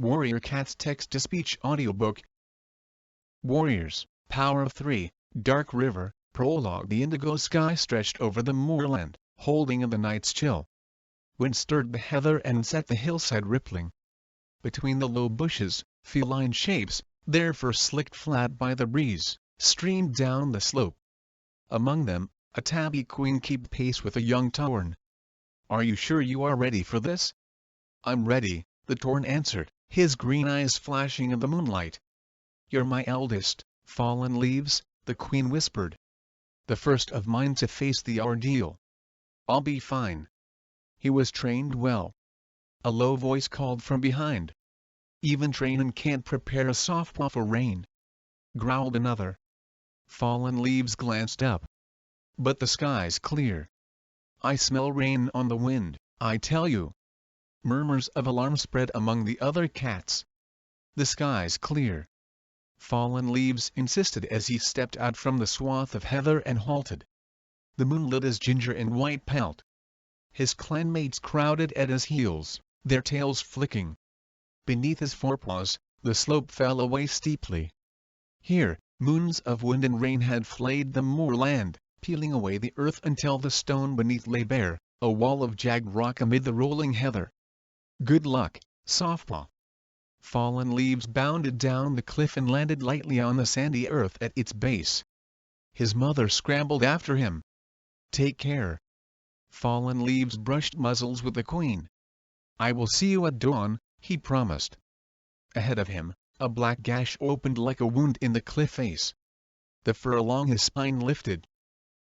Warrior Cat's Text-to-Speech Audiobook. Warriors, Power of 3, Dark River, Prologue. The indigo sky stretched over the moorland, holding in the night's chill. Wind stirred the heather and set the hillside rippling. Between the low bushes, feline shapes, their fur slicked flat by the breeze, streamed down the slope. Among them, a tabby queen kept pace with a young tern. "Are you sure you are ready for this?" "I'm ready," the tern answered, his green eyes flashing in the moonlight. "You're my eldest, Fallen Leaves," the queen whispered. "The first of mine to face the ordeal." "I'll be fine." He was trained well. A low voice called from behind. "Even training can't prepare a softball for rain," growled another. Fallen Leaves glanced up. "But the sky's clear." "I smell rain on the wind, I tell you." Murmurs of alarm spread among the other cats. "The sky's clear," Fallen Leaves insisted as he stepped out from the swath of heather and halted. The moon lit his ginger and white pelt. His clanmates crowded at his heels, their tails flicking. Beneath his forepaws, the slope fell away steeply. Here, moons of wind and rain had flayed the moorland, peeling away the earth until the stone beneath lay bare, a wall of jagged rock amid the rolling heather. "Good luck, Softpaw." Fallen Leaves bounded down the cliff and landed lightly on the sandy earth at its base. His mother scrambled after him. "Take care." Fallen Leaves brushed muzzles with the queen. "I will see you at dawn," he promised. Ahead of him, a black gash opened like a wound in the cliff face. The fur along his spine lifted.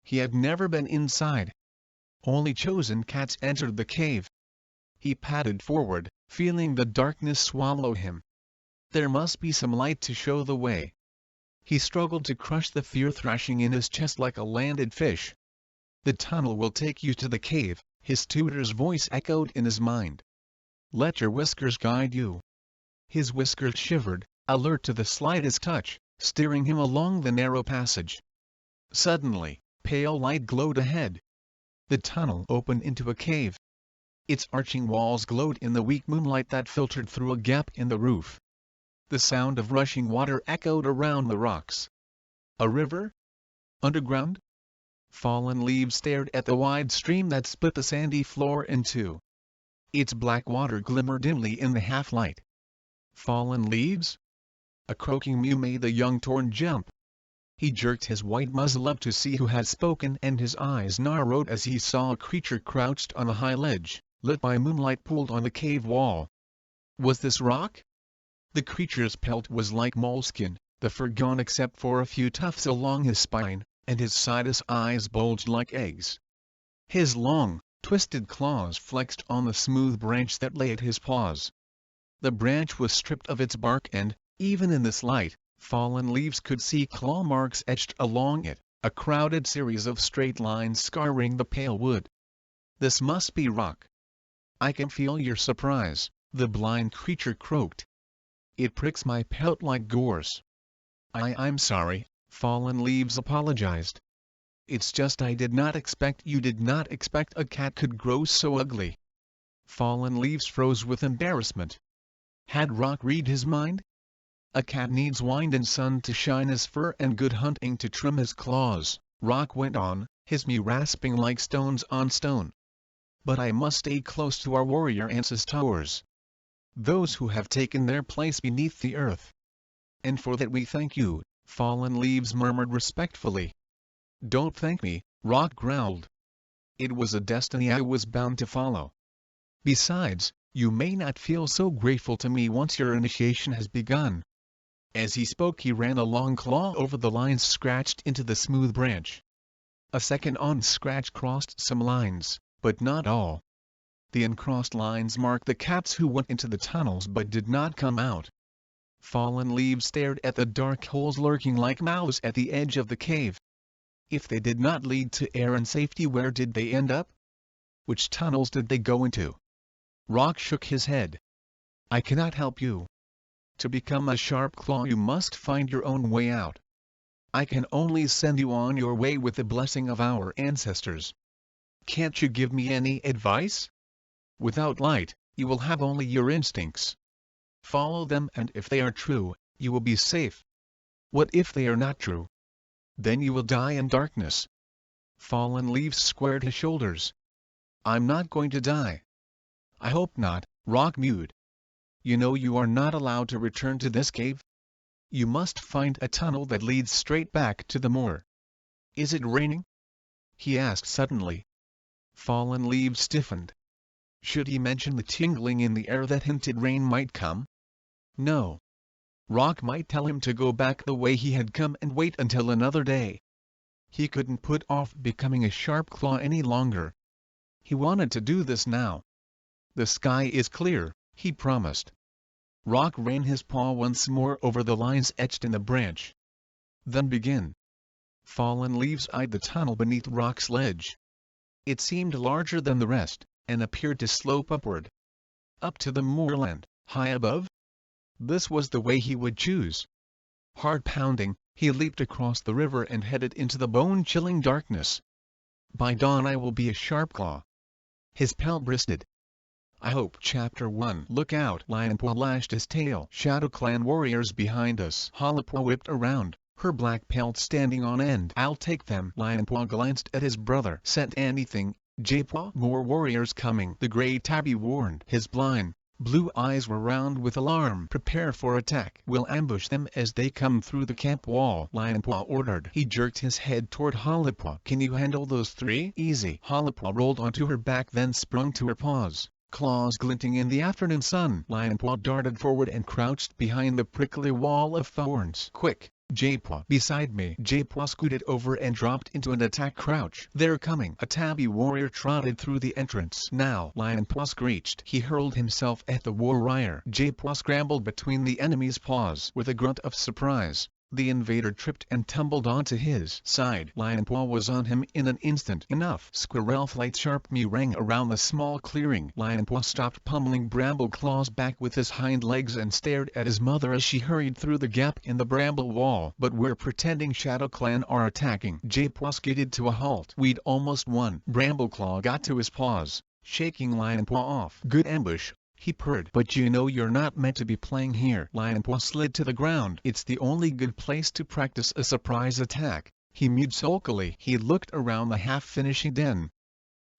He had never been inside. Only chosen cats entered the cave. He padded forward, feeling the darkness swallow him. There must be some light to show the way. He struggled to crush the fear thrashing in his chest like a landed fish. "The tunnel will take you to the cave," his tutor's voice echoed in his mind. "Let your whiskers guide you." His whiskers shivered, alert to the slightest touch, steering him along the narrow passage. Suddenly, pale light glowed ahead. The tunnel opened into a cave. Its arching walls glowed in the weak moonlight that filtered through a gap in the roof. The sound of rushing water echoed around the rocks. A river? Underground? Fallen Leaves stared at the wide stream that split the sandy floor in two. Its black water glimmered dimly in the half-light. "Fallen Leaves?" A croaking mew made the young tern jump. He jerked his white muzzle up to see who had spoken, and his eyes narrowed as he saw a creature crouched on a high ledge, lit by moonlight pooled on the cave wall. Was this rock? The creature's pelt was like moleskin, the fur gone except for a few tufts along his spine, and his sightless eyes bulged like eggs. His long, twisted claws flexed on the smooth branch that lay at his paws. The branch was stripped of its bark and, even in this light, Fallen Leaves could see claw marks etched along it, a crowded series of straight lines scarring the pale wood. "This must be rock." "I can feel your surprise," the blind creature croaked. "It pricks my pelt like gores." I'm sorry," Fallen Leaves apologized. "It's just I did not expect a cat could grow so ugly." Fallen Leaves froze with embarrassment. Had Rock read his mind? "A cat needs wind and sun to shine his fur and good hunting to trim his claws," Rock went on, his mew rasping like stones on stone. "But I must stay close to our warrior ancestors. Those who have taken their place beneath the earth. And for that we thank you," Fallen Leaves murmured respectfully. "Don't thank me," Rock growled. "It was a destiny I was bound to follow. Besides, you may not feel so grateful to me once your initiation has begun." As he spoke he ran a long claw over the lines scratched into the smooth branch. A second on-scratch crossed some lines, but not all. The uncrossed lines marked the cats who went into the tunnels but did not come out. Fallen Leaves stared at the dark holes lurking like mouths at the edge of the cave. If they did not lead to air and safety, where did they end up? Which tunnels did they go into? Rock shook his head. "I cannot help you. To become a sharp claw you must find your own way out. I can only send you on your way with the blessing of our ancestors. Can't you give me any advice? Without light, you will have only your instincts." Follow them, and if they are true, you will be safe. What if they are not true? Then you will die in darkness. Fallen Leaves squared his shoulders. I'm not going to die. I hope not, Rock mewed. You know you are not allowed to return to this cave? You must find a tunnel that leads straight back to the moor. Is it raining? He asked suddenly. Fallen Leaves stiffened. Should he mention the tingling in the air that hinted rain might come? No. Rock might tell him to go back the way he had come and wait until another day. He couldn't put off becoming a sharp claw any longer. He wanted to do this now. The sky is clear, he promised. Rock ran his paw once more over the lines etched in the branch. Then begin. Fallen Leaves eyed the tunnel beneath Rock's ledge. It seemed larger than the rest, and appeared to slope upward. Up to the moorland, high above? This was the way he would choose. Heart pounding, he leaped across the river and headed into the bone-chilling darkness. By dawn I will be a sharp claw. His pelt bristled. I hope. Chapter 1. Look out! Lionpaw lashed his tail. Shadow Clan warriors behind us. Hollowpaw whipped around, her black pelt standing on end. I'll take them. Lionpaw glanced at his brother. Sent anything, Jaypaw? More warriors coming. The gray tabby warned. His blind, blue eyes were round with alarm. Prepare for attack. We'll ambush them as they come through the camp wall, Lionpaw ordered. He jerked his head toward Hollowpaw. Can you handle those three? Easy. Hollowpaw rolled onto her back, then sprung to her paws. Claws glinting in the afternoon sun. Lionpaw darted forward and crouched behind the prickly wall of thorns. Quick, Jaypaw! Beside me! Jaypaw scooted over and dropped into an attack crouch. They're coming! A tabby warrior trotted through the entrance. Now! Lionpaw screeched. He hurled himself at the warrior. Jaypaw scrambled between the enemy's paws. With a grunt of surprise, the invader tripped and tumbled onto his side. Lionpaw was on him in an instant. Enough! Squirrelflight's sharp mew rang around the small clearing. Lionpaw stopped pummeling Bramble-Claw's back with his hind legs and stared at his mother as she hurried through the gap in the bramble wall. But we're pretending Shadow Clan are attacking. Jaypaw skidded to a halt. We'd almost won. Bramble-Claw got to his paws, shaking Lionpaw off. Good ambush, he purred. But you know you're not meant to be playing here. Lionpaw slid to the ground. It's the only good place to practice a surprise attack, he mewed sulkily. He looked around the half-finishing den.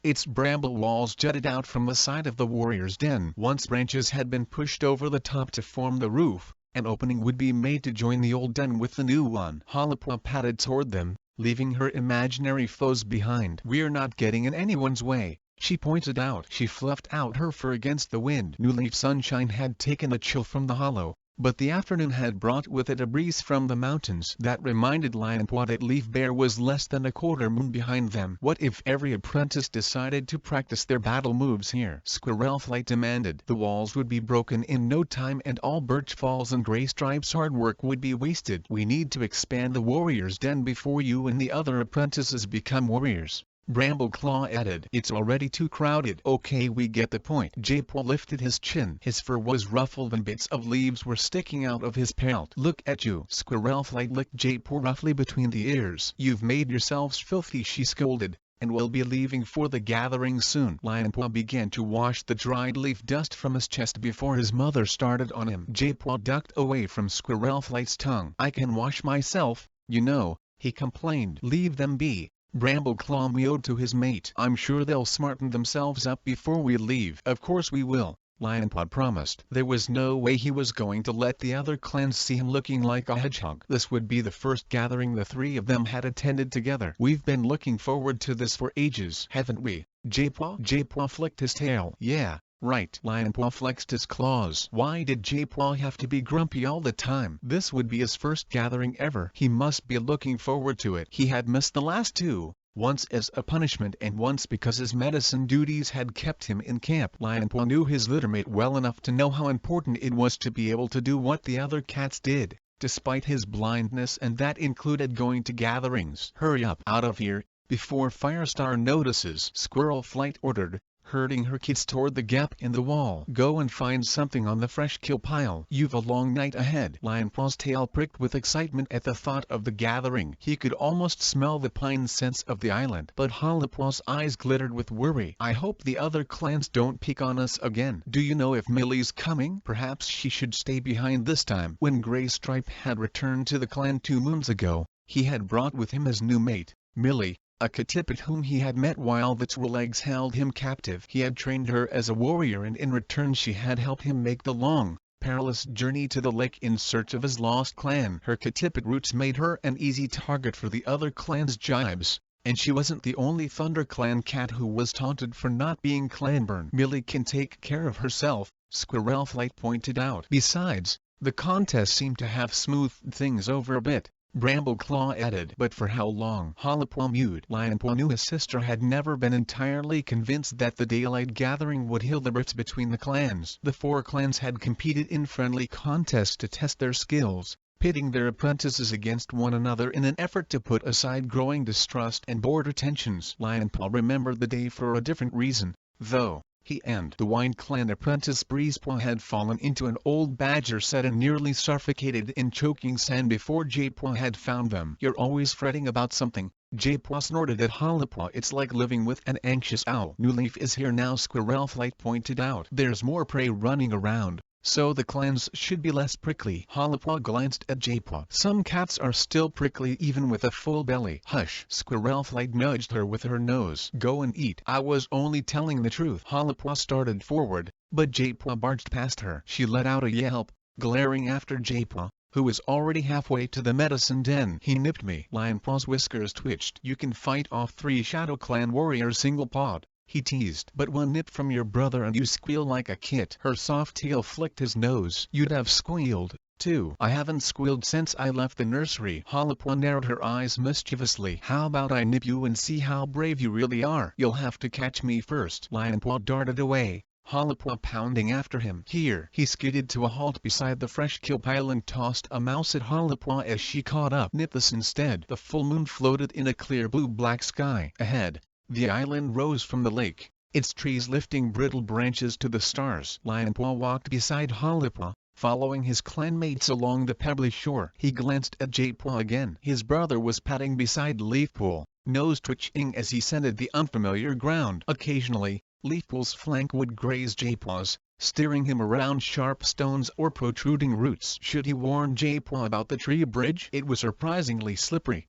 Its bramble walls jutted out from the side of the warrior's den. Once branches had been pushed over the top to form the roof, an opening would be made to join the old den with the new one. Hollowpaw padded toward them, leaving her imaginary foes behind. We're not getting in anyone's way, she pointed out. She fluffed out her fur against the wind. New leaf sunshine had taken a chill from the hollow, but the afternoon had brought with it a breeze from the mountains that reminded Lionpaw that Leaf Bear was less than a quarter moon behind them. What if every apprentice decided to practice their battle moves here? Squirrelflight demanded. The walls would be broken in no time and all Birch Falls and Gray Stripes' hard work would be wasted. We need to expand the warrior's den before you and the other apprentices become warriors, Brambleclaw added. It's already too crowded. Okay, we get the point. Jaypaw lifted his chin. His fur was ruffled and bits of leaves were sticking out of his pelt. Look at you. Squirrelflight licked Jaypaw roughly between the ears. You've made yourselves filthy, she scolded, and we'll be leaving for the gathering soon. Lionpaw began to wash the dried leaf dust from his chest before his mother started on him. Jaypaw ducked away from Squirrelflight's tongue. I can wash myself, you know, he complained. Leave them be. Brambleclaw mewed to his mate. I'm sure they'll smarten themselves up before we leave. Of course we will, Lionpaw promised. There was no way he was going to let the other clans see him looking like a hedgehog. This would be the first gathering the three of them had attended together. We've been looking forward to this for ages, haven't we, Jaypaw? Jaypaw flicked his tail. Yeah, right. Lionpaw flexed his claws. Why did Jaypaw have to be grumpy all the time? This would be his first gathering ever. He must be looking forward to it. He had missed the last two, once as a punishment and once because his medicine duties had kept him in camp. Lionpaw knew his littermate well enough to know how important it was to be able to do what the other cats did, despite his blindness, and that included going to gatherings. Hurry up out of here, before Firestar notices, Squirrelflight ordered, herding her kids toward the gap in the wall. Go and find something on the fresh kill pile. You've a long night ahead. Lionpaw's tail pricked with excitement at the thought of the gathering. He could almost smell the pine scents of the island. But Hollipaw's eyes glittered with worry. I hope the other clans don't pick on us again. Do you know if Millie's coming? Perhaps she should stay behind this time. When Graystripe had returned to the clan 2 moons ago, he had brought with him his new mate, Millie, a Katipit whom he had met while the Twillegs held him captive. He had trained her as a warrior, and in return she had helped him make the long, perilous journey to the lake in search of his lost clan. Her Katipit roots made her an easy target for the other clan's jibes, and she wasn't the only Thunder Clan cat who was taunted for not being clanborn. Millie can take care of herself, Squirrelflight pointed out. Besides, the contest seemed to have smoothed things over a bit, Brambleclaw added. But for how long? Hollipaw mewed. Lionpaw knew his sister had never been entirely convinced that the daylight gathering would heal the rifts between the clans. The 4 clans had competed in friendly contests to test their skills, pitting their apprentices against one another in an effort to put aside growing distrust and border tensions. Lionpaw remembered the day for a different reason, though. He and the Wind Clan apprentice Breezepaw had fallen into an old badger set and nearly suffocated in choking sand before Jaypaw had found them. You're always fretting about something, Jaypaw snorted at Hollipaw. It's like living with an anxious owl. New Leaf is here now, Squirrelflight pointed out. There's more prey running around, so the clans should be less prickly. Hollipaw glanced at Jaypaw. Some cats are still prickly even with a full belly. Hush! Squirrelflight nudged her with her nose. Go and eat. I was only telling the truth. Hollipaw started forward, but Jaypaw barged past her. She let out a yelp, glaring after Jaypaw, who was already halfway to the medicine den. He nipped me. Lionpaw's whiskers twitched. You can fight off 3 Shadow Clan warriors single-pawed, he teased. But one nip from your brother and you squeal like a kit. Her soft tail flicked his nose. You'd have squealed, too. I haven't squealed since I left the nursery. Hollipaw narrowed her eyes mischievously. How about I nip you and see how brave you really are? You'll have to catch me first. Lionpaw darted away, Hollipaw pounding after him. Here! He skidded to a halt beside the fresh kill pile and tossed a mouse at Hollipaw as she caught up. Nip this instead. The full moon floated in a clear blue-black sky. Ahead, the island rose from the lake, its trees lifting brittle branches to the stars. Lionpaw walked beside Hollipaw, following his clanmates along the pebbly shore. He glanced at Jaypaw again. His brother was padding beside Leafpool, nose twitching as he scented the unfamiliar ground. Occasionally, Leafpool's flank would graze Jaypaw's, steering him around sharp stones or protruding roots. Should he warn Jaypaw about the tree bridge? It was surprisingly slippery.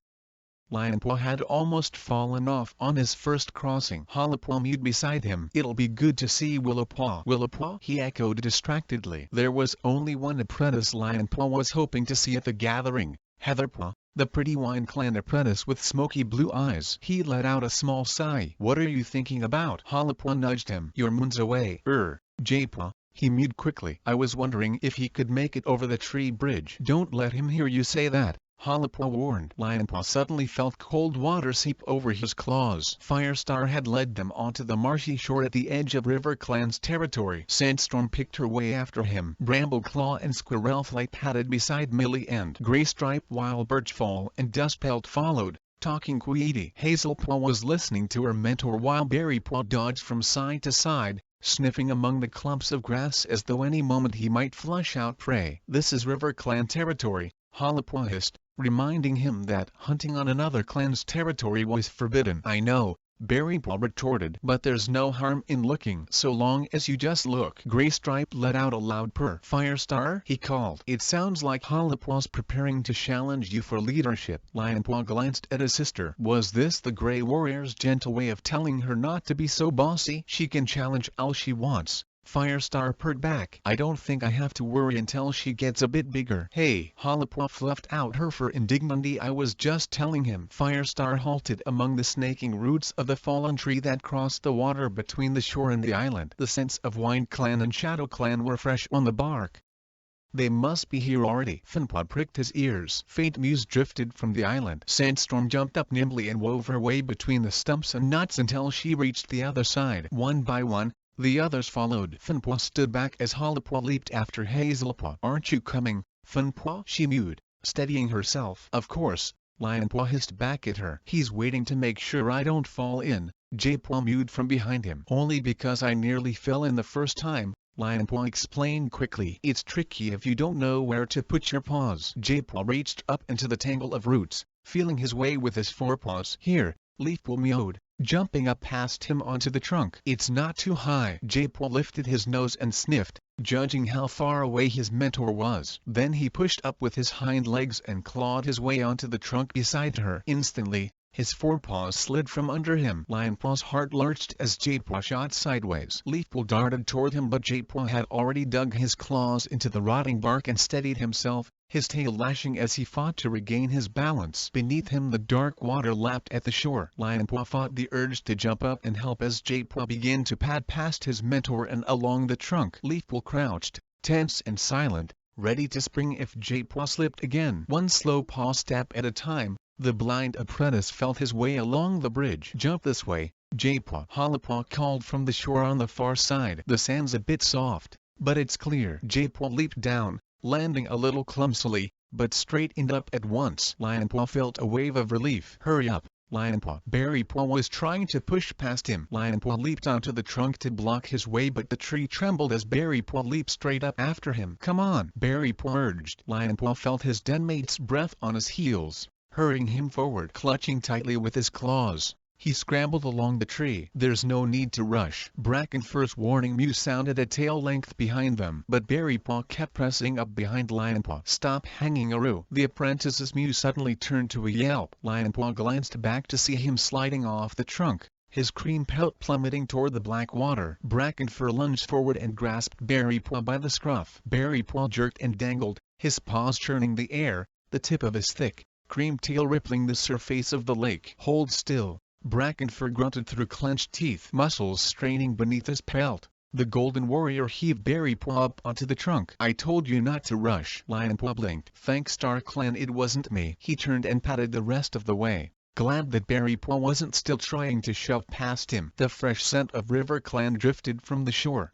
Lionpaw had almost fallen off on his first crossing. Hollipaw mewed beside him. It'll be good to see Willowpaw. Willowpaw? He echoed distractedly. There was only one apprentice Lionpaw was hoping to see at the gathering, Heatherpaw, the pretty Wind Clan apprentice with smoky blue eyes. He let out a small sigh. What are you thinking about? Hollipaw nudged him. You're moons away. Jaypaw, he mewed quickly. I was wondering if he could make it over the tree bridge. Don't let him hear you say that, Hollipaw warned. Lionpaw suddenly felt cold water seep over his claws. Firestar had led them onto the marshy shore at the edge of River Clan's territory. Sandstorm picked her way after him. Brambleclaw and Squirrelflight padded beside Millie and Graystripe while Birchfall and Dustpelt followed, talking Queedy. Hazelpaw was listening to her mentor while Berrypaw dodged from side to side, sniffing among the clumps of grass as though any moment he might flush out prey. This is River Clan territory, Hollipaw hissed, reminding him that hunting on another clan's territory was forbidden. I know, Berrypaw retorted, but there's no harm in looking so long as you just look. Graystripe let out a loud purr. Firestar? He called. It sounds like Hollipaw's preparing to challenge you for leadership. Lionpaw glanced at his sister. Was this the Grey Warrior's gentle way of telling her not to be so bossy? She can challenge all she wants, Firestar purred back. I don't think I have to worry until she gets a bit bigger. Hey! Hollipaw fluffed out her fur indignantly. I was just telling him. Firestar halted among the snaking roots of the fallen tree that crossed the water between the shore and the island. The scents of Wind Clan and Shadow Clan were fresh on the bark. They must be here already. Finpaw pricked his ears. Faint mews drifted from the island. Sandstorm jumped up nimbly and wove her way between the stumps and nuts until she reached the other side. One by one, the others followed. Finpaw stood back as Hollipaw leaped after Hazelpaw. Aren't you coming, Finpaw? She mewed, steadying herself. Of course, Lionpaw hissed back at her. He's waiting to make sure I don't fall in, Jaipwa mewed from behind him. Only because I nearly fell in the first time, Lionpaw explained quickly. It's tricky if you don't know where to put your paws. Jaipwa reached up into the tangle of roots, feeling his way with his forepaws. Here, Leafpaw mewed, jumping up past him onto the trunk. It's not too high. Jaipwa lifted his nose and sniffed, judging how far away his mentor was. Then he pushed up with his hind legs and clawed his way onto the trunk beside her. Instantly, his forepaws slid from under him. Lionpaw's heart lurched as Jaipwa shot sideways. Leafpaw darted toward him, but Jaipwa had already dug his claws into the rotting bark and steadied himself, his tail lashing as he fought to regain his balance. Beneath him the dark water lapped at the shore. Lionpaw fought the urge to jump up and help as Jaipwa began to pad past his mentor and along the trunk. Leafpaw crouched, tense and silent, ready to spring if Jaipwa slipped again. One slow paw step at a time, the blind apprentice felt his way along the bridge. Jump this way, Jaipwa. Halapaw called from the shore on the far side. The sand's a bit soft, but it's clear. Jaipwa leaped down, landing a little clumsily, but straightened up at once. Lionpaw felt a wave of relief. Hurry up, Lionpaw. Berrypaw was trying to push past him. Lionpaw leaped onto the trunk to block his way, but the tree trembled as Berrypaw leaped straight up after him. Come on, Berrypaw urged. Lionpaw felt his denmate's breath on his heels, hurrying him forward. Clutching tightly with his claws, he scrambled along the tree. There's no need to rush. Brackenfur's warning mew sounded a tail length behind them, but Berrypaw kept pressing up behind Lionpaw. Stop hanging around. The apprentice's mew suddenly turned to a yelp. Lionpaw glanced back to see him sliding off the trunk, his cream pelt plummeting toward the black water. Brackenfur lunged forward and grasped Berrypaw by the scruff. Berrypaw jerked and dangled, his paws churning the air, the tip of his thick, cream tail rippling the surface of the lake. Hold still, Brackenfur grunted through clenched teeth, muscles straining beneath his pelt. The golden warrior heaved Berrypaw up onto the trunk. I told you not to rush. Lionpaw blinked. Thanks StarClan, it wasn't me. He turned and padded the rest of the way, glad that Berrypaw wasn't still trying to shove past him. The fresh scent of RiverClan drifted from the shore.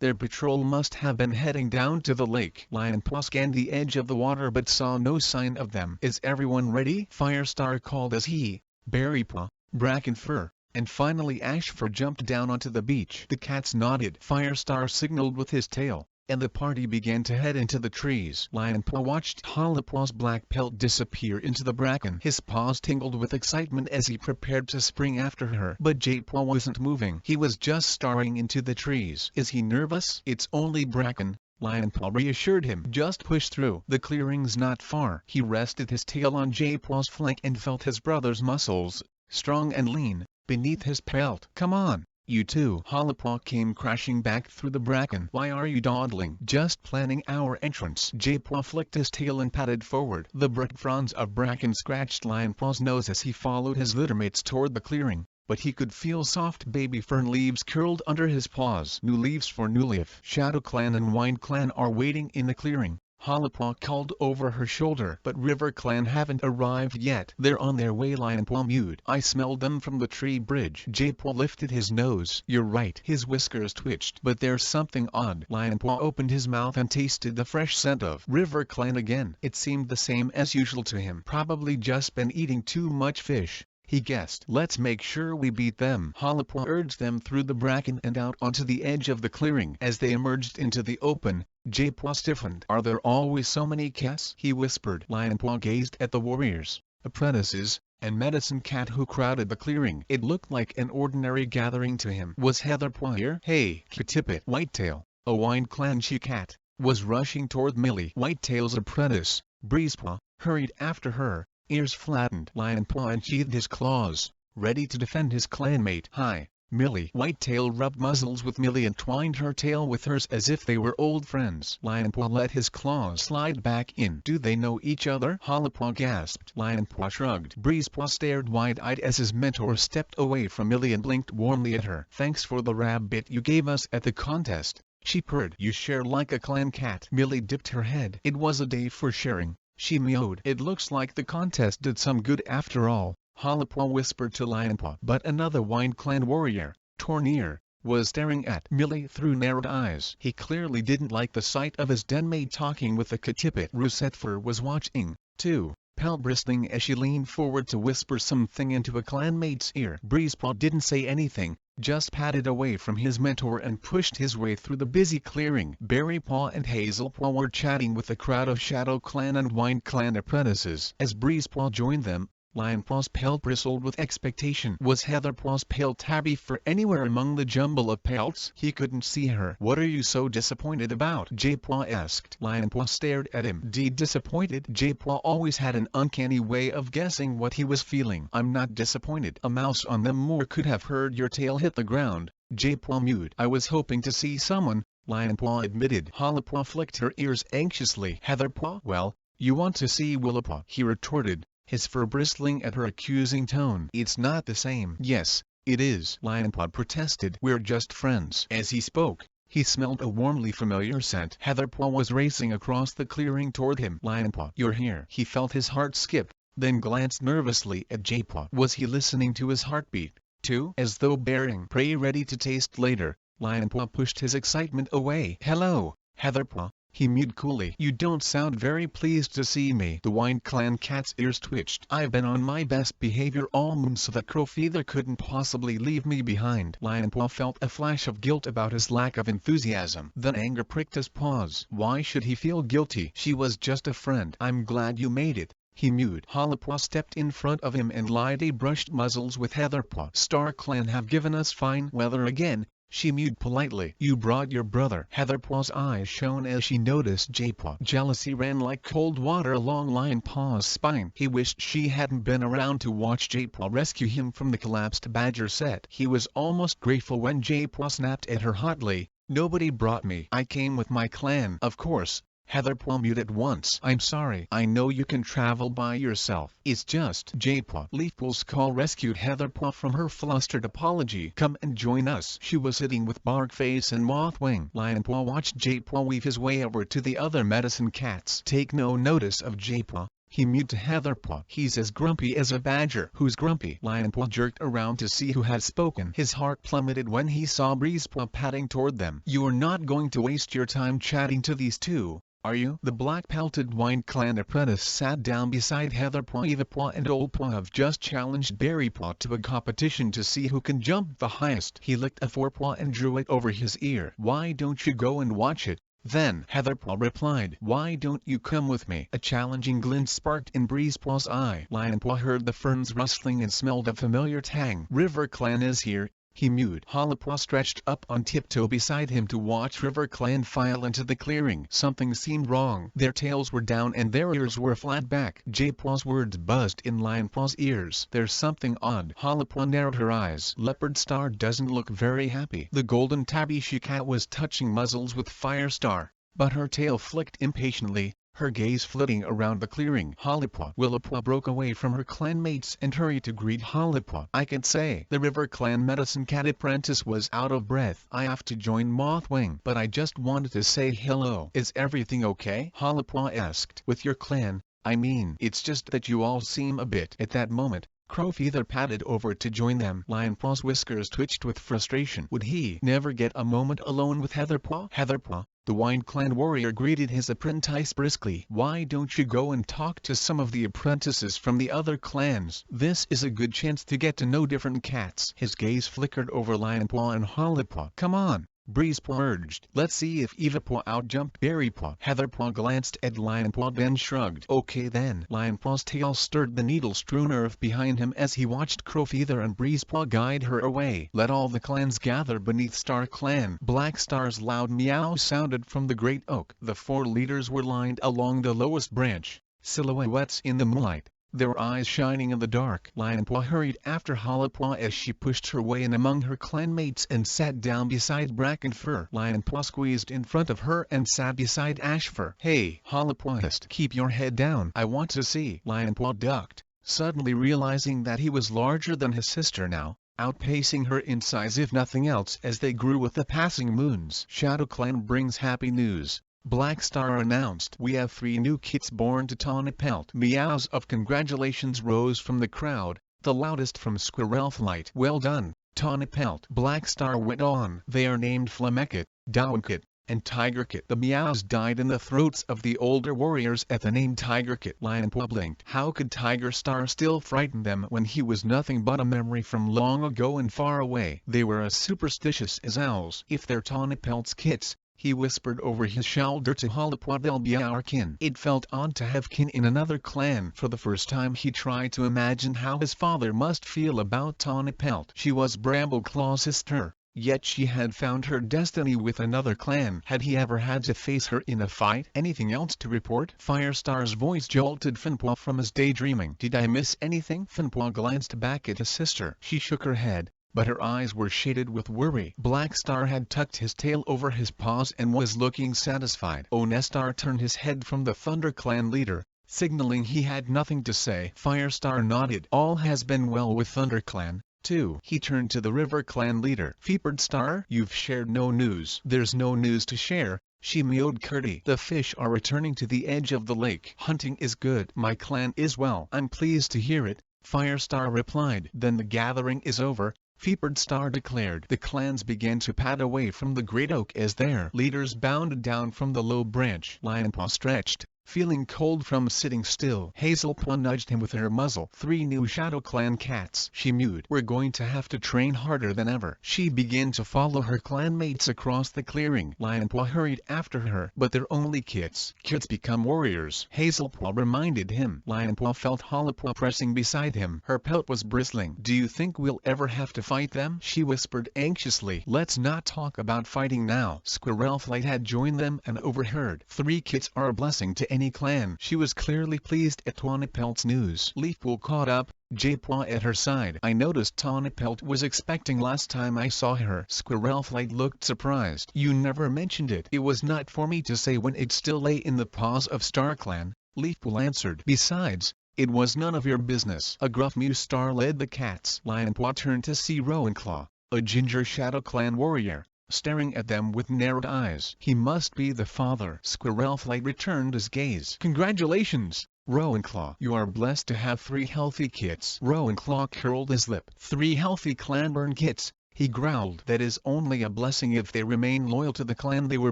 Their patrol must have been heading down to the lake. Lionpaw scanned the edge of the water but saw no sign of them. Is everyone ready? Firestar called as he, Berrypaw, Brackenfur, and finally Ashfur jumped down onto the beach. The cats nodded. Firestar signaled with his tail, and the party began to head into the trees. Lionpaw watched Halapaw's black pelt disappear into the bracken. His paws tingled with excitement as he prepared to spring after her. But Jaipwa wasn't moving. He was just staring into the trees. Is he nervous? It's only bracken, Lionpaw reassured him. Just push through. The clearing's not far. He rested his tail on Jaipaw's flank and felt his brother's muscles, strong and lean, beneath his pelt. Come on, you two. Halapaw came crashing back through the bracken. Why are you dawdling? Just planning our entrance. Jaipwa flicked his tail and padded forward. The bright fronds of bracken scratched Lionpaw's nose as he followed his littermates toward the clearing, but he could feel soft baby fern leaves curled under his paws. New leaves for New Leaf. ShadowClan and WindClan are waiting in the clearing, Halapaw called over her shoulder. But RiverClan haven't arrived yet. They're on their way, Lionpaw mewed. I smelled them from the tree bridge. Jaipwa lifted his nose. You're right. His whiskers twitched. But there's something odd. Lionpaw opened his mouth and tasted the fresh scent of RiverClan again. It seemed the same as usual to him. Probably just been eating too much fish, he guessed. Let's make sure we beat them. Halapaw urged them through the bracken and out onto the edge of the clearing. As they emerged into the open, Jaipwa stiffened. Are there always so many cats? He whispered. Lionpaw gazed at the warriors, apprentices, and medicine cat who crowded the clearing. It looked like an ordinary gathering to him. Was Heatherpaw here? Hey, Kitipit. Whitetail, a WindClan she-cat, was rushing toward Millie. Whitetail's apprentice, Breezepaw, hurried after her, ears flattened. Lionpaw unsheathed his claws, ready to defend his clanmate. Hi, Millie. Whitetail rubbed muzzles with Millie and twined her tail with hers as if they were old friends. Lionpaw let his claws slide back in. Do they know each other? Halapaw gasped. Lionpaw shrugged. Breezepaw stared wide-eyed as his mentor stepped away from Millie and blinked warmly at her. Thanks for the rabbit you gave us at the contest, she purred. You share like a clan cat. Millie dipped her head. It was a day for sharing, she mewed. It looks like the contest did some good after all, Halapaw whispered to Lionpaw. But another WindClan warrior, Tornir, was staring at Millie through narrowed eyes. He clearly didn't like the sight of his denmate talking with the Kitipit. Rusetfur was watching, too, pelt bristling as she leaned forward to whisper something into a clanmate's ear. Breezepaw didn't say anything, just padded away from his mentor and pushed his way through the busy clearing. Berrypaw and Hazelpaw were chatting with a crowd of Shadow Clan and Wind Clan apprentices. As Breezepaw joined them, Lionpaw's pelt bristled with expectation. Was Heatherpaw's pale tabby fur anywhere among the jumble of pelts? He couldn't see her. "What are you so disappointed about?" Jaypaw asked. Lionpaw stared at him. Disappointed? Jaypaw always had an uncanny way of guessing what he was feeling. "I'm not disappointed. A mouse on the moor could have heard your tail hit the ground." Jaypaw mewed. "I was hoping to see someone," Lionpaw admitted. Hollowpaw flicked her ears anxiously. "Heatherpaw? Well, you want to see Willowpaw," he retorted, his fur bristling at her accusing tone. "It's not the same." "Yes, it is," Lionpaw protested. "We're just friends." As he spoke, he smelled a warmly familiar scent. Heatherpaw was racing across the clearing toward him. "Lionpaw, you're here." He felt his heart skip, then glanced nervously at Jaypaw. Was he listening to his heartbeat, too? As though bearing prey ready to taste later, Lionpaw pushed his excitement away. "Hello, Heatherpaw," he mewed coolly. "You don't sound very pleased to see me." The Wind Clan cat's ears twitched. "I've been on my best behavior all moon so that Crowfeather couldn't possibly leave me behind." Lionpaw felt a flash of guilt about his lack of enthusiasm. Then anger pricked his paws. Why should he feel guilty? She was just a friend. "I'm glad you made it," he mewed. Hollowpaw stepped in front of him and lightly brushed muzzles with Heatherpaw. "Star Clan have given us fine weather again," she mewed politely. "You brought your brother." Heatherpaw's eyes shone as she noticed Jaypaw. Jealousy ran like cold water along Lionpaw's spine. He wished she hadn't been around to watch Jaypaw rescue him from the collapsed badger set. He was almost grateful when Jaypaw snapped at her hotly. "Nobody brought me. I came with my clan." "Of course." Heatherpaw mewed at once. "I'm sorry. I know you can travel by yourself. It's just Jaypaw." Leafpool's call rescued Heatherpaw from her flustered apology. "Come and join us." She was sitting with Barkface and Mothwing. Lionpaw watched Jaypaw weave his way over to the other medicine cats. "Take no notice of Jaypaw," he mewed to Heatherpaw. "He's as grumpy as a badger." "Who's grumpy?" Lionpaw jerked around to see who had spoken. His heart plummeted when he saw Breezepaw padding toward them. "You're not going to waste your time chatting to these two, are you?" The black-pelted Wind Clan apprentice sat down beside Heatherpaw. "Evapaw and Oldpaw have just challenged Berrypaw to a competition to see who can jump the highest." He licked a forepaw and drew it over his ear. "Why don't you go and watch it?" Then Heatherpaw replied. "Why don't you come with me?" A challenging glint sparked in Breezepaw's eye. Lionpaw heard the ferns rustling and smelled a familiar tang. "River Clan is here," he mewed. Hollowpaw stretched up on tiptoe beside him to watch River Clan file into the clearing. Something seemed wrong. Their tails were down and their ears were flat back. Jaypaw's words buzzed in Lionpaw's ears. "There's something odd." Hollowpaw narrowed her eyes. "Leopard Star doesn't look very happy." The golden tabby she-cat was touching muzzles with Firestar, but her tail flicked impatiently, her gaze flitting around the clearing. Willowpaw broke away from her clanmates and hurried to greet Hollowpaw. "I can say." The River Clan medicine cat apprentice was out of breath. "I have to join Mothwing, but I just wanted to say hello." "Is everything okay?" Hollowpaw asked. "With your clan, I mean. It's just that you all seem a bit." At that moment, Crowfeather padded over to join them. Lionpaw's whiskers twitched with frustration. Would he never get a moment alone with Heatherpaw? "Heatherpaw," the Wind Clan warrior greeted his apprentice briskly. "Why don't you go and talk to some of the apprentices from the other clans? This is a good chance to get to know different cats." His gaze flickered over Lionpaw and Hollowpaw. "Come on," Breezepaw urged. "Let's see if Evapaw outjumped Berrypaw." Heatherpaw glanced at Lionpaw then shrugged. "Okay then." Lionpaw's tail stirred the needle-strewn earth behind him as he watched Crowfeather and Breezepaw guide her away. "Let all the clans gather beneath Star Clan." Black Star's loud meow sounded from the great oak. The 4 leaders were lined along the lowest branch, silhouettes in the moonlight, their eyes shining in the dark. Lionpaw hurried after Hollowpaw as she pushed her way in among her clanmates and sat down beside Brackenfur. Lionpaw squeezed in front of her and sat beside Ashfur. "Hey," Hollowpaw hissed, "keep your head down. I want to see." Lionpaw ducked, suddenly realizing that he was larger than his sister now, outpacing her in size if nothing else as they grew with the passing moons. "Shadow Clan brings happy news," Black Star announced. "We have 3 new kits born to Tawny Pelt." Meows of congratulations rose from the crowd, the loudest from Squirrelflight. "Well done, Tawny Pelt," Black Star went on. "They are named Flamecket, Downkit, and Tiger Kit. The meows died in the throats of the older warriors at the name Tiger Kit. Lionpaw blinked. How could Tiger Star still frighten them when he was nothing but a memory from long ago and far away? They were as superstitious as owls. If they're tawny pelts kits, he whispered over his shoulder to Hollipaw, they'll be our kin. It felt odd to have kin in another clan. For the first time he tried to imagine how his father must feel about Tawny Pelt. She was Bramble-Claw's sister, yet she had found her destiny with another clan. Had he ever had to face her in a fight? Anything else to report? Firestar's voice jolted Finpaw from his daydreaming. Did I miss anything? Finpaw glanced back at his sister. She shook her head, but her eyes were shaded with worry. Blackstar had tucked his tail over his paws and was looking satisfied. Onestar turned his head from the Thunder Clan leader, signaling he had nothing to say. Firestar nodded. All has been well with Thunder Clan, too. He turned to the River Clan leader. Feared Star, you've shared no news. There's no news to share, she mewed curtly. The fish are returning to the edge of the lake. Hunting is good. My clan is well. I'm pleased to hear it, Firestar replied. Then the gathering is over, Feared Star declared. The clans began to pad away from the great oak as their leaders bounded down from the low branch. Lionpaw stretched, feeling cold from sitting still. Hazelpaw nudged him with her muzzle. 3 new Shadow Clan cats, she mewed. We're going to have to train harder than ever. She began to follow her clanmates across the clearing. Lionpaw hurried after her. But they're only kits. Kits become warriors, Hazelpaw reminded him. Lionpaw felt Hollipaw pressing beside him. Her pelt was bristling. Do you think we'll ever have to fight them? She whispered anxiously. Let's not talk about fighting now. Squirrelflight had joined them and overheard. 3 kits are a blessing to any clan. She was clearly pleased at Tawny Pelt's news. Leafpool caught up, Jaypaw at her side. I noticed Tawny Pelt was expecting last time I saw her. Squirrelflight looked surprised. You never mentioned it. It was not for me to say when it still lay in the paws of StarClan, Leafpool answered. Besides, it was none of your business. A gruff mew Star led the cats. Lionpaw turned to see Rowanclaw, a ginger Shadow Clan warrior, staring at them with narrowed eyes. He must be the father. Squirrelflight returned his gaze. Congratulations, Rowanclaw. You are blessed to have 3 healthy kits. Rowanclaw curled his lip. 3 healthy clanborn kits, he growled. That is only a blessing if they remain loyal to the clan they were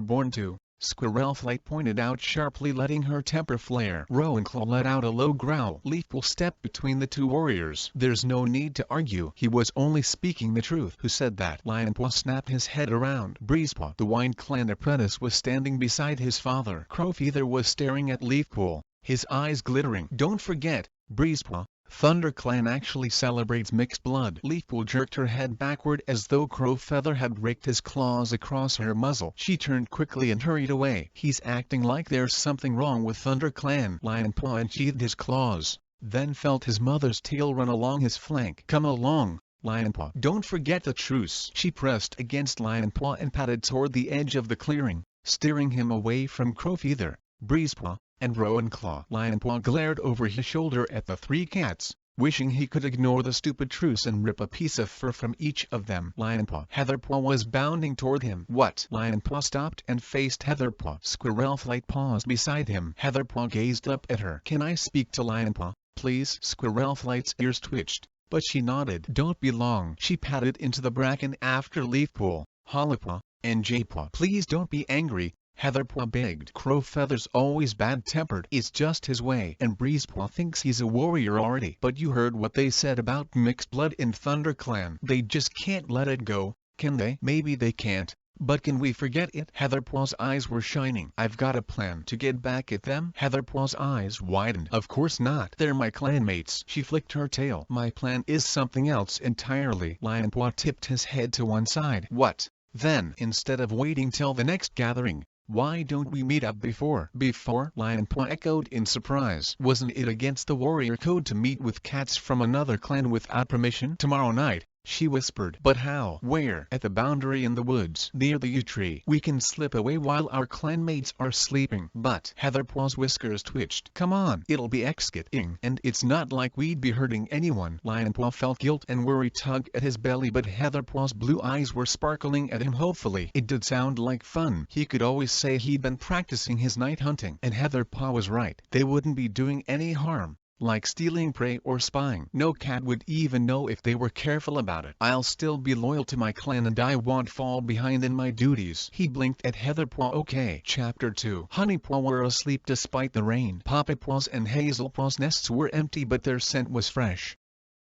born to, Squirrelflight pointed out sharply, letting her temper flare. Rowanclaw let out a low growl. Leafpool stepped between the 2 warriors. There's no need to argue. He was only speaking the truth. Who said that? Lionpaw snapped his head around. Breezepaw, the Wine Clan apprentice, was standing beside his father. Crowfeather was staring at Leafpool, his eyes glittering. Don't forget, Breezepaw, Thunder Clan actually celebrates mixed blood. Leafpool jerked her head backward as though Crowfeather had raked his claws across her muzzle. She turned quickly and hurried away. He's acting like there's something wrong with Thunder Clan. Lionpaw unsheathed his claws, then felt his mother's tail run along his flank. Come along, Lionpaw. Don't forget the truce. She pressed against Lionpaw and padded toward the edge of the clearing, steering him away from Crowfeather, Breezepaw, and Rowanclaw. Lionpaw glared over his shoulder at the 3 cats, wishing he could ignore the stupid truce and rip a piece of fur from each of them. Heatherpaw was bounding toward him. What? Lionpaw stopped and faced Heatherpaw. Squirrelflight paused beside him. Heatherpaw gazed up at her. Can I speak to Lionpaw, please? Squirrelflight's ears twitched, but she nodded. Don't be long. She padded into the bracken after Leafpool, Hollipaw, and Jaypaw. Please don't be angry, Heatherpaw begged. Crowfeather's always bad-tempered. It's just his way. And Breezepaw thinks he's a warrior already. But you heard what they said about mixed blood in Thunder Clan. They just can't let it go, can they? Maybe they can't, but can we forget it? Heatherpaw's eyes were shining. I've got a plan to get back at them. Heatherpaw's eyes widened. Of course not. They're my clanmates. She flicked her tail. My plan is something else entirely. Lionpaw tipped his head to one side. What? Then, instead of waiting till the next gathering, why don't we meet up before? Before? Lionpaw echoed in surprise. Wasn't it against the warrior code to meet with cats from another clan without permission? Tomorrow night, she whispered. But how? Where? At the boundary in the woods, near the yew tree. We can slip away while our clanmates are sleeping. But Heatherpaw's whiskers twitched. Come on, it'll be exciting. And it's not like we'd be hurting anyone. Lionpaw felt guilt and worry tug at his belly, but Heatherpaw's blue eyes were sparkling at him hopefully. It did sound like fun. He could always say he'd been practicing his night hunting. And Heatherpaw was right. They wouldn't be doing any harm. like stealing prey or spying. No cat would even know if they were careful about it. I'll still be loyal to my clan and I won't fall behind in my duties. He blinked at Heatherpaw. Okay. Chapter 2. Honeypaw were asleep despite the rain. Poppypaw's and Hazelpaw's nests were empty but their scent was fresh.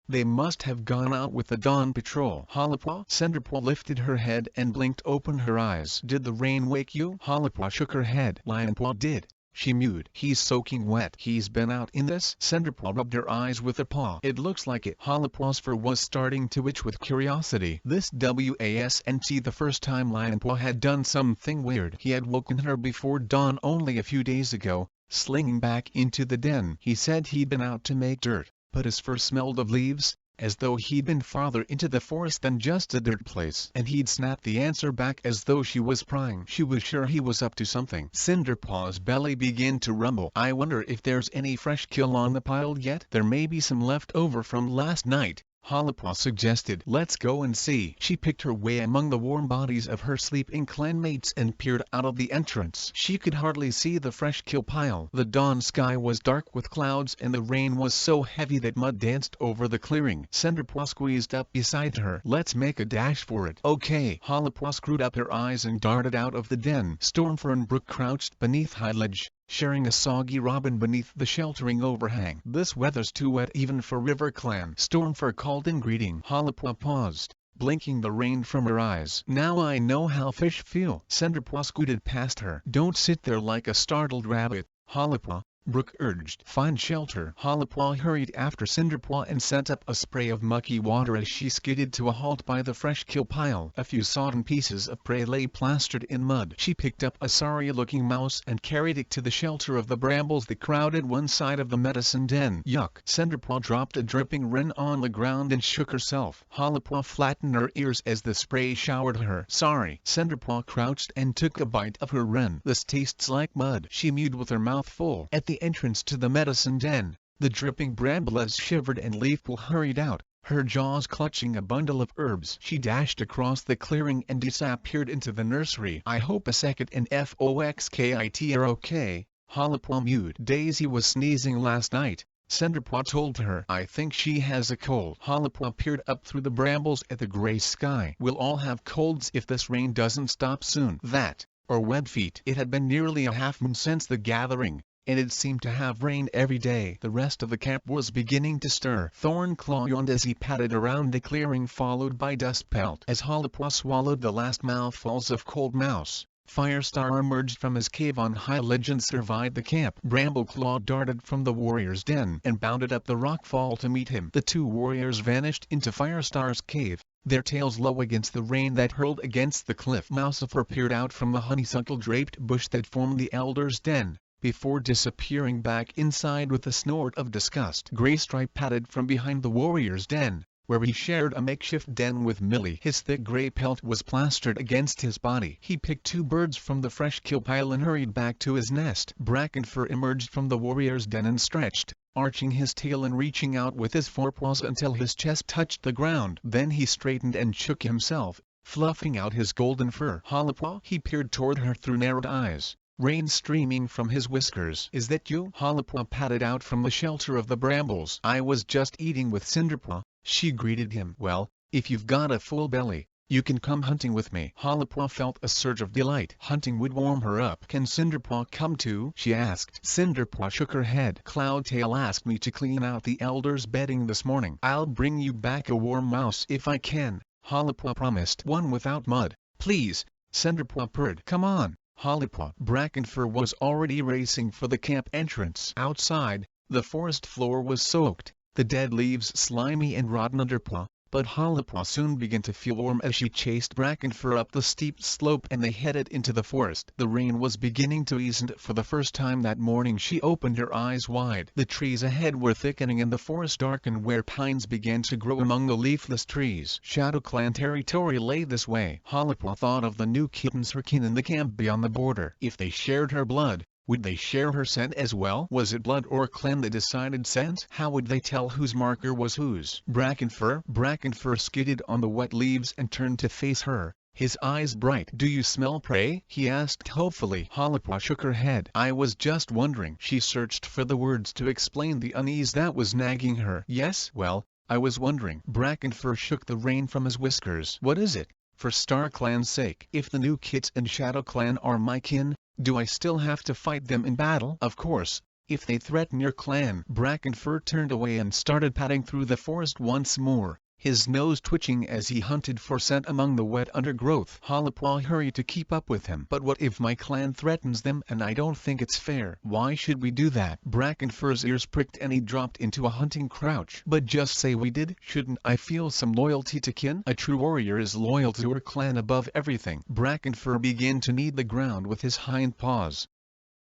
They must have gone out with the dawn patrol. Hollypaw? Cinderpaw lifted her head and blinked open her eyes. Did the rain wake you? Hollypaw shook her head. Lionpaw did. She mewed. He's soaking wet. He's been out in this? Cinderpaw rubbed her eyes with a paw. It looks like it. Hollypaw's fur was starting to itch with curiosity. This wasn't the first time Lionpaw had done something weird. He had woken her before dawn only a few days ago, slinging back into the den. He said he'd been out to make dirt, but his fur smelled of leaves, as though he'd been farther into the forest than just a dirt place. And he'd snapped the answer back as though she was prying. She was sure he was up to something. Cinderpaw's belly began to rumble. I wonder if there's any fresh kill on the pile yet? There may be some left over from last night, Hollypaw suggested. Let's go and see. She picked her way among the warm bodies of her sleeping clanmates and peered out of the entrance. She could hardly see the fresh kill pile. The dawn sky was dark with clouds and the rain was so heavy that mud danced over the clearing. Cinderpaw squeezed up beside her. Let's make a dash for it. Okay. Hollypaw screwed up her eyes and darted out of the den. Stormfur and Brook crouched beneath high ledge, sharing a soggy robin beneath the sheltering overhang. This weather's too wet even for River Clan, Stormfur called in greeting. Hollypaw paused, blinking the rain from her eyes. Now I know how fish feel. Cinderpaw scooted past her. Don't sit there like a startled rabbit, Hollypaw, Brook urged. Find shelter. Hollypaw hurried after Cinderpaw and sent up a spray of mucky water as she skidded to a halt by the fresh kill pile. A few sodden pieces of prey lay plastered in mud. She picked up a sorry-looking mouse and carried it to the shelter of the brambles that crowded one side of the medicine den. Yuck! Cinderpaw dropped a dripping wren on the ground and shook herself. Hollypaw flattened her ears as the spray showered her. Sorry. Cinderpaw crouched and took a bite of her wren. This tastes like mud. She mewed with her mouth full. At the entrance to the medicine den, the dripping brambles shivered and Leafpool hurried out, her jaws clutching a bundle of herbs. She dashed across the clearing and disappeared into the nursery. I hope a second and Foxkit are okay, Hollypaw mewed. Daisy was sneezing last night, Cinderpaw told her. I think she has a cold. Hollypaw peered up through the brambles at the gray sky. We'll all have colds if this rain doesn't stop soon. That, or web feet. It had been nearly a half moon since the gathering, and it seemed to have rained every day. The rest of the camp was beginning to stir. Thornclaw yawned as he padded around the clearing, followed by Dustpelt. As Hollypaw swallowed the last mouthfuls of cold mouse, Firestar emerged from his cave on High Ledge and surveyed the camp. Brambleclaw darted from the warrior's den and bounded up the rock fall to meet him. The two warriors vanished into Firestar's cave, their tails low against the rain that hurled against the cliff. Mousefur peered out from the honeysuckle-draped bush that formed the elder's den, before disappearing back inside with a snort of disgust. Graystripe padded from behind the warrior's den, where he shared a makeshift den with Millie. His thick gray pelt was plastered against his body. He picked two birds from the fresh kill pile and hurried back to his nest. Brackenfur emerged from the warrior's den and stretched, arching his tail and reaching out with his forepaws until his chest touched the ground. Then he straightened and shook himself, fluffing out his golden fur. Hollypaw? He peered toward her through narrowed eyes, rain streaming from his whiskers. Is that you? Hollypaw padded out from the shelter of the brambles. I was just eating with Cinderpaw, she greeted him. Well, if you've got a full belly, you can come hunting with me. Hollypaw felt a surge of delight. Hunting would warm her up. Can Cinderpaw come too? She asked. Cinderpaw shook her head. Cloudtail asked me to clean out the elder's bedding this morning. I'll bring you back a warm mouse if I can, Hollypaw promised. One without mud, please, Cinderpaw purred. Come on, Hollypaw. Brackenfur was already racing for the camp entrance. Outside, the forest floor was soaked, the dead leaves slimy and rotten under Paw, but Hollypaw soon began to feel warm as she chased Brackenfur up the steep slope and they headed into the forest. The rain was beginning to ease and for the first time that morning she opened her eyes wide. The trees ahead were thickening and the forest darkened where pines began to grow among the leafless trees. ShadowClan territory lay this way. Hollypaw thought of the new kittens her kin in the camp beyond the border. If they shared her blood, would they share her scent as well? Was it blood or clan that decided scent? How would they tell whose marker was whose? Brackenfur skidded on the wet leaves and turned to face her, his eyes bright. "Do you smell prey?" he asked hopefully. Halapaw shook her head. "I was just wondering." She searched for the words to explain the unease that was nagging her. "Yes, well, I was wondering." Brackenfur shook the rain from his whiskers. "What is it? For Star Clan's sake. If the new Kits and Shadow Clan are my kin, do I still have to fight them in battle?" "Of course. If they threaten your clan." Brackenfur turned away and started padding through the forest once more, his nose twitching as he hunted for scent among the wet undergrowth. Halapaw hurried to keep up with him. "But what if my clan threatens them and I don't think it's fair?" "Why should we do that?" Brackenfur's ears pricked and he dropped into a hunting crouch. "But just say we did. Shouldn't I feel some loyalty to kin? A true warrior is loyal to her clan above everything." Brackenfur began to knead the ground with his hind paws.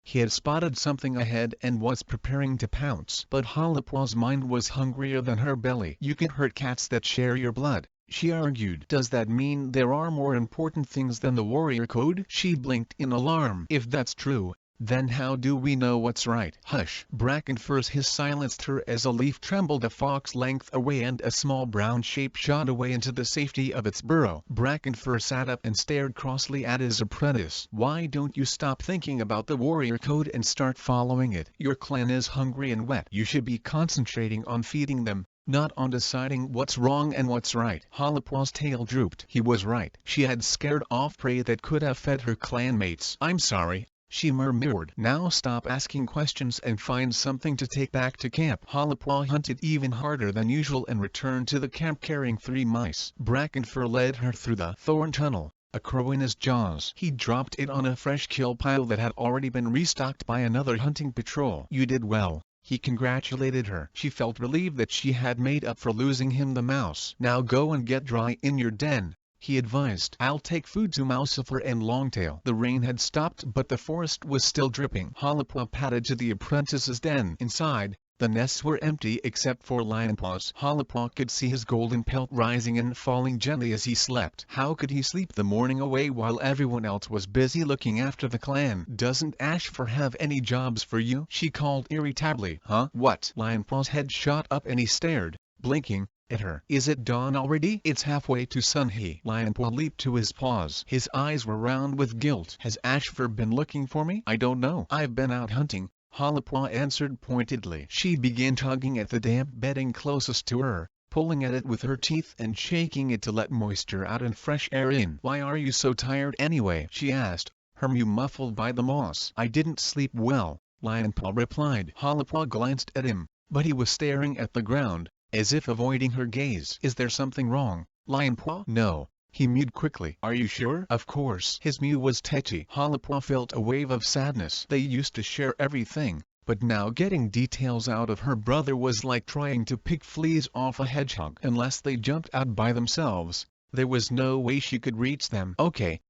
He had spotted something ahead and was preparing to pounce. But Halapaw's mind was hungrier than her belly. "You can hurt cats that share your blood," she argued. "Does that mean there are more important things than the warrior code?" She blinked in alarm. "If that's true, then how do we know what's right?" "Hush!" Brackenfur's hiss silenced her as a leaf trembled a fox length away and a small brown shape shot away into the safety of its burrow. Brackenfur sat up and stared crossly at his apprentice. "Why don't you stop thinking about the warrior code and start following it? Your clan is hungry and wet. You should be concentrating on feeding them, not on deciding what's wrong and what's right." Halapaw's tail drooped. He was right. She had scared off prey that could have fed her clanmates. "I'm sorry," she murmured. "Now stop asking questions and find something to take back to camp." Halapaw hunted even harder than usual and returned to the camp carrying 3 mice. Brackenfur led her through the thorn tunnel, a crow in his jaws. He dropped it on a fresh kill pile that had already been restocked by another hunting patrol. "You did well," he congratulated her. She felt relieved that she had made up for losing him the mouse. "Now go and get dry in your den," he advised. "I'll take food to Mousefur and Longtail." The rain had stopped but the forest was still dripping. Halapaw padded to the apprentice's den. Inside, the nests were empty except for Lionpaw's. Halapaw could see his golden pelt rising and falling gently as he slept. How could he sleep the morning away while everyone else was busy looking after the clan? "Doesn't Ashfur have any jobs for you?" she called irritably. "Huh? What?" Lionpaw's head shot up and he stared, blinking, at her. "Is it dawn already? It's halfway to sun." Lionpaw leaped to his paws. His eyes were round with guilt. "Has Ashfur been looking for me?" "I don't know. I've been out hunting," Halapaw answered pointedly. She began tugging at the damp bedding closest to her, pulling at it with her teeth and shaking it to let moisture out and fresh air in. "Why are you so tired anyway?" she asked, her mew muffled by the moss. "I didn't sleep well," Lionpaw replied. Halapaw glanced at him, but he was staring at the ground, as if avoiding her gaze. "Is there something wrong, Lionpaw?" "No," he mewed quickly. "Are you sure?" "Of course." His mew was tetchy. Halapaw felt a wave of sadness. They used to share everything, but now getting details out of her brother was like trying to pick fleas off a hedgehog. Unless they jumped out by themselves, there was no way she could reach them. Okay,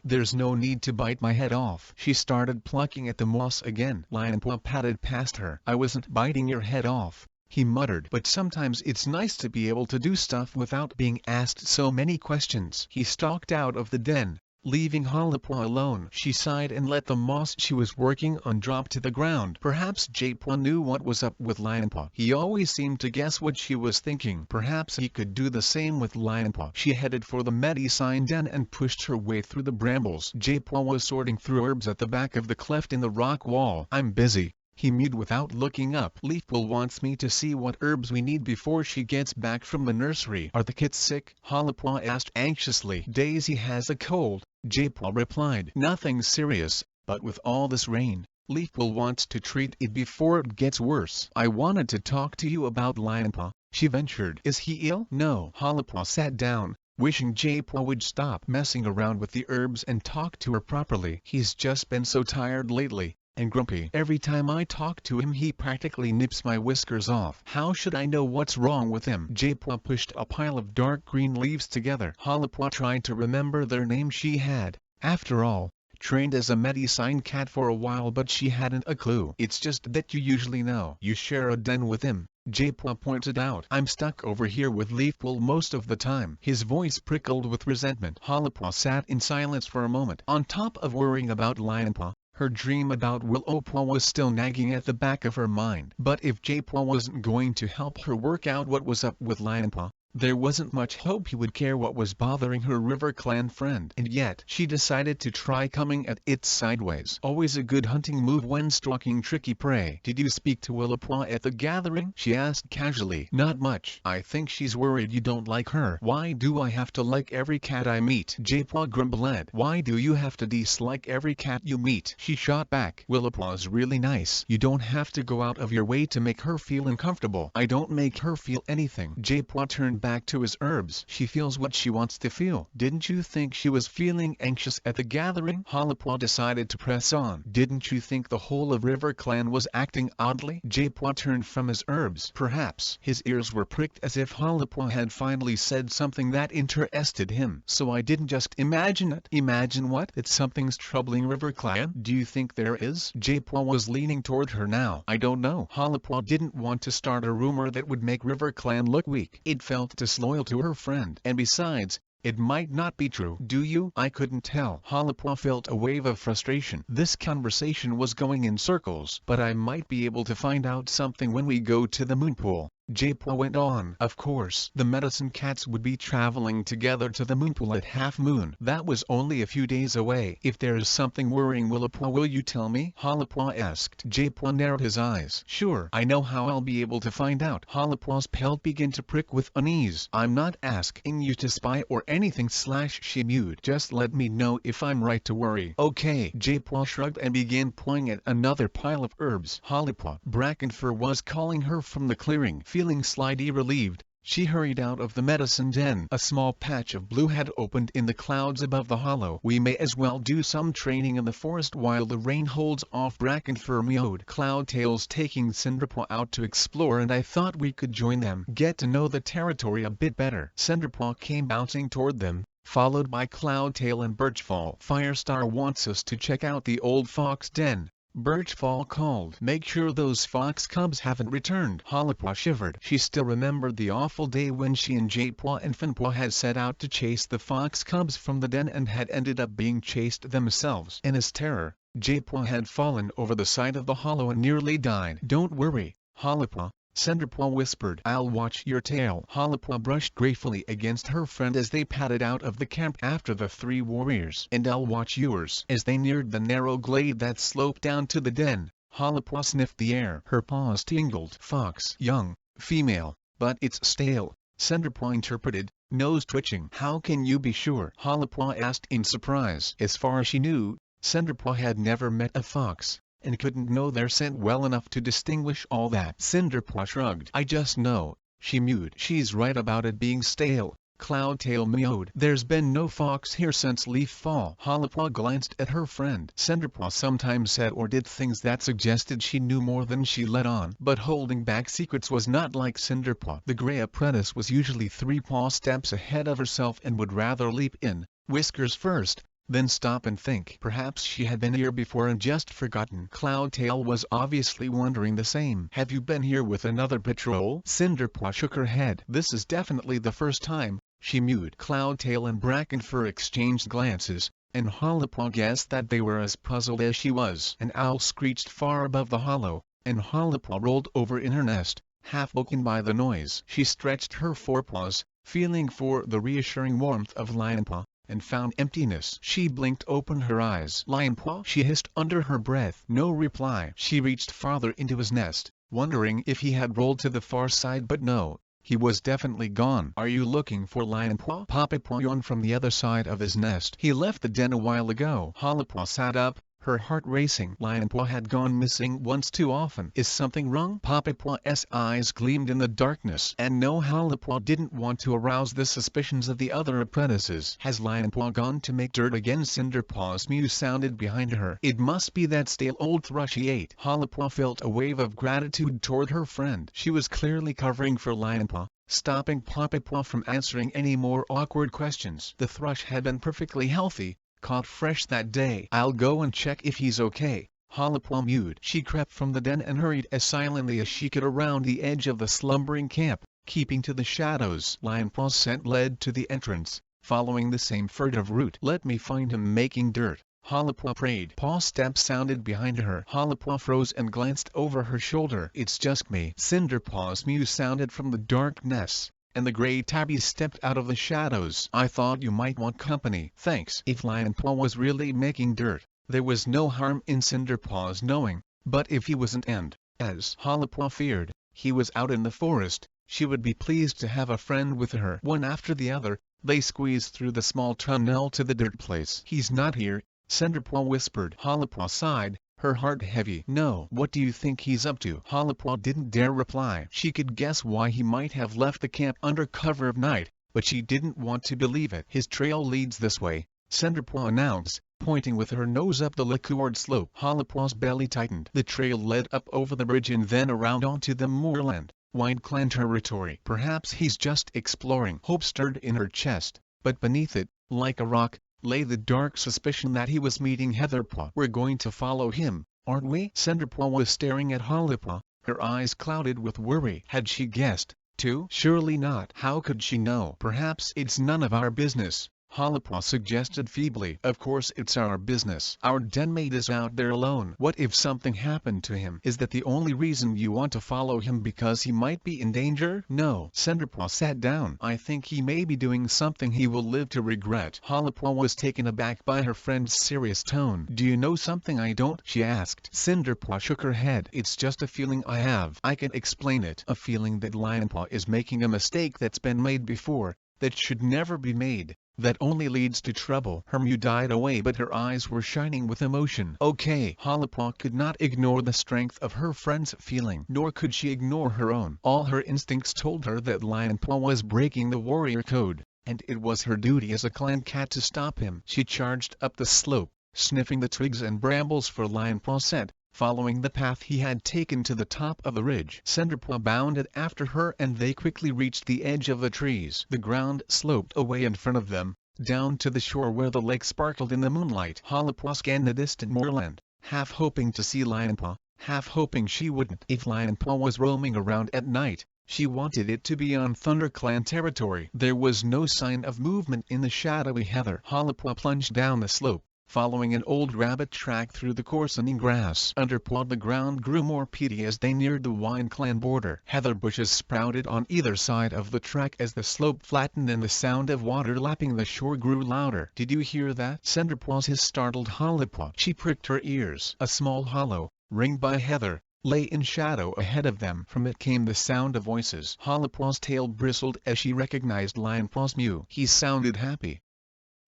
there's no need to bite my head off." She started plucking at the moss again. Lionpaw padded past her. "I wasn't biting your head off," he muttered. "But sometimes it's nice to be able to do stuff without being asked so many questions." He stalked out of the den, leaving Halapaw alone. She sighed and let the moss she was working on drop to the ground. Perhaps Japaw knew what was up with Lionpaw. He always seemed to guess what she was thinking. Perhaps he could do the same with Lionpaw. She headed for the medicine den and pushed her way through the brambles. Japaw was sorting through herbs at the back of the cleft in the rock wall. "I'm busy," he mewed without looking up. "Leafpool wants me to see what herbs we need before she gets back from the nursery." "Are the kids sick?" Halapaw asked anxiously. "Daisy has a cold," Japaw replied. "Nothing serious, but with all this rain, Leafpool wants to treat it before it gets worse." "I wanted to talk to you about Lionpaw," she ventured. "Is he ill?" "No." Halapaw sat down, wishing Japaw would stop messing around with the herbs and talk to her properly. "He's just been so tired lately, and grumpy. Every time I talk to him he practically nips my whiskers off." "How should I know what's wrong with him?" Japaw pushed a pile of dark green leaves together. Halapaw tried to remember their names. She had, after all, trained as a medicine cat for a while, but she hadn't a clue. "It's just that you usually know. You share a den with him," Japaw pointed out. "I'm stuck over here with Leafpool most of the time." His voice prickled with resentment. Halapaw sat in silence for a moment. On top of worrying about Lionpaw, her dream about Willowpaw was still nagging at the back of her mind. But if Japaw wasn't going to help her work out what was up with Lionpaw, There wasn't much hope he would care what was bothering her River Clan friend, and yet she decided to try coming at it sideways. Always a good hunting move when stalking tricky prey. "Did you speak to Willipwa at the gathering?" she asked casually. "Not much. I think she's worried you don't like her." "Why do I have to like every cat I meet?" Japwa grumbled. "Why do you have to dislike every cat you meet?" she shot back. "Willipwa's really nice. You don't have to go out of your way to make her feel uncomfortable." "I don't make her feel anything." Japwa turned back to his herbs. "She feels what she wants to feel." "Didn't you think she was feeling anxious at the gathering?" Willipwa decided to press on. "Didn't you think the whole of River Clan was acting oddly?" Japwa turned from his herbs. Perhaps his ears were pricked as if Willipwa had finally said something that interested him. "So I didn't just imagine it." "Imagine what?" "That something's troubling River Clan." "Do you think there is?" Japwa was leaning toward her now. "I don't know." Willipwa didn't want to start a rumor that would make River Clan look weak. It felt disloyal to her friend, and besides, it might not be true. "Do you?" "I couldn't tell." Willipwa felt a wave of frustration. This conversation was going in circles. "But I might be able to find out something when we go to the moon pool," Japwa went on. Of course, the medicine cats would be traveling together to the moon pool at half moon. That was only a few days away. "If there is something worrying Willipwa, will you tell me?" Willipwa asked. Japwa narrowed his eyes. "Sure, I know how I'll be able to find out." Willipwa's pelt began to prick with unease. "I'm not asking you to spy or anything," she mewed. "Just let me know if I'm right to worry." "Okay." Japwa shrugged and began pulling at another pile of herbs. Willipwa. Brackenfur was calling her from the clearing. Feeling slightly relieved, she hurried out of the medicine den. A small patch of blue had opened in the clouds above the hollow. "We may as well do some training in the forest while the rain holds off," Brackenfur mewed. "Cloudtail's taking Cinderpaw out to explore, and I thought we could join them. Get to know the territory a bit better." Cinderpaw came bouncing toward them, followed by Cloudtail and Birchfall. "Firestar wants us to check out the old fox den," Birchfall called. "Make sure those fox cubs haven't returned." Willipwa shivered. She still remembered the awful day when she and Japwa and Finpaw had set out to chase the fox cubs from the den and had ended up being chased themselves. In his terror, Japwa had fallen over the side of the hollow and nearly died. "Don't worry, Willipwa," Cinderpaw whispered. "I'll watch your tail." Willipwa brushed gratefully against her friend as they padded out of the camp after the three warriors. "And I'll watch yours." As they neared the narrow glade that sloped down to the den, Willipwa sniffed the air. Her paws tingled. "Fox, young, female, but it's stale," Cinderpaw interpreted, nose twitching. "How can you be sure?" Willipwa asked in surprise. As far as she knew, Cinderpaw had never met a fox, and couldn't know their scent well enough to distinguish all that. Cinderpaw shrugged. "I just know," she mewed. "She's right about it being stale." Cloudtail meowed. "There's been no fox here since leaf fall." Willipwa glanced at her friend. Cinderpaw sometimes said or did things that suggested she knew more than she let on. But holding back secrets was not like Cinderpaw. The gray apprentice was usually 3 paw steps ahead of herself and would rather leap in, whiskers first, then stop and think. Perhaps she had been here before and just forgotten. Cloudtail was obviously wondering the same. "Have you been here with another patrol?" Cinderpaw shook her head. "This is definitely the first time," she mewed. Cloudtail and Brackenfur exchanged glances, and Willipwa guessed that they were as puzzled as she was. An owl screeched far above the hollow, and Willipwa rolled over in her nest, half woken by the noise. She stretched her forepaws, feeling for the reassuring warmth of Lionpaw, and found emptiness. She blinked open her eyes. "Lionpaw?" she hissed under her breath. No reply. She reached farther into his nest, wondering if he had rolled to the far side, but no, he was definitely gone. "Are you looking for Lionpaw?" Papapaw yawned from the other side of his nest. "He left the den a while ago." Willipwa sat up, her heart racing. Lionpaw had gone missing once too often. "Is something wrong?" Papapaw's eyes gleamed in the darkness. And no, Willipwa didn't want to arouse the suspicions of the other apprentices. "Has Lionpaw gone to make dirt again?" Cinderpaw's mew sounded behind her. "It must be that stale old thrush he ate." Willipwa felt a wave of gratitude toward her friend. She was clearly covering for Lionpaw, stopping Papapaw from answering any more awkward questions. The thrush had been perfectly healthy, caught fresh that day. "I'll go and check if he's okay," Willipwa mewed. She crept from the den and hurried as silently as she could around the edge of the slumbering camp, keeping to the shadows. Lionpaw's scent led to the entrance, following the same furtive route. "Let me find him making dirt," Willipwa prayed. Paw steps sounded behind her. Willipwa froze and glanced over her shoulder. "It's just me." Cinderpaw's mew sounded from the darkness. and the grey tabby stepped out of the shadows. "I thought you might want company." "Thanks." If Lionpaw was really making dirt, there was no harm in Cinderpaw's knowing, but if he wasn't and, as Hollypaw feared, he was out in the forest, she would be pleased to have a friend with her. One after the other, they squeezed through the small tunnel to the dirt place. "He's not here," Cinderpaw whispered. Hollypaw sighed, her heart heavy. "No." "What do you think he's up to?" Hollypaw didn't dare reply. She could guess why he might have left the camp under cover of night, but she didn't want to believe it. "His trail leads this way," Cinderpaw announced, pointing with her nose up the lacured slope. Hollypaw's belly tightened. The trail led up over the bridge and then around onto the moorland, Wind Clan territory. "Perhaps he's just exploring." Hope stirred in her chest, but beneath it, like a rock, lay the dark suspicion that he was meeting Heatherpaw. "We're going to follow him, aren't we?" Cinderpaw was staring at Hollypaw, her eyes clouded with worry. Had she guessed, too? Surely not. How could she know? "Perhaps it's none of our business," Hollypaw suggested feebly. "Of course it's our business. Our denmate is out there alone. What if something happened to him?" "Is that the only reason you want to follow him, because he might be in danger?" "No." Cinderpaw sat down. "I think he may be doing something he will live to regret." Hollypaw was taken aback by her friend's serious tone. "Do you know something I don't?" she asked. Cinderpaw shook her head. "It's just a feeling I have. I can explain it. A feeling that Lionpaw is making a mistake that's been made before, that should never be made, that only leads to trouble." Her mew died away, but her eyes were shining with emotion. "Okay." Hollypaw could not ignore the strength of her friend's feeling, nor could she ignore her own. All her instincts told her that Lionpaw was breaking the warrior code, and it was her duty as a clan cat to stop him. She charged up the slope, sniffing the twigs and brambles for Lionpaw scent, following the path he had taken to the top of the ridge. Cinderpaw bounded after her and they quickly reached the edge of the trees. The ground sloped away in front of them, down to the shore where the lake sparkled in the moonlight. Hollypaw scanned the distant moorland, half hoping to see Lionpaw, half hoping she wouldn't. If Lionpaw was roaming around at night, she wanted it to be on ThunderClan territory. There was no sign of movement in the shadowy heather. Hollypaw plunged down the slope, following an old rabbit track through the coarsening grass. Underpaw the ground grew more peaty as they neared the Wind Clan border. Heather bushes sprouted on either side of the track as the slope flattened and the sound of water lapping the shore grew louder. "Did you hear that?" Cinderpaw's hiss startled Hollypaw. She pricked her ears. A small hollow, ringed by heather, lay in shadow ahead of them. From it came the sound of voices. Hollypaw's tail bristled as she recognized Lionpaw's mew. He sounded happy.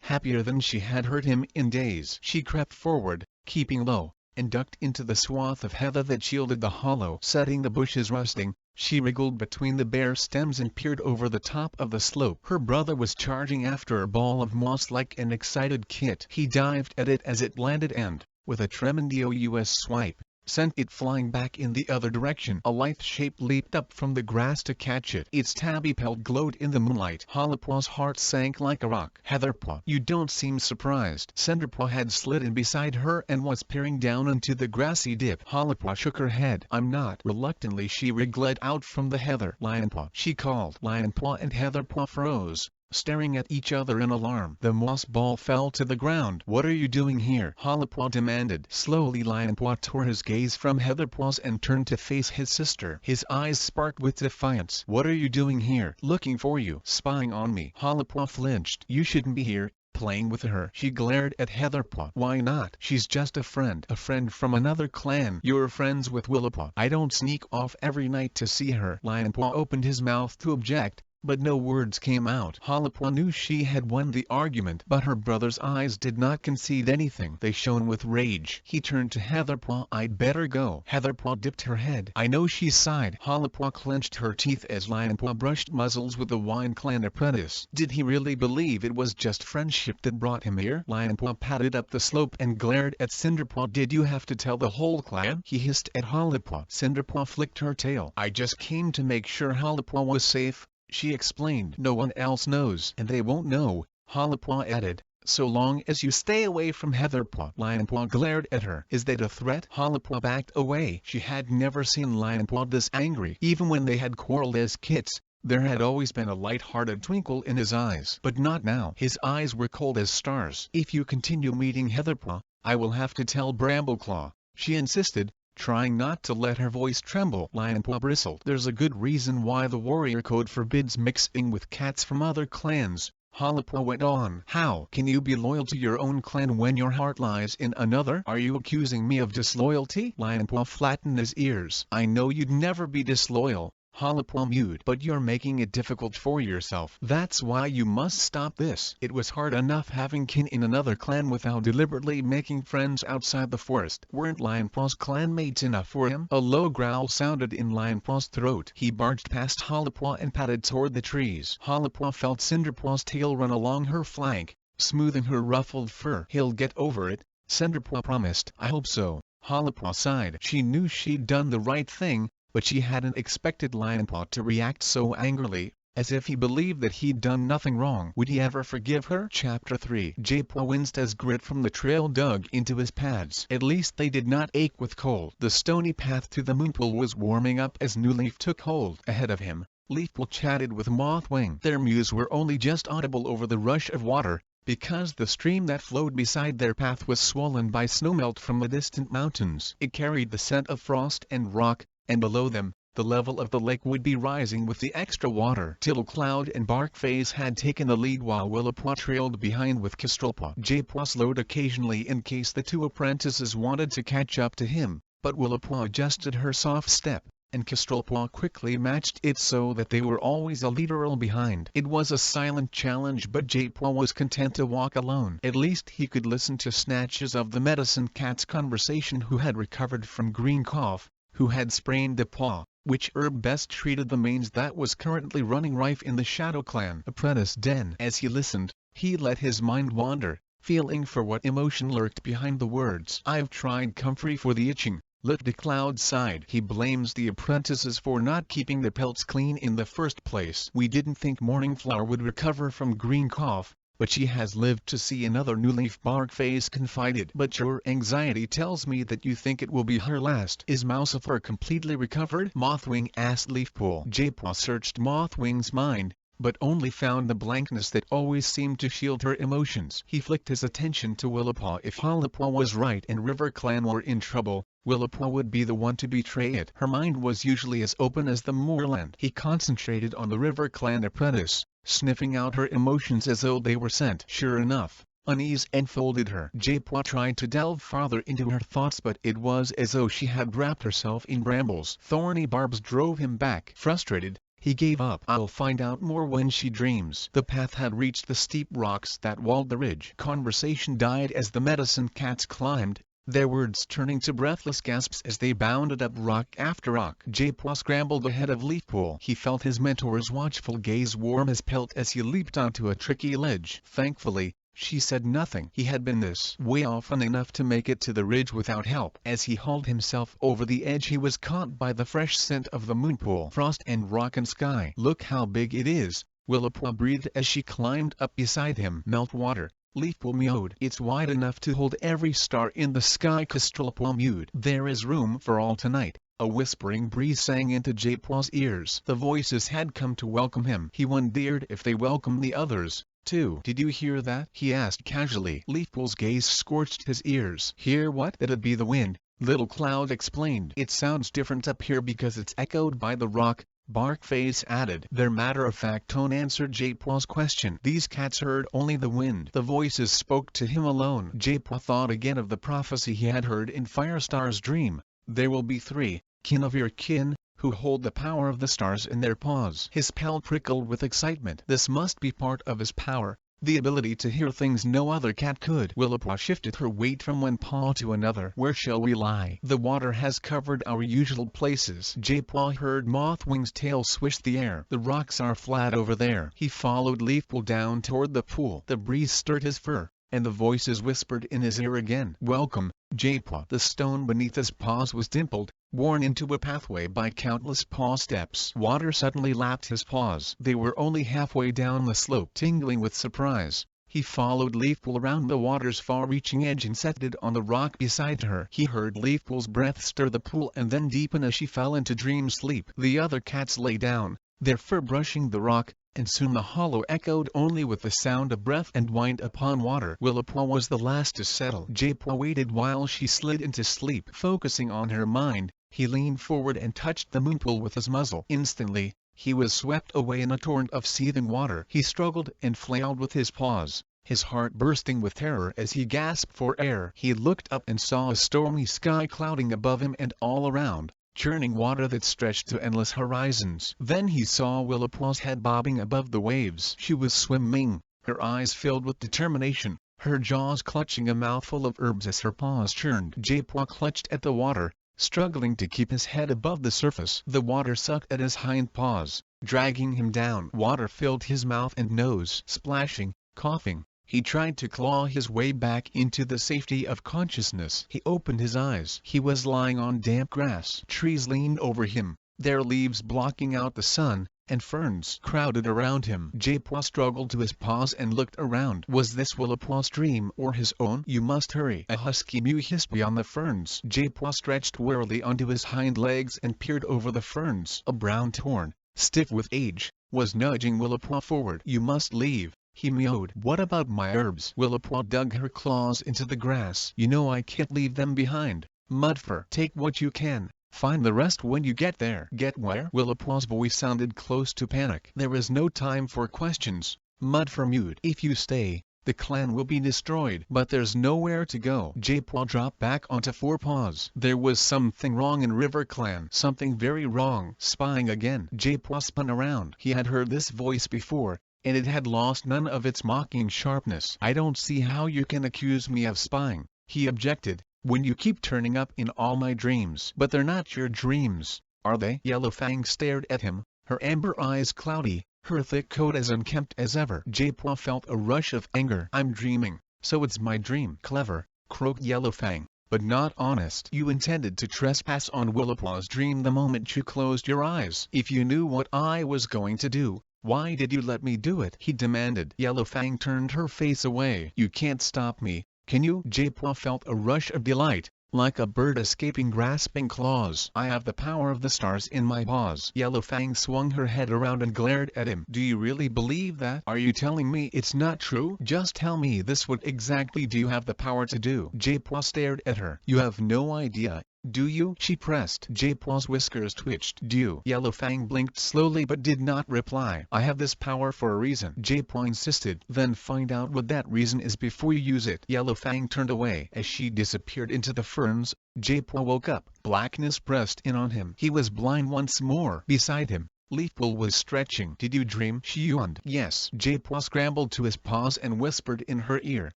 Happier than she had heard him in days. She crept forward, keeping low, and ducked into the swath of heather that shielded the hollow. Setting the bushes rusting, she wriggled between the bare stems and peered over the top of the slope. Her brother was charging after a ball of moss like an excited kit. He dived at it as it landed and, with a tremendous swipe, sent it flying back in the other direction. A lithe shape leaped up from the grass to catch it. Its tabby pelt glowed in the moonlight. Hollypaw's heart sank like a rock. "Heatherpaw, you don't seem surprised." Cinderpaw had slid in beside her and was peering down into the grassy dip. Hollypaw shook her head. "I'm not." Reluctantly she wriggled out from the heather. "Lionpaw," she called. Lionpaw and Heatherpaw froze, staring at each other in alarm. The moss ball fell to the ground. "What are you doing here?" Hollypaw demanded. Slowly Lionpaw tore his gaze from Heatherpaw's and turned to face his sister. His eyes sparked with defiance. "What are you doing here?" "Looking for you." "Spying on me." Hollypaw flinched. "You shouldn't be here, playing with her." She glared at Heatherpaw. "Why not?" "She's just a friend from another clan." "You're friends with Willowpaw." "I don't sneak off every night to see her." Lionpaw opened his mouth to object, but no words came out. Hollypaw knew she had won the argument, but her brother's eyes did not concede anything. They shone with rage. He turned to Heatherpaw. "I'd better go." Heatherpaw dipped her head. "I know," she sighed. Hollypaw clenched her teeth as Lionpaw brushed muzzles with the Wind Clan apprentice. Did he really believe it was just friendship that brought him here? Lionpaw padded up the slope and glared at Cinderpaw. "Did you have to tell the whole clan?" he hissed at Hollypaw. Cinderpaw flicked her tail. "I just came to make sure Hollypaw was safe," she explained. "No one else knows." "And they won't know," Hollypaw added, "so long as you stay away from Heatherpaw." Lionpaw glared at her. "Is that a threat?" Hollypaw backed away. She had never seen Lionpaw this angry. Even when they had quarreled as kits, there had always been a light-hearted twinkle in his eyes. But not now. His eyes were cold as stars. "If you continue meeting Heatherpaw, I will have to tell Brambleclaw," she insisted, trying not to let her voice tremble. Lionpaw bristled. There's a good reason why the warrior code forbids mixing with cats from other clans, Harper went on. How can you be loyal to your own clan when your heart lies in another? Are you accusing me of disloyalty? Lionpaw flattened his ears. I know you'd never be disloyal, Harper mewed, but you're making it difficult for yourself. That's why you must stop this. It was hard enough having kin in another clan without deliberately making friends outside the forest. Weren't Lionpaw's clanmates enough for him? A low growl sounded in Lionpaw's throat. He barged past Harper and padded toward the trees. Harper felt Cinderpaw's tail run along her flank, smoothing her ruffled fur. He'll get over it, Cinderpaw promised. I hope so, Harper sighed. She knew she'd done the right thing, but she hadn't expected Lionpaw to react so angrily, as if he believed that he'd done nothing wrong. Would he ever forgive her? Chapter 3. J-Paw winced as grit from the trail dug into his pads. At least they did not ache with cold. The stony path to the moonpool was warming up as New Leaf took hold. Ahead of him, Leafpool chatted with Mothwing. Their mews were only just audible over the rush of water, because the stream that flowed beside their path was swollen by snowmelt from the distant mountains. It carried the scent of frost and rock, and below them, the level of the lake would be rising with the extra water. Tittlecloud and Barkface had taken the lead while Willowpaw trailed behind with Kestrelpaw. J-Paw slowed occasionally in case the two apprentices wanted to catch up to him, but Willowpaw adjusted her soft step, and Kestrelpaw quickly matched it so that they were always a literal behind. It was a silent challenge, but J-Paw was content to walk alone. At least he could listen to snatches of the medicine cat's conversation, who had recovered from green cough, who had sprained a paw, which herb best treated the mange that was currently running rife in the Shadow Clan apprentice den. As he listened, he let his mind wander, feeling for what emotion lurked behind the words. I've tried comfrey for the itching, Liftcloud sighed. He blames the apprentices for not keeping the pelts clean in the first place. We didn't think Morningflower would recover from green cough, but she has lived to see another New Leaf, Barkface confided. But your anxiety tells me that you think it will be her last. Is Mousefur completely recovered? Mothwing asked Leafpool. J-Paw searched Mothwing's mind, but only found the blankness that always seemed to shield her emotions. He flicked his attention to Willowpaw. If Harper was right and River Clan were in trouble, Willowpaw would be the one to betray it. Her mind was usually as open as the moorland. He concentrated on the River Clan apprentice, sniffing out her emotions as though they were scent. Sure enough, unease enfolded her. J-Paw tried to delve farther into her thoughts, but it was as though she had wrapped herself in brambles. Thorny barbs drove him back. Frustrated, he gave up. I'll find out more when she dreams. The path had reached the steep rocks that walled the ridge. Conversation died as the medicine cats climbed, their words turning to breathless gasps as they bounded up rock after rock. J-Paw scrambled ahead of Leafpool. He felt his mentor's watchful gaze warm his pelt as he leaped onto a tricky ledge. Thankfully, she said nothing. He had been this way often enough to make it to the ridge without help. As he hauled himself over the edge, he was caught by the fresh scent of the moonpool. Frost and rock and sky. Look how big it is, Willowpaw breathed as she climbed up beside him. Meltwater, Leafpool mewed. It's wide enough to hold every star in the sky, Kestrelpaw mewed. There is room for all tonight. A whispering breeze sang into J-Paw's ears. The voices had come to welcome him. He wondered if they welcomed the others, too. Did you hear that? He asked casually. Leafpool's gaze scorched his ears. Hear what? That'd be the wind, Littlecloud explained. It sounds different up here because it's echoed by the rock, Barkface added. Their matter-of-fact tone answered J-Paw's question. These cats heard only the wind. The voices spoke to him alone. J-Paw thought again of the prophecy he had heard in Firestar's dream. There will be 3, kin of your kin, who hold the power of the stars in their paws. His pelt prickled with excitement. This must be part of his power, the ability to hear things no other cat could. Willowpaw shifted her weight from one paw to another. Where shall we lie? The water has covered our usual places. J-Paw heard Mothwing's tail swish the air. The rocks are flat over there. He followed Leafpool down toward the pool. The breeze stirred his fur, and the voices whispered in his ear again. Welcome, J-Paw. The stone beneath his paws was dimpled, worn into a pathway by countless paw steps. Water suddenly lapped his paws. They were only halfway down the slope. Tingling with surprise, he followed Leafpool around the water's far-reaching edge and set it on the rock beside her. He heard Leafpool's breath stir the pool and then deepen as she fell into dream sleep. The other cats lay down, their fur brushing the rock, and soon the hollow echoed only with the sound of breath and wind upon water. Willowpaw was the last to settle. Jaepaw waited while she slid into sleep. Focusing on her mind, he leaned forward and touched the moonpool with his muzzle. Instantly, he was swept away in a torrent of seething water. He struggled and flailed with his paws, his heart bursting with terror as he gasped for air. He looked up and saw a stormy sky clouding above him and all around, churning water that stretched to endless horizons. Then he saw Willowpaw's head bobbing above the waves. She was swimming, her eyes filled with determination, her jaws clutching a mouthful of herbs as her paws churned. Jaepaw clutched at the water, struggling to keep his head above the surface. The water sucked at his hind paws, dragging him down. Water filled his mouth and nose. Splashing, coughing, he tried to claw his way back into the safety of consciousness. He opened his eyes. He was lying on damp grass. Trees leaned over him, their leaves blocking out the sun, and ferns crowded around him. Jaepaw struggled to his paws and looked around. Was this Willowpaw's dream or his own? "You must hurry," a husky mew hissed beyond the ferns. Jaepaw stretched wearily onto his hind legs and peered over the ferns. A brown thorn, stiff with age, was nudging Willowpaw forward. "You must leave," he mewed. "What about my herbs?" Willowpaw dug her claws into the grass. "You know I can't leave them behind, Mudfur. Take what you can. Find the rest when you get there." "Get where?" Willowpaw's voice sounded close to panic. "There is no time for questions," Mudfur mewed. "If you stay, the clan will be destroyed." "But there's nowhere to go." Jaepaw dropped back onto four paws. There was something wrong in River Clan. Something very wrong. Spying again. Jaepaw spun around. He had heard this voice before, and it had lost none of its mocking sharpness. "I don't see how you can accuse me of spying," he objected, "when you keep turning up in all my dreams." "But they're not your dreams, are they?" Yellowfang stared at him, her amber eyes cloudy, her thick coat as unkempt as ever. Jaepaw felt a rush of anger. "I'm dreaming, so it's my dream." "Clever," croaked Yellowfang, "but not honest. You intended to trespass on Willowpaw's dream the moment you closed your eyes. If you knew what I was going to do, why did you let me do it?" he demanded. Yellowfang turned her face away. "You can't stop me, can you?" Jaepaw felt a rush of delight, like a bird escaping grasping claws. "I have the power of the stars in my paws." Yellowfang swung her head around and glared at him. "Do you really believe that? Are you telling me it's not true? Just tell me this. What exactly do you have the power to do?" Jaepaw stared at her. "You have no idea, do you?" she pressed. Jaepaw's whiskers twitched. "Do you?" Yellowfang blinked slowly but did not reply. "I have this power for a reason," Jaepaw insisted. "Then find out what that reason is before you use it." Yellowfang turned away. As she disappeared into the ferns, Jaepaw woke up. Blackness pressed in on him. He was blind once more. Beside him, Leafpool was stretching. "Did you dream?" she yawned. "Yes." Jaepaw scrambled to his paws and whispered in her ear,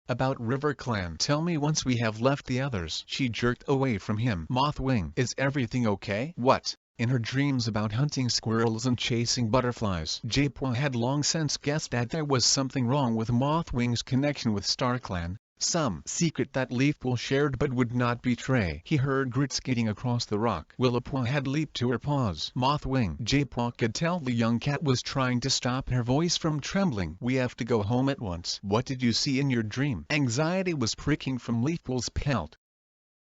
"About River Clan. Tell me once we have left the others." She jerked away from him. "Mothwing, is everything okay?" "What?" In her dreams about hunting squirrels and chasing butterflies, Jaepaw had long since guessed that there was something wrong with Mothwing's connection with StarClan, some secret that Leafpool shared but would not betray. He heard Grit skating across the rock. Willowpaw had leaped to her paws. "Mothwing!" Jaepaw could tell the young cat was trying to stop her voice from trembling. "We have to go home at once." "What did you see in your dream?" Anxiety was pricking from Leafpool's pelt.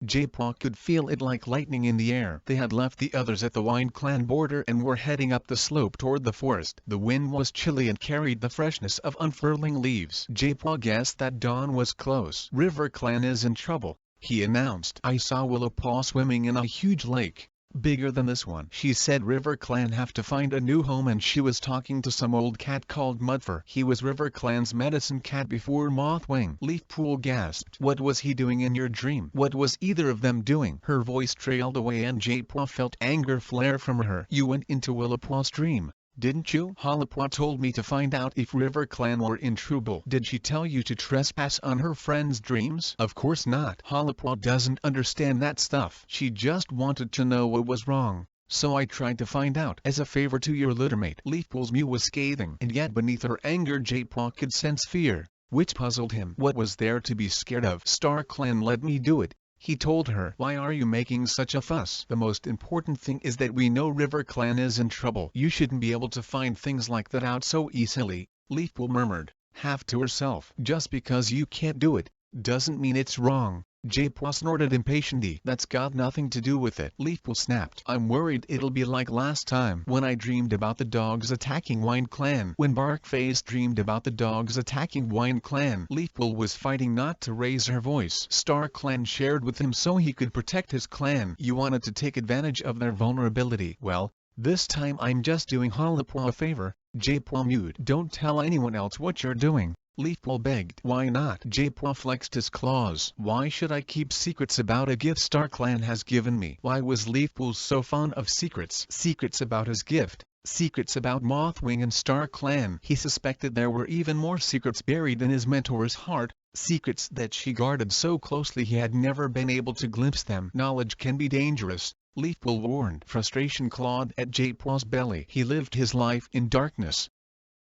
Jaepaw could feel it like lightning in the air. They had left the others at the Wind Clan border and were heading up the slope toward the forest. The wind was chilly and carried the freshness of unfurling leaves. Jaepaw guessed that dawn was close. "River Clan is in trouble," he announced. "I saw Willowpaw swimming in a huge lake, bigger than this one." She said River Clan have to find a new home, and she was talking to some old cat called Mudfur. He was River Clan's medicine cat before Mothwing. Leafpool gasped. "What was he doing in your dream?" "What was either of them doing?" Her voice trailed away and Jaepaw felt anger flare from her. "You went into Willowpaw's dream, didn't you?" "Hollowpaw told me to find out if River Clan were in trouble." "Did she tell you to trespass on her friend's dreams?" "Of course not. Hollowpaw doesn't understand that stuff. She just wanted to know what was wrong, so I tried to find out." "As a favor to your littermate." Leafpool's mew was scathing, and yet beneath her anger Jaepaw could sense fear, which puzzled him. What was there to be scared of? "StarClan let me do it," he told her. "Why are you making such a fuss?" "The most important thing is that we know River Clan is in trouble." "You shouldn't be able to find things like that out so easily," Leafpool murmured, half to herself. "Just because you can't do it, doesn't mean it's wrong." Jaipua snorted impatiently. That's got nothing to do with it. Leafpool snapped. I'm worried it'll be like last time when I dreamed about the dogs attacking Wine Clan. When Barkface dreamed about the dogs attacking Wine Clan. Leafpool was fighting not to raise her voice. Star Clan shared with him so he could protect his clan. You wanted to take advantage of their vulnerability. Well, this time I'm just doing Halapua a favor. Jaipua mewed. Don't tell anyone else what you're doing. Leafpool begged. Why not? Jaipua flexed his claws. Why should I keep secrets about a gift Star Clan has given me? Why was Leafpool so fond of secrets? Secrets about his gift. Secrets about Mothwing and Star Clan. He suspected there were even more secrets buried in his mentor's heart. Secrets that she guarded so closely he had never been able to glimpse them. Knowledge can be dangerous, Leafpool warned. Frustration clawed at Jaipua's belly. He lived his life in darkness.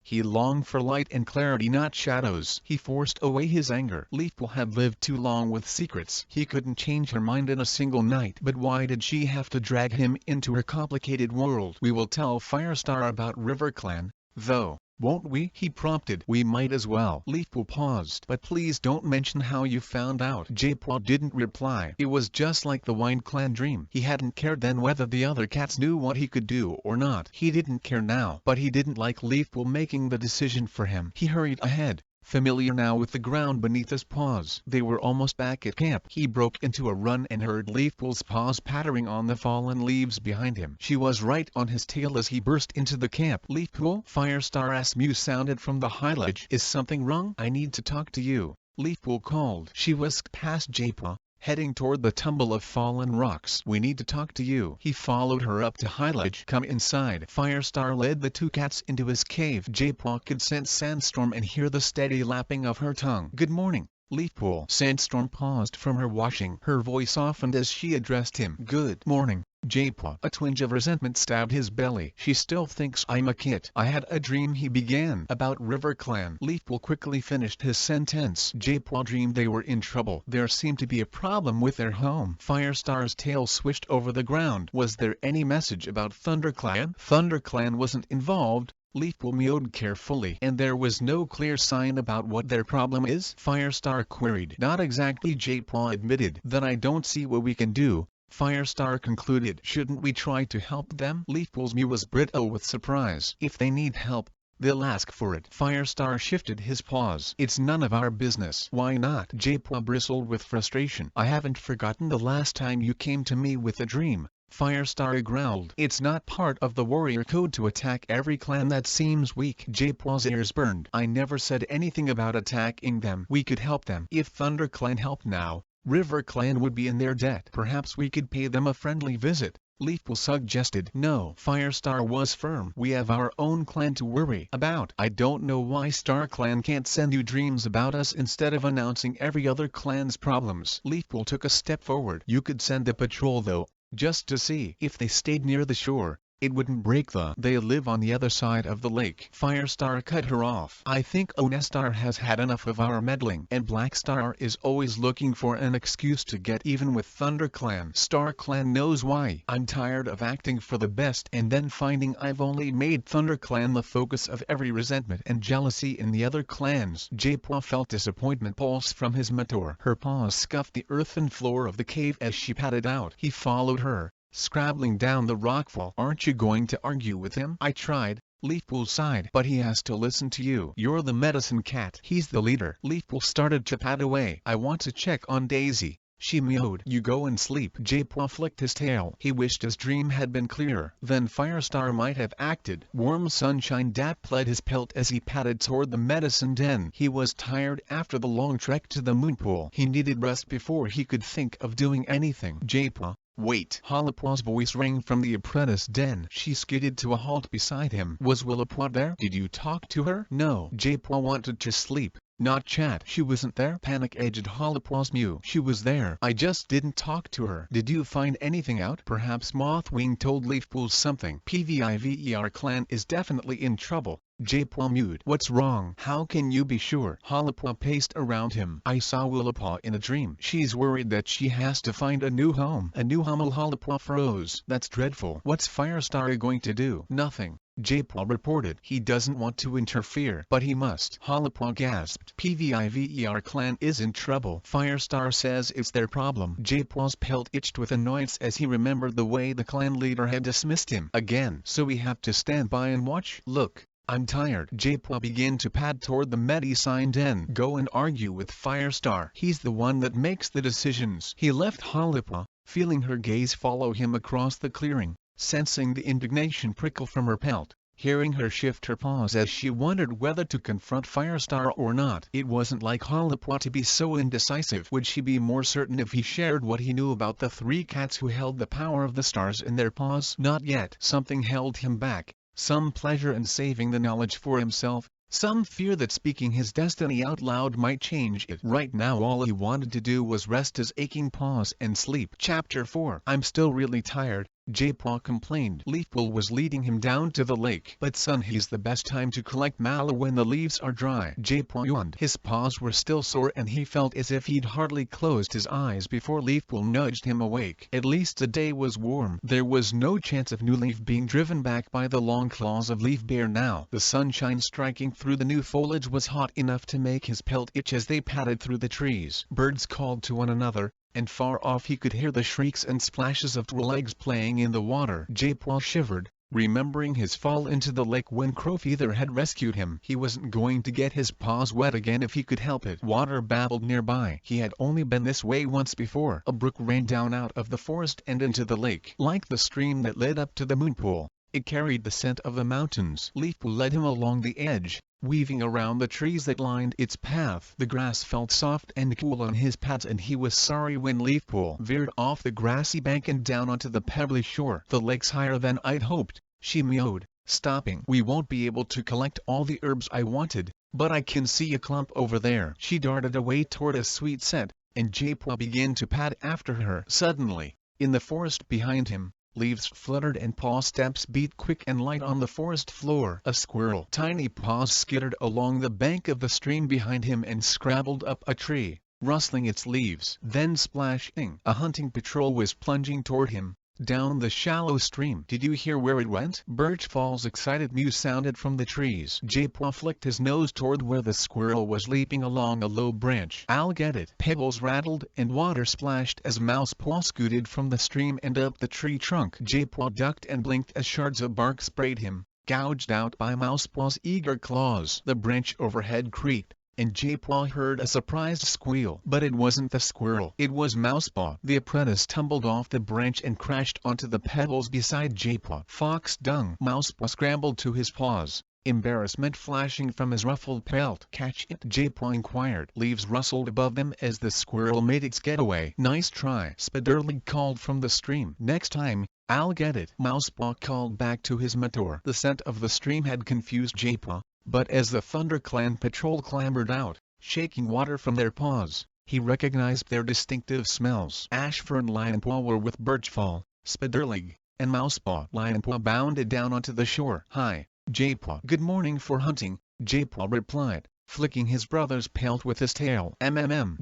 He longed for light and clarity, not shadows. He forced away his anger. Leafpool had lived too long with secrets. He couldn't change her mind in a single night. But why did she have to drag him into her complicated world? We will tell Firestar about River Clan, though, won't we? He prompted. We might as well. Leafpool paused. But please don't mention how you found out. Jaipua didn't reply. It was just like the Wine Clan dream. He hadn't cared then whether the other cats knew what he could do or not. He didn't care now. But he didn't like Leafpool making the decision for him. He hurried ahead, familiar now with the ground beneath his paws. They were almost back at camp. He broke into a run and heard Leafpool's paws pattering on the fallen leaves behind him. She was right on his tail as he burst into the camp. Leafpool? Firestar's mew sounded from the highledge. Is something wrong? I need to talk to you, Leafpool called. She whisked past Jaipua, heading toward the tumble of fallen rocks. We need to talk to you. He followed her up to highledge. Come inside. Firestar led the two cats into his cave. Jaipua could sense Sandstorm and hear the steady lapping of her tongue. Good morning, Leafpool. Sandstorm paused from her washing. Her voice softened as she addressed him. Good morning, Jaipua. A twinge of resentment stabbed his belly. She still thinks I'm a kid. I had a dream, he began. About River Clan. Leafpool quickly finished his sentence. Jaipua dreamed they were in trouble. There seemed to be a problem with their home. Firestar's tail swished over the ground. Was there any message about ThunderClan? ThunderClan wasn't involved, Leafpool mewed carefully. And there was no clear sign about what their problem is? Firestar queried. Not exactly, Jaipua admitted. Then I don't see what we can do, Firestar concluded. Shouldn't we try to help them? Leafpool's mew was brittle with surprise. If they need help, they'll ask for it. Firestar shifted his paws. It's none of our business. Why not? Jaipua bristled with frustration. I haven't forgotten the last time you came to me with a dream, Firestar growled. It's not part of the warrior code to attack every clan that seems weak. Jaipua's ears burned. I never said anything about attacking them. We could help them. If ThunderClan helped now, River Clan would be in their debt. Perhaps we could pay them a friendly visit, Leafpool suggested. No, Firestar was firm. We have our own clan to worry about. I don't know why Star Clan can't send you dreams about us instead of announcing every other clan's problems. Leafpool took a step forward. You could send a patrol though, just to see. If they stayed near the shore, it wouldn't break the... They live on the other side of the lake. Firestar cut her off. I think Onestar has had enough of our meddling. And Blackstar is always looking for an excuse to get even with ThunderClan. Star Clan knows why. I'm tired of acting for the best and then finding I've only made ThunderClan the focus of every resentment and jealousy in the other clans. Jaipua felt disappointment pulse from his mentor. Her paws scuffed the earthen floor of the cave as she padded out. He followed her, scrabbling down the rockfall. Aren't you going to argue with him? I tried, Leafpool sighed. But he has to listen to you. You're the medicine cat. He's the leader. Leafpool started to pad away. I want to check on Daisy, she mewed. You go and sleep. Jaipua flicked his tail. He wished his dream had been clearer. Then Firestar might have acted. Warm sunshine dapped his pelt as he padded toward the medicine den. He was tired after the long trek to the moonpool. He needed rest before he could think of doing anything. Jaipua, wait! Halapua's voice rang from the apprentice den. She skidded to a halt beside him. Was Willapua there? Did you talk to her? No. Jaipua wanted to sleep, not chat. She wasn't there? Panic-edged Halapua's mew. She was there. I just didn't talk to her. Did you find anything out? Perhaps Mothwing told Leafpool something. PVIVER clan is definitely in trouble, Jaipua mewed. What's wrong? How can you be sure? Halapua paced around him. I saw Willapua in a dream. She's worried that she has to find a new home. A new home? Halapua froze. That's dreadful. What's Firestar going to do? Nothing. J-Paw reported. He doesn't want to interfere, but he must. Harper gasped. PVIVER clan is in trouble. Firestar says it's their problem. J-Paw's pelt itched with annoyance as he remembered the way the clan leader had dismissed him. Again. So we have to stand by and watch? Look, I'm tired. J-Paw began to pad toward the medicine den. Go and argue with Firestar. He's the one that makes the decisions. He left Harper, feeling her gaze follow him across the clearing, sensing the indignation prickle from her pelt, hearing her shift her paws as she wondered whether to confront Firestar or not. It wasn't like Harper to be so indecisive. Would she be more certain if he shared what he knew about the three cats who held the power of the stars in their paws? Not yet. Something held him back. Some pleasure in saving the knowledge for himself, some fear that speaking his destiny out loud might change it. Right now all he wanted to do was rest his aching paws and sleep. Chapter 4. I'm still really tired, J-Paw complained. Leafpool was leading him down to the lake. But son, he's the best time to collect mallow when the leaves are dry. J-Paw yawned. His paws were still sore and he felt as if he'd hardly closed his eyes before Leafpool nudged him awake. At least the day was warm. There was no chance of New Leaf being driven back by the long claws of Leaf Bear now. The sunshine striking through the new foliage was hot enough to make his pelt itch as they padded through the trees. Birds called to one another, and far off he could hear the shrieks and splashes of legs playing in the water. J-Paw shivered, remembering his fall into the lake when Crowfeather had rescued him. He wasn't going to get his paws wet again if he could help it. Water babbled nearby. He had only been this way once before. A brook ran down out of the forest and into the lake. Like the stream that led up to the moonpool, it carried the scent of the mountains. Leafpool led him along the edge, weaving around the trees that lined its path. The grass felt soft and cool on his pads and he was sorry when Leafpool veered off the grassy bank and down onto the pebbly shore. The lake's higher than I'd hoped, she mewed, stopping. We won't be able to collect all the herbs I wanted, but I can see a clump over there. She darted away toward a sweet scent, and J-Paw began to pad after her. Suddenly, in the forest behind him, leaves fluttered and paw steps beat quick and light on the forest floor. A squirrel. Tiny paws skittered along the bank of the stream behind him and scrabbled up a tree, rustling its leaves. Then splashing. A hunting patrol was plunging toward him, down the shallow stream. Did you hear where it went? Birchfall's excited mew sounded from the trees. J-Paw flicked his nose toward where the squirrel was leaping along a low branch. I'll get it. Pebbles rattled and water splashed as Mousepaw scooted from the stream and up the tree trunk. J-Paw ducked and blinked as shards of bark sprayed him, gouged out by Mousepaw's eager claws. The branch overhead creaked, and J-Paw heard a surprised squeal. But it wasn't the squirrel. It was Mousepaw. The apprentice tumbled off the branch and crashed onto the pebbles beside J-Paw. Fox dung. Mousepaw scrambled to his paws, embarrassment flashing from his ruffled pelt. Catch it? J-Paw inquired. Leaves rustled above them as the squirrel made its getaway. Nice try. Spiderlig called from the stream. Next time, I'll get it. Mousepaw called back to his mentor. The scent of the stream had confused J-Paw, but as the ThunderClan patrol clambered out, shaking water from their paws, he recognized their distinctive smells. Ashfur and Lionpaw were with Birchfall, Spiderlig, and Mousepaw. Lionpaw bounded down onto the shore. Hi, J-Paw. Good morning for hunting, J-Paw replied, flicking his brother's pelt with his tail.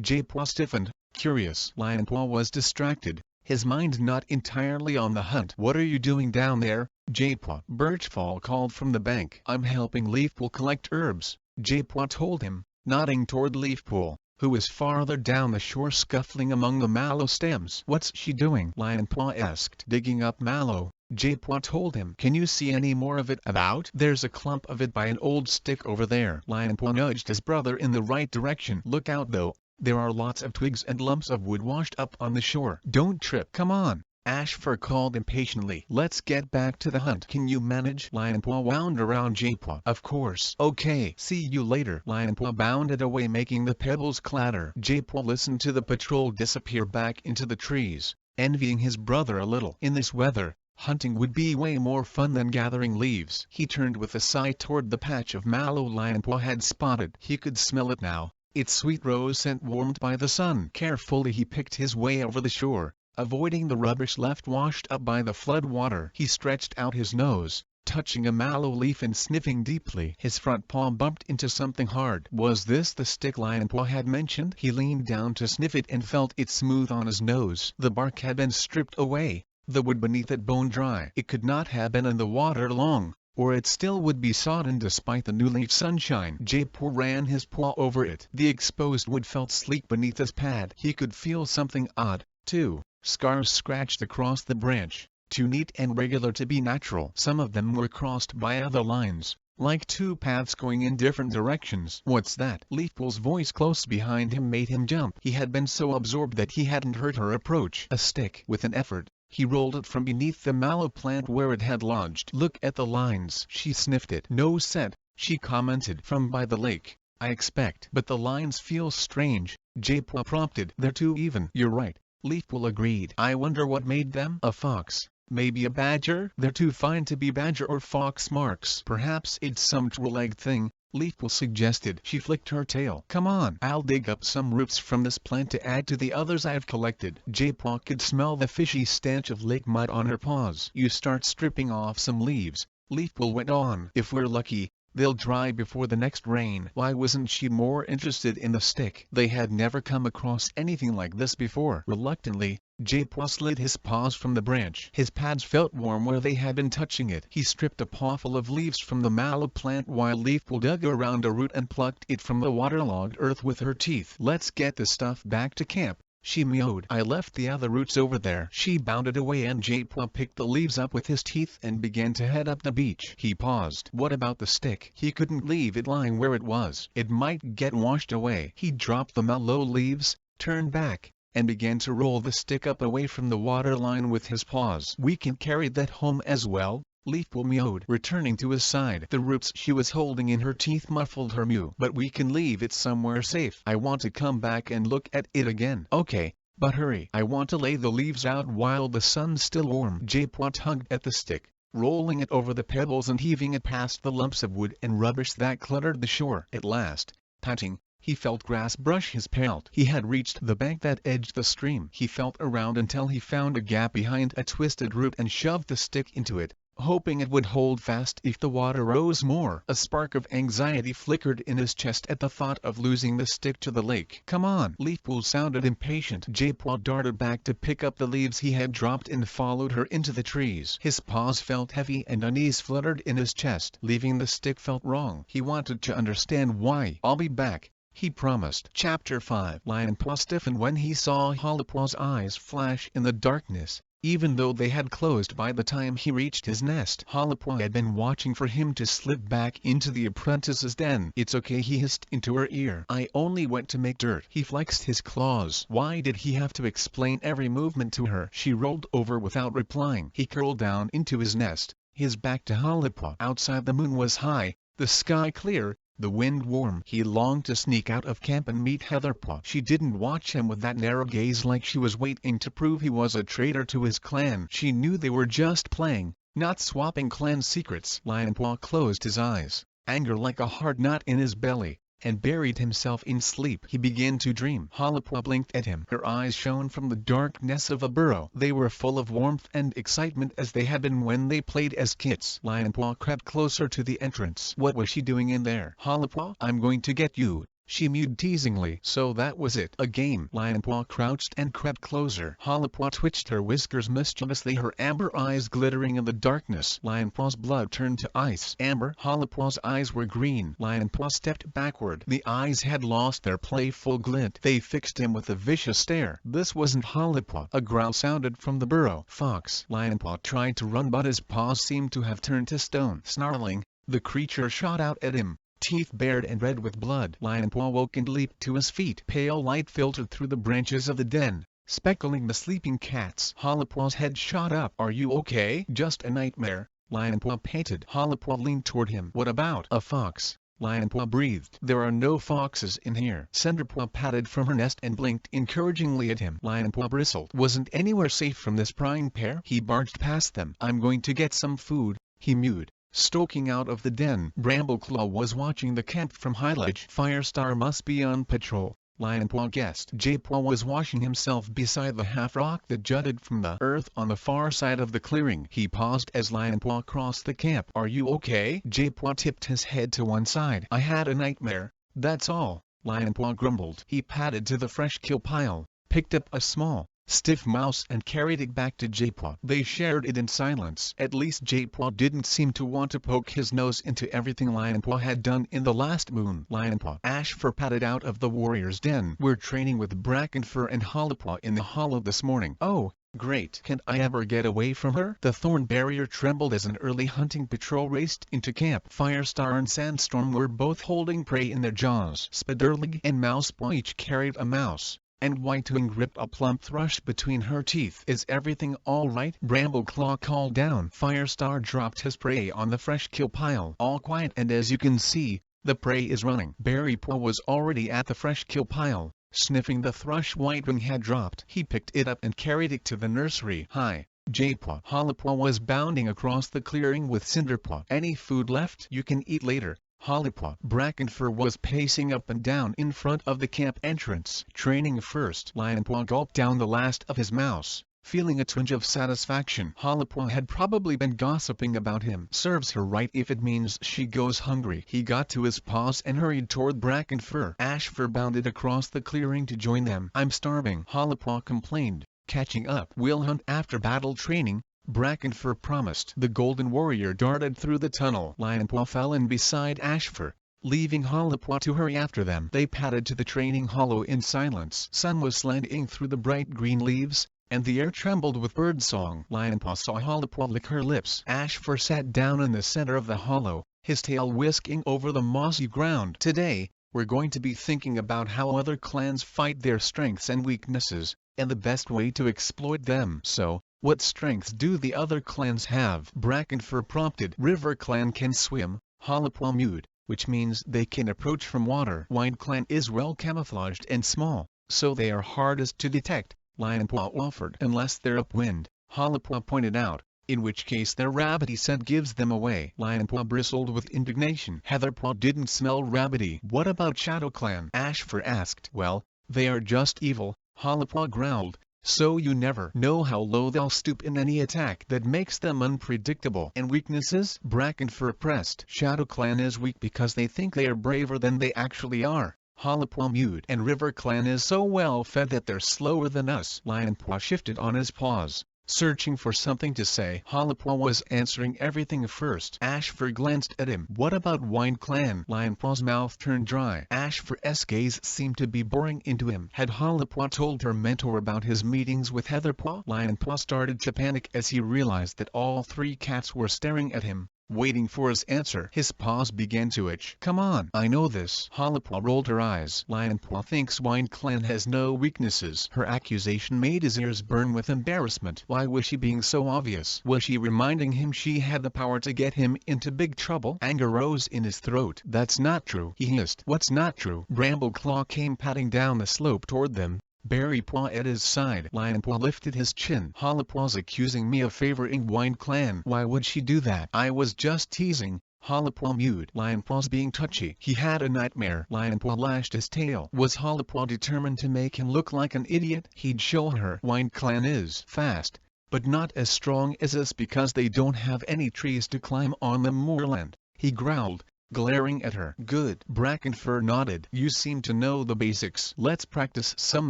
J-Paw stiffened, curious. Lionpaw was distracted, his mind not entirely on the hunt. What are you doing down there, J-Paw? Birchfall called from the bank. I'm helping Leafpool collect herbs, J-Paw told him, nodding toward Leafpool, who was farther down the shore scuffling among the mallow stems. What's she doing? Lionpaw asked. Digging up mallow, J-Paw told him. Can you see any more of it about? There's a clump of it by an old stick over there. Lionpaw nudged his brother in the right direction. Look out though, there are lots of twigs and lumps of wood washed up on the shore. Don't trip. Come on, Ashfur called impatiently. Let's get back to the hunt. Can you manage? Lionpaw wound around J-Paw. Of course. Okay. See you later. Lionpaw bounded away making the pebbles clatter. J-Paw listened to the patrol disappear back into the trees, envying his brother a little. In this weather, hunting would be way more fun than gathering leaves. He turned with a sigh toward the patch of mallow Lionpaw had spotted. He could smell it now, its sweet rose scent warmed by the sun. Carefully he picked his way over the shore, avoiding the rubbish left washed up by the flood water. He stretched out his nose, touching a mallow leaf and sniffing deeply. His front paw bumped into something hard. Was this the stick Lionpaw had mentioned? He leaned down to sniff it and felt it smooth on his nose. The bark had been stripped away, the wood beneath it bone dry. It could not have been in the water long, or it still would be sodden despite the new leaf sunshine. Jaipur ran his paw over it. The exposed wood felt sleek beneath his pad. He could feel something odd, too. Scars scratched across the branch, too neat and regular to be natural. Some of them were crossed by other lines, like two paths going in different directions. "What's that?" Leafpool's voice close behind him made him jump. He had been so absorbed that he hadn't heard her approach. A stick. With an effort, he rolled it from beneath the mallow plant where it had lodged. "Look at the lines." She sniffed it. "No scent," she commented. "From by the lake, I expect." "But the lines feel strange," Jaipur prompted. "They're too even." "You're right," Leafpool agreed. "I wonder what made them." "A fox. Maybe a badger?" "They're too fine to be badger or fox marks." "Perhaps it's some true-legged thing," Leafpool suggested. She flicked her tail. "Come on, I'll dig up some roots from this plant to add to the others I've collected." Jaipur could smell the fishy stench of lake mud on her paws. "You start stripping off some leaves," Leafpool went on. "If we're lucky, they'll dry before the next rain." Why wasn't she more interested in the stick? They had never come across anything like this before. Reluctantly, Jaipur slid his paws from the branch. His pads felt warm where they had been touching it. He stripped a pawful of leaves from the mallow plant while Leafpool dug around a root and plucked it from the waterlogged earth with her teeth. "Let's get the stuff back to camp," she mewed. "I left the other roots over there." She bounded away and Jaipur picked the leaves up with his teeth and began to head up the beach. He paused. What about the stick? He couldn't leave it lying where it was. It might get washed away. He dropped the mallow leaves, turned back, and began to roll the stick up away from the waterline with his paws. "We can carry that home as well," Leafpool mewed, returning to his side. The roots she was holding in her teeth muffled her mew. "But we can leave it somewhere safe. I want to come back and look at it again." "Okay, but hurry. I want to lay the leaves out while the sun's still warm." Jaipur tugged at the stick, rolling it over the pebbles and heaving it past the lumps of wood and rubbish that cluttered the shore. At last, panting, he felt grass brush his pelt. He had reached the bank that edged the stream. He felt around until he found a gap behind a twisted root and shoved the stick into it, hoping it would hold fast if the water rose more. A spark of anxiety flickered in his chest at the thought of losing the stick to the lake. "Come on!" Leafpool sounded impatient. Jaipur darted back to pick up the leaves he had dropped and followed her into the trees. His paws felt heavy and unease fluttered in his chest. Leaving the stick felt wrong. He wanted to understand why. "I'll be back," he promised. Chapter 5. Lionpaw stiffened when he saw Hollipaw's eyes flash in the darkness, even though they had closed by the time he reached his nest. Hollipaw had been watching for him to slip back into the apprentice's den. "It's okay," he hissed into her ear. "I only went to make dirt." He flexed his claws. Why did he have to explain every movement to her? She rolled over without replying. He curled down into his nest, his back to Hollipaw. Outside the moon was high, the sky clear, the wind warm. He longed to sneak out of camp and meet Heatherpaw. She didn't watch him with that narrow gaze like she was waiting to prove he was a traitor to his clan. She knew they were just playing, not swapping clan secrets. Lionpaw closed his eyes, anger like a hard knot in his belly, and buried himself in sleep. He began to dream. Hollipaw blinked at him. Her eyes shone from the darkness of a burrow. They were full of warmth and excitement as they had been when they played as kids. Lionpaw crept closer to the entrance. What was she doing in there? "Hollipaw, I'm going to get you," she mewed teasingly. So that was it. A game. Lionpaw crouched and crept closer. Hollipaw twitched her whiskers mischievously, her amber eyes glittering in the darkness. Lionpaw's blood turned to ice. Amber. Hollipaw's eyes were green. Lionpaw stepped backward. The eyes had lost their playful glint. They fixed him with a vicious stare. This wasn't Hollipaw. A growl sounded from the burrow. "Fox." Lionpaw tried to run, but his paws seemed to have turned to stone. Snarling, the creature shot out at him, teeth bared and red with blood. Lionpaw woke and leaped to his feet. Pale light filtered through the branches of the den, speckling the sleeping cats. Hollipaw's head shot up. "Are you okay?" "Just a nightmare," Lionpaw panted. Hollipaw leaned toward him. "What about a fox?" Lionpaw breathed. "There are no foxes in here." Cinderpaw patted from her nest and blinked encouragingly at him. Lionpaw bristled. Wasn't anywhere safe from this prying pair? He barged past them. "I'm going to get some food," he mewed, stalking out of the den. Brambleclaw was watching the camp from high ledge. "Firestar must be on patrol," Lionpaw guessed. Jaipur was washing himself beside the half-rock that jutted from the earth on the far side of the clearing. He paused as Lionpaw crossed the camp. "Are you okay?" Jaipur tipped his head to one side. "I had a nightmare, that's all," Lionpaw grumbled. He padded to the fresh kill pile, picked up a small, stiff mouse and carried it back to J-Paw. They shared it in silence. At least J-Paw didn't seem to want to poke his nose into everything Lionpaw had done in the last moon. Lionpaw. Ashfur padded out of the warrior's den. We're training with Brackenfur and Hollowpaw in the hollow this morning. Oh, great. Can't I ever get away from her? The thorn barrier trembled as an early hunting patrol raced into camp. Firestar and Sandstorm were both holding prey in their jaws. Spiderleg and Mousepaw each carried a mouse, and Whitewing gripped a plump thrush between her teeth. Is everything all right? Brambleclaw called down. Firestar dropped his prey on the fresh kill pile. All quiet, and as you can see, the prey is running. Berrypaw was already at the fresh kill pile, sniffing the thrush Whitewing had dropped. He picked it up and carried it to the nursery. Hi, J-Paw. Hollowpaw was bounding across the clearing with Cinderpaw. Any food left? You can eat later. Hollowpaw. Brackenfur was pacing up and down in front of the camp entrance. Training first. Lionpaw gulped down the last of his mouse, feeling a twinge of satisfaction. Hollowpaw had probably been gossiping about him. Serves her right if it means she goes hungry. He got to his paws and hurried toward Brackenfur. Ashfur bounded across the clearing to join them. I'm starving, Hollowpaw complained, catching up. We'll hunt after battle training, Brackenfur promised. The golden warrior darted through the tunnel. Lionpaw fell in beside Ashfur, leaving Hollowpaw to hurry after them. They padded to the training hollow in silence. Sun was slanting through the bright green leaves, and the air trembled with birdsong. Lionpaw saw Hollowpaw lick her lips. Ashfur sat down in the center of the hollow, his tail whisking over the mossy ground. Today, we're going to be thinking about how other clans fight, their strengths and weaknesses, and the best way to exploit them. So, what strengths do the other clans have? Brackenfur prompted. River Clan can swim, Hollowpaw mewed, which means they can approach from water. Wind Clan is well camouflaged and small, so they are hardest to detect, Lionpaw offered. Unless they're upwind, Hollowpaw pointed out, in which case their rabbity scent gives them away. Lionpaw bristled with indignation. Heatherpaw didn't smell rabbity. What about Shadow Clan? Ashfur asked. Well, they are just evil, Hollowpaw growled. So you never know how low they'll stoop in any attack that makes them unpredictable. And weaknesses? Brackenfur pressed. Shadow Clan is weak because they think they are braver than they actually are, Hollowpaw mewed. And River Clan is so well fed that they're slower than us. Lionpaw shifted on his paws, searching for something to say. Hollowpaw was answering everything first. Ashfur glanced at him. What about Wind Clan? Lionpaw's mouth turned dry. Ashfur's gaze seemed to be boring into him. Had Hollowpaw told her mentor about his meetings with Heatherpaw? Lionpaw started to panic as he realized that all three cats were staring at him, waiting for his answer. His paws began to itch. Come on, I know this. Hollowpaw rolled her eyes. Lionpaw thinks Wind Clan has no weaknesses. Her accusation made his ears burn with embarrassment. Why was she being so obvious? Was she reminding him she had the power to get him into big trouble? Anger rose in his throat. That's not true, he hissed. What's not true? Brambleclaw came padding down the slope toward them, Berrypaw at his side. Lionpaw lifted his chin. Hollowpaw's accusing me of favoring Wind Clan. Why would she do that? I was just teasing, Hollowpaw mewed. Lionpaw's being touchy. He had a nightmare. Lionpaw lashed his tail. Was Hollowpaw determined to make him look like an idiot? He'd show her. Wind Clan is fast, but not as strong as us because they don't have any trees to climb on the moorland, he growled, glaring at her. Good. Brackenfur nodded. You seem to know the basics. Let's practice some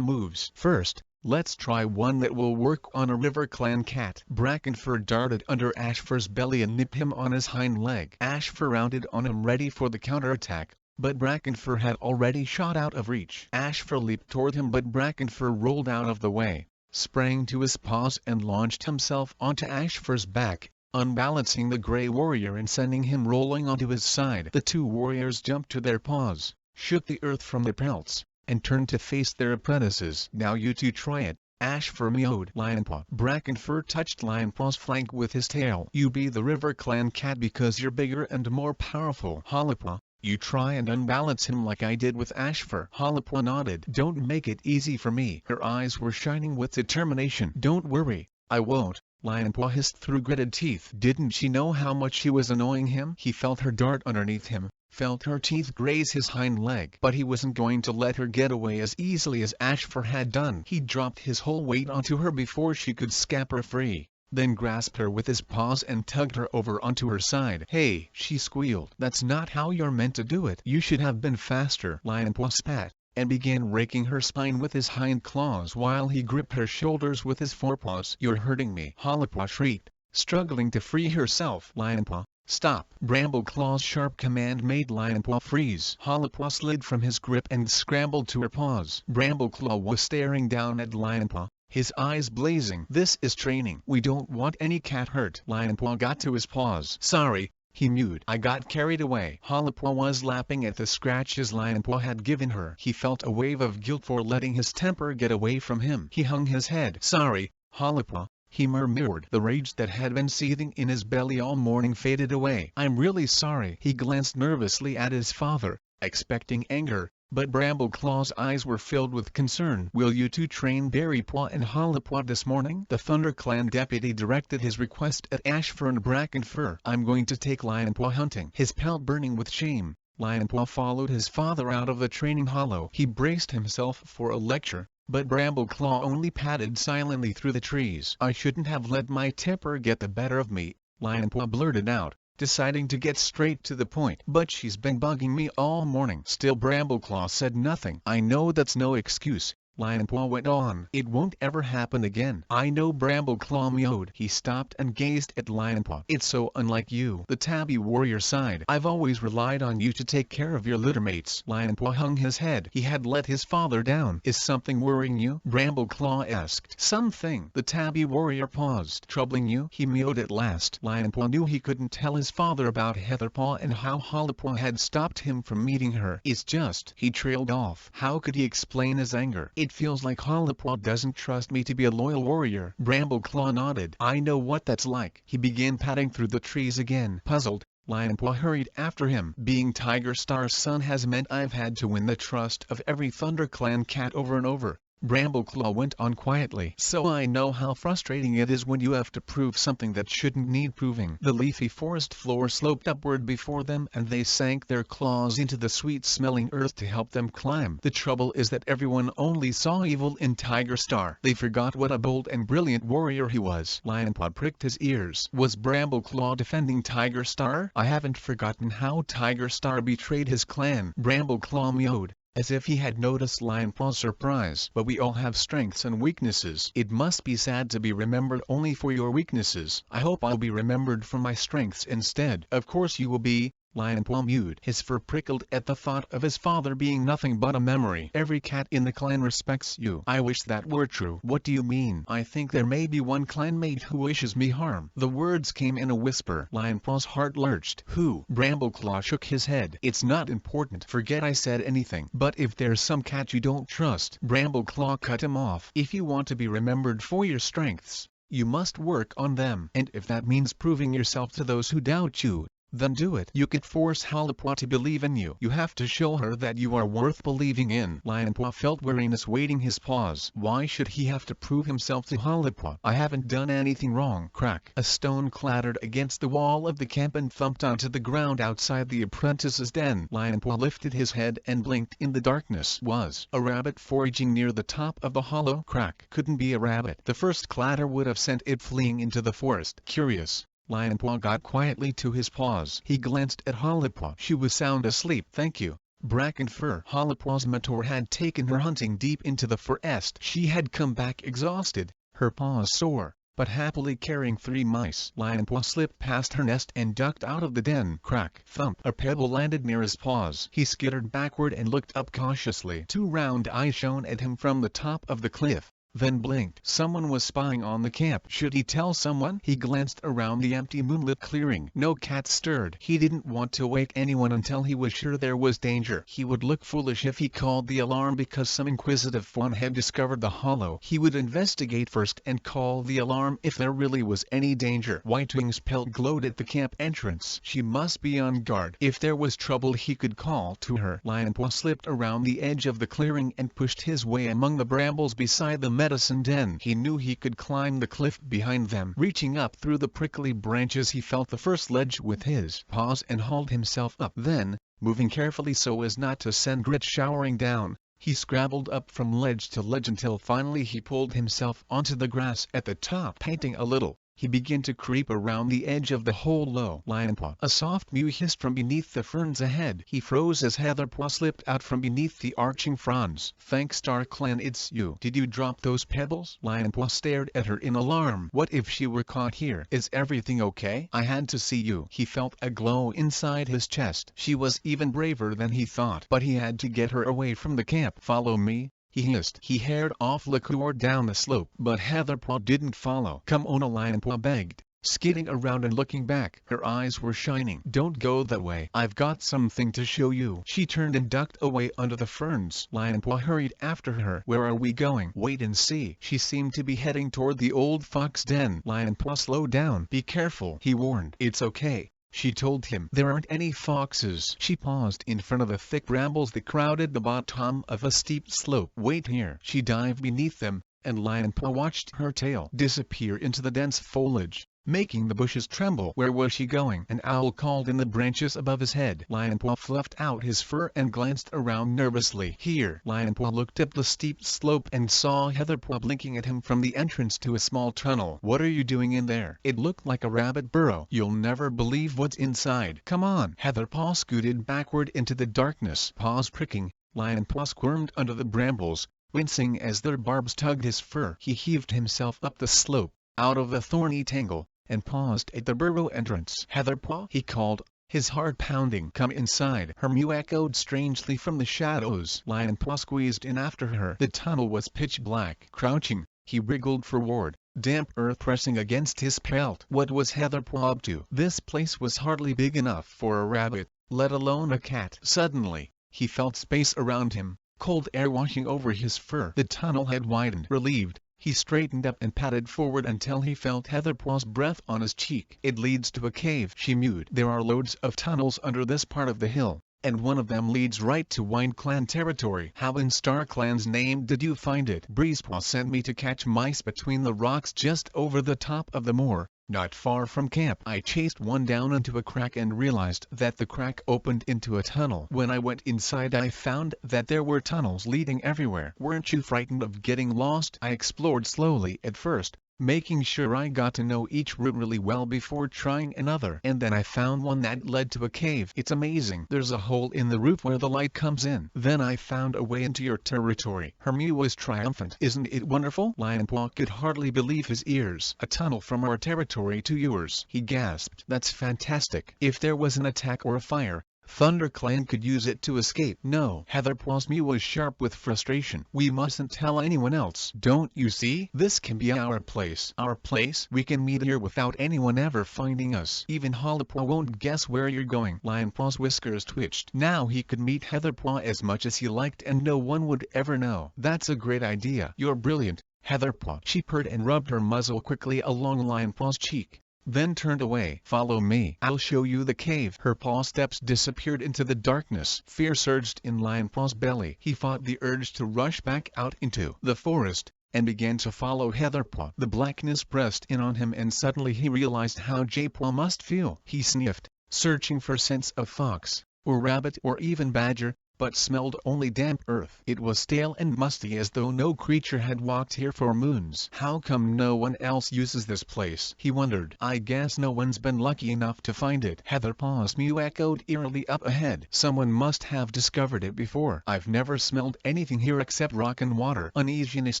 moves. First, let's try one that will work on a River Clan cat. Brackenfur darted under Ashfur's belly and nipped him on his hind leg. Ashfur rounded on him ready for the counterattack, but Brackenfur had already shot out of reach. Ashfur leaped toward him, but Brackenfur rolled out of the way, sprang to his paws and launched himself onto Ashfur's back, unbalancing the Grey Warrior and sending him rolling onto his side. The two warriors jumped to their paws, shook the earth from their pelts, and turned to face their apprentices. Now you two try it, Ashfur mewed. Lionpaw. Brackenfur touched Lionpaw's flank with his tail. You be the River Clan cat because you're bigger and more powerful. Hollowpaw, you try and unbalance him like I did with Ashfur. Hollowpaw nodded. Don't make it easy for me. Her eyes were shining with determination. Don't worry, I won't, Lionpaw hissed through gritted teeth. Didn't she know how much she was annoying him? He felt her dart underneath him, felt her teeth graze his hind leg. But he wasn't going to let her get away as easily as Ashfur had done. He dropped his whole weight onto her before she could scamper free, then grasped her with his paws and tugged her over onto her side. Hey, she squealed. That's not how you're meant to do it. You should have been faster. Lionpaw spat, and began raking her spine with his hind claws while he gripped her shoulders with his forepaws. "You're hurting me," Harper shrieked, struggling to free herself. "Lionpaw, stop!" Brambleclaw's sharp command made Lionpaw freeze. Harper slid from his grip and scrambled to her paws. Brambleclaw was staring down at Lionpaw, his eyes blazing. "This is training. We don't want any cat hurt." Lionpaw got to his paws. "Sorry," he mewed. "I got carried away." Harper was lapping at the scratches Lionpaw had given her. He felt a wave of guilt for letting his temper get away from him. He hung his head. "Sorry, Harper," he murmured. The rage that had been seething in his belly all morning faded away. "I'm really sorry." He glanced nervously at his father, expecting anger, but Brambleclaw's eyes were filled with concern. "Will you two train Berrypaw and Harper this morning?" The ThunderClan deputy directed his request at Ashfur and Brackenfur. "I'm going to take Lionpaw hunting." His pelt burning with shame, Lionpaw followed his father out of the training hollow. He braced himself for a lecture, but Brambleclaw only padded silently through the trees. "I shouldn't have let my temper get the better of me," Lionpaw blurted out, deciding to get straight to the point. "But she's been bugging me all morning." Still Brambleclaw said nothing. "I know that's no excuse," Lionpaw went on. "It won't ever happen again." "I know," Brambleclaw mewed. He stopped and gazed at Lionpaw. "It's so unlike you." The tabby warrior sighed. "I've always relied on you to take care of your littermates." Lionpaw hung his head. He had let his father down. "Is something worrying you?" Brambleclaw asked. "Something." The tabby warrior paused. "Troubling you?" he mewed at last. Lionpaw knew he couldn't tell his father about Heatherpaw and how Harper had stopped him from meeting her. "It's just," he trailed off. How could he explain his anger? "It feels like Harper doesn't trust me to be a loyal warrior." Brambleclaw nodded. "I know what that's like." He began padding through the trees again. Puzzled, Lionpaw hurried after him. "Being Tiger Star's son has meant I've had to win the trust of every ThunderClan cat over and over," Brambleclaw went on quietly. "So I know how frustrating it is when you have to prove something that shouldn't need proving." The leafy forest floor sloped upward before them and they sank their claws into the sweet-smelling earth to help them climb. The trouble is that everyone only saw evil in Tiger Star. They forgot what a bold and brilliant warrior he was. Lionpaw pricked his ears. Was Brambleclaw defending Tiger Star? "I haven't forgotten how Tiger Star betrayed his clan," Brambleclaw mewed, as if he had noticed Lionpaw's surprise. "But we all have strengths and weaknesses. It must be sad to be remembered only for your weaknesses. I hope I'll be remembered for my strengths instead." "Of course you will be," Lionpaw mewed. His fur prickled at the thought of his father being nothing but a memory. "Every cat in the clan respects you." "I wish that were true." "What do you mean?" "I think there may be one clanmate who wishes me harm." The words came in a whisper. Lionpaw's heart lurched. "Who?" Brambleclaw shook his head. "It's not important. Forget I said anything." "But if there's some cat you don't trust," Brambleclaw cut him off. "If you want to be remembered for your strengths, you must work on them. And if that means proving yourself to those who doubt you, then do it. You can't force Harper to believe in you. You have to show her that you are worth believing in." Lionpaw felt weariness weighting his paws. Why should he have to prove himself to Harper? "I haven't done anything wrong." Crack! A stone clattered against the wall of the camp and thumped onto the ground outside the apprentice's den. Lionpaw lifted his head and blinked in the darkness. Was a rabbit foraging near the top of the hollow? Crack! Couldn't be a rabbit. The first clatter would have sent it fleeing into the forest. Curious. Lionpaw got quietly to his paws. He glanced at Harper. She was sound asleep. "Thank you, Brackenfur." Harper's mentor had taken her hunting deep into the forest. She had come back exhausted, her paws sore, but happily carrying 3 mice. Lionpaw slipped past her nest and ducked out of the den. Crack! Thump! A pebble landed near his paws. He skittered backward and looked up cautiously. 2 round eyes shone at him from the top of the cliff, then blinked. Someone was spying on the camp. Should he tell someone? He glanced around the empty moonlit clearing. No cat stirred. He didn't want to wake anyone until he was sure there was danger. He would look foolish if he called the alarm because some inquisitive fawn had discovered the hollow. He would investigate first and call the alarm if there really was any danger. Whitewing's pelt glowed at the camp entrance. She must be on guard. If there was trouble he could call to her. Lionpaw slipped around the edge of the clearing and pushed his way among the brambles beside the medicine den. He knew he could climb the cliff behind them. Reaching up through the prickly branches he felt the first ledge with his paws and hauled himself up. Then, moving carefully so as not to send grit showering down, he scrabbled up from ledge to ledge until finally he pulled himself onto the grass at the top. Panting a little, He began to creep around the edge of the hole. Low, Lionpaw. A soft mew hissed from beneath the ferns ahead. He froze as Heatherpaw slipped out from beneath the arching fronds. Thanks StarClan, it's you. Did you drop those pebbles? Lionpaw stared at her in alarm. What if she were caught here? Is everything okay? I had to see you. He felt a glow inside his chest. She was even braver than he thought. But he had to get her away from the camp. Follow me, he hissed. He haired off liqueur down the slope. But Heatherpaw didn't follow. Come on, Lionpaw begged, skidding around and looking back. Her eyes were shining. Don't go that way. I've got something to show you. She turned and ducked away under the ferns. Lionpaw hurried after her. Where are we going? Wait and see. She seemed to be heading toward the old fox den. Lionpaw slowed down. Be careful, he warned. It's okay, she told him. There aren't any foxes. She paused in front of the thick brambles that crowded the bottom of a steep slope. Wait here. She dived beneath them, and Lionpaw watched her tail disappear into the dense foliage, making the bushes tremble. Where was she going? An owl called in the branches above his head. Lionpaw fluffed out his fur and glanced around nervously. Here. Lionpaw looked up the steep slope and saw Heatherpaw blinking at him from the entrance to a small tunnel. What are you doing in there? It looked like a rabbit burrow. You'll never believe what's inside. Come on. Heatherpaw scooted backward into the darkness. Paws pricking, Lionpaw squirmed under the brambles, wincing as their barbs tugged his fur. He heaved himself up the slope, out of the thorny tangle, and paused at the burrow entrance. Heatherpaw, he called, his heart pounding. Come inside. Her mew echoed strangely from the shadows. Lionpaw squeezed in after her. The tunnel was pitch black. Crouching, he wriggled forward, damp earth pressing against his pelt. What was Heatherpaw up to? This place was hardly big enough for a rabbit, let alone a cat. Suddenly, he felt space around him, cold air washing over his fur. The tunnel had widened. Relieved, he straightened up and padded forward until he felt Heatherpaw's breath on his cheek. It leads to a cave, she mewed. There are loads of tunnels under this part of the hill, and one of them leads right to Wind Clan territory. How in StarClan's name did you find it? Breezepaw sent me to catch mice between the rocks just over the top of the moor, not far from camp. I chased one down into a crack and realized that the crack opened into a tunnel. When I went inside I found that there were tunnels leading everywhere. Weren't you frightened of getting lost? I explored slowly at first, making sure I got to know each route really well before trying another. And then I found one that led to a cave. It's amazing. There's a hole in the roof where the light comes in. Then I found a way into your territory. Her mew was triumphant. Isn't it wonderful? Lionpaw could hardly believe his ears. A tunnel from our territory to yours, he gasped. That's fantastic. If there was an attack or a fire, ThunderClan could use it to escape. No. Heatherpaw's mew was sharp with frustration. We mustn't tell anyone else. Don't you see? This can be our place. Our place? We can meet here without anyone ever finding us. Even Hollowpaw won't guess where you're going. Lionpaw's whiskers twitched. Now he could meet Heatherpaw as much as he liked and no one would ever know. That's a great idea. You're brilliant, Heatherpaw. She purred and rubbed her muzzle quickly along Lionpaw's cheek, then turned away. Follow me. I'll show you the cave. Her paw steps disappeared into the darkness. Fear surged in Lionpaw's belly. He fought the urge to rush back out into the forest, and began to follow Heatherpaw. The blackness pressed in on him and suddenly he realized how Jaypaw must feel. He sniffed, searching for scents of fox, or rabbit or even badger, but smelled only damp earth. It was stale and musty as though no creature had walked here for moons. How come no one else uses this place? He wondered. I guess no one's been lucky enough to find it. Heatherpaw's mew echoed eerily up ahead. Someone must have discovered it before. I've never smelled anything here except rock and water. Uneasiness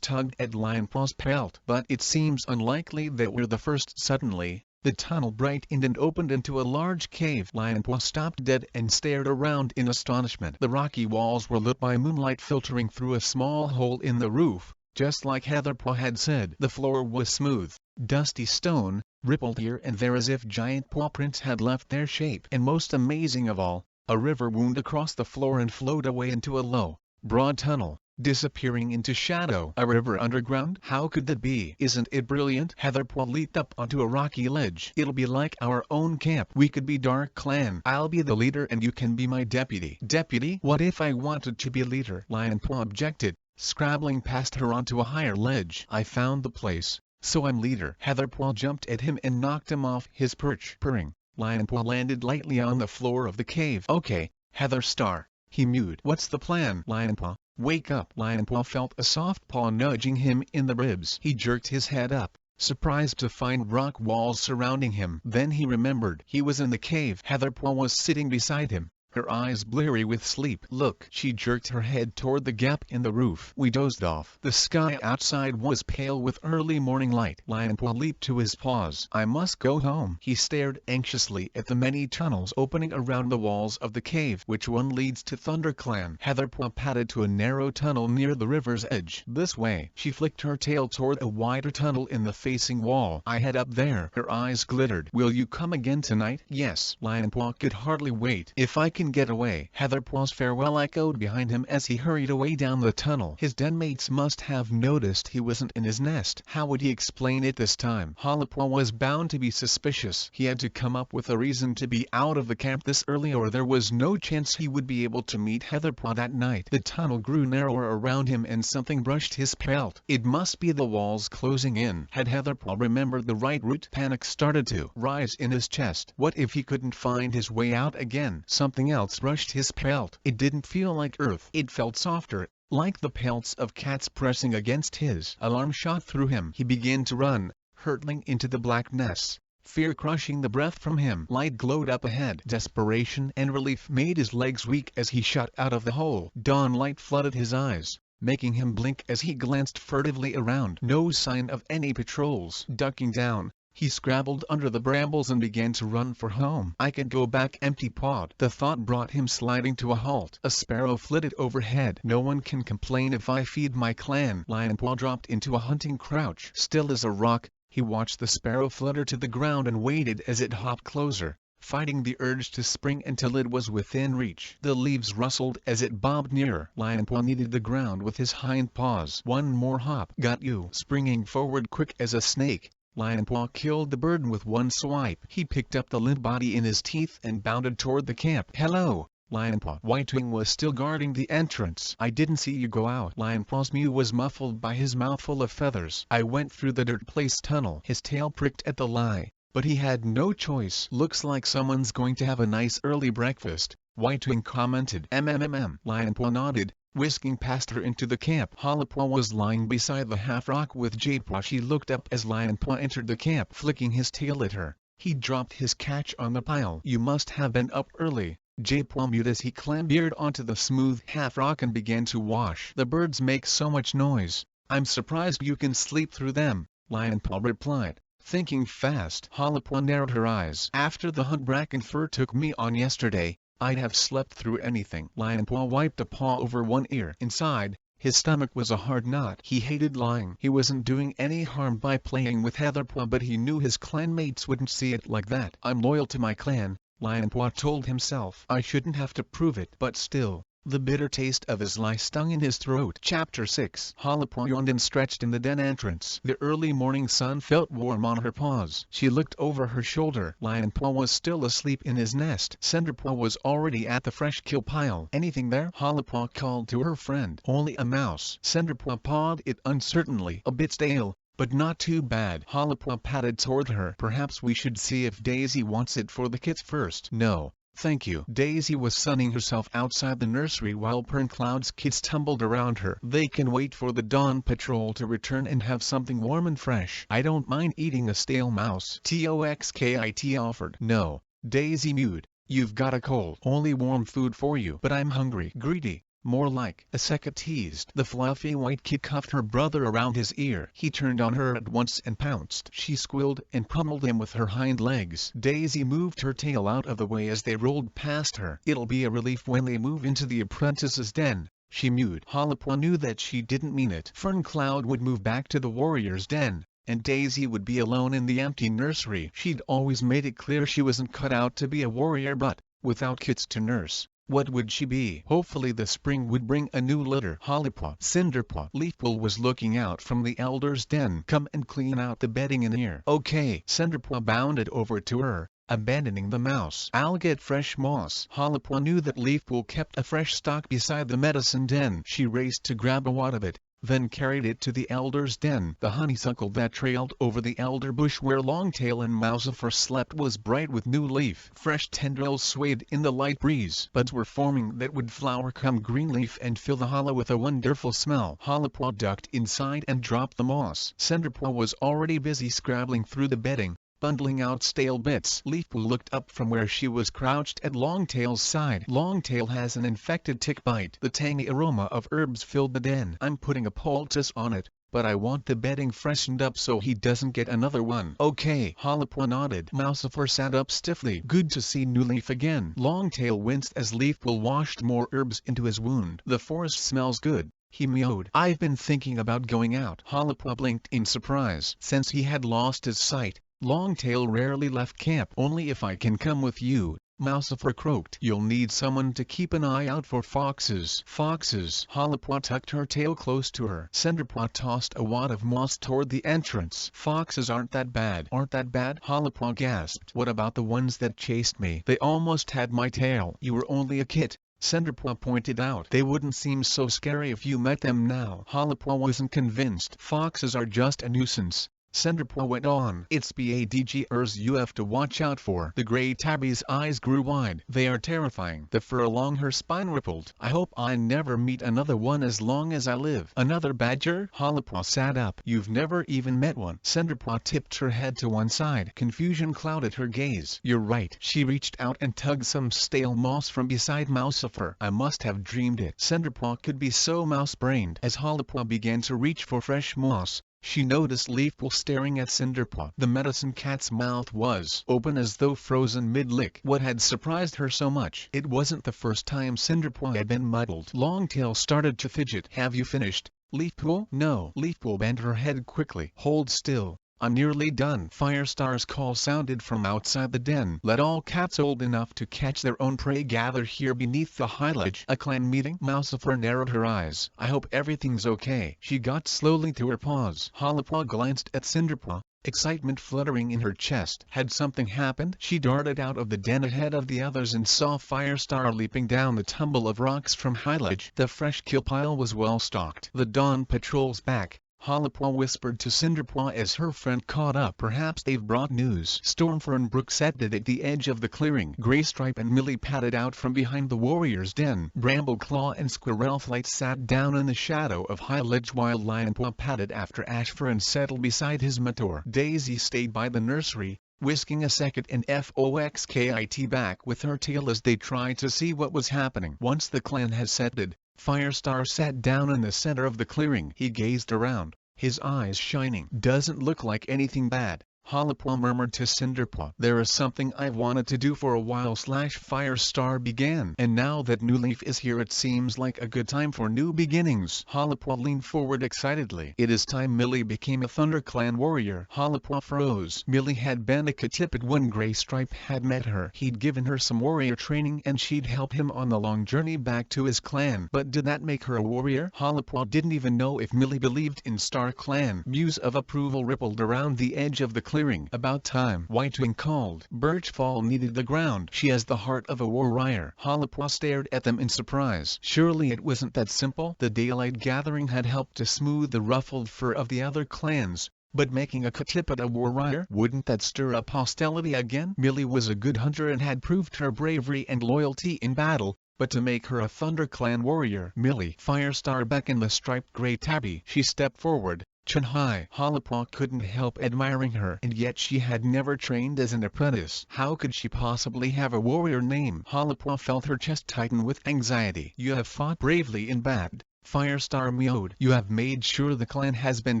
tugged at Lionpaw's pelt. But it seems unlikely that we're the first. Suddenly, the tunnel brightened and opened into a large cave. Lionpaw stopped dead and stared around in astonishment. The rocky walls were lit by moonlight filtering through a small hole in the roof, just like Heatherpaw had said. The floor was smooth, dusty stone, rippled here and there as if giant paw prints had left their shape. And most amazing of all, a river wound across the floor and flowed away into a low, broad tunnel, disappearing into shadow. A river underground? How could that be? Isn't it brilliant? Heatherpaw leaped up onto a rocky ledge. It'll be like our own camp. We could be StarClan. I'll be the leader and you can be my deputy. Deputy? What if I wanted to be leader? Lionpaw objected, scrabbling past her onto a higher ledge. I found the place, so I'm leader. Heatherpaw jumped at him and knocked him off his perch. Purring, Lionpaw landed lightly on the floor of the cave. Okay, Heather Star, he mewed. What's the plan? Lionpaw, wake up. Lionpaw felt a soft paw nudging him in the ribs. He jerked his head up, surprised to find rock walls surrounding him. Then he remembered he was in the cave. Heather was sitting beside him, her eyes bleary with sleep. Look! She jerked her head toward the gap in the roof. We dozed off. The sky outside was pale with early morning light. Lionpaw leaped to his paws. I must go home. He stared anxiously at the many tunnels opening around the walls of the cave. Which one leads to ThunderClan? Heatherpaw padded to a narrow tunnel near the river's edge. This way. She flicked her tail toward a wider tunnel in the facing wall. I head up there. Her eyes glittered. Will you come again tonight? Yes. Lionpaw could hardly wait. If I can get away. Heatherpaw's farewell echoed behind him as he hurried away down the tunnel. His den mates must have noticed he wasn't in his nest. How would he explain it this time? Hollipaw was bound to be suspicious. He had to come up with a reason to be out of the camp this early, or there was no chance he would be able to meet Heatherpaw that night. The tunnel grew narrower around him and something brushed his pelt. It must be the walls closing in. Had Heatherpaw remembered the right route? Panic started to rise in his chest. What if he couldn't find his way out again? Something else brushed his pelt. It didn't feel like earth. It felt softer, like the pelts of cats pressing against his. Alarm shot through him. He began to run, hurtling into the blackness, fear crushing the breath from him. Light glowed up ahead. Desperation and relief made his legs weak as he shot out of the hole. Dawn light flooded his eyes, making him blink as he glanced furtively around. No sign of any patrols. Ducking down, he scrabbled under the brambles and began to run for home. I could go back empty-pawed. The thought brought him sliding to a halt. A sparrow flitted overhead. No one can complain if I feed my clan. Lionpaw dropped into a hunting crouch. Still as a rock, he watched the sparrow flutter to the ground and waited as it hopped closer, fighting the urge to spring until it was within reach. The leaves rustled as it bobbed nearer. Lionpaw kneaded the ground with his hind paws. One more hop. Got you. Springing forward quick as a snake, Lionpaw killed the bird with one swipe. He picked up the limp body in his teeth and bounded toward the camp. Hello, Lionpaw. Whitewing was still guarding the entrance. I didn't see you go out. Lionpaw's mew was muffled by his mouthful of feathers. I went through the dirt place tunnel. His tail pricked at the lie, but he had no choice. Looks like someone's going to have a nice early breakfast, Whitewing commented. Lionpaw nodded, whisking past her into the camp. Hollipaw was lying beside the half-rock with Jadepaw. She looked up as Lionpaw entered the camp, flicking his tail at her. He dropped his catch on the pile. You must have been up early, Jadepaw mewed as he clambered onto the smooth half-rock and began to wash. The birds make so much noise. I'm surprised you can sleep through them, Lionpaw replied, thinking fast. Hollipaw narrowed her eyes. After the hunt Brackenfur took me on yesterday, I'd have slept through anything. Lionpaw wiped a paw over one ear. Inside, his stomach was a hard knot. He hated lying. He wasn't doing any harm by playing with Heatherpaw, but he knew his clanmates wouldn't see it like that. I'm loyal to my clan, Lionpaw told himself. I shouldn't have to prove it. But still, the bitter taste of his lie stung in his throat. Chapter 6. Hollipaw yawned and stretched in the den entrance. The early morning sun felt warm on her paws. She looked over her shoulder. Lionpaw was still asleep in his nest. Cinderpaw was already at the fresh kill pile. Anything there? Hollipaw called to her friend. Only a mouse. Cinderpaw pawed it uncertainly. A bit stale, but not too bad. Hollipaw padded toward her. Perhaps we should see if Daisy wants it for the kids first. No, thank you. Daisy was sunning herself outside the nursery while Perncloud's kids tumbled around her. They can wait for the dawn patrol to return and have something warm and fresh. I don't mind eating a stale mouse, Toxkit offered. No, Daisy mewed. You've got a cold. Only warm food for you. But I'm hungry. Greedy. More like, Aseka teased. The fluffy white kid cuffed her brother around his ear. He turned on her at once and pounced. She squealed and pummeled him with her hind legs. Daisy moved her tail out of the way as they rolled past her. It'll be a relief when they move into the apprentice's den, she mewed. Hollipaw knew that she didn't mean it. Ferncloud would move back to the warrior's den, and Daisy would be alone in the empty nursery. She'd always made it clear she wasn't cut out to be a warrior, but, without kids to nurse, what would she be? Hopefully the spring would bring a new litter. Hollipaw. Cinderpaw. Leafpool was looking out from the elder's den. Come and clean out the bedding in here. Okay. Cinderpaw bounded over to her, abandoning the mouse. I'll get fresh moss. Hollipaw knew that Leafpool kept a fresh stock beside the medicine den. She raced to grab a wad of it, then carried it to the elder's den. The honeysuckle that trailed over the elder bush where Longtail and Mousifer slept was bright with new leaf. Fresh tendrils swayed in the light breeze. Buds were forming that would flower come green leaf and fill the hollow with a wonderful smell. Hollypaw ducked inside and dropped the moss. Cinderpaw was already busy scrabbling through the bedding, bundling out stale bits. Leafpool looked up from where she was crouched at Longtail's side. Longtail has an infected tick bite. The tangy aroma of herbs filled the den. I'm putting a poultice on it, but I want the bedding freshened up so he doesn't get another one. Okay. Hollypaw nodded. Mousifer sat up stiffly. Good to see New Leaf again. Longtail winced as Leafpool washed more herbs into his wound. The forest smells good, he mewed. I've been thinking about going out. Hollypaw blinked in surprise. Since he had lost his sight, Longtail rarely left camp. Only if I can come with you, Mousifer croaked. You'll need someone to keep an eye out for foxes. Foxes? Hollypaw tucked her tail close to her. Cinderpaw tossed a wad of moss toward the entrance. Foxes aren't that bad. Aren't that bad? Hollypaw gasped. What about the ones that chased me? They almost had my tail. You were only a kit, Cinderpaw pointed out. They wouldn't seem so scary if you met them now. Hollypaw wasn't convinced. Foxes are just a nuisance, Cinderpaw went on. It's badgers you have to watch out for. The gray tabby's eyes grew wide. They are terrifying. The fur along her spine rippled. I hope I never meet another one as long as I live. Another badger? Hollypaw sat up. You've never even met one. Cinderpaw tipped her head to one side. Confusion clouded her gaze. You're right. She reached out and tugged some stale moss from beside Mousifer. I must have dreamed it. Cinderpaw could be so mouse-brained. As Hollypaw began to reach for fresh moss, she noticed Leafpool staring at Cinderpaw. The medicine cat's mouth was open as though frozen mid-lick. What had surprised her so much? It wasn't the first time Cinderpaw had been muddled. Longtail started to fidget. Have you finished, Leafpool? No. Leafpool bent her head quickly. Hold still. I'm nearly done. Firestar's call sounded from outside the den. Let all cats old enough to catch their own prey gather here beneath the hyliage. A clan meeting? Mousifer narrowed her eyes. I hope everything's okay. She got slowly to her paws. Hollypaw glanced at Cinderpaw, excitement fluttering in her chest. Had something happened? She darted out of the den ahead of the others and saw Firestar leaping down the tumble of rocks from hyliage. The fresh kill pile was well stocked. The dawn patrol's back, Hollypaw whispered to Cinderpaw as her friend caught up. Perhaps they've brought news. Stormfern Brook sat at the edge of the clearing. Graystripe and Millie padded out from behind the warrior's den. Brambleclaw and Squirrelflight sat down in the shadow of hyliage while Lionpaw padded after Ashfur and settled beside his mentor. Daisy stayed by the nursery, whisking a second and foxkit back with her tail as they tried to see what was happening. Once the clan had settled, Firestar sat down in the center of the clearing. He gazed around, his eyes shining. Doesn't look like anything bad, Hollypaw murmured to Cinderpaw. There is something I've wanted to do for a while. Firestar began. And now that New Leaf is here it seems like a good time for new beginnings. Hollypaw leaned forward excitedly. It is time Millie became a ThunderClan warrior. Hollypaw froze. Millie had been a Catipid when Graystripe had met her. He'd given her some warrior training and she'd helped him on the long journey back to his clan. But did that make her a warrior? Hollypaw didn't even know if Millie believed in Star Clan. Mews of approval rippled around the edge of the clearing. About time. Whitewing called. Birchfall kneaded the ground. She has the heart of a warrior. Hollypaw stared at them in surprise. Surely it wasn't that simple. The daylight gathering had helped to smooth the ruffled fur of the other clans, but making a Catipid a warrior, wouldn't that stir up hostility again? Millie was a good hunter and had proved her bravery and loyalty in battle, but to make her a ThunderClan warrior, Millie, Firestar beckoned the striped gray tabby. She stepped forward, chin high. Hollypaw couldn't help admiring her, and yet she had never trained as an apprentice. How could she possibly have a warrior name? Hollypaw felt her chest tighten with anxiety. You have fought bravely in battle, Firestar meowed. You have made sure the clan has been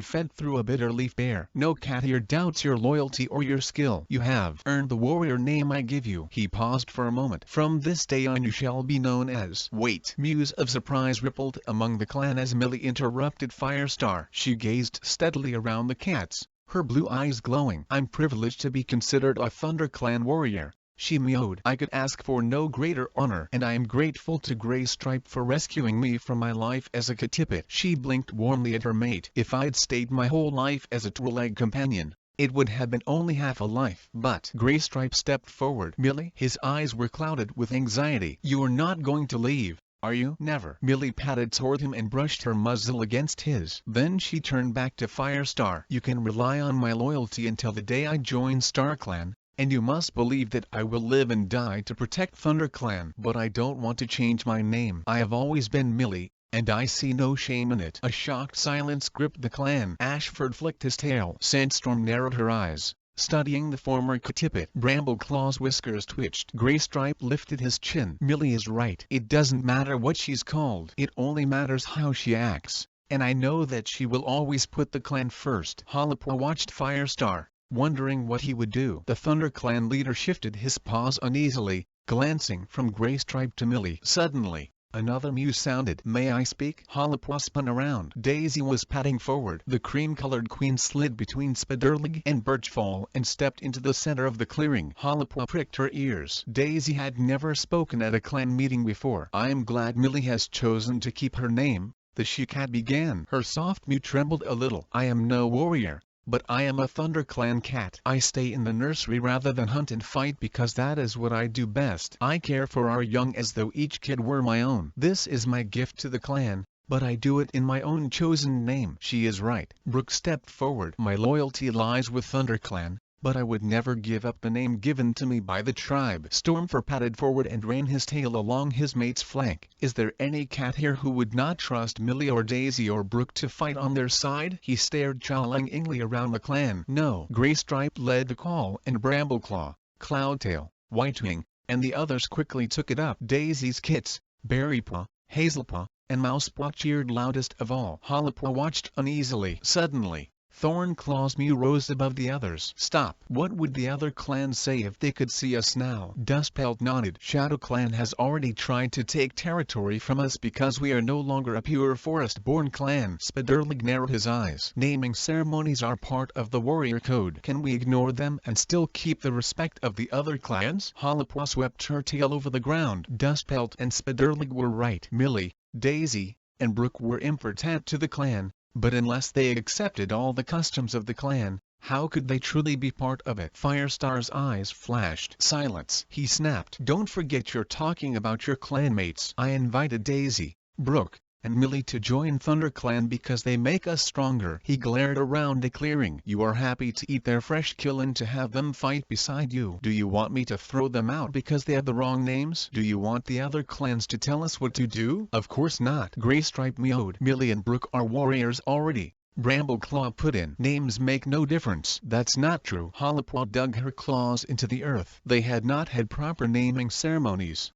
fed through a bitter leaf bear. No cat here doubts your loyalty or your skill. You have earned the warrior name I give you. He paused for a moment. From this day on you shall be known as... Wait. Mews of surprise rippled among the clan as Millie interrupted Firestar. She gazed steadily around the cats, her blue eyes glowing. I'm privileged to be considered a ThunderClan warrior, she meowed. I could ask for no greater honor, and I am grateful to Graystripe for rescuing me from my life as a Catipid. She blinked warmly at her mate. If I'd stayed my whole life as a two-legged companion, it would have been only half a life. But Graystripe stepped forward. Millie? His eyes were clouded with anxiety. You are not going to leave, are you? Never. Millie padded toward him and brushed her muzzle against his. Then she turned back to Firestar. You can rely on my loyalty until the day I join StarClan, and you must believe that I will live and die to protect ThunderClan. But I don't want to change my name. I have always been Millie, and I see no shame in it. A shocked silence gripped the clan. Ashford flicked his tail. Sandstorm narrowed her eyes, studying the former Ktippet. Brambleclaw's whiskers twitched. Greystripe lifted his chin. Millie is right. It doesn't matter what she's called. It only matters how she acts, and I know that she will always put the clan first. Halapaw watched Firestar, wondering what he would do. The ThunderClan leader shifted his paws uneasily, glancing from Greystripe to Millie. Suddenly, another mew sounded. May I speak? Halapaw spun around. Daisy was padding forward. The cream-colored queen slid between Spiderlig and Birchfall and stepped into the center of the clearing. Halapaw pricked her ears. Daisy had never spoken at a clan meeting before. I am glad Millie has chosen to keep her name, the she-cat began. Her soft mew trembled a little. I am no warrior, but I am a ThunderClan cat. I stay in the nursery rather than hunt and fight because that is what I do best. I care for our young as though each kid were my own. This is my gift to the clan, but I do it in my own chosen name. She is right. Brooke stepped forward. My loyalty lies with ThunderClan, but I would never give up the name given to me by the tribe. Stormfur padded forward and ran his tail along his mate's flank. Is there any cat here who would not trust Millie or Daisy or Brooke to fight on their side? He stared challengingly around the clan. No. Greystripe led the call, and Brambleclaw, Cloudtail, Whitewing, and the others quickly took it up. Daisy's kits, Berrypaw, Hazelpaw, and Mousepaw cheered loudest of all. Halapaw watched uneasily. Suddenly, Thornclaw's mew rose above the others. Stop! What would the other clans say if they could see us now? Dustpelt nodded. ShadowClan has already tried to take territory from us because we are no longer a pure forest-born clan. Spiderlig narrowed his eyes. Naming ceremonies are part of the warrior code. Can we ignore them and still keep the respect of the other clans? Halapaw swept her tail over the ground. Dustpelt and Spiderlig were right. Millie, Daisy, and Brooke were important to the clan, but unless they accepted all the customs of the clan, how could they truly be part of it? Firestar's eyes flashed. Silence, he snapped. Don't forget you're talking about your clanmates. I invited Daisy, Brooke, and Millie to join ThunderClan because they make us stronger. He glared around the clearing. You are happy to eat their fresh kill and to have them fight beside you. Do you want me to throw them out because they have the wrong names? Do you want the other clans to tell us what to do? Of course not. Greystripe meowed. Millie and Brooke are warriors already, Brambleclaw put in. Names make no difference. That's not true. Halapaw dug her claws into the earth. They had not had proper naming ceremonies.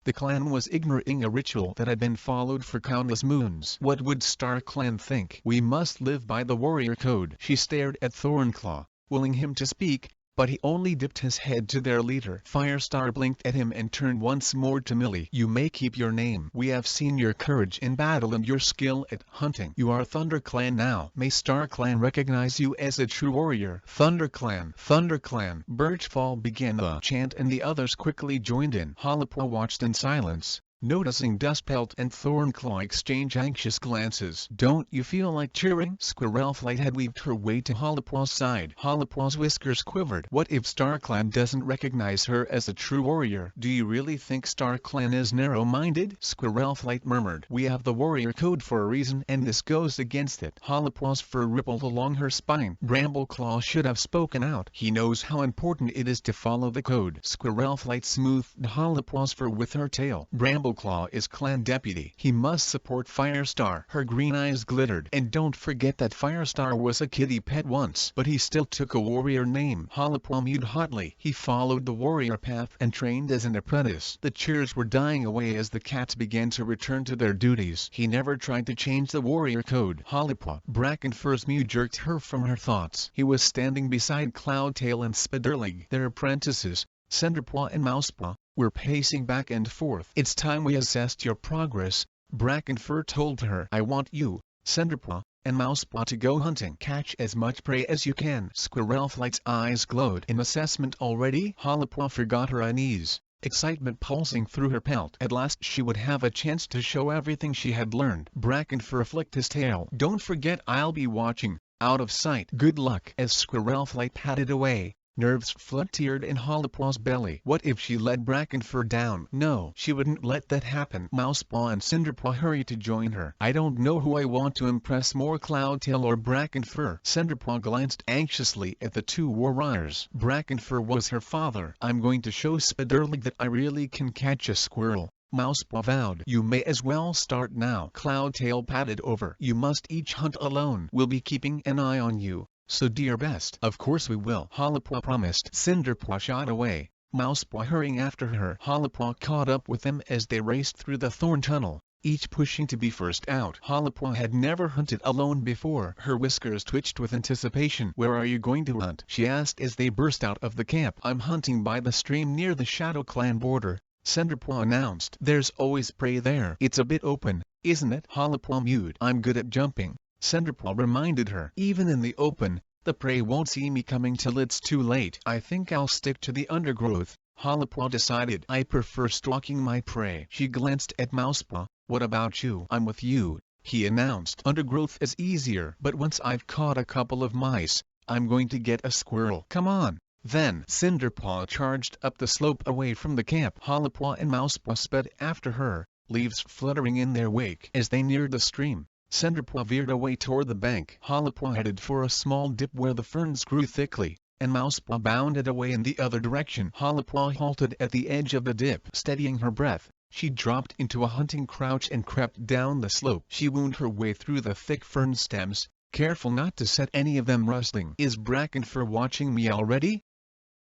The clan was ignoring a ritual that had been followed for countless moons. What would StarClan think? We must live by the warrior code. She stared at Thornclaw, willing him to speak, but he only dipped his head to their leader. Firestar blinked at him and turned once more to Millie. You may keep your name. We have seen your courage in battle and your skill at hunting. You are ThunderClan now. May StarClan recognize you as a true warrior. ThunderClan, ThunderClan. Birchfall began the chant and the others quickly joined in. Halapaw watched in silence, noticing Dustpelt and Thornclaw exchange anxious glances. Don't you feel like cheering? Squirrelflight had weaved her way to Halapaw's side. Halapaw's whiskers quivered. What if StarClan doesn't recognize her as a true warrior? Do you really think StarClan is narrow-minded? Squirrelflight murmured. We have the warrior code for a reason and this goes against it. Halapaw's fur rippled along her spine. Brambleclaw should have spoken out. He knows how important it is to follow the code. Squirrelflight smoothed Halapaw's fur with her tail. Brambleclaw is clan deputy. He must support Firestar. Her green eyes glittered. And don't forget that Firestar was a kitty pet once. But he still took a warrior name. Halapaw mewed hotly. He followed the warrior path and trained as an apprentice. The cheers were dying away as the cats began to return to their duties. He never tried to change the warrior code. Halapaw. Brackenfur's mew jerked her from her thoughts. He was standing beside Cloudtail and Spiderlig. Their apprentices, Cinderpaw and Mousepaw, were pacing back and forth. It's time we assessed your progress, Brackenfur told her. I want you, Cinderpaw, and Mousepaw to go hunting. Catch as much prey as you can. Squirrelflight's eyes glowed. An assessment already? Halapaw forgot her unease, excitement pulsing through her pelt. At last she would have a chance to show everything she had learned. Brackenfur flicked his tail. Don't forget I'll be watching, out of sight. Good luck. As Squirrelflight padded away, Nerves fluttered in Hollipaw's belly. What if she let Brackenfur down? No, she wouldn't let that happen. Mousepaw and Cinderpaw hurried to join her. I don't know who I want to impress more, Cloudtail or Brackenfur. Cinderpaw glanced anxiously at the two warriors. Brackenfur was her father. I'm going to show Spiderlig that I really can catch a squirrel, Mousepaw vowed. You may as well start now. Cloudtail patted over. You must each hunt alone. We'll be keeping an eye on you, so do your best. Of course we will, Hollipawpaw promised. Cinderpaw shot away, Mousepaw hurrying after her. Hollipawpaw caught up with them as they raced through the thorn tunnel, each pushing to be first out. Hollipawpaw had never hunted alone before. Her whiskers twitched with anticipation. Where are you going to hunt? She asked as they burst out of the camp. I'm hunting by the stream near the Shadow Clan border, Cinderpaw announced. There's always prey there. It's a bit open, isn't it? Hollipawpaw mewed. I'm good at jumping, Cinderpaw reminded her. Even in the open, the prey won't see me coming till it's too late. I think I'll stick to the undergrowth, Hollipawpaw decided. I prefer stalking my prey. She glanced at Mousepaw. What about you? I'm with you, he announced. Undergrowth is easier, but once I've caught a couple of mice, I'm going to get a squirrel. Come on. Then Cinderpaw charged up the slope away from the camp. Hollipawpaw and Mousepaw sped after her, leaves fluttering in their wake. As they neared the stream, Cinderpaw veered away toward the bank. Hollipawpaw headed for a small dip where the ferns grew thickly, and Mousepaw bounded away in the other direction. Hollipawpaw halted at the edge of the dip. Steadying her breath, she dropped into a hunting crouch and crept down the slope. She wound her way through the thick fern stems, careful not to set any of them rustling. Is Brackenfur watching me already?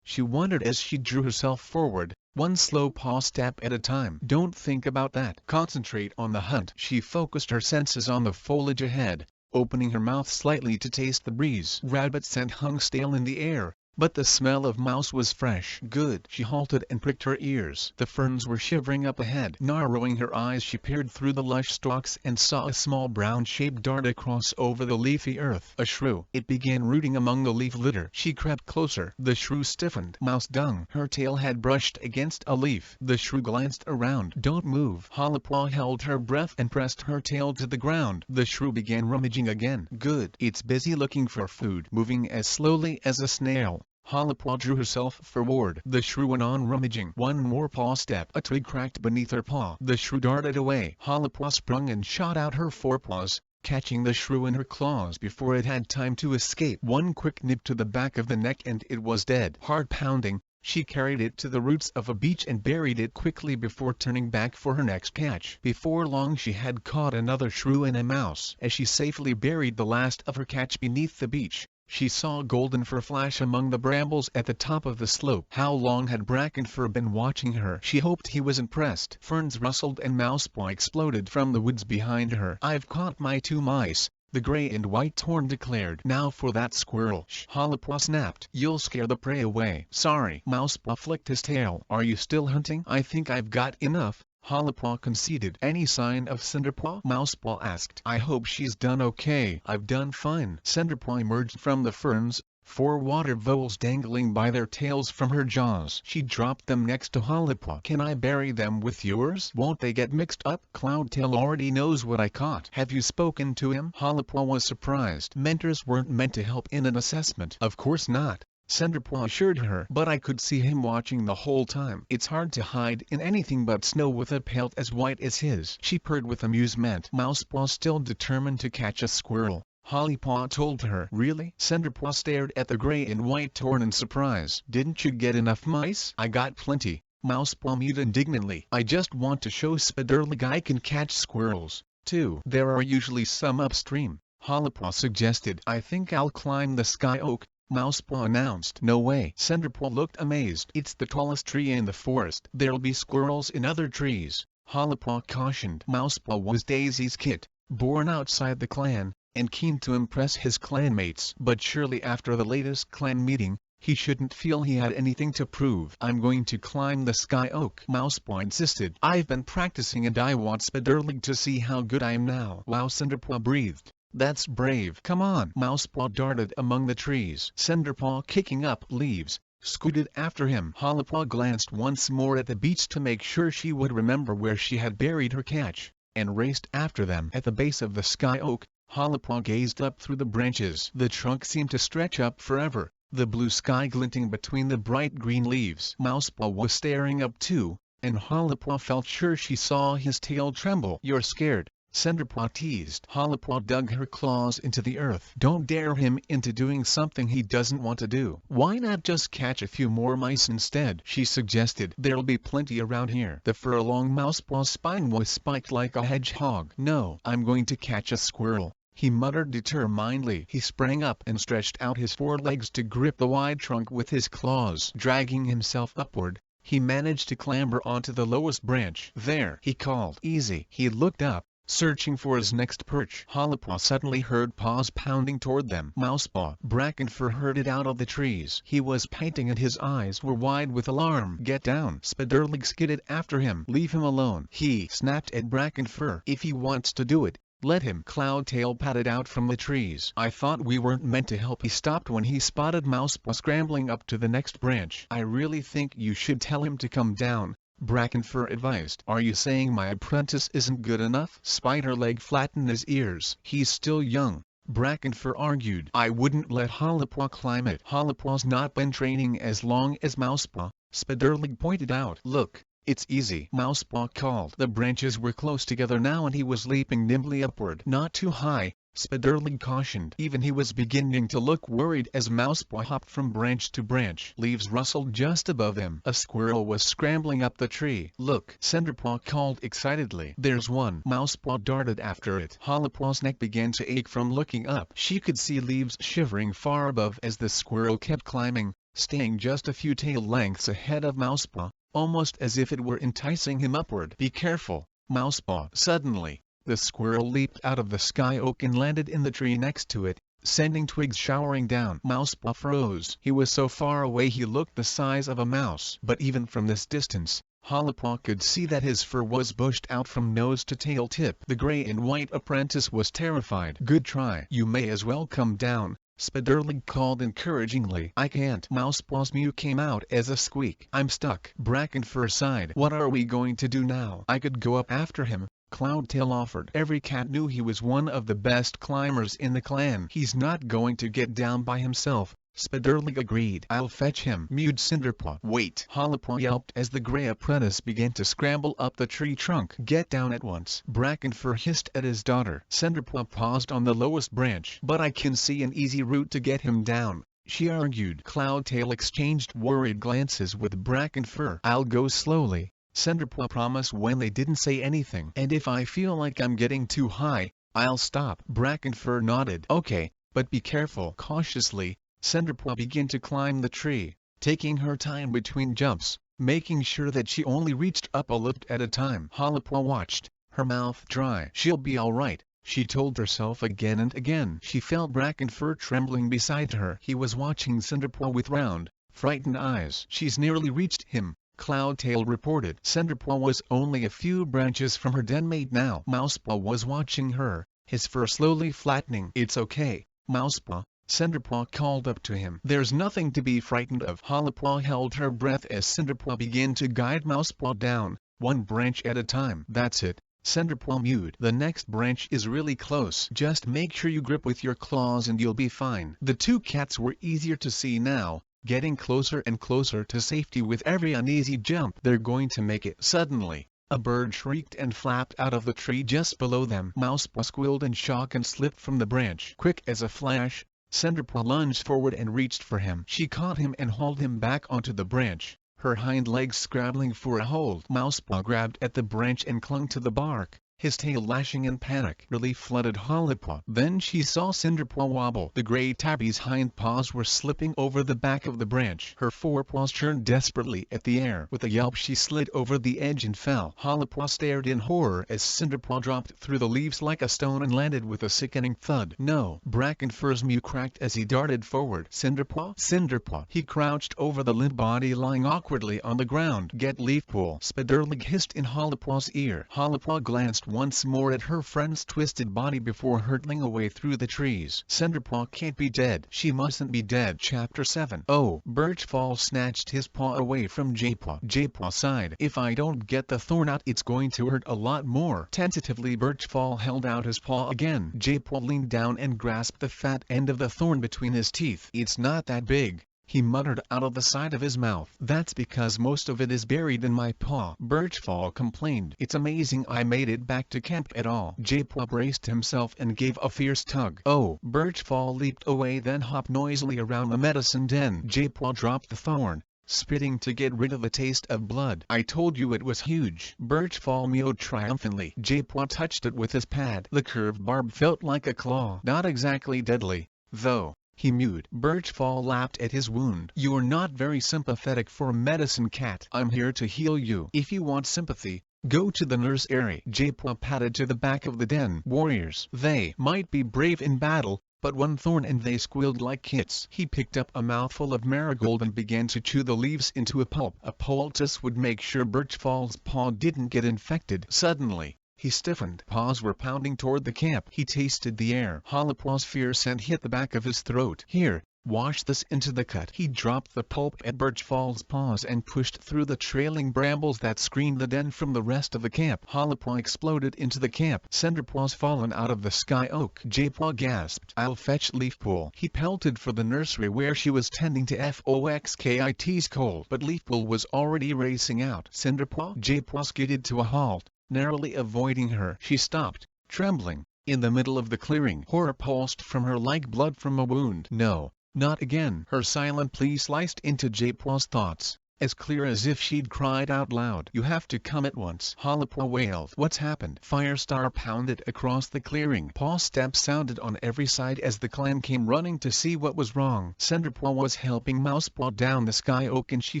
She wondered as she drew herself forward, one slow paw step at a time. Don't think about that. Concentrate on the hunt. She focused her senses on the foliage ahead, opening her mouth slightly to taste the breeze. Rabbit scent hung stale in the air, but the smell of mouse was fresh. Good. She halted and pricked her ears. The ferns were shivering up ahead. Narrowing her eyes, she peered through the lush stalks and saw a small brown shape dart across over the leafy earth. A shrew. It began rooting among the leaf litter. She crept closer. The shrew stiffened. Mouse dung. Her tail had brushed against a leaf. The shrew glanced around. Don't move. Hollipawpaw held her breath and pressed her tail to the ground. The shrew began rummaging again. Good. It's busy looking for food. Moving as slowly as a snail, Hollipawpaw drew herself forward. The shrew went on rummaging. One more paw step. A twig cracked beneath her paw. The shrew darted away. Hollipawpaw sprung and shot out her forepaws, catching the shrew in her claws before it had time to escape. One quick nip to the back of the neck and it was dead. Heart pounding, she carried it to the roots of a beech and buried it quickly before turning back for her next catch. Before long she had caught another shrew and a mouse. As she safely buried the last of her catch beneath the beech, she saw Goldenfur flash among the brambles at the top of the slope. How long had Brackenfur been watching her? She hoped he was impressed. Ferns rustled and Mousepaw exploded from the woods behind her. I've caught my 2 mice, the gray and white torn declared. Now for that squirrel. Shh! Hollipawpaw snapped. You'll scare the prey away. Sorry. Mousepaw flicked his tail. Are you still hunting? I think I've got enough, Hollipawpaw conceded. Any sign of Cinderpaw? Mousepaw asked. I hope she's done okay. I've done fine. Cinderpaw emerged from the ferns, 4 water voles dangling by their tails from her jaws. She dropped them next to Hollipawpaw. Can I bury them with yours? Won't they get mixed up? Cloudtail already knows what I caught. Have you spoken to him? Hollipawpaw was surprised. Mentors weren't meant to help in an assessment. Of course not, Cinderpaw assured her. But I could see him watching the whole time. It's hard to hide in anything but snow with a pelt as white as his. She purred with amusement. Mousepaw still determined to catch a squirrel, Hollipawpaw told her. Really? Cinderpaw stared at the gray and white torn in surprise. Didn't you get enough mice? I got plenty, Mousepaw mewed indignantly. I just want to show Spiderlig I can catch squirrels, too. There are usually some upstream, Hollipawpaw suggested. I think I'll climb the sky oak, Mousepaw announced. No way. Cinderpaw looked amazed. It's the tallest tree in the forest. There'll be squirrels in other trees, Hollipawpaw cautioned. Mousepaw was Daisy's kit, born outside the clan, and keen to impress his clanmates. But surely after the latest clan meeting, he shouldn't feel he had anything to prove. I'm going to climb the sky oak, Mousepaw insisted. I've been practicing and I want Spiderlig to see how good I am now. Wow, Cinderpaw breathed. That's brave. Come on. Mousepaw darted among the trees. Cinderpaw, kicking up leaves, scooted after him. Hollipawpaw glanced once more at the beech to make sure she would remember where she had buried her catch, and raced after them. At the base of the sky oak, Hollipawpaw gazed up through the branches. The trunk seemed to stretch up forever, the blue sky glinting between the bright green leaves. Mousepaw was staring up too, and Hollypaw felt sure she saw his tail tremble. "You're scared," Cinderpaw teased. Hollypaw dug her claws into the earth. "Don't dare him into doing something he doesn't want to do." "Why not just catch a few more mice instead?" she suggested. "There'll be plenty around here." The fur along Mousepaw's spine was spiked like a hedgehog. "No, I'm going to catch a squirrel," he muttered determinedly. He sprang up and stretched out his forelegs to grip the wide trunk with his claws. Dragging himself upward, he managed to clamber onto the lowest branch. "There!" he called. "Easy!" He looked up, searching for his next perch. Hollypaw suddenly heard paws pounding toward them. Mousepaw, Brackenfur herded out of the trees. He was panting and his eyes were wide with alarm. "Get down!" Spiderleg skidded after him. "Leave him alone!" he snapped at Brackenfur. "If he wants to do it, let him." Cloudtail padded out from the trees. "I thought we weren't meant to help." He stopped when he spotted Mousepaw scrambling up to the next branch. "I really think you should tell him to come down," Brackenfur advised. "Are you saying my apprentice isn't good enough?" Spiderleg flattened his ears. "He's still young," Brackenfur argued. "I wouldn't let Hollypaw climb it." "Hollypaw's not been training as long as Mousepaw," Spiderleg pointed out. "Look, it's easy," Mousepaw called. The branches were close together now and he was leaping nimbly upward. "Not too high," Spiderleg cautioned. Even he was beginning to look worried as Mousepaw hopped from branch to branch. Leaves rustled just above him. A squirrel was scrambling up the tree. "Look!" Cinderpaw called excitedly. "There's one!" Mousepaw darted after it. Hollypaw's neck began to ache from looking up. She could see leaves shivering far above as the squirrel kept climbing, staying just a few tail lengths ahead of Mousepaw, almost as if it were enticing him upward. "Be careful, Mousepaw!" Suddenly, the squirrel leaped out of the sky oak and landed in the tree next to it, sending twigs showering down. Mousepaw froze. He was so far away he looked the size of a mouse. But even from this distance, Hollypaw could see that his fur was bushed out from nose to tail tip. The gray and white apprentice was terrified. "Good try." "You may as well come down," Spiderleg called encouragingly. "I can't." Mousepaw's mew came out as a squeak. "I'm stuck." Brackenfur sighed. "What are we going to do now?" "I could go up after him," Cloudtail offered. Every cat knew he was one of the best climbers in the clan. "He's not going to get down by himself," Spiderleg agreed. "I'll fetch him," mewed Cinderpaw. "Wait!" Hollypaw yelped as the gray apprentice began to scramble up the tree trunk. "Get down at once!" Brackenfur hissed at his daughter. Cinderpaw paused on the lowest branch. "But I can see an easy route to get him down," she argued. Cloudtail exchanged worried glances with Brackenfur. "I'll go slowly," Cinderpaw promised when they didn't say anything. "And if I feel like I'm getting too high, I'll stop." Brackenfur nodded. "Okay, but be careful." Cautiously, Cinderpaw began to climb the tree, taking her time between jumps, making sure that she only reached up a lift at a time. Hollypaw watched, her mouth dry. "She'll be all right," she told herself again and again. She felt Brackenfur trembling beside her. He was watching Cinderpaw with round, frightened eyes. "She's nearly reached him," Cloudtail reported. Cinderpaw was only a few branches from her denmate now. Mousepaw was watching her, his fur slowly flattening. "It's okay, Mousepaw," Cinderpaw called up to him. "There's nothing to be frightened of." Hollypaw held her breath as Cinderpaw began to guide Mousepaw down, one branch at a time. "That's it," Cinderpaw mewed. "The next branch is really close. Just make sure you grip with your claws and you'll be fine." The two cats were easier to see now, getting closer and closer to safety with every uneasy jump. "They're going to make it." Suddenly, a bird shrieked and flapped out of the tree just below them. Mousepaw squealed in shock and slipped from the branch. Quick as a flash, Cinderpaw lunged forward and reached for him. She caught him and hauled him back onto the branch, her hind legs scrabbling for a hold. Mousepaw grabbed at the branch and clung to the bark, his tail lashing in panic. Relief flooded Hollypaw. Then she saw Cinderpaw wobble. The gray tabby's hind paws were slipping over the back of the branch. Her forepaws churned desperately at the air. With a yelp she slid over the edge and fell. Hollypaw stared in horror as Cinderpaw dropped through the leaves like a stone and landed with a sickening thud. "No!" Brackenfur's mew cracked as he darted forward. "Cinderpaw! Cinderpaw!" He crouched over the limp body lying awkwardly on the ground. "Get Leafpool!" Spiderleg hissed in Hollypaw's ear. Hollypaw glanced once more at her friend's twisted body before hurtling away through the trees. Cinderpaw can't be dead. She mustn't be dead. Chapter 7. Oh! Birchfall snatched his paw away from J-Paw. J-Paw sighed. If I don't get the thorn out, it's going to hurt a lot more. Tentatively, Birchfall held out his paw again. J-Paw leaned down and grasped the fat end of the thorn between his teeth. It's not that big, he muttered out of the side of his mouth. That's because most of it is buried in my paw, Birchfall complained. It's amazing I made it back to camp at all. J-Paw braced himself and gave a fierce tug. Oh! Birchfall leaped away, then hopped noisily around the medicine den. J-Paw dropped the thorn, spitting to get rid of the taste of blood. I told you it was huge. Birchfall mewed triumphantly. J-Paw touched it with his pad. The curved barb felt like a claw. Not exactly deadly, though, he mewed. Birchfall lapped at his wound. You're not very sympathetic for a medicine cat. I'm here to heal you. If you want sympathy, go to the nursery. J-Paw padded to the back of the den. Warriors. They might be brave in battle, but one thorn and they squealed like kits. He picked up a mouthful of marigold and began to chew the leaves into a pulp. A poultice would make sure Birchfall's paw didn't get infected. Suddenly, he stiffened. Paws were pounding toward the camp. He tasted the air. Hollipaw's fierce scent hit the back of his throat. Here, wash this into the cut. He dropped the pulp at Birchfall's paws and pushed through the trailing brambles that screened the den from the rest of the camp. Hollipaw exploded into the camp. Cinderpaw's fallen out of the sky oak. J-Paw gasped. I'll fetch Leafpool. He pelted for the nursery where she was tending to Foxkit's cold. But Leafpool was already racing out. Cinderpaw? J-Paw skidded to a halt, narrowly avoiding her. She stopped, trembling, in the middle of the clearing. Horror pulsed from her like blood from a wound. No, not again. Her silent plea sliced into J-Paw's thoughts, as clear as if she'd cried out loud. You have to come at once. Hollipaw wailed. What's happened? Firestar pounded across the clearing. Paw steps sounded on every side as the clan came running to see what was wrong. Cinderpaw was helping Mousepaw down the sky oak and she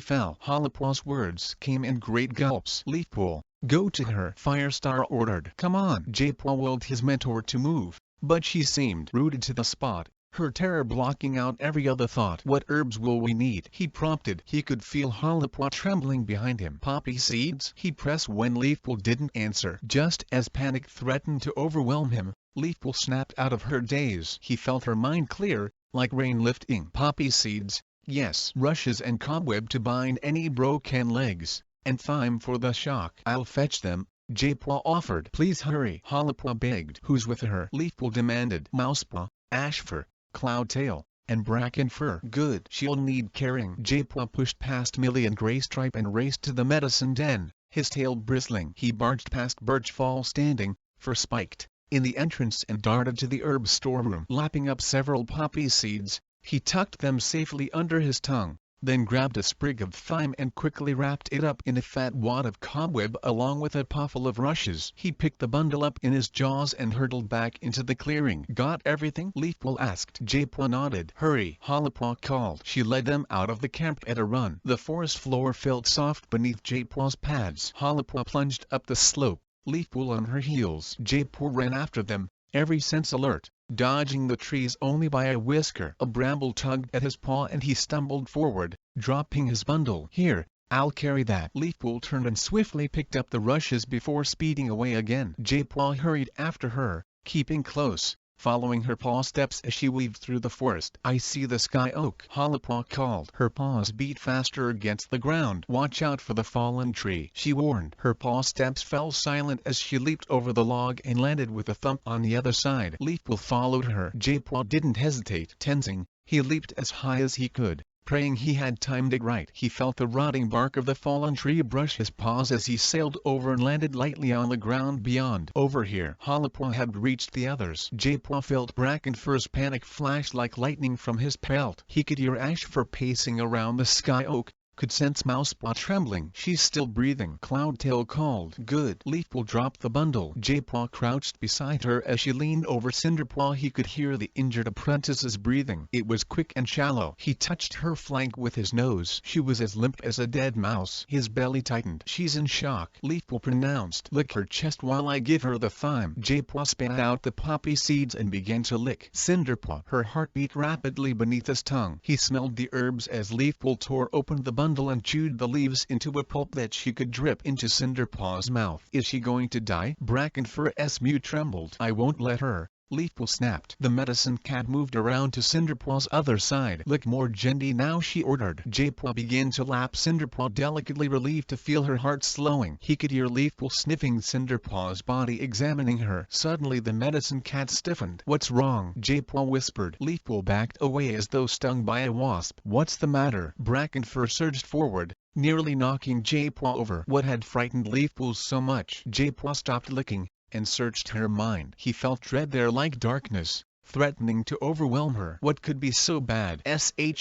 fell. Hollipaw's words came in great gulps. Leafpool, go to her, Firestar ordered. Come on. J-Paw willed his mentor to move, but she seemed rooted to the spot, her terror blocking out every other thought. What herbs will we need? He prompted. He could feel Hollipaw trembling behind him. Poppy seeds? He pressed when Leafpool didn't answer. Just as panic threatened to overwhelm him, Leafpool snapped out of her daze. He felt her mind clear, like rain lifting. Poppy seeds, yes. Rushes and cobweb to bind any broken legs, and thyme for the shock. I'll fetch them, J-Paw offered. Please hurry, Hollipaw begged. Who's with her? Leafpool demanded. Mousepaw, Ashfur, Cloudtail, and Brackenfur. Good. She'll need carrying. J-Paw pushed past Millie and Graystripe and raced to the medicine den, his tail bristling. He barged past Birchfall standing, fur spiked, in the entrance and darted to the herb storeroom. Lapping up several poppy seeds, he tucked them safely under his tongue, then grabbed a sprig of thyme and quickly wrapped it up in a fat wad of cobweb along with a puffle of rushes. He picked the bundle up in his jaws and hurtled back into the clearing. Got everything? Leafpool asked. J-Paw nodded. Hurry, Hollipaw called. She led them out of the camp at a run. The forest floor felt soft beneath J-Paw's pads. Hollipaw plunged up the slope, Leafpool on her heels. J-Paw ran after them, every sense alert, dodging the trees only by a whisker. A bramble tugged at his paw and he stumbled forward, dropping his bundle. Here, I'll carry that. Leafpool turned and swiftly picked up the rushes before speeding away again. J-Paw hurried after her, keeping close, following her paw steps as she weaved through the forest. I see the sky oak, Hollipaw called. Her paws beat faster against the ground. Watch out for the fallen tree, she warned. Her paw steps fell silent as she leaped over the log and landed with a thump on the other side. Leafpool followed her. J-Paw didn't hesitate. Tensing, he leaped as high as he could, praying he had timed it right. He felt the rotting bark of the fallen tree brush his paws as he sailed over and landed lightly on the ground beyond. Over here. Hollipaw had reached the others. J-Paw felt Brackenfur's panic flash like lightning from his pelt. He could hear Ashfur pacing around the sky oak, could sense Mousepaw trembling. She's still breathing, Cloudtail called. Good. Leafpool dropped the bundle. J-Paw crouched beside her as she leaned over Cinderpaw. He could hear the injured apprentice's breathing. It was quick and shallow. He touched her flank with his nose. She was as limp as a dead mouse. His belly tightened. She's in shock, Leafpool pronounced. Lick her chest while I give her the thyme. J-Paw spat out the poppy seeds and began to lick Cinderpaw. Her heart beat rapidly beneath his tongue. He smelled the herbs as Leafpool tore open the bundle bundle and chewed the leaves into a pulp that she could drip into Cinderpaw's mouth. Is she going to die? Brackenfur's mew trembled. I won't let her, Leafpool snapped. The medicine cat moved around to Cinderpaw's other side. Look more gently now, she ordered. J-Paw began to lap Cinderpaw, delicately relieved to feel her heart slowing. He could hear Leafpool sniffing Cinderpaw's body, examining her. Suddenly the medicine cat stiffened. What's wrong? J-Paw whispered. Leafpool backed away as though stung by a wasp. What's the matter? Brackenfur surged forward, nearly knocking J-Paw over. What had frightened Leafpool so much? J-Paw stopped licking and searched her mind. He felt dread there, like darkness, threatening to overwhelm her. What could be so bad?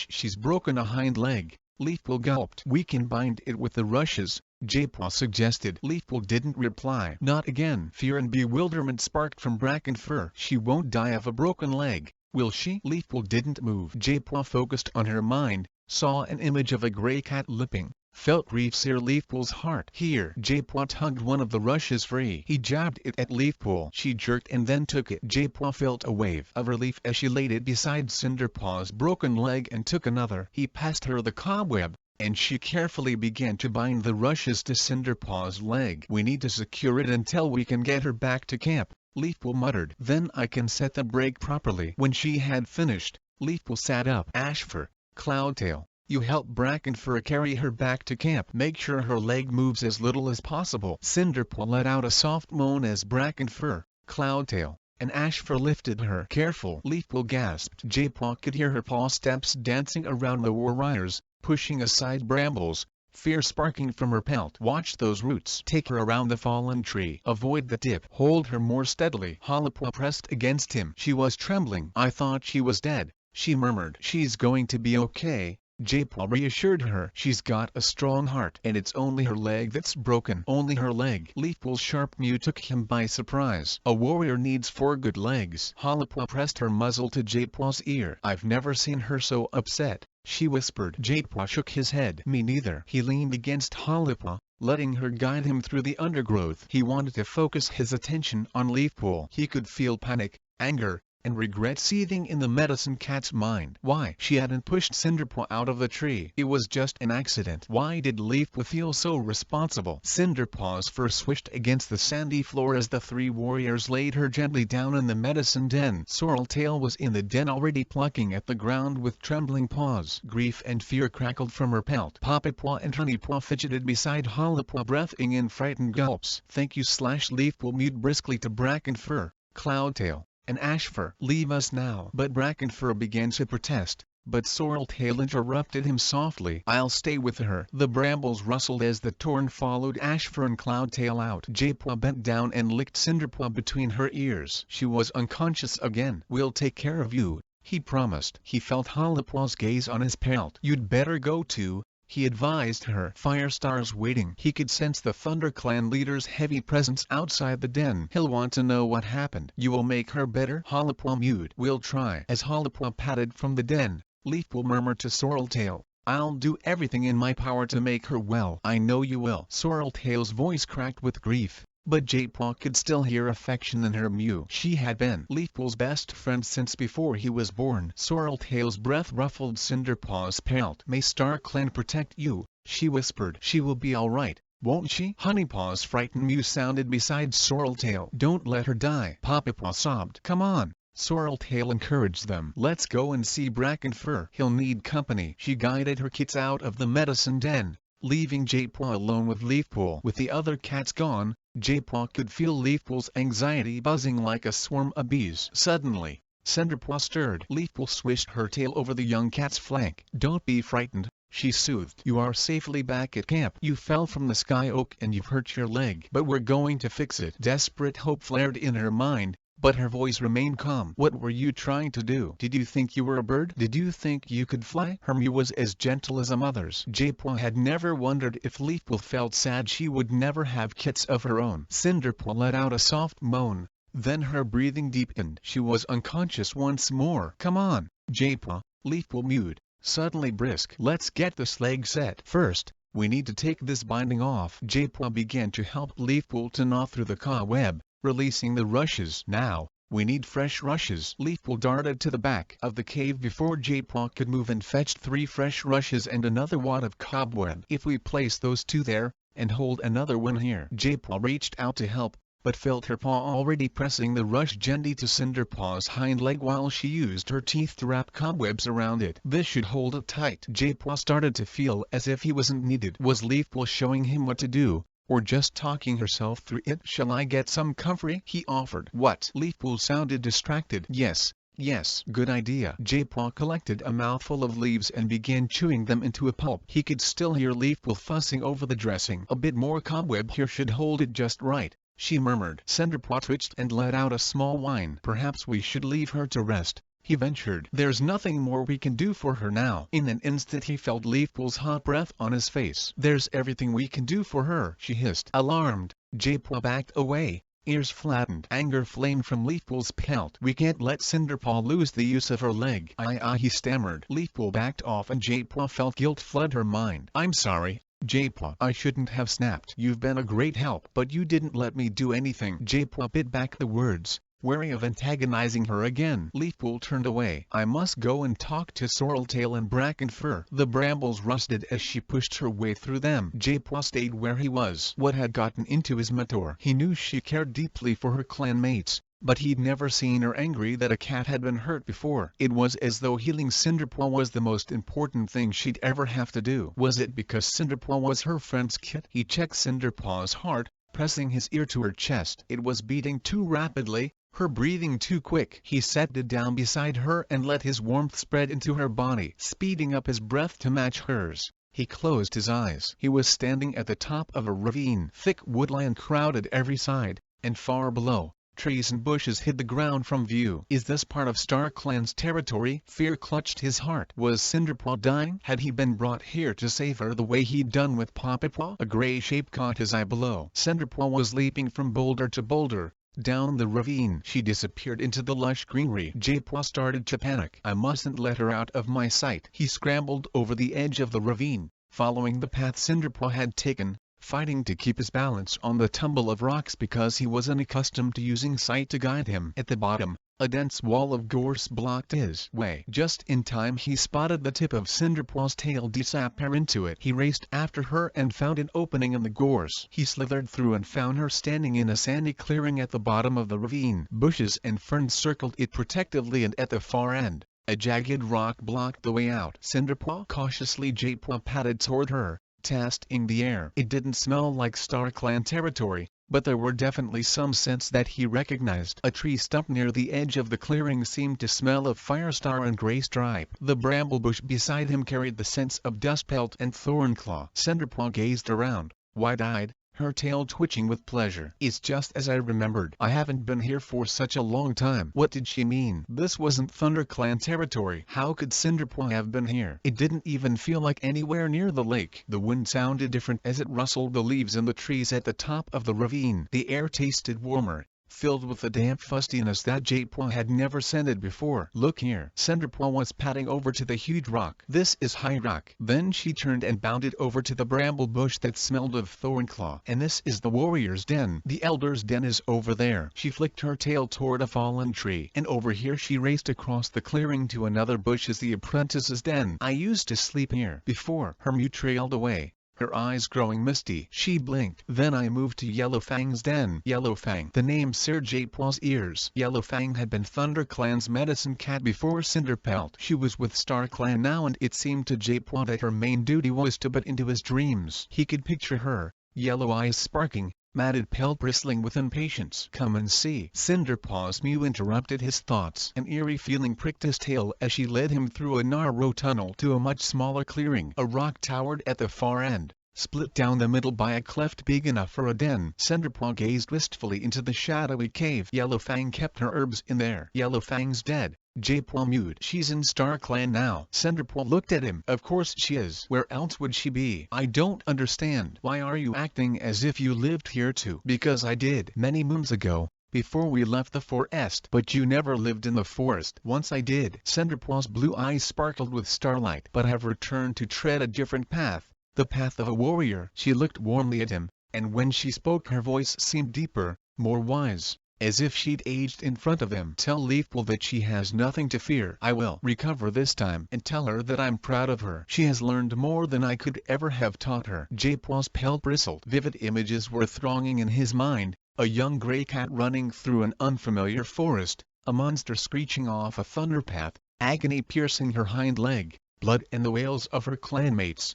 She's broken a hind leg, Leafpool gulped. We can bind it with the rushes, J-Paw suggested. Leafpool didn't reply. Not again. Fear and bewilderment sparked from Brackenfur. She won't die of a broken leg, will she? Leafpool didn't move. J-Paw focused on her mind, saw an image of a gray cat lipping, felt grief sear Leafpool's heart. Here, J-Paw tugged one of the rushes free. He jabbed it at Leafpool. She jerked and then took it. J-Paw felt a wave of relief as she laid it beside Cinderpaw's broken leg and took another. He passed her the cobweb, and she carefully began to bind the rushes to Cinderpaw's leg. We need to secure it until we can get her back to camp, Leafpool muttered. Then I can set the brake properly. When she had finished, Leafpool sat up. Ashfur, Cloudtail, you help Brackenfur carry her back to camp. Make sure her leg moves as little as possible. Cinderpaw let out a soft moan as Brackenfur, Cloudtail, and Ashfur lifted her. Careful, Leafpool gasped. J-Paw could hear her paw steps dancing around the warriors, pushing aside brambles, fear sparking from her pelt. Watch those roots. Take her around the fallen tree. Avoid the dip. Hold her more steadily. Hollipaw pressed against him. She was trembling. I thought she was dead, she murmured. She's going to be okay, J-Paw reassured her. She's got a strong heart, and it's only her leg that's broken. Only her leg. Leafpool's sharp mew took him by surprise. A warrior needs 4 good legs. Hollipaw pressed her muzzle to J-Paw's ear. I've never seen her so upset, she whispered. J-Paw shook his head. Me neither. He leaned against Hollipaw, letting her guide him through the undergrowth. He wanted to focus his attention on Leafpool. He could feel panic, anger, and regret seething in the medicine cat's mind. Why? She hadn't pushed Cinderpaw out of the tree. It was just an accident. Why did Leafpool feel so responsible? Cinderpaw's fur swished against the sandy floor as the 3 warriors laid her gently down in the medicine den. Sorreltail was in the den, already plucking at the ground with trembling paws. Grief and fear crackled from her pelt. Poppypaw and Honeypaw fidgeted beside Hollipaw, breathing in frightened gulps. Thank you. Leafpool mewed briskly to Brackenfur, Cloudtail, and Ashfur. Leave us now. But Brackenfur began to protest, but Sorreltail interrupted him softly. I'll stay with her. The brambles rustled as the Torn followed Ashfur and Cloudtail out. J-Paw bent down and licked Cinderpaw between her ears. She was unconscious again. We'll take care of you, he promised. He felt Hollipaw's gaze on his pelt. You'd better go too, he advised her. Firestar's waiting. He could sense the Thunder Clan leader's heavy presence outside the den. He'll want to know what happened. You will make her better? Hollipaw mewed. We'll try. As Hollipaw padded from the den, Leafpool murmured to Sorreltail, I'll do everything in my power to make her well. I know you will. Sorreltail's voice cracked with grief, but J-Paw could still hear affection in her mew. She had been Leafpool's best friend since before he was born. Sorreltail's breath ruffled Cinderpaw's pelt. May Star Clan protect you, she whispered. She will be all right, won't she? Honeypaw's frightened mew sounded beside Sorreltail. Don't let her die, Poppypaw sobbed. Come on, Sorreltail encouraged them. Let's go and see Brackenfur. He'll need company. She guided her kits out of the medicine den, leaving J-Paw alone with Leafpool. With the other cats gone, J-Paw could feel Leafpool's anxiety buzzing like a swarm of bees. Suddenly, Cinderpaw stirred. Leafpool swished her tail over the young cat's flank. Don't be frightened, she soothed. You are safely back at camp. You fell from the sky oak and you've hurt your leg. But we're going to fix it. Desperate hope flared in her mind, but her voice remained calm. What were you trying to do? Did you think you were a bird? Did you think you could fly? Her mew was as gentle as a mother's. J-Paw had never wondered if Leafpool felt sad she would never have kits of her own. Cinderpaw let out a soft moan, then her breathing deepened. She was unconscious once more. Come on, J-Paw, Leafpool mewed, suddenly brisk. Let's get this leg set. First, we need to take this binding off. J-Paw began to help Leafpool to gnaw through the cobweb, releasing the rushes. Now, We need fresh rushes. Leafpool darted to the back of the cave before J-Paw could move and fetched 3 fresh rushes and another wad of cobweb. If we place those 2 there, and hold another one here. J-Paw reached out to help, but felt her paw already pressing the rush gently to Cinderpaw's hind leg while she used her teeth to wrap cobwebs around it. This should hold it tight. J-Paw started to feel as if he wasn't needed. Was Leafpool showing him what to do, or just talking herself through it? Shall I get some comfrey? He offered. What? Leafpool sounded distracted. Yes, good idea. J-Paw collected a mouthful of leaves and began chewing them into a pulp. He could still hear Leafpool fussing over the dressing. A bit more cobweb here should hold it just right, she murmured. Cinderpaw twitched and let out a small whine. Perhaps we should leave her to rest, he ventured. There's nothing more we can do for her now. In an instant he felt Leafpool's hot breath on his face. There's everything we can do for her, she hissed. Alarmed, J-Paw backed away, ears flattened. Anger flamed from Leafpool's pelt. We can't let Cinderpaw lose the use of her leg. He stammered. Leafpool backed off and J-Paw felt guilt flood her mind. I'm sorry, J-Paw. I shouldn't have snapped. You've been a great help. But you didn't let me do anything. J-Paw bit back the words, wary of antagonizing her again. Leafpool turned away. I must go and talk to Sorreltail and Brackenfur. The brambles rusted as she pushed her way through them. J-Paw stayed where he was. What had gotten into his mentor? He knew she cared deeply for her clanmates, but he'd never seen her angry that a cat had been hurt before. It was as though healing Cinderpaw was the most important thing she'd ever have to do. Was it because Cinderpaw was her friend's kit? He checked Cinderpaw's heart, pressing his ear to her chest. It was beating too rapidly, her breathing too quick. He sat down beside her and let his warmth spread into her body, speeding up his breath to match hers. He closed his eyes. He was standing at the top of a ravine. Thick woodland crowded every side, and far below, trees and bushes hid the ground from view. Is this part of StarClan's territory? Fear clutched his heart. Was Cinderpaw dying? Had he been brought here to save her the way he'd done with Paw? A gray shape caught his eye below. Cinderpaw was leaping from boulder to boulder, down the ravine. She disappeared into the lush greenery. J-Paw started to panic. I mustn't let her out of my sight. He scrambled over the edge of the ravine, following the path Cinderpaw had taken, fighting to keep his balance on the tumble of rocks because he was unaccustomed to using sight to guide him. At the bottom, a dense wall of gorse blocked his way. Just in time he spotted the tip of Cinderpaw's tail disappear into it. He raced after her and found an opening in the gorse. He slithered through and found her standing in a sandy clearing at the bottom of the ravine. Bushes and ferns circled it protectively, and at the far end, a jagged rock blocked the way out. Cinderpaw? Cautiously J-Paw padded toward her, tasting the air. It didn't smell like StarClan territory, but there were definitely some scents that he recognized. A tree stump near the edge of the clearing seemed to smell of Firestar and Grey Stripe. The bramble bush beside him carried the scents of Dustpelt and Thornclaw. Cinderpaw gazed around, wide-eyed, her tail twitching with pleasure. It's just as I remembered. I haven't been here for such a long time. What did she mean? This wasn't ThunderClan territory. How could Cinderpaw have been here? It didn't even feel like anywhere near the lake. The wind sounded different as it rustled the leaves in the trees at the top of the ravine. The air tasted warmer, filled with a damp fustiness that J-Paw had never scented before. Look here. Cinderpaw was padding over to the huge rock. This is High Rock. Then she turned and bounded over to the bramble bush that smelled of Thornclaw. And this is the warrior's den. The elder's den is over there. She flicked her tail toward a fallen tree. And over here she raced across the clearing to another bush as the apprentice's den. I used to sleep here before. Her mew trailed away, her eyes growing misty. She blinked. Then I moved to Yellowfang's den. Yellowfang. The name seared J-Paw's ears. Yellowfang had been ThunderClan's medicine cat before Cinderpelt. She was with StarClan now, and it seemed to J-Paw that her main duty was to butt into his dreams. He could picture her, yellow eyes sparking, matted pelt bristling with impatience. Come and see. Cinderpaw's mew interrupted his thoughts. An eerie feeling pricked his tail as she led him through a narrow tunnel to a much smaller clearing. A rock towered at the far end, split down the middle by a cleft big enough for a den. Cinderpaw gazed wistfully into the shadowy cave. Yellowfang kept her herbs in there. Yellowfang's dead, J-Paw mewed. She's in StarClan now. Cinderpaw looked at him. Of course she is. Where else would she be? I don't understand. Why are you acting as if you lived here too? Because I did. Many moons ago, before we left the forest. But you never lived in the forest. Once I did. Cinderpaw's blue eyes sparkled with starlight. But have returned to tread a different path. The path of a warrior. She looked warmly at him, and when she spoke her voice seemed deeper, more wise. as if she'd aged in front of him. "Tell Leafpool that she has nothing to fear. I will recover this time, and tell her that I'm proud of her. She has learned more than I could ever have taught her." Jaipaw's pelt bristled. Vivid images were thronging in his mind, a young gray cat running through an unfamiliar forest, a monster screeching off a thunderpath, agony piercing her hind leg, blood and the wails of her clanmates.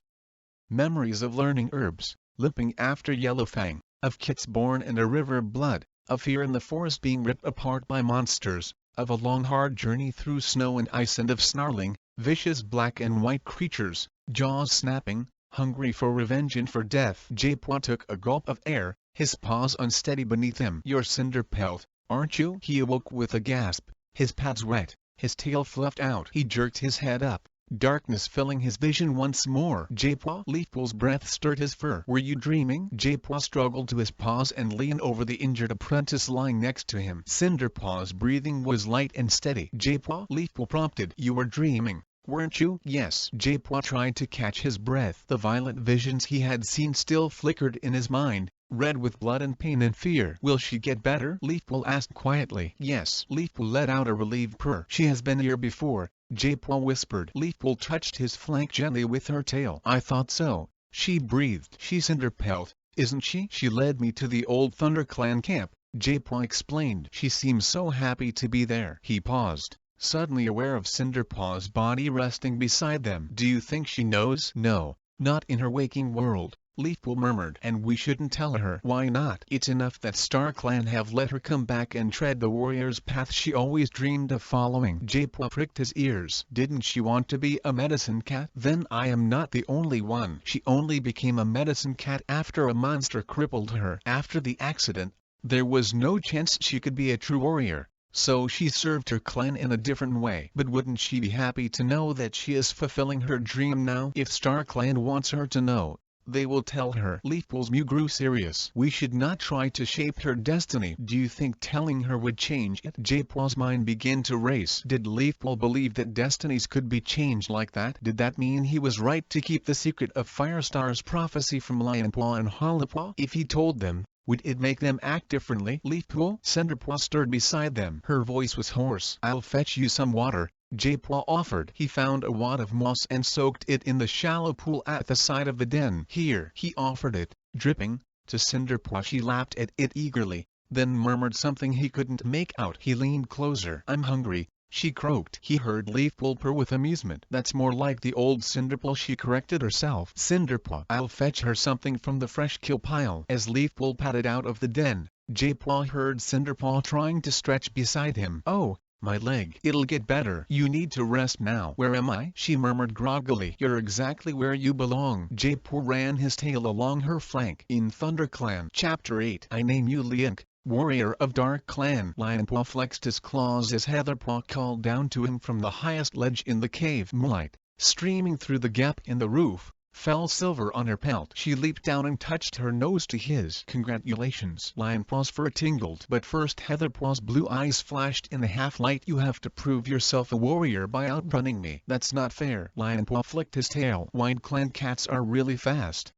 Memories of learning herbs, limping after Yellowfang, of kits born in a river of blood, of fear in the forest being ripped apart by monsters, of a long hard journey through snow and ice, and of snarling, vicious black and white creatures, jaws snapping, hungry for revenge and for death. Jaipwa took a gulp of air, his paws unsteady beneath him. "You're Cinderpelt, aren't you?" He awoke with a gasp, his pads wet, his tail fluffed out. He jerked his head up, darkness filling his vision once more. "Jaipwa?" Leafpool's breath stirred his fur. "Were you dreaming?" Jaipwa struggled to his paws and leaned over the injured apprentice lying next to him. Cinderpaw's breathing was light and steady. "Jaipwa?" Leafpool prompted. "You were dreaming, weren't you?" "Yes." Jaipwa tried to catch his breath. The violent visions he had seen still flickered in his mind, red with blood and pain and fear. "Will she get better?" Leafpool asked quietly. "Yes." Leafpool let out a relieved purr. "She has been here before," Jaipwa whispered. Leafpool touched his flank gently with her tail. "I thought so," she breathed. "She's Cinderpelt, isn't she?" "She led me to the old Thunder Clan camp," Jaipwa explained. "She seems so happy to be there." He paused, suddenly aware of Cinderpaw's body resting beside them. "Do you think she knows?" "No, not in her waking world," Leafpool murmured. "And we shouldn't tell her." "Why not?" "It's enough that StarClan have let her come back and tread the warrior's path she always dreamed of following." Jaipwa pricked his ears. "Didn't she want to be a medicine cat?" "Then I am not the only one." "She only became a medicine cat after a monster crippled her. After the accident, there was no chance she could be a true warrior, so she served her clan in a different way." "But wouldn't she be happy to know that she is fulfilling her dream now?" "If StarClan wants her to know, they will tell her." Leafpool's mew grew serious. "We should not try to shape her destiny." "Do you think telling her would change it?" Jaipaw's mind began to race. Did Leafpool believe that destinies could be changed like that? Did that mean he was right to keep the secret of Firestar's prophecy from Lionpaw and Hollypaw? If he told them, would it make them act differently? "Leafpool?" Cinderpaw stirred beside them. Her voice was hoarse. "I'll fetch you some water," Jaipwa offered. He found a wad of moss and soaked it in the shallow pool at the side of the den. "Here." He offered it, dripping, to Cinderpaw. She lapped at it eagerly, then murmured something he couldn't make out. He leaned closer. "I'm hungry," she croaked. He heard Leafpool purr with amusement. "That's more like the old Cinderpool," she corrected herself. "Cinderpaw." "I'll fetch her something from the fresh kill pile." As Leafpool padded out of the den, Jaipwa heard Cinderpaw trying to stretch beside him. "Oh, my leg." "It'll get better. You need to rest now." "Where am I?" she murmured groggily. "You're exactly where you belong." Jaipur ran his tail along her flank. "In ThunderClan." Chapter 8. "I name you Liunk, warrior of Dark Clan." Lionpaw flexed his claws as Heatherpaw called down to him from the highest ledge in the cave. Moonlight, streaming through the gap in the roof, fell silver on her pelt. She leaped down and touched her nose to his. "Congratulations." Lionpaw's fur tingled. But first Heatherpaw's blue eyes flashed in the half-light. "You have to prove yourself a warrior by outrunning me." "That's not fair." Lionpaw flicked his tail. "White Clan cats are really fast.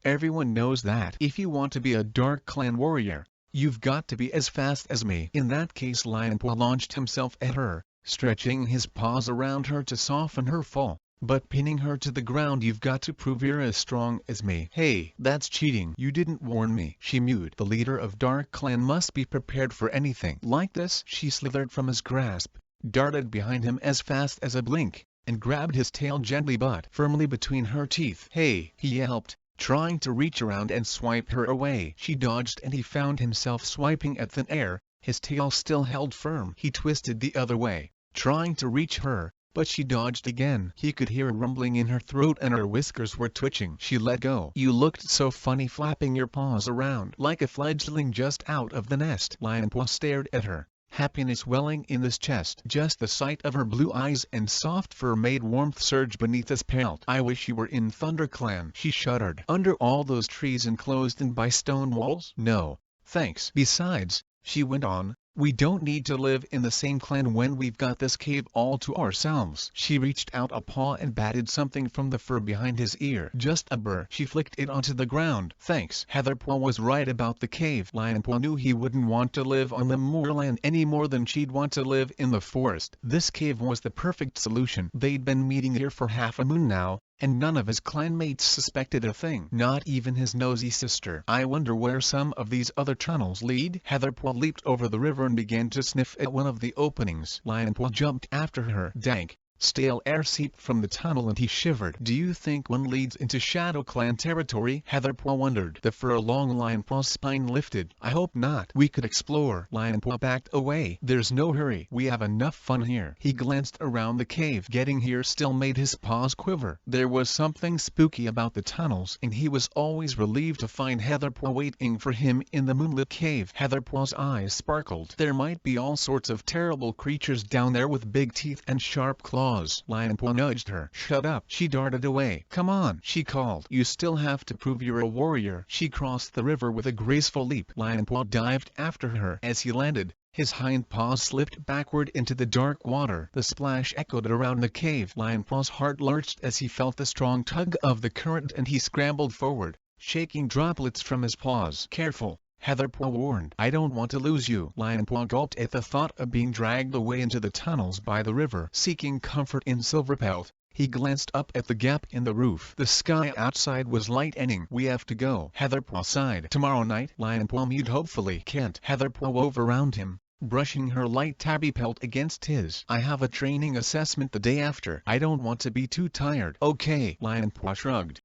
Everyone knows that. If you want to be a Dark Clan warrior, you've got to be as fast as me." "In that case," Lionpaw launched himself at her, stretching his paws around her to soften her fall. "But pinning her to the ground, you've got to prove you're as strong as me." "Hey, that's cheating. You didn't warn me." She mewed. "The leader of Dark Clan must be prepared for anything like this." She slithered from his grasp, darted behind him as fast as a blink, and grabbed his tail gently but firmly between her teeth. "Hey!" he yelped, trying to reach around and swipe her away. She dodged and he found himself swiping at thin air, his tail still held firm. He twisted the other way, trying to reach her, but she dodged again. He could hear a rumbling in her throat and her whiskers were twitching. She let go. "You looked so funny flapping your paws around like a fledgling just out of the nest." Lionpaw stared at her, happiness welling in his chest. Just the sight of her blue eyes and soft fur made warmth surge beneath his pelt. "I wish you were in ThunderClan." She shuddered. "Under all those trees enclosed in by stone walls?" "No, thanks." "Besides," she went on, We don't need to live in the same clan when we've got this cave all to ourselves. She reached out a paw and batted something from the fur behind his ear. Just a burr. She flicked it onto the ground. Thanks. Heatherpaw was right about the cave. Lionpaw knew he wouldn't want to live on the moorland any more than she'd want to live in the forest. This cave was the perfect solution. They'd been meeting here for half a moon now, and none of his clanmates suspected a thing. Not even his nosy sister. I wonder where some of these other tunnels lead? Heatherpaw leaped over the river and began to sniff at one of the openings. Lionpaw jumped after her. Dank, stale air seeped from the tunnel and he shivered. Do you think one leads into Shadow Clan territory? Heatherpaw wondered. The fur along Lionpaw's spine lifted. I hope not. We could explore. Lionpaw backed away. There's no hurry. We have enough fun here. He glanced around the cave. Getting here still made his paws quiver. There was something spooky about the tunnels, and he was always relieved to find Heatherpaw waiting for him in the moonlit cave. Heatherpaw's eyes sparkled. There might be all sorts of terrible creatures down there with big teeth and sharp claws. Lionpaw nudged her. Shut up. She darted away. Come on, she called. You still have to prove you're a warrior. She crossed the river with a graceful leap. Lionpaw dived after her. As he landed, his hind paws slipped backward into the dark water. The splash echoed around the cave. Lionpaw's heart lurched as he felt the strong tug of the current and he scrambled forward, shaking droplets from his paws. Careful, Heatherpaw warned. I don't want to lose you. Lionpaw gulped at the thought of being dragged away into the tunnels by the river. Seeking comfort in Silverpelt, he glanced up at the gap in the roof. The sky outside was lightening. We have to go. Heatherpaw sighed. Tomorrow night? Lionpaw mewed hopefully. Can't. Heatherpaw wove around him, brushing her light tabby pelt against his. I have a training assessment the day after. I don't want to be too tired. Okay. Lionpaw shrugged.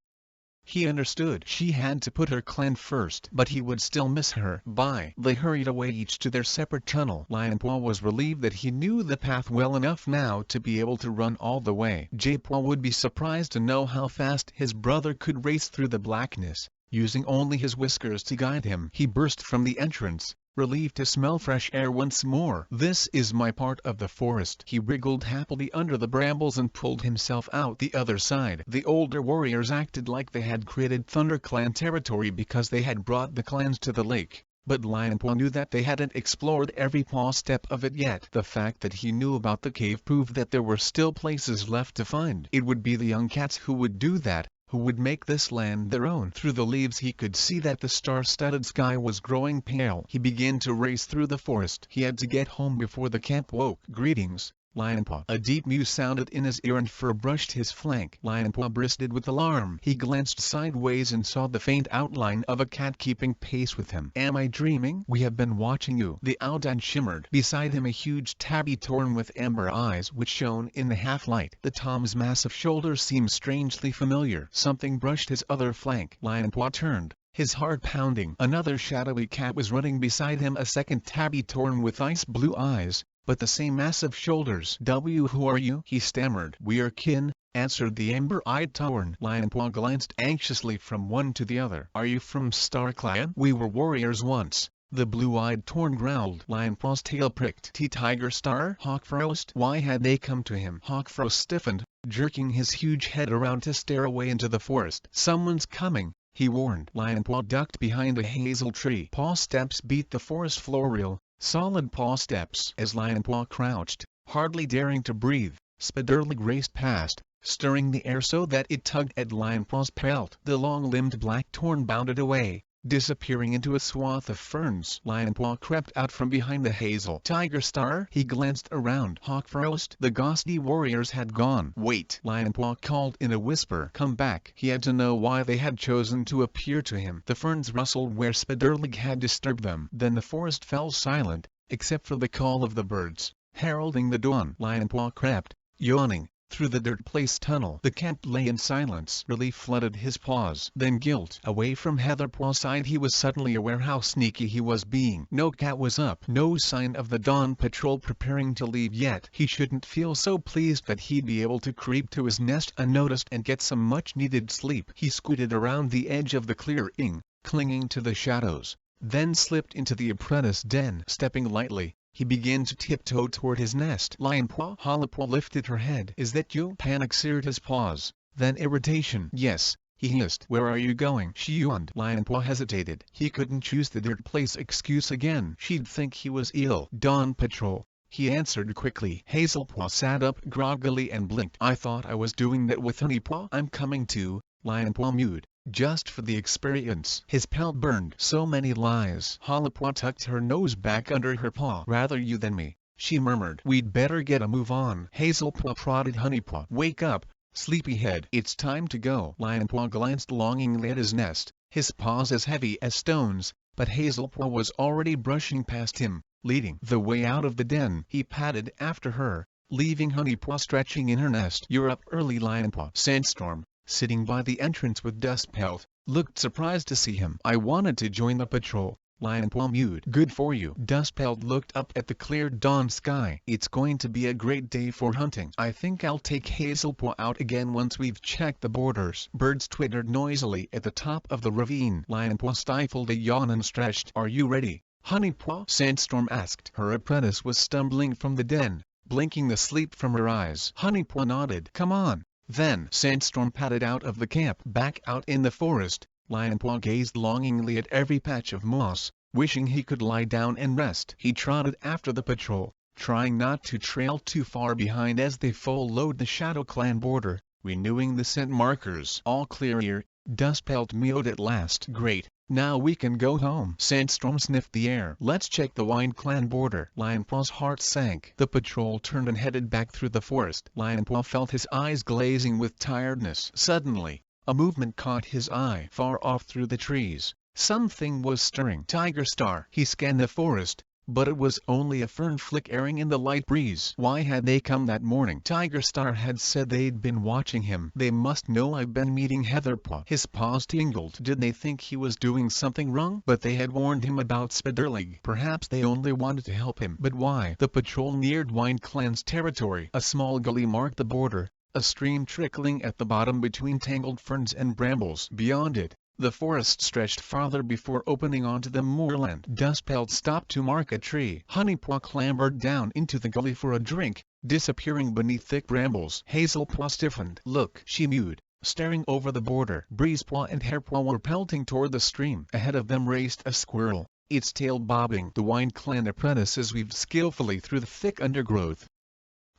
He understood. She had to put her clan first, but he would still miss her. Bye. They hurried away each to their separate tunnel. Lionpaw was relieved that he knew the path well enough now to be able to run all the way. Jaypaw would be surprised to know how fast his brother could race through the blackness, using only his whiskers to guide him. He burst from the entrance, relieved to smell fresh air once more. This is my part of the forest. He wriggled happily under the brambles and pulled himself out the other side. The older warriors acted like they had created Thunder Clan territory because they had brought the clans to the lake, but Lionpaw knew that they hadn't explored every paw step of it yet. The fact that he knew about the cave proved that there were still places left to find. It would be the young cats who would do that, who would make this land their own. Through the leaves he could see that the star-studded sky was growing pale. He began to race through the forest. He had to get home before the camp woke. Greetings, Lionpaw. A deep mew sounded in his ear and fur brushed his flank. Lionpaw bristled with alarm. He glanced sideways and saw the faint outline of a cat keeping pace with him. Am I dreaming? We have been watching you. The Owdan shimmered. Beside him a huge tabby torn with amber eyes which shone in the half-light. The Tom's massive shoulders seemed strangely familiar. Something brushed his other flank. Lionpaw turned, his heart pounding. Another shadowy cat was running beside him, a second tabby torn with ice-blue eyes, but the same massive shoulders. Who are you? He stammered. We are kin, answered the amber-eyed Tauren. Lionpaw glanced anxiously from one to the other. Are you from Star Clan? We were warriors once, the blue-eyed Torn growled. Lionpaw's tail pricked. Tiger Star? Hawkfrost? Why had they come to him? Hawkfrost stiffened, jerking his huge head around to stare away into the forest. Someone's coming, he warned. Lionpaw ducked behind a hazel tree. Paw steps beat the forest floor real. Solid paw steps. As Lionpaw crouched, hardly daring to breathe, Spiderlig raced past, stirring the air so that it tugged at Lionpaw's pelt. The long-limbed black Torn bounded away, disappearing into a swath of ferns. Lionpaw crept out from behind the hazel. Tiger Star? He glanced around. Hawkfrost? The ghostly warriors had gone. Wait! Lionpaw called in a whisper. Come back. He had to know why they had chosen to appear to him. The ferns rustled where Spiderlig had disturbed them. Then the forest fell silent, except for the call of the birds, heralding the dawn. Lionpaw crept, yawning, through the dirt-placed tunnel. The cat lay in silence. Relief flooded his paws. Then guilt. Away from Heatherpaw's side he was suddenly aware how sneaky he was being. No cat was up. No sign of the dawn patrol preparing to leave yet. He shouldn't feel so pleased that he'd be able to creep to his nest unnoticed and get some much-needed sleep. He scooted around the edge of the clearing, clinging to the shadows, then slipped into the apprentice den. Stepping lightly, he began to tiptoe toward his nest. Lionpaw? Hollypaw lifted her head. Is that you? Panic seared his paws, then irritation. Yes, he hissed. "Where are you going?" she yawned. Lionpaw hesitated. He couldn't choose the dirt place excuse again. She'd think he was ill. "Dawn Patrol," he answered quickly. Hazelpaw sat up groggily and blinked. "I thought I was doing that with Honeypaw." "I'm coming too," Lionpaw mewed. "Just for the experience." His pelt burned. So many lies. Honeypaw tucked her nose back under her paw. "Rather you than me," she murmured. "We'd better get a move on." Hazelpaw prodded Honeypaw. "Wake up, sleepyhead. It's time to go." Lionpaw glanced longingly at his nest, his paws as heavy as stones, but Hazelpaw was already brushing past him, leading the way out of the den. He padded after her, leaving Honeypaw stretching in her nest. "You're up early." Lionpaw. Sandstorm, sitting by the entrance with Dustpelt, looked surprised to see him. "I wanted to join the patrol," Lionpaw mewed. "Good for you." Dustpelt looked up at the clear dawn sky. "It's going to be a great day for hunting. I think I'll take Hazelpaw out again once we've checked the borders." Birds twittered noisily at the top of the ravine. Lionpaw stifled a yawn and stretched. "Are you ready, Honeypaw?" Sandstorm asked. Her apprentice was stumbling from the den, blinking the sleep from her eyes. Honeypaw nodded. "Come on, then." Sandstorm padded out of the camp. Back out in the forest, Lionpaw gazed longingly at every patch of moss, wishing he could lie down and rest. He trotted after the patrol, trying not to trail too far behind as they followed the Shadow Clan border, renewing the scent markers. "All clear here," Dustpelt mewed at last. "Great, now we can go home." Sandstorm sniffed the air. "Let's check the Wind Clan border." Lionpaw's heart sank. The patrol turned and headed back through the forest. Lionpaw felt his eyes glazing with tiredness. Suddenly, a movement caught his eye. Far off through the trees, something was stirring. Tiger Star. He scanned the forest, but it was only a fern flickering in the light breeze. Why had they come that morning? Tiger Star had said they'd been watching him. "They must know I've been meeting Heatherpaw." His paws tingled. Did they think he was doing something wrong? But they had warned him about Spiderlig. Perhaps they only wanted to help him. But why? The patrol neared Wind Clan's territory. A small gully marked the border, a stream trickling at the bottom between tangled ferns and brambles. Beyond it, the forest stretched farther before opening onto the moorland. Dustpelt stopped to mark a tree. Honeypaw clambered down into the gully for a drink, disappearing beneath thick brambles. Hazelpaw stiffened. "Look," she mewed, staring over the border. Breezepaw and Hairpaw were pelting toward the stream. Ahead of them raced a squirrel, its tail bobbing. The Wind Clan apprentices weaved skillfully through the thick undergrowth.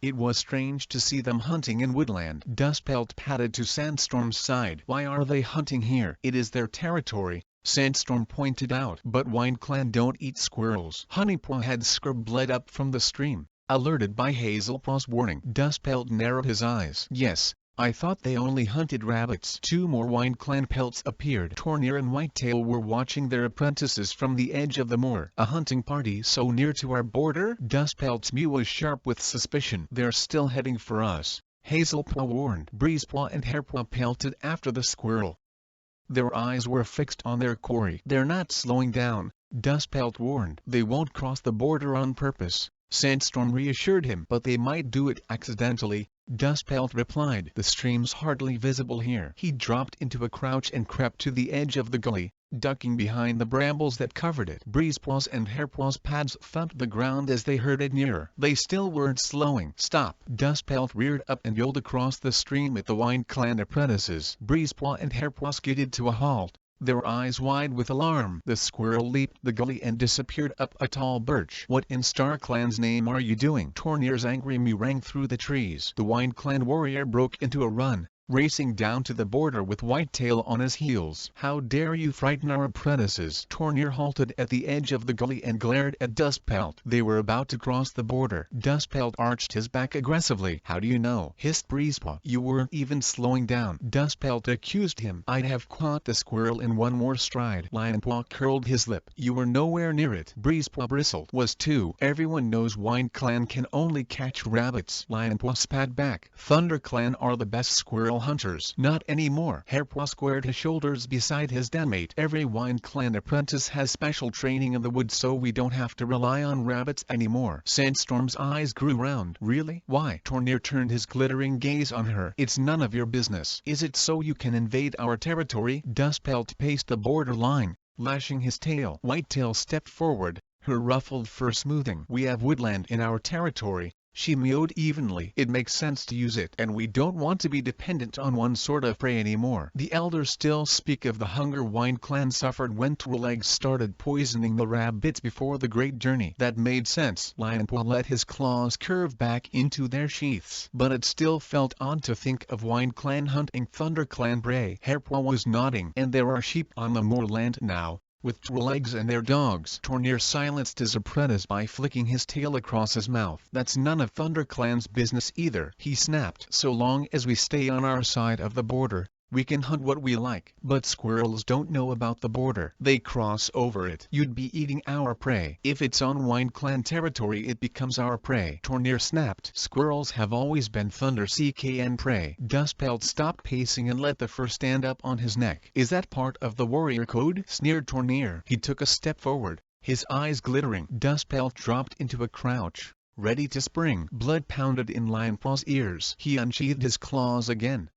It was strange to see them hunting in woodland. Dustpelt padded to Sandstorm's side. "Why are they hunting here?" "It is their territory," Sandstorm pointed out. "But Wind Clan don't eat squirrels." Honeypaw had scrub-bled up from the stream, alerted by Hazelpaw's warning. Dustpelt narrowed his eyes. "Yes, I thought they only hunted rabbits." Two more Wind Clan pelts appeared. Tornir and Whitetail were watching their apprentices from the edge of the moor. "A hunting party so near to our border?" Dustpelt's mew was sharp with suspicion. "They're still heading for us," Hazelpaw warned. Breezepaw and Hairpaw pelted after the squirrel. Their eyes were fixed on their quarry. "They're not slowing down," Dustpelt warned. "They won't cross the border on purpose," Sandstorm reassured him. "But they might do it accidentally," Dustpelt replied. "The stream's hardly visible here." He dropped into a crouch and crept to the edge of the gully, ducking behind the brambles that covered it. Breezepaw's and Hairpaw's pads thumped the ground as they herded nearer. They still weren't slowing. "Stop!" Dustpelt reared up and yelled across the stream at the Wind Clan apprentices. Breezepaw and Hairpaw skidded to a halt, their eyes wide with alarm. The squirrel leaped the gully and disappeared up a tall birch. "What in Star Clan's name are you doing?" Tornir's angry mew rang through the trees. The Wind Clan warrior broke into a run, racing down to the border with Whitetail on his heels. "How dare you frighten our apprentices!" Tornir halted at the edge of the gully and glared at Dustpelt. They were about to cross the border. Dustpelt arched his back aggressively. "How do you know?" hissed Breezepaw. "You weren't even slowing down," Dustpelt accused him. "I'd have caught the squirrel in one more stride." Lionpaw curled his lip. "You were nowhere near it." Breezepaw bristled. "Was too. Everyone knows Wind Clan can only catch rabbits." Lionpaw spat back. "Thunder Clan are the best squirrel hunters." "Not anymore." Hairpaw squared his shoulders beside his denmate. "Every Wind Clan apprentice has special training in the woods, so we don't have to rely on rabbits anymore." Sandstorm's eyes grew round. "Really? Why?" Tornir turned his glittering gaze on her. "It's none of your business." "Is it so you can invade our territory?" Dustpelt paced the border line, lashing his tail. Whitetail stepped forward, her ruffled fur smoothing. "We have woodland in our territory," She mewed evenly. It makes sense to use it, and we don't want to be dependent on one sort of prey anymore. The elders still speak of the hunger Wine Clan suffered when Prologue started poisoning the rabbits before the great journey. That made sense. Lionpaw let his claws curve back into their sheaths, but it still felt odd to think of Wine Clan hunting Thunder Clan prey. Harper was nodding. And there are sheep on the moorland now, with Prologues and their dogs. Tornir silenced his apprentice by flicking his tail across his mouth. That's none of Thunder Clan's business either, he snapped. So long as we stay on our side of the border, we can hunt what we like. But squirrels don't know about the border. They cross over it. You'd be eating our prey. If it's on Wine Clan territory, it becomes our prey. Tornir snapped. Squirrels have always been Thunder CKN prey. Dustpelt stopped pacing and let the fur stand up on his neck. Is that part of the warrior code? Sneered Tornir. He took a step forward, his eyes glittering. Dustpelt dropped into a crouch, ready to spring. Blood pounded in Lionpaw's ears. He unsheathed his claws again.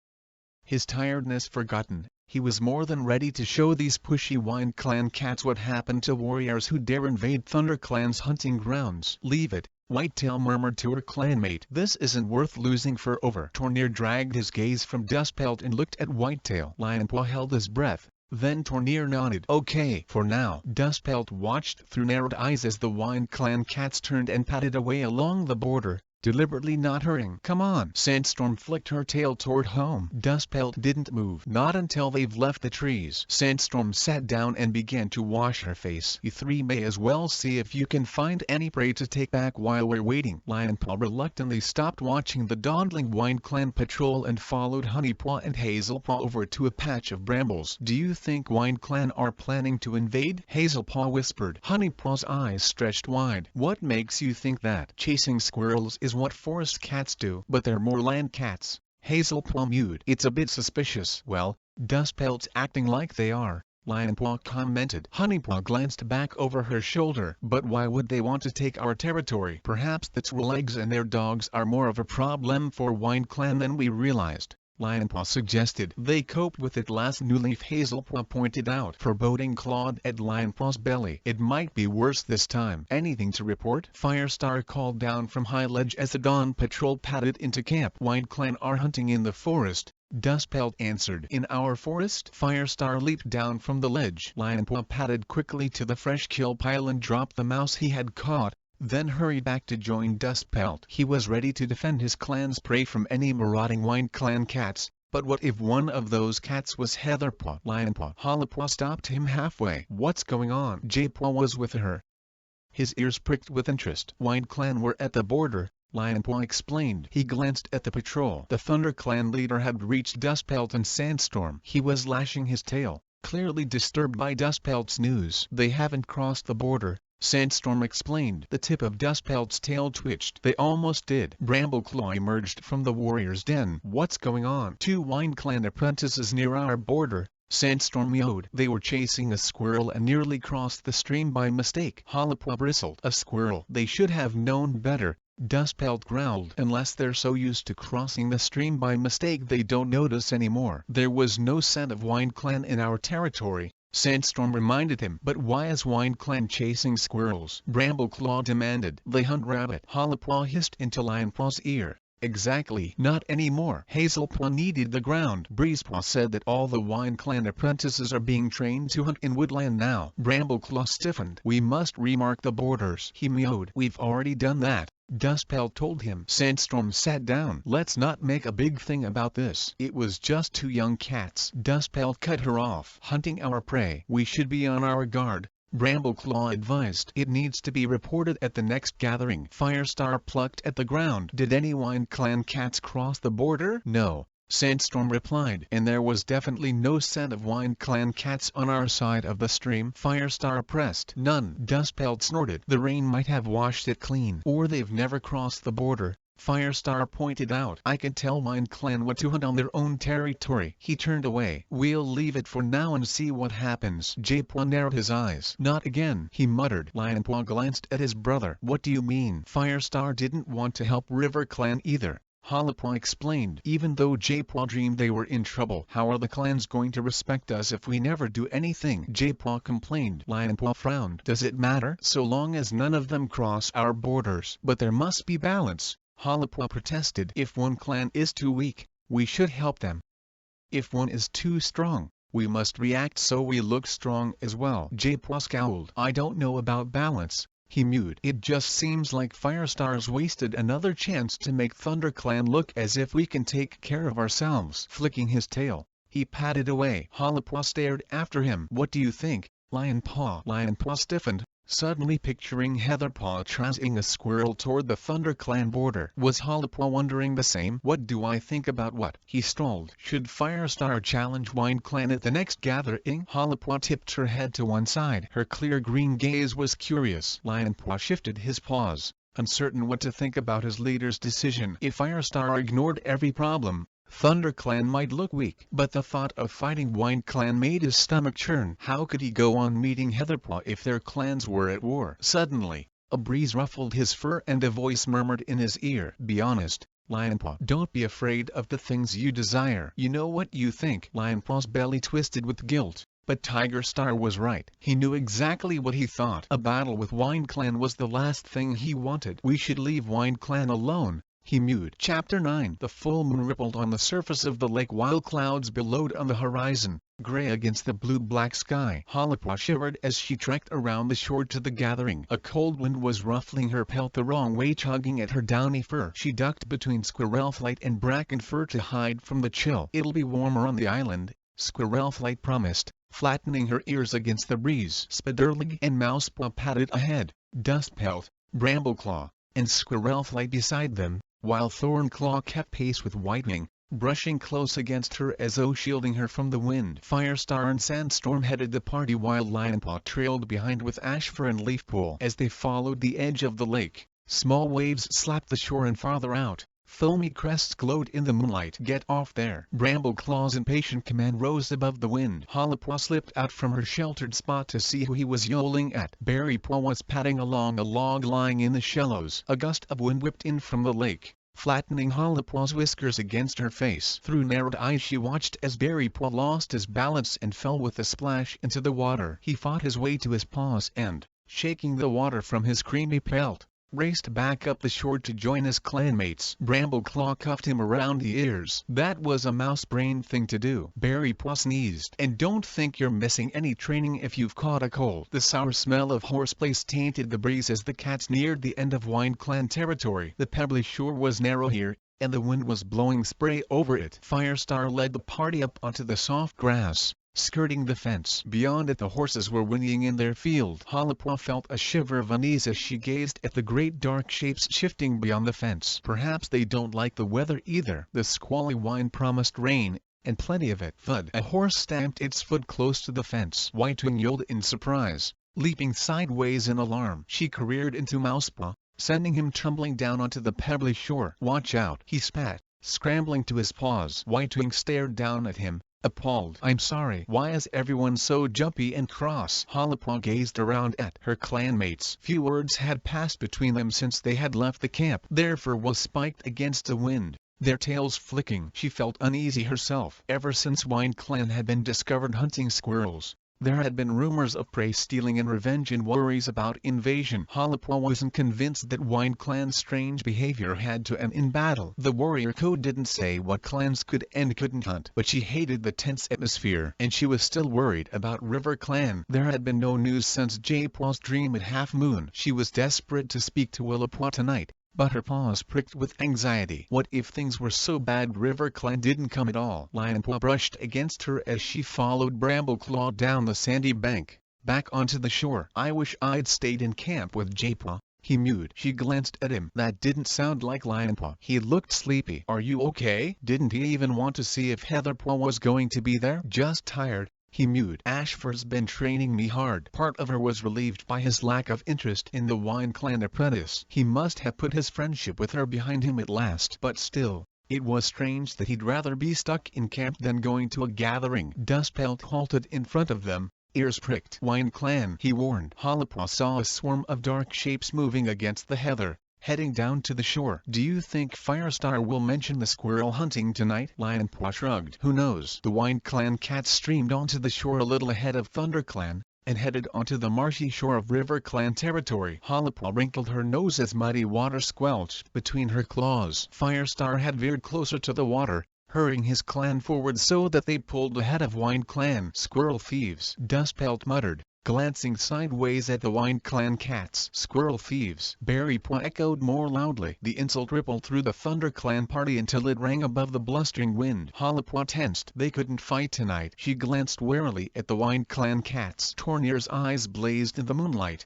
His tiredness forgotten, he was more than ready to show these pushy Wine Clan cats what happened to warriors who dare invade Thunder Clan's hunting grounds. Leave it, Whitetail murmured to her clanmate. This isn't worth losing fur over. Tornir dragged his gaze from Dustpelt and looked at Whitetail. Lionpaw held his breath. Then Tornir nodded. Okay, for now. Dustpelt watched through narrowed eyes as the Wine Clan cats turned and padded away along the border, deliberately not hurrying. Come on. Sandstorm flicked her tail toward home. Dustpelt didn't move. Not until they've left the trees. Sandstorm sat down and began to wash her face. You three may as well see if you can find any prey to take back while we're waiting. Lionpaw reluctantly stopped watching the dawdling Wine Clan patrol and followed Honeypaw and Hazelpaw over to a patch of brambles. Do you think Wine Clan are planning to invade? Hazelpaw whispered. Honeypaw's eyes stretched wide. What makes you think that? Chasing squirrels is what forest cats do, but they're more land cats. Hazelpaw mewed. It's a bit suspicious. Well, Dustpelt's acting like they are, Lionpaw commented. Honeypaw glanced back over her shoulder. But why would they want to take our territory? Perhaps the Twillegs and their dogs are more of a problem for Wine Clan than we realized, Lionpaw suggested. They coped with it last New Leaf, Hazelpaw pointed out. Foreboding clawed at Lionpaw's belly. It might be worse this time. Anything to report? Firestar called down from high ledge as the dawn patrol padded into camp. Wine Clan are hunting in the forest, Dustpelt answered. In our forest? Firestar leaped down from the ledge. Lionpaw padded quickly to the fresh kill pile and dropped the mouse he had caught, then hurried back to join Dustpelt. He was ready to defend his clan's prey from any marauding Wine Clan cats, but what if one of those cats was Heatherpaw? Lionpaw. Hollowpaw stopped him halfway. What's going on? Jaypaw was with her. His ears pricked with interest. Wine Clan were at the border, Lionpaw explained. He glanced at the patrol. The Thunder Clan leader had reached Dustpelt and Sandstorm. He was lashing his tail, clearly disturbed by Dustpelt's news. They haven't crossed the border, Sandstorm explained. The tip of Dustpelt's tail twitched. They almost did. Brambleclaw emerged from the warrior's den. What's going on? Two Wine Clan apprentices near our border, Sandstorm mewed. They were chasing a squirrel and nearly crossed the stream by mistake. Hollowpaw bristled. A squirrel. They should have known better, Dustpelt growled. Unless they're so used to crossing the stream by mistake they don't notice anymore. There was no scent of Wine Clan in our territory, Sandstorm reminded him. But why is Wine Clan chasing squirrels? Brambleclaw demanded. They hunt rabbit. Hollowpaw hissed into Lionpaw's ear. Exactly. Not anymore. Hazelpaw kneaded the ground. Breezepaw said that all the Wine Clan apprentices are being trained to hunt in woodland now. Brambleclaw stiffened. We must remark the borders, he mewed. We've already done that, Dustpelt told him. Sandstorm sat down. Let's not make a big thing about this. It was just two young cats. Dustpelt cut her off. Hunting our prey. We should be on our guard, Brambleclaw advised. It needs to be reported at the next gathering. Firestar plucked at the ground. Did any Wine Clan cats cross the border? No, Sandstorm replied. And there was definitely no scent of Wine Clan cats on our side of the stream. Firestar pressed. None. Dustpelt snorted. The rain might have washed it clean. Or they've never crossed the border, Firestar pointed out. I can tell Wine Clan what to hunt on their own territory. He turned away. We'll leave it for now and see what happens. Jaypaw narrowed his eyes. Not again, he muttered. Lionpaw glanced at his brother. What do you mean? Firestar didn't want to help River Clan either, Hollowpaw explained. Even though Jaypaw dreamed they were in trouble. How are the clans going to respect us if we never do anything? Jaypaw complained. Lionpaw frowned. Does it matter? So long as none of them cross our borders. But there must be balance, Halapaw protested. If one clan is too weak, we should help them. If one is too strong, we must react so we look strong as well. Japaw scowled. I don't know about balance, he mewed. It just seems like Firestar's wasted another chance to make ThunderClan look as if we can take care of ourselves. Flicking his tail, he padded away. Halapaw stared after him. What do you think, Lionpaw? Lionpaw stiffened, suddenly picturing Heatherpaw trouncing a squirrel toward the ThunderClan border. Was Halapaw wondering the same? What do I think about what? He stalled. Should Firestar challenge WindClan at the next gathering? Halapaw tipped her head to one side. Her clear green gaze was curious. Lionpaw shifted his paws, uncertain what to think about his leader's decision. If Firestar ignored every problem, ThunderClan might look weak. But the thought of fighting WindClan made his stomach churn. How could he go on meeting Heatherpaw if their clans were at war? Suddenly, a breeze ruffled his fur and a voice murmured in his ear. Be honest, Lionpaw. Don't be afraid of the things you desire. You know what you think. Lionpaw's belly twisted with guilt, but Tiger Star was right. He knew exactly what he thought. A battle with WindClan was the last thing he wanted. We should leave WindClan alone, he mewed. Chapter 9. The full moon rippled on the surface of the lake while clouds billowed on the horizon, gray against the blue-black sky. Halapaw shivered as she trekked around the shore to the gathering. A cold wind was ruffling her pelt the wrong way, tugging at her downy fur. She ducked between squirrelflight and bracken fur to hide from the chill. It'll be warmer on the island, squirrelflight promised, flattening her ears against the breeze. Spiderleg and Mousepaw padded ahead, Dustpelt, Brambleclaw, and Squirrelflight beside them, while Thornclaw kept pace with Whitewing, brushing close against her as though shielding her from the wind. Firestar and Sandstorm headed the party while Lionpaw trailed behind with Ashfur and Leafpool. As they followed the edge of the lake, small waves slapped the shore, and farther out, foamy crests glowed in the moonlight. Get off there! Brambleclaw's impatient command rose above the wind. Halapaw slipped out from her sheltered spot to see who he was yowling at. Berrypaw was padding along a log lying in the shallows. A gust of wind whipped in from the lake, flattening Halapaw's whiskers against her face. Through narrowed eyes she watched as Berrypaw lost his balance and fell with a splash into the water. He fought his way to his paws and, shaking the water from his creamy pelt, raced back up the shore to join his clanmates. Brambleclaw cuffed him around the ears. That was a mouse-brained thing to do. Berrypaw sneezed. And don't think you're missing any training if you've caught a cold. The sour smell of horseplace tainted the breeze as the cats neared the end of WindClan territory. The pebbly shore was narrow here, and the wind was blowing spray over it. Firestar led the party up onto the soft grass, skirting the fence. Beyond it the horses were whinnying in their field. Halapaw felt a shiver of unease as she gazed at the great dark shapes shifting beyond the fence. Perhaps they don't like the weather either. The squally wind promised rain, and plenty of it. Thud! A horse stamped its foot close to the fence. Whitewing yelled in surprise, leaping sideways in alarm. She careered into Mousepaw, sending him tumbling down onto the pebbly shore. Watch out! He spat, scrambling to his paws. Whitewing stared down at him, appalled. I'm sorry. Why is everyone so jumpy and cross? Halapaw gazed around at her clanmates. Few words had passed between them since they had left the camp. Their fur was spiked against the wind, their tails flicking. She felt uneasy herself. Ever since WindClan had been discovered hunting squirrels, there had been rumors of prey stealing and revenge and worries about invasion. Halapaw wasn't convinced that WindClan's strange behavior had to end in battle. The warrior code didn't say what clans could and couldn't hunt, but she hated the tense atmosphere, and she was still worried about River Clan. There had been no news since Japaw's dream at Half Moon. She was desperate to speak to Willapaw tonight, but her paws pricked with anxiety. What if things were so bad River Clan didn't come at all? Lionpaw brushed against her as she followed Brambleclaw down the sandy bank, back onto the shore. I wish I'd stayed in camp with Japaw, he mewed. She glanced at him. That didn't sound like Lionpaw. He looked sleepy. Are you okay? Didn't he even want to see if Heatherpaw was going to be there? Just tired, he mewed. Ashfur's been training me hard. Part of her was relieved by his lack of interest in the WindClan apprentice. He must have put his friendship with her behind him at last. But still, it was strange that he'd rather be stuck in camp than going to a gathering. Dustpelt halted in front of them, ears pricked. WindClan, he warned. Halapaw saw a swarm of dark shapes moving against the heather, heading down to the shore. Do you think Firestar will mention the squirrel hunting tonight? Lionpaw shrugged. Who knows? The WindClan cats streamed onto the shore a little ahead of ThunderClan, and headed onto the marshy shore of River Clan territory. Hollowpaw wrinkled her nose as muddy water squelched between her claws. Firestar had veered closer to the water, hurrying his clan forward so that they pulled ahead of Wind Clan squirrel thieves. Dustpelt muttered, glancing sideways at the Wind Clan cats. Squirrel thieves. Berrypaw echoed more loudly. The insult rippled through the Thunder Clan party until it rang above the blustering wind. Hollowpaw tensed. They couldn't fight tonight. She glanced warily at the Wind Clan cats. Tornir's eyes blazed in the moonlight.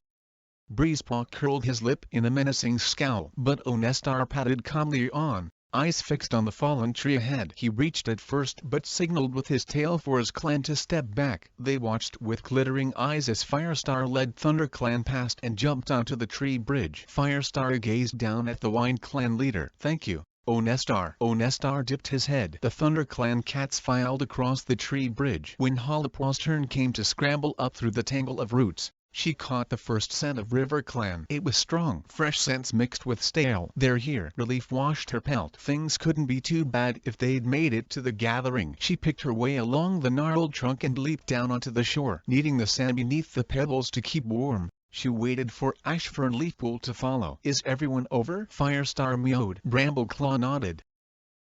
Breezepaw curled his lip in a menacing scowl. But Onestar padded calmly on, eyes fixed on the fallen tree ahead. He reached it first but signaled with his tail for his clan to step back. They watched with glittering eyes as Firestar led Thunder Clan past and jumped onto the tree bridge. Firestar gazed down at the Wind Clan leader. "Thank you, Onestar." Onestar dipped his head. The Thunder Clan cats filed across the tree bridge. When Hollowpaw's turn came to scramble up through the tangle of roots, she caught the first scent of River Clan. It was strong, fresh scents mixed with stale. "They're here." Relief washed her pelt. Things couldn't be too bad if they'd made it to the gathering. She picked her way along the gnarled trunk and leaped down onto the shore. Kneading the sand beneath the pebbles to keep warm, she waited for Ashfern Leafpool to follow. "Is everyone over?" Firestar meowed. Brambleclaw nodded.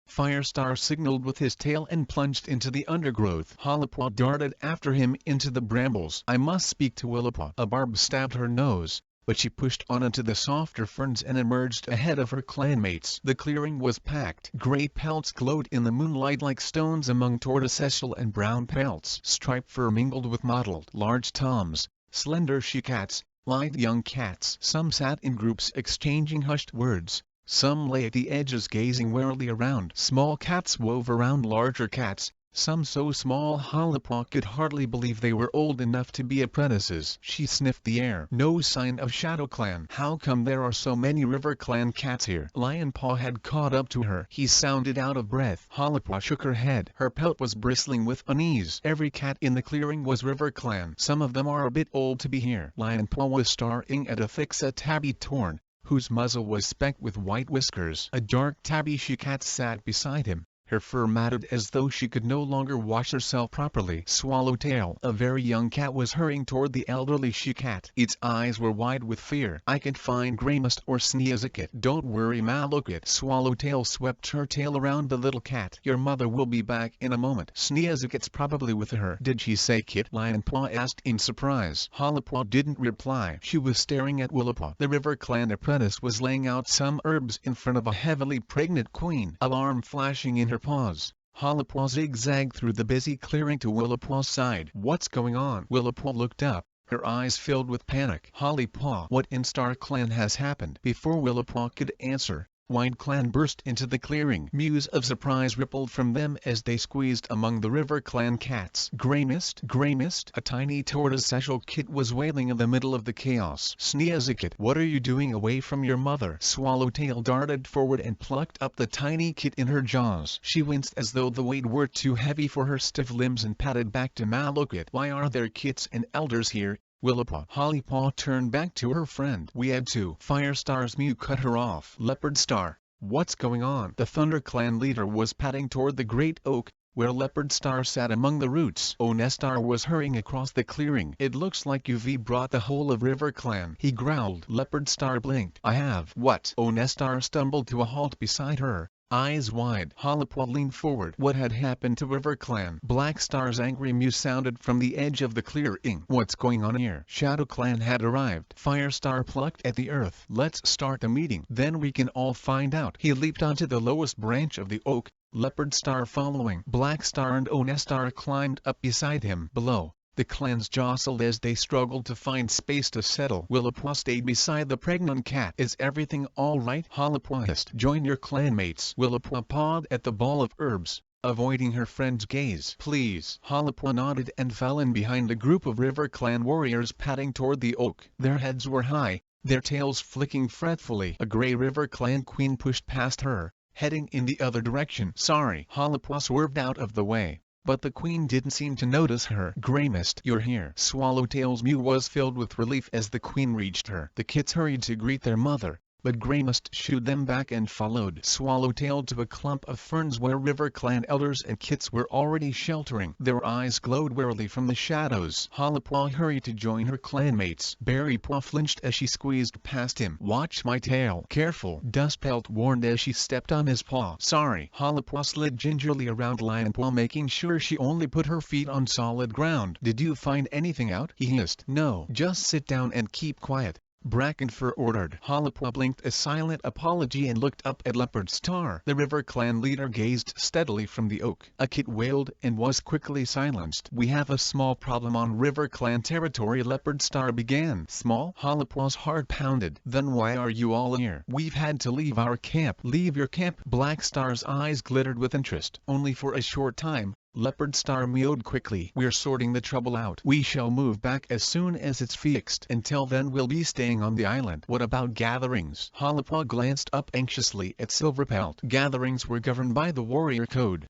Firestar signaled with his tail and plunged into the undergrowth. Hollowpaw darted after him into the brambles. "I must speak to Willowpaw." A barb stabbed her nose, but she pushed on into the softer ferns and emerged ahead of her clanmates. The clearing was packed. Gray pelts glowed in the moonlight like stones among tortoiseshell and brown pelts. Striped fur mingled with mottled. Large toms, slender she-cats, lithe young cats. Some sat in groups exchanging hushed words. Some lay at the edges gazing warily around. Small cats wove around larger cats, some so small Hollowpaw could hardly believe they were old enough to be apprentices. She sniffed the air. No sign of Shadow Clan. "How come there are so many River Clan cats here?" Lionpaw had caught up to her. He sounded out of breath. Hollowpaw shook her head. Her pelt was bristling with unease. "Every cat in the clearing was River Clan. Some of them are a bit old to be here." Lionpaw was staring at a thick-set tabby torn, whose muzzle was specked with white whiskers. A dark tabby she-cat sat beside him, her fur matted as though she could no longer wash herself properly. Swallowtail, a very young cat, was hurrying toward the elderly she-cat. Its eyes were wide with fear. "I can find Greymust or Sneezicket." "Don't worry, Mallookit." Swallowtail swept her tail around the little cat. "Your mother will be back in a moment. Sneezikit's probably with her." "Did she say Kit?" Lionpaw asked in surprise. Hollowpaw didn't reply. She was staring at Willowpaw. The River Clan apprentice was laying out some herbs in front of a heavily pregnant queen. Alarm flashing in her paws, Hollowpaw zigzagged through the busy clearing to Willowpaw's side. "What's going on?" Willowpaw looked up, her eyes filled with panic. "Hollowpaw, what in Star Clan has happened?" Before Willowpaw could answer, Wind Clan burst into the clearing. Mews of surprise rippled from them as they squeezed among the River Clan cats. Greymist, Greymist, a tiny tortoiseshell kit was wailing in the middle of the chaos. "Sneezikit, what are you doing away from your mother?" Swallowtail darted forward and plucked up the tiny kit in her jaws. She winced as though the weight were too heavy for her stiff limbs and padded back to Mallookit. "Why are there kits and elders here?" Willowpaw. Hollowpaw turned back to her friend. "We had to." Firestar's mew cut her off. "Leopardstar, what's going on?" The Thunder Clan leader was padding toward the great oak, where Leopardstar sat among the roots. Onestar was hurrying across the clearing. "It looks like you've brought the whole of River Clan," he growled. Leopardstar blinked. "I have." "What?" Onestar stumbled to a halt beside her, eyes wide. Hollowpaw leaned forward. What had happened to River Clan? Blackstar's angry mew sounded from the edge of the clearing. "What's going on here?" Shadow Clan had arrived. Firestar plucked at the earth. "Let's start a meeting. Then we can all find out." He leaped onto the lowest branch of the oak, Leopardstar following. Blackstar and Onestar climbed up beside him. Below, the clans jostled as they struggled to find space to settle. Willowpaw stayed beside the pregnant cat. "Is everything all right?" Hollowpaw asked. "Join your clanmates." Willowpaw pawed at the ball of herbs, avoiding her friend's gaze. "Please." Hollowpaw nodded and fell in behind a group of River Clan warriors padding toward the oak. Their heads were high, their tails flicking fretfully. A gray River Clan queen pushed past her, heading in the other direction. "Sorry." Hollowpaw swerved out of the way, but the queen didn't seem to notice her. "Greymist, you're here." Swallowtail's mew was filled with relief as the queen reached her. The kits hurried to greet their mother, but Grey must shoo them back and followed Swallowtail to a clump of ferns where River Clan elders and kits were already sheltering. Their eyes glowed warily from the shadows. Hollowpaw hurried to join her clanmates. Berrypaw flinched as she squeezed past him. "Watch my tail. Careful," Dustpelt warned as she stepped on his paw. "Sorry." Hollowpaw slid gingerly around Lionpaw, making sure she only put her feet on solid ground. "Did you find anything out?" he hissed. "No. Just sit down and keep quiet," Brackenfur ordered. Hollowpaw blinked a silent apology and looked up at Leopard Star. The River Clan leader gazed steadily from the oak. A kit wailed and was quickly silenced. "We have a small problem on River Clan territory," Leopard Star began. "Small?" Hollowpaw's heart pounded. "Then why are you all here?" "We've had to leave our camp." "Leave your camp?" Black Star's eyes glittered with interest. "Only for a short time," Leopard Star mewed quickly. "We're sorting the trouble out. We shall move back as soon as it's fixed. Until then we'll be staying on the island." "What about gatherings?" Hollowpaw glanced up anxiously at Silverpelt. "Gatherings were governed by the warrior code.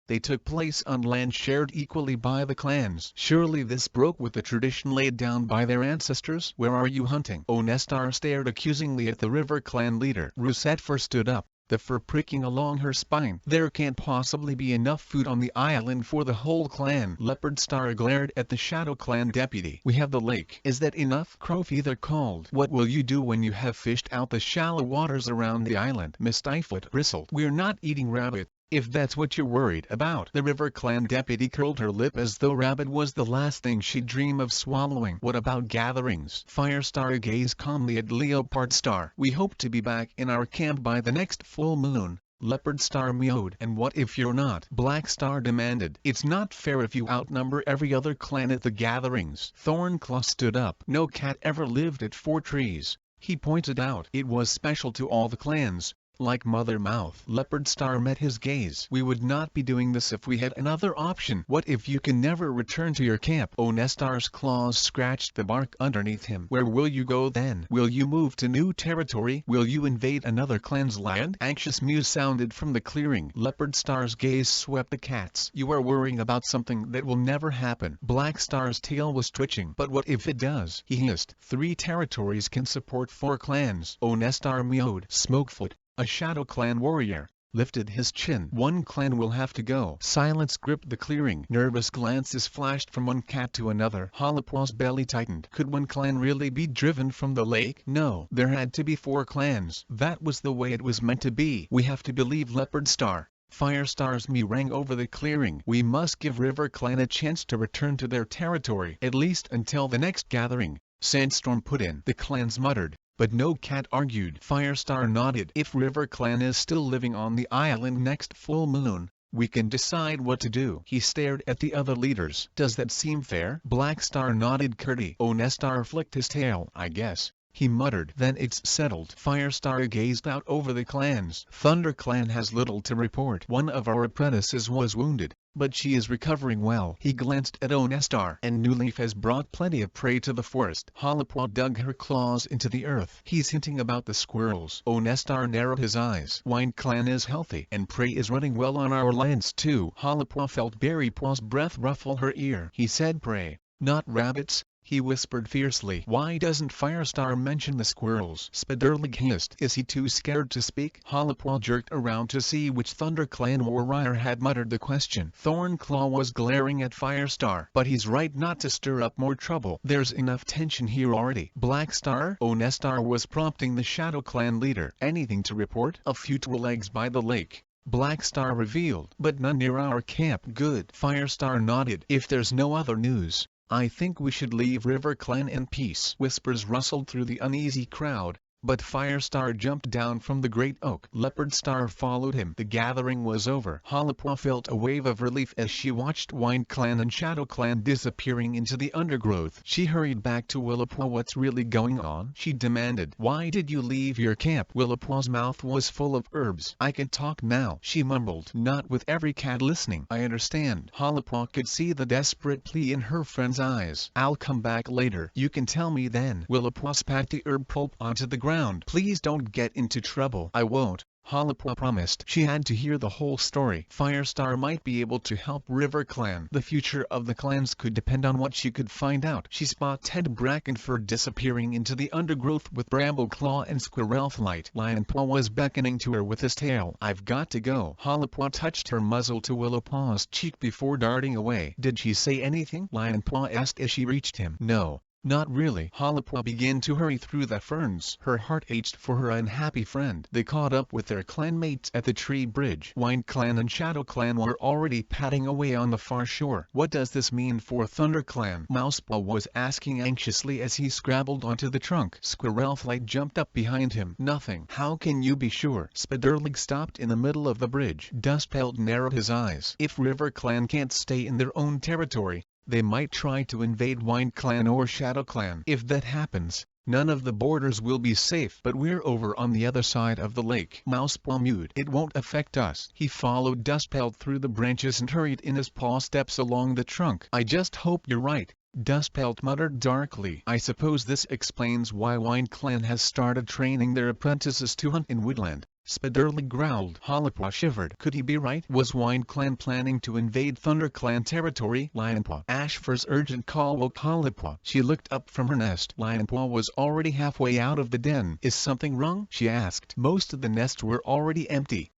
They took place on land shared equally by the clans. Surely this broke with the tradition laid down by their ancestors." "Where are you hunting?" Onestar stared accusingly at the River Clan leader. Rusetfur stood up, the fur pricking along her spine. "There can't possibly be enough food on the island for the whole clan." Leopard Star glared at the Shadow Clan deputy. "We have the lake. Is that enough?" Crowfeather called. "What will you do when you have fished out the shallow waters around the island?" Mistyfoot bristled. "We're not eating rabbit, if that's what you're worried about." The River Clan deputy curled her lip as though rabbit was the last thing she'd dream of swallowing. "What about gatherings?" Firestar gazed calmly at Leopard Star. "We hope to be back in our camp by the next full moon." Leopard Star mewed. "And what if you're not?" Black Star demanded. "It's not fair if you outnumber every other clan at the gatherings." Thornclaw stood up. "No cat ever lived at Four Trees," he pointed out. "It was special to all the clans, like Mother Mouth." Leopard Star met his gaze. "We would not be doing this if we had another option." "What if you can never return to your camp?" Onestar's claws scratched the bark underneath him. "Where will you go then? Will you move to new territory? Will you invade another clan's land?" Anxious mews sounded from the clearing. Leopard Star's gaze swept the cats. "You are worrying about something that will never happen." Black Star's tail was twitching. "But what if it does?" he hissed. 3 territories can support 4 clans." Onestar mewed. Smokefoot, a Shadow Clan warrior, lifted his chin. "One clan will have to go." Silence gripped the clearing. Nervous glances flashed from one cat to another. Hollowpaw's belly tightened. Could one clan really be driven from the lake? No. There had to be 4 clans. That was the way it was meant to be. "We have to believe Leopard Star." Firestar's mew rang over the clearing. "We must give River Clan a chance to return to their territory, at least until the next gathering," Sandstorm put in. The clans muttered, but no cat argued. Firestar nodded. "If River Clan is still living on the island next full moon, we can decide what to do." He stared at the other leaders. "Does that seem fair?" Black Star nodded curtly. Onestar flicked his tail. "I guess," he muttered. "Then it's settled." Firestar gazed out over the clans. "Thunder Clan has little to report. One of our apprentices was wounded, but she is recovering well." He glanced at Onestar. "And Newleaf has brought plenty of prey to the forest." Hollowpaw dug her claws into the earth. "He's hinting about the squirrels." Onestar narrowed his eyes. "Wine Clan is healthy, and prey is running well on our lands too." Hollowpaw felt Berrypaw's breath ruffle her ear. "He said prey, not rabbits," he whispered fiercely. "Why doesn't Firestar mention the squirrels?" Spiderleg hissed. "Is he too scared to speak?" Hollowpaw jerked around to see which Thunder Clan warrior had muttered the question. Thornclaw was glaring at Firestar. "But he's right not to stir up more trouble. There's enough tension here already." Black Star? Onestar was prompting the Shadow Clan leader. "Anything to report?" "A few Twi'legs by the lake," Black Star revealed. "But none near our camp." "Good." Firestar nodded. "If there's no other news, I think we should leave River Clan in peace." Whispers rustled through the uneasy crowd, but Firestar jumped down from the great oak. Leopard Star followed him. The gathering was over. Hollowpaw felt a wave of relief as she watched Wine Clan and Shadow Clan disappearing into the undergrowth. She hurried back to Willowpaw. "What's really going on?" she demanded. "Why did you leave your camp?" Willowpaw's mouth was full of herbs. "I can talk now," she mumbled. "Not with every cat listening." "I understand." Hollowpaw could see the desperate plea in her friend's eyes. "I'll come back later. You can tell me then." Willowpaw spat the herb pulp onto the ground. "Please don't get into trouble." "I won't." Halapaw promised she had to hear the whole story. Firestar might be able to help River Clan. The future of the clans could depend on what she could find out. She spotted Brackenfur disappearing into the undergrowth with Brambleclaw and Squirrelflight. Lionpaw was beckoning to her with his tail. "I've got to go." Halapaw touched her muzzle to Willowpaw's cheek before darting away. "Did she say anything?" Lionpaw asked as she reached him. "No. Not really." Halapaw began to hurry through the ferns. Her heart ached for her unhappy friend. They caught up with their clanmates at the tree bridge. Wind Clan and Shadow Clan were already padding away on the far shore. "What does this mean for Thunder Clan?" Mousepaw was asking anxiously as he scrabbled onto the trunk. Squirrelflight jumped up behind him. "Nothing." "How can you be sure?" Spiderleg stopped in the middle of the bridge. Dustpelt narrowed his eyes. "If River Clan can't stay in their own territory, they might try to invade Wind Clan or Shadow Clan. If that happens, none of the borders will be safe. But we're over on the other side of the lake." Mousepaw mewed. "It won't affect us." He followed Dustpelt through the branches and hurried in his paw steps along the trunk. "I just hope you're right," Dustpelt muttered darkly. "I suppose this explains why Wind Clan has started training their apprentices to hunt in Woodland." Spiderleg growled. Halapaw shivered. Could he be right? Was Wind Clan planning to invade Thunder Clan territory? Lionpaw. Ashfur's urgent call woke Halapaw. She looked up from her nest. Lionpaw was already halfway out of the den. "Is something wrong?" she asked. Most of the nests were already empty.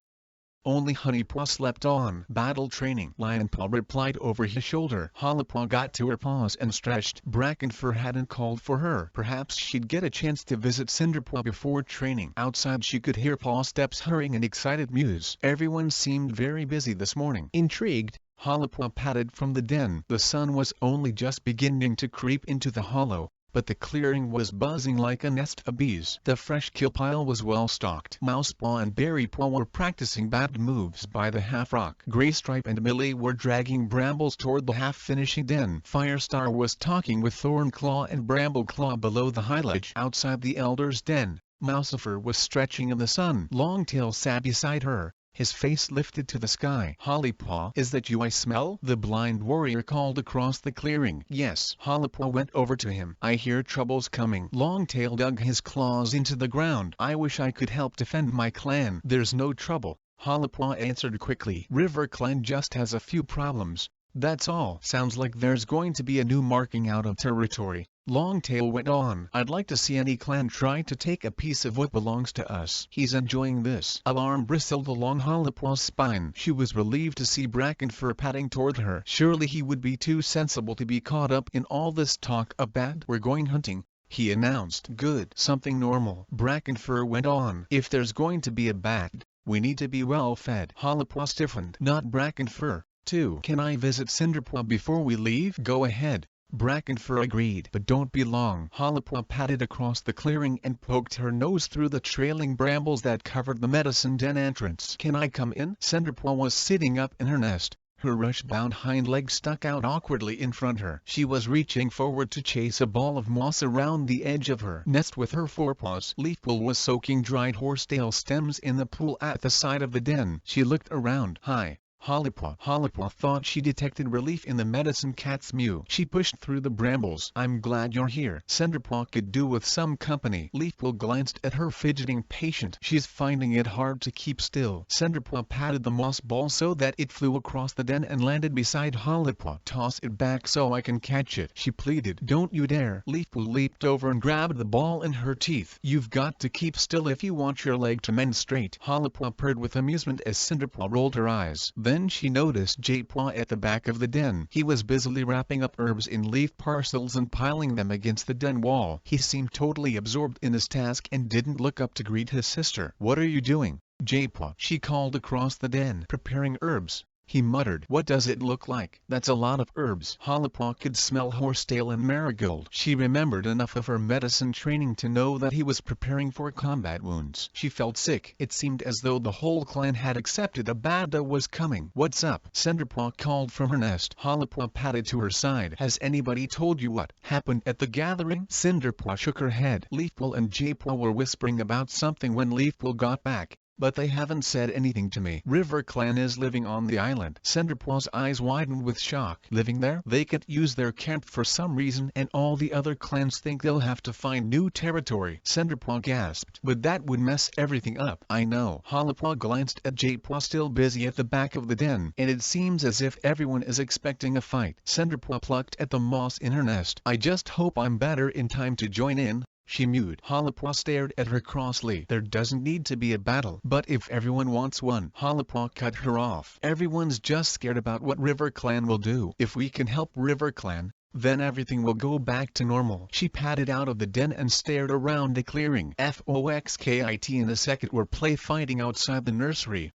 Only Honeypaw slept on. "Battle training," Lionpaw replied over his shoulder. Halapaw got to her paws and stretched. Brackenfur hadn't called for her. Perhaps she'd get a chance to visit Cinderpaw before training. Outside she could hear paw steps hurrying and excited mews. Everyone seemed very busy this morning. Intrigued, Halapaw padded from the den. The sun was only just beginning to creep into the hollow, but the clearing was buzzing like a nest of bees. The fresh kill pile was well stocked. Mousepaw and Berrypaw were practicing bad moves by the half-rock. Graystripe and Millie were dragging Brambles toward the half-finishing den. Firestar was talking with Thornclaw and Brambleclaw below the high ledge outside the Elder's den. Mouseifer was stretching in the sun. Longtail sat beside her, his face lifted to the sky. "Halapaw, is that you I smell?" the blind warrior called across the clearing. "Yes." Halapaw went over to him. "I hear trouble's coming." Longtail dug his claws into the ground. "I wish I could help defend my clan." "There's no trouble," Halapaw answered quickly. "River Clan just has a few problems, that's all." "Sounds like there's going to be a new marking out of territory," Longtail went on. "I'd like to see any clan try to take a piece of what belongs to us." "He's enjoying this." Alarm bristled along Halapaw's spine. She was relieved to see Brackenfur padding toward her. Surely he would be too sensible to be caught up in all this talk of bad. "We're going hunting," he announced. "Good. Something normal." Brackenfur went on. "If there's going to be a bad, we need to be well fed." Halapaw stiffened. "Not Brackenfur, too." "Can I visit Cinderpaw before we leave?" "Go ahead," Brackenfur agreed. "But don't be long." Halapaw padded across the clearing and poked her nose through the trailing brambles that covered the medicine den entrance. "Can I come in?" Cinderpaw was sitting up in her nest. Her rush-bound hind leg stuck out awkwardly in front her. She was reaching forward to chase a ball of moss around the edge of her nest with her forepaws. Leafpool was soaking dried horsetail stems in the pool at the side of the den. She looked around. "Hi, Halapaw." Halapaw thought she detected relief in the medicine cat's mew. She pushed through the brambles. "I'm glad you're here." Cinderpaw could do with some company. Leafpool glanced at her fidgeting patient. "She's finding it hard to keep still." Cinderpaw patted the moss ball so that it flew across the den and landed beside Halapaw. "Toss it back so I can catch it," she pleaded. "Don't you dare." Leafpool leaped over and grabbed the ball in her teeth. "You've got to keep still if you want your leg to mend straight." Halapaw purred with amusement as Cinderpaw rolled her eyes. Then she noticed Jaypaw at the back of the den. He was busily wrapping up herbs in leaf parcels and piling them against the den wall. He seemed totally absorbed in his task and didn't look up to greet his sister. "What are you doing, Jaypaw?" she called across the den. "Preparing herbs," he muttered. "What does it look like?" "That's a lot of herbs." Halapaw could smell horsetail and marigold. She remembered enough of her medicine training to know that he was preparing for combat wounds. She felt sick. It seemed as though the whole clan had accepted a bad day was coming. "What's up?" Cinderpaw called from her nest. Halapaw padded to her side. "Has anybody told you what happened at the gathering?" Cinderpaw shook her head. Leafpool and Jaypaw were whispering about something when Leafpool got back. but they haven't said anything to me. River Clan is living on the island. Cinderpaw's eyes widened with shock. Living there? They can't use their camp for some reason, and all the other clans think they'll have to find new territory. Cinderpaw gasped. But that would mess everything up. I know. Hollowpaw glanced at Jadepaw, still busy at the back of the den, and it seems as if everyone is expecting a fight. Cinderpaw plucked at the moss in her nest. I just hope I'm better in time to join in, she mewed. Hollowpaw stared at her crossly. There doesn't need to be a battle. But if everyone wants one. Hollowpaw cut her off. Everyone's just scared about what River Clan will do. If we can help River Clan, then everything will go back to normal. She padded out of the den and stared around the clearing. Foxkit and a second were fighting outside the nursery.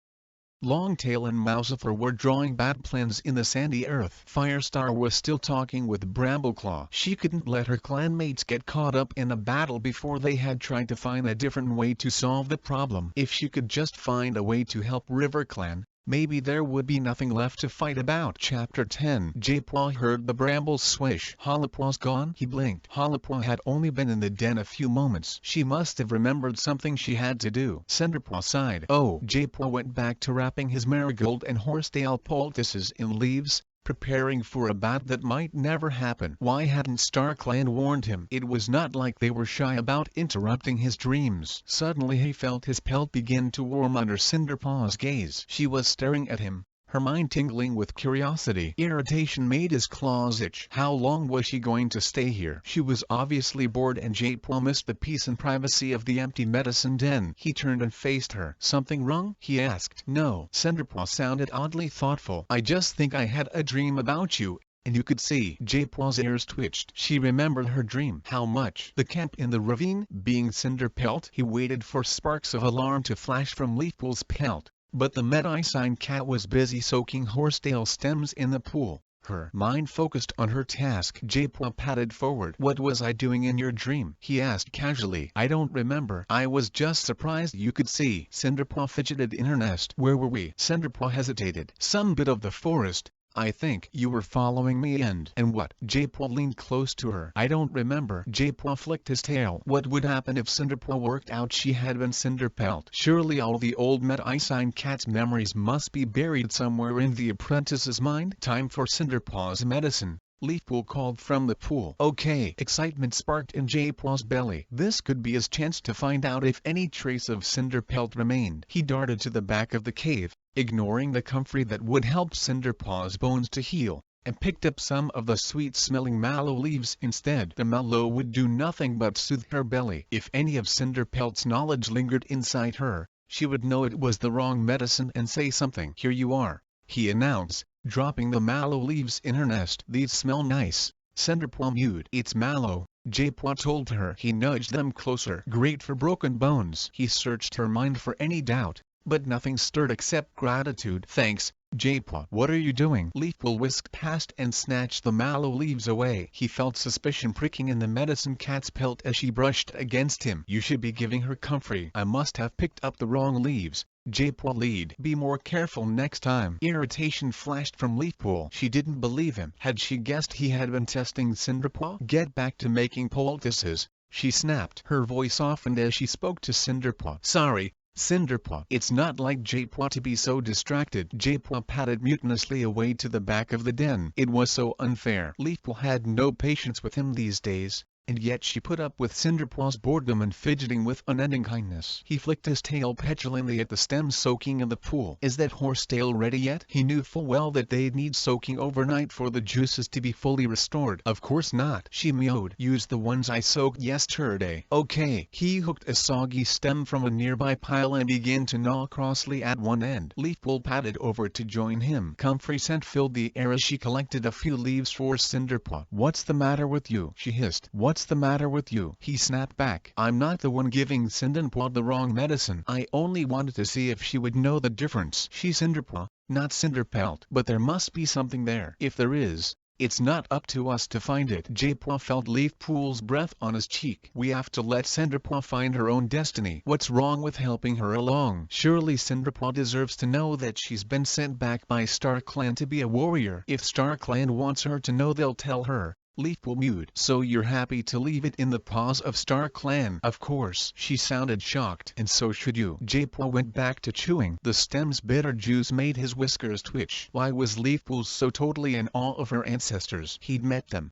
Longtail and Mousefur were drawing bad plans in the sandy earth. Firestar was still talking with Brambleclaw. She couldn't let her clanmates get caught up in a battle before they had tried to find a different way to solve the problem. If she could just find a way to help River Clan, maybe there would be nothing left to fight about. Chapter 10. Jadepaw heard the brambles swish. Hollowpaw's gone? He blinked. Hollowpaw had only been in the den a few moments. She must have remembered something she had to do. Cinderpaw sighed. Oh. Jadepaw went back to wrapping his marigold and horsetail poultices in leaves, preparing for a battle that might never happen. Why hadn't StarClan warned him? It was not like they were shy about interrupting his dreams. Suddenly he felt his pelt begin to warm under Cinderpaw's gaze. She was staring at him, her mind tingling with curiosity. Irritation made his claws itch. How long was she going to stay here? She was obviously bored, and Jadepaw missed the peace and privacy of the empty medicine den. He turned and faced her. Something wrong? He asked. No. Cinderpaw sounded oddly thoughtful. I just think I had a dream about you, and you could see. Jadepaw's ears twitched. She remembered her dream. How much? The camp in the ravine? Being Cinderpelt? He waited for sparks of alarm to flash from Leafpool's pelt, but the Medicine cat was busy soaking horsetail stems in the pool. Her mind focused on her task. Jadepaw padded forward. What was I doing in your dream? He asked casually. I don't remember. I was just surprised you could see. Cinderpaw fidgeted in her nest. Where were we? Cinderpaw hesitated. Some bit of the forest. I think you were following me and what? Jadepaw leaned close to her. I don't remember. Jadepaw flicked his tail. What would happen if Cinderpaw worked out she had been Cinderpelt? Surely all the old Medicine cat's memories must be buried somewhere in the apprentice's mind. Time for Cinderpaw's medicine, Leafpool called from the pool. Okay. Excitement sparked in Jadepaw's belly. This could be his chance to find out if any trace of Cinderpelt remained. He darted to the back of the cave, ignoring the comfrey that would help Cinderpaw's bones to heal, and picked up some of the sweet-smelling mallow leaves instead. The mallow would do nothing but soothe her belly. If any of Cinderpelt's knowledge lingered inside her, she would know it was the wrong medicine and say something. Here you are, he announced, dropping the mallow leaves in her nest. These smell nice. Cinderpaw mewed. It's mallow, Jadepaw told her. He nudged them closer. Great for broken bones. He searched her mind for any doubt, but nothing stirred except gratitude. Thanks, Jadepaw. What are you doing? Leafpool whisked past and snatched the mallow leaves away. He felt suspicion pricking in the Medicine cat's pelt as she brushed against him. You should be giving her comfrey. I must have picked up the wrong leaves, Jadepaw lead. Be more careful next time. Irritation flashed from Leafpool. She didn't believe him. Had she guessed he had been testing Cinderpaw? Get back to making poultices, she snapped. Her voice softened as she spoke to Cinderpaw. Sorry, Cinderpaw. It's not like Jadepaw to be so distracted. Jadepaw padded mutinously away to the back of the den. It was so unfair. Leafpool had no patience with him these days, and yet she put up with Cinderpaw's boredom and fidgeting with unending kindness. He flicked his tail petulantly at the stems soaking in the pool. Is that horsetail ready yet? He knew full well that they'd need soaking overnight for the juices to be fully restored. Of course not, she mewed. Use the ones I soaked yesterday. Okay. He hooked a soggy stem from a nearby pile and began to gnaw crossly at one end. Leafpool padded over to join him. Comfrey scent filled the air as she collected a few leaves for Cinderpaw. What's the matter with you? She hissed. What's the matter with you? He snapped back. I'm not the one giving Cinderpaw the wrong medicine. I only wanted to see if she would know the difference. She's Cinderpaw, not Cinderpelt. But there must be something there. If there is, it's not up to us to find it. Jadepaw felt Leafpool's breath on his cheek. We have to let Cinderpaw find her own destiny. What's wrong with helping her along? Surely Cinderpaw deserves to know that she's been sent back by StarClan to be a warrior. If StarClan wants her to know, they'll tell her. Leafpool mewed. So you're happy to leave it in the paws of Star Clan? Of course. She sounded shocked. And so should you. J-Paw went back to chewing. The stem's bitter juice made his whiskers twitch. Why was Leafpool so totally in awe of her ancestors? He'd met them.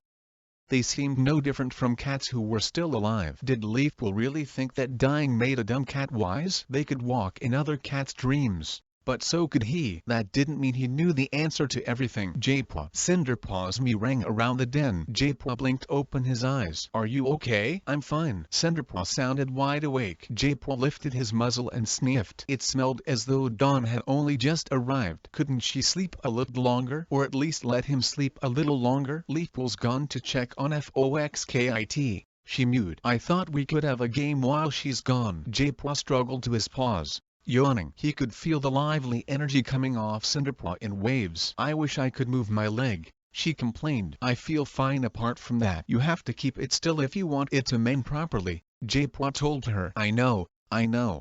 They seemed no different from cats who were still alive. Did Leafpool really think that dying made a dumb cat wise? They could walk in other cats' dreams. But so could he. That didn't mean he knew the answer to everything. J-Paw. Cinderpaw's mew rang around the den. J-Paw blinked open his eyes. Are you okay? I'm fine. Cinderpaw sounded wide awake. J-Paw lifted his muzzle and sniffed. It smelled as though dawn had only just arrived. Couldn't she sleep a little longer? Or at least let him sleep a little longer? Leafpool's gone to check on Foxkit. She mewed. I thought we could have a game while she's gone. J-Paw struggled to his paws. Yawning, he could feel the lively energy coming off Cinderpaw in waves. I wish I could move my leg, she complained. I feel fine apart from that. You have to keep it still if you want it to mend properly, J-Paw told her. I know,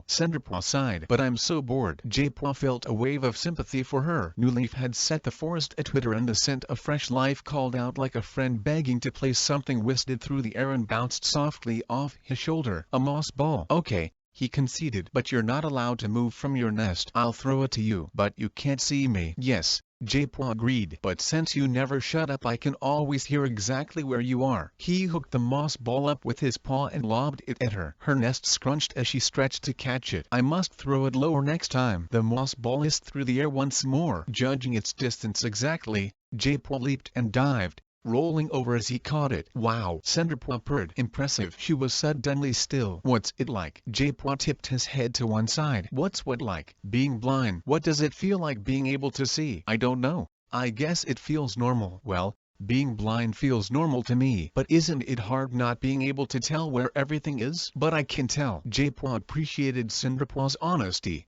Cinderpaw sighed. But I'm so bored. J-Paw felt a wave of sympathy for her. New Leaf had set the forest a-twitter and the scent of fresh life called out like a friend begging to play. Something whistled through the air and bounced softly off his shoulder. A moss ball. Okay, he conceded. But you're not allowed to move from your nest. I'll throw it to you. But you can't see me. Yes, J-Paw agreed. But since you never shut up I can always hear exactly where you are. He hooked the moss ball up with his paw and lobbed it at her. Her nest scrunched as she stretched to catch it. I must throw it lower next time. The moss ball hissed through the air once more. Judging its distance exactly, J-Paw leaped and dived, rolling over as he caught it. Wow, Cinderpaw purred. Impressive. She was suddenly still. What's it like? J-Paw tipped his head to one side. What's what like? Being blind. What does it feel like being able to see? I don't know. I guess it feels normal. Well, being blind feels normal to me. But isn't it hard not being able to tell where everything is? But I can tell. J-Paw appreciated Cinderpaw's honesty.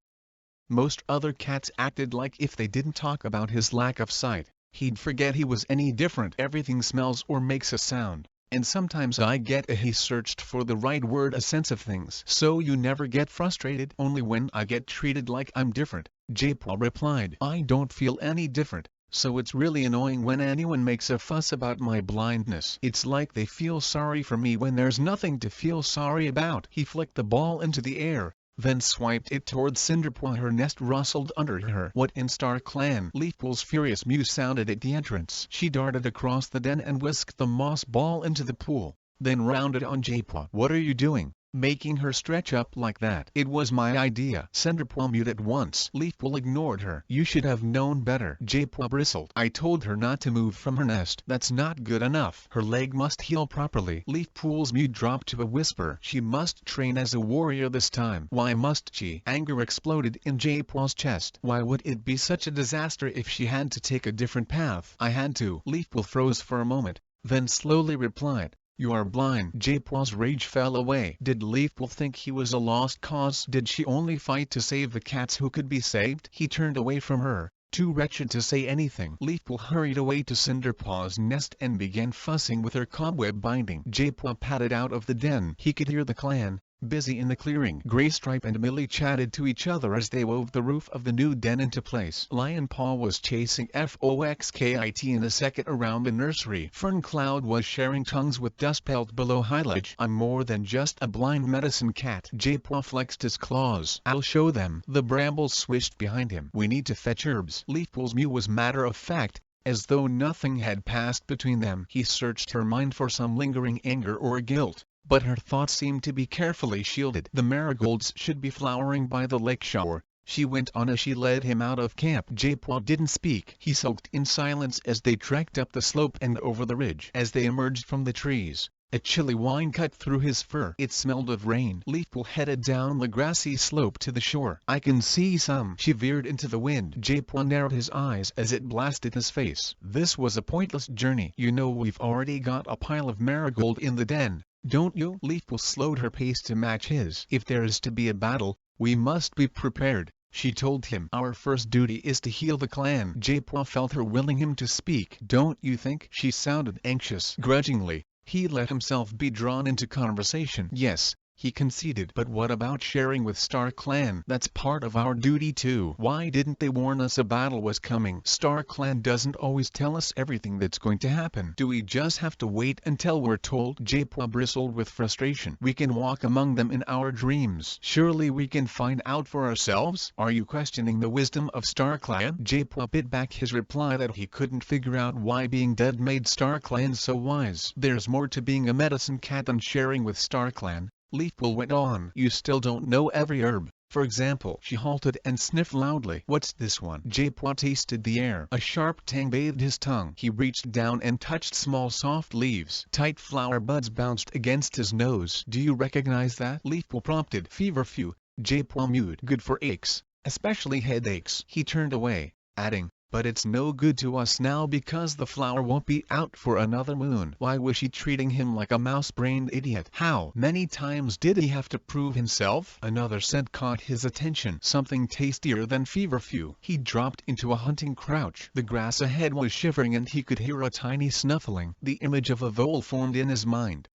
Most other cats acted like if they didn't talk about his lack of sight, he'd forget he was any different. Everything smells or makes a sound, and sometimes I get he searched for the right word, a sense of things. So you never get frustrated? Only when I get treated like I'm different, J-Paw replied. I don't feel any different, so it's really annoying when anyone makes a fuss about my blindness. It's like they feel sorry for me when there's nothing to feel sorry about. He flicked the ball into the air, then swiped it towards Cinderpaw. Her nest rustled under her. What in Star Clan? Leafpool's furious mew sounded at the entrance. She darted across the den and whisked the moss ball into the pool, then rounded on J-Paw. What are you doing? Making her stretch up like that? It was my idea. Cinderpaw mewed at once. Leafpool ignored her. You should have known better. J-Paw bristled. I told her not to move from her nest. That's not good enough. Her leg must heal properly. Leafpool's mew dropped to a whisper. She must train as a warrior this time. Why must she? Anger exploded in J-Paw's chest. Why would it be such a disaster if she had to take a different path? I had to. Leafpool froze for a moment, then slowly replied. You are blind. J-Paw's rage fell away. Did Leafpool think he was a lost cause? Did she only fight to save the cats who could be saved? He turned away from her, too wretched to say anything. Leafpool hurried away to Cinderpaw's nest and began fussing with her cobweb binding. J-Paw padded out of the den. He could hear the clan, busy in the clearing. Graystripe and Millie chatted to each other as they wove the roof of the new den into place. Lionpaw was chasing Foxkit in a second around the nursery. Ferncloud was sharing tongues with Dustpelt below Hylige. I'm more than just a blind medicine cat. J-Paw flexed his claws. I'll show them. The brambles swished behind him. We need to fetch herbs. Leafpool's mew was matter of fact, as though nothing had passed between them. He searched her mind for some lingering anger or guilt, but her thoughts seemed to be carefully shielded. The marigolds should be flowering by the lake shore, she went on as she led him out of camp. J-Paw didn't speak. He sulked in silence as they trekked up the slope and over the ridge. As they emerged from the trees, a chilly wind cut through his fur. It smelled of rain. Leafpool headed down the grassy slope to the shore. I can see some. She veered into the wind. J-Paw narrowed his eyes as it blasted his face. This was a pointless journey. You know we've already got a pile of marigold in the den, don't you? Leafpool slowed her pace to match his. If there is to be a battle, we must be prepared, she told him. Our first duty is to heal the clan. J-Paw felt her willing him to speak. Don't you think? She sounded anxious. Grudgingly, he let himself be drawn into conversation. Yes, he conceded. But what about sharing with StarClan? That's part of our duty too. Why didn't they warn us a battle was coming? StarClan doesn't always tell us everything that's going to happen. Do we just have to wait until we're told? Japwa bristled with frustration. We can walk among them in our dreams. Surely we can find out for ourselves? Are you questioning the wisdom of StarClan? Japwa bit back his reply that he couldn't figure out why being dead made StarClan so wise. There's more to being a medicine cat than sharing with StarClan, Leafpool went on. You still don't know every herb. For example, she halted and sniffed loudly. What's this one? Japwa tasted the air. A sharp tang bathed his tongue. He reached down and touched small soft leaves. Tight flower buds bounced against his nose. Do you recognize that? Leafpool prompted. Feverfew. Japwa mewed. Good for aches, especially headaches. He turned away, adding, but it's no good to us now because the flower won't be out for another moon. Why was she treating him like a mouse-brained idiot? How many times did he have to prove himself? Another scent caught his attention. Something tastier than feverfew. He dropped into a hunting crouch. The grass ahead was shivering and he could hear a tiny snuffling. The image of a vole formed in his mind.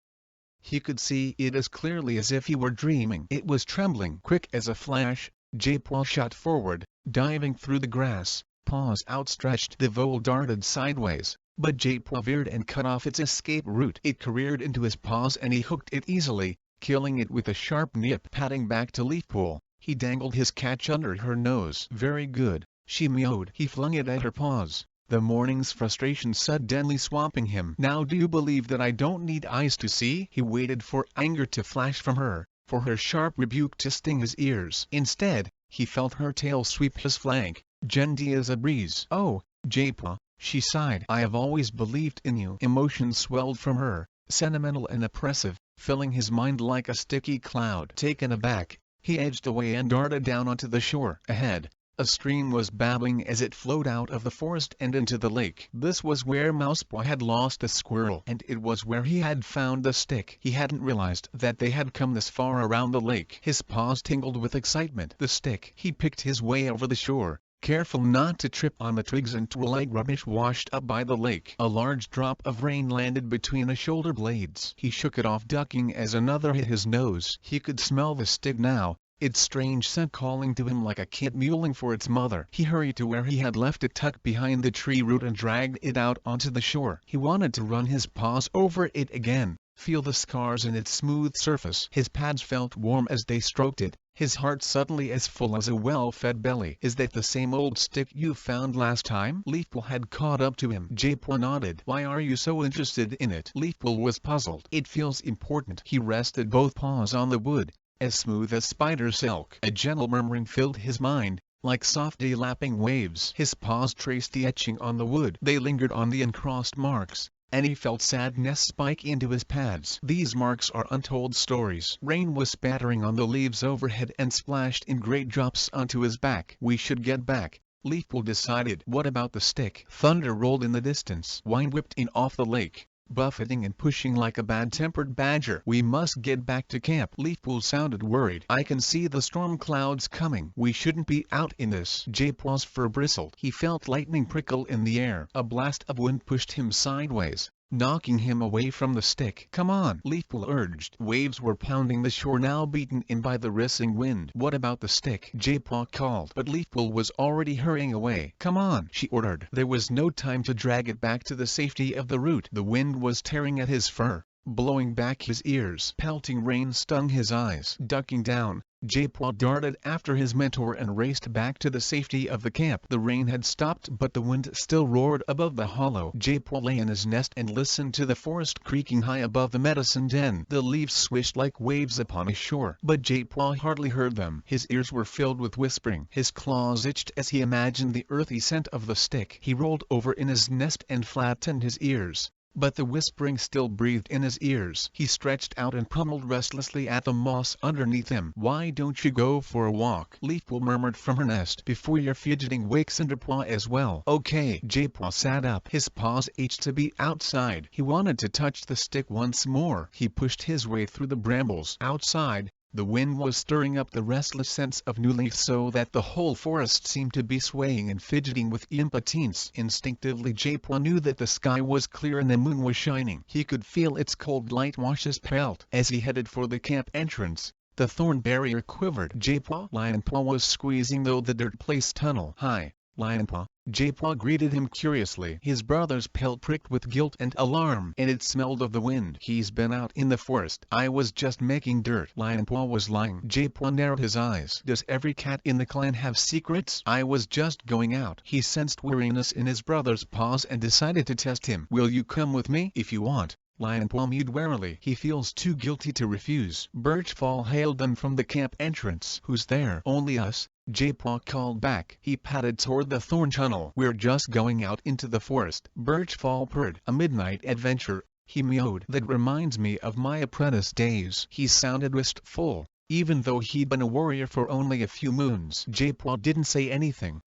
He could see it as clearly as if he were dreaming. It was trembling. Quick as a flash, Japwa shot forward, diving through the grass. Paws outstretched, the vole darted sideways, but Japwa veered and cut off its escape route. It careered into his paws and he hooked it easily, killing it with a sharp nip. Padding back to Leafpool, he dangled his catch under her nose. Very good, she mewed. He flung it at her paws, the morning's frustration suddenly swamping him. Now do you believe that I don't need eyes to see? He waited for anger to flash from her, for her sharp rebuke to sting his ears. Instead, he felt her tail sweep his flank, gentle as a breeze. Oh, Japwa, she sighed. I have always believed in you. Emotion swelled from her, sentimental and oppressive, filling his mind like a sticky cloud. Taken aback, he edged away and darted down onto the shore. Ahead, a stream was babbling as it flowed out of the forest and into the lake. This was where Mousepaw had lost the squirrel, and it was where he had found the stick. He hadn't realized that they had come this far around the lake. His paws tingled with excitement. The stick. He picked his way over the shore, careful not to trip on the twigs and twilight rubbish washed up by the lake. A large drop of rain landed between the shoulder blades. He shook it off, ducking as another hit his nose. He could smell the stick now, its strange scent calling to him like a kid mewling for its mother. He hurried to where he had left it tucked behind the tree root and dragged it out onto the shore. He wanted to run his paws over it again, feel the scars in its smooth surface. His pads felt warm as they stroked it, his heart suddenly as full as a well-fed belly. Is that the same old stick you found last time? Leafpool had caught up to him. Japwa nodded. Why are you so interested in it? Leafpool was puzzled. It feels important. He rested both paws on the wood, as smooth as spider silk. A gentle murmuring filled his mind, like softly lapping waves. His paws traced the etching on the wood. They lingered on the uncrossed marks, and he felt sadness spike into his pads. These marks are untold stories. Rain was spattering on the leaves overhead and splashed in great drops onto his back. We should get back, Leafpool decided. What about the stick? Thunder rolled in the distance. Wind whipped in off the lake, buffeting and pushing like a bad-tempered badger. We must get back to camp. Leafpool sounded worried. I can see the storm clouds coming. We shouldn't be out in this. Japwa's fur bristled. He felt lightning prickle in the air. A blast of wind pushed him sideways, knocking him away from the stick. Come on, Leafpool urged. Waves were pounding the shore, now beaten in by the racing wind. What about the stick? Japwa called. But Leafpool was already hurrying away. Come on, she ordered. There was no time to drag it back to the safety of the root. The wind was tearing at his fur, blowing back his ears. Pelting rain stung his eyes. Ducking down, Japwa darted after his mentor and raced back to the safety of the camp. The rain had stopped, but the wind still roared above the hollow. Japwa lay in his nest and listened to the forest creaking high above the medicine den. The leaves swished like waves upon a shore, but Japwa hardly heard them. His ears were filled with whispering. His claws itched as he imagined the earthy scent of the stick. He rolled over in his nest and flattened his ears, but the whispering still breathed in his ears. He stretched out and pummeled restlessly at the moss underneath him. Why don't you go for a walk? Leafpool murmured from her nest. Before your fidgeting wakes Cinderpaw as well. Okay. Japwa sat up. His paws ached to be outside. He wanted to touch the stick once more. He pushed his way through the brambles. Outside, The wind was stirring up the restless sense of new leaf so that the whole forest seemed to be swaying and fidgeting with impotence. Instinctively Japua knew that the sky was clear and the moon was shining. He could feel its cold light wash his pelt. As he headed for the camp entrance, the thorn barrier quivered. Japua Lionpaw was squeezing through the dirt place tunnel. "Hi, Lionpaw," Japua greeted him curiously. His brother's pelt pricked with guilt and alarm, and it smelled of the wind. "He's been out in the forest. I was just making dirt." Lionpaw was lying. Japua narrowed his eyes. "Does every cat in the clan have secrets?" "I was just going out." He sensed weariness in his brother's pause and decided to test him. "Will you come with me?" "If you want." Lionpaw mewed warily. He feels too guilty to refuse. Birchfall hailed them from the camp entrance. "Who's there?" "Only us," Japua called back. He padded toward the thorn tunnel. "We're just going out into the forest." Birchfall purred. "A midnight adventure," he mewed. "That reminds me of my apprentice days." He sounded wistful, even though he'd been a warrior for only a few moons. Japua didn't say anything.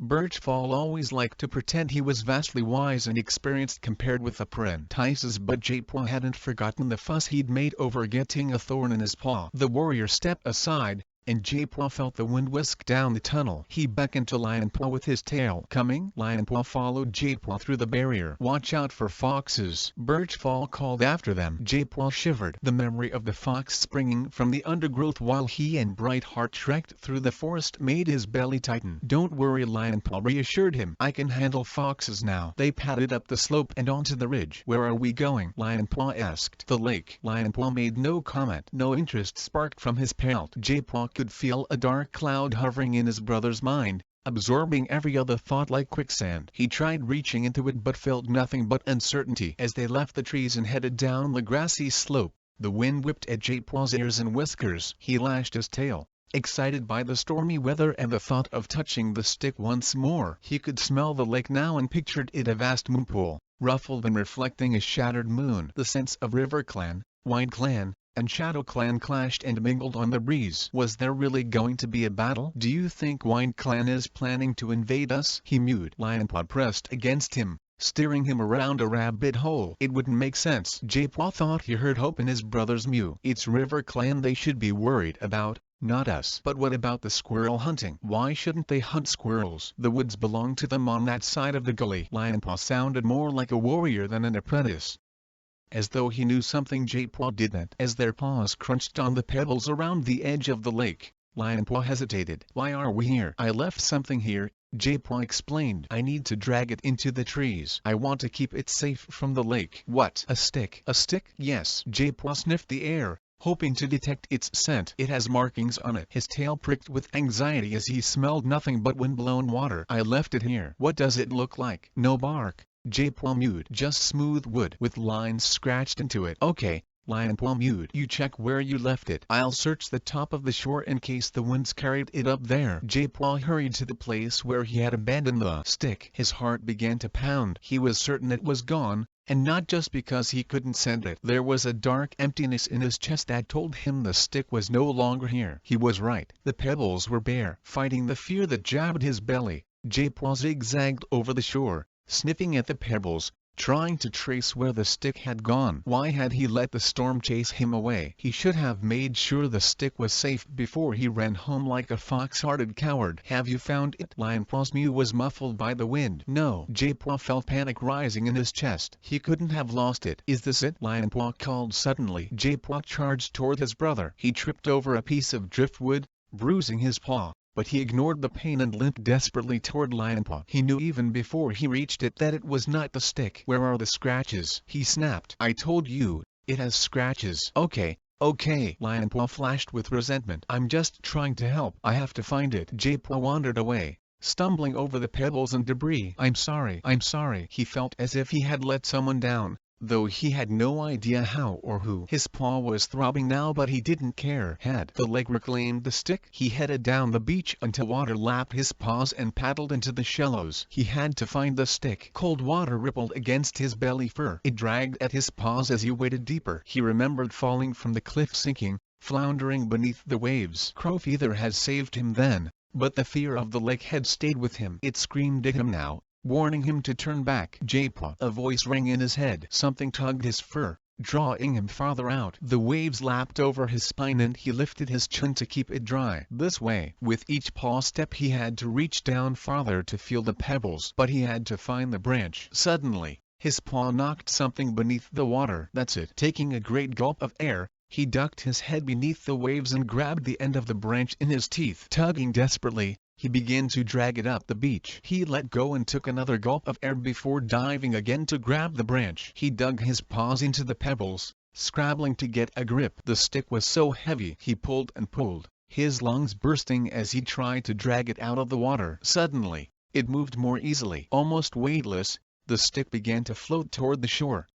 Birchfall always liked to pretend he was vastly wise and experienced compared with apprentices, but Japua hadn't forgotten the fuss he'd made over getting a thorn in his paw. The warrior stepped aside, and Japua felt the wind whisk down the tunnel. He beckoned to Lionpaw with his tail. "Coming?" Lionpaw followed Japua through the barrier. "Watch out for foxes," Birchfall called after them. Japua shivered. The memory of the fox springing from the undergrowth while he and Brightheart trekked through the forest made his belly tighten. "Don't worry," Lionpaw reassured him. "I can handle foxes now." They padded up the slope and onto the ridge. "Where are we going?" Lionpaw asked. "The lake." Lionpaw made no comment. No interest sparked from his pelt. Japua could feel a dark cloud hovering in his brother's mind, absorbing every other thought like quicksand. He tried reaching into it but felt nothing but uncertainty. As they left the trees and headed down the grassy slope, the wind whipped at Japua's ears and whiskers. He lashed his tail, excited by the stormy weather and the thought of touching the stick once more. He could smell the lake now and pictured it a vast moonpool, ruffled and reflecting a shattered moon. The scents of River Clan, Wind Clan, and Shadow Clan clashed and mingled on the breeze. Was there really going to be a battle? "Do you think Wind Clan is planning to invade us?" he mewed. Lionpaw pressed against him, steering him around a rabbit hole. "It wouldn't make sense." Japua thought he heard hope in his brother's mew. "It's River Clan they should be worried about, not us." "But what about the squirrel hunting?" "Why shouldn't they hunt squirrels? The woods belong to them on that side of the gully." Lionpaw sounded more like a warrior than an apprentice, as though he knew something Japua didn't. As their paws crunched on the pebbles around the edge of the lake, Lionpaw hesitated. "Why are we here?" "I left something here," Japua explained. "I need to drag it into the trees. I want to keep it safe from the lake." "What? A stick?" "A stick?" "Yes." Japua sniffed the air, hoping to detect its scent. "It has markings on it." His tail pricked with anxiety as he smelled nothing but wind-blown water. "I left it here." "What does it look like?" "No bark," Japua mewed. "Just smooth wood with lines scratched into it." "Okay," Lionpaw mewed. "You check where you left it. I'll search the top of the shore in case the winds carried it up there." Japua hurried to the place where he had abandoned the stick. His heart began to pound. He was certain it was gone, and not just because he couldn't send it. There was a dark emptiness in his chest that told him the stick was no longer here. He was right. The pebbles were bare. Fighting the fear that jabbed his belly, Japua zigzagged over the shore, sniffing at the pebbles, trying to trace where the stick had gone. Why had he let the storm chase him away? He should have made sure the stick was safe before he ran home like a fox-hearted coward. "Have you found it?" Lionpaw's mew was muffled by the wind. "No." Japua felt panic rising in his chest. He couldn't have lost it. "Is this it?" Lionpaw called suddenly. Japua charged toward his brother. He tripped over a piece of driftwood, bruising his paw, but he ignored the pain and limped desperately toward Lionpaw. He knew even before he reached it that it was not the stick. "Where are the scratches?" he snapped. "I told you, it has scratches." Okay, Lionpaw flashed with resentment. "I'm just trying to help." "I have to find it." Japua wandered away, stumbling over the pebbles and debris. I'm sorry." He felt as if he had let someone down, though he had no idea how or who. His paw was throbbing now, but he didn't care. Had the lake reclaimed the stick? He headed down the beach until water lapped his paws and paddled into the shallows. He had to find the stick. Cold water rippled against his belly fur. It dragged at his paws as he waded deeper. He remembered falling from the cliff, sinking, floundering beneath the waves. Crow feather had saved him then, but the fear of the lake had stayed with him. It screamed at him now, warning him to turn back. "Japua!" A voice rang in his head. Something tugged his fur, drawing him farther out. The waves lapped over his spine and he lifted his chin to keep it dry. This way, with each paw step he had to reach down farther to feel the pebbles, but he had to find the branch. Suddenly, his paw knocked something beneath the water. That's it. Taking a great gulp of air, he ducked his head beneath the waves and grabbed the end of the branch in his teeth. Tugging desperately, he began to drag it up the beach. He let go and took another gulp of air before diving again to grab the branch. He dug his paws into the pebbles, scrabbling to get a grip. The stick was so heavy he pulled and pulled, his lungs bursting as he tried to drag it out of the water. Suddenly, it moved more easily. Almost weightless, the stick began to float toward the shore.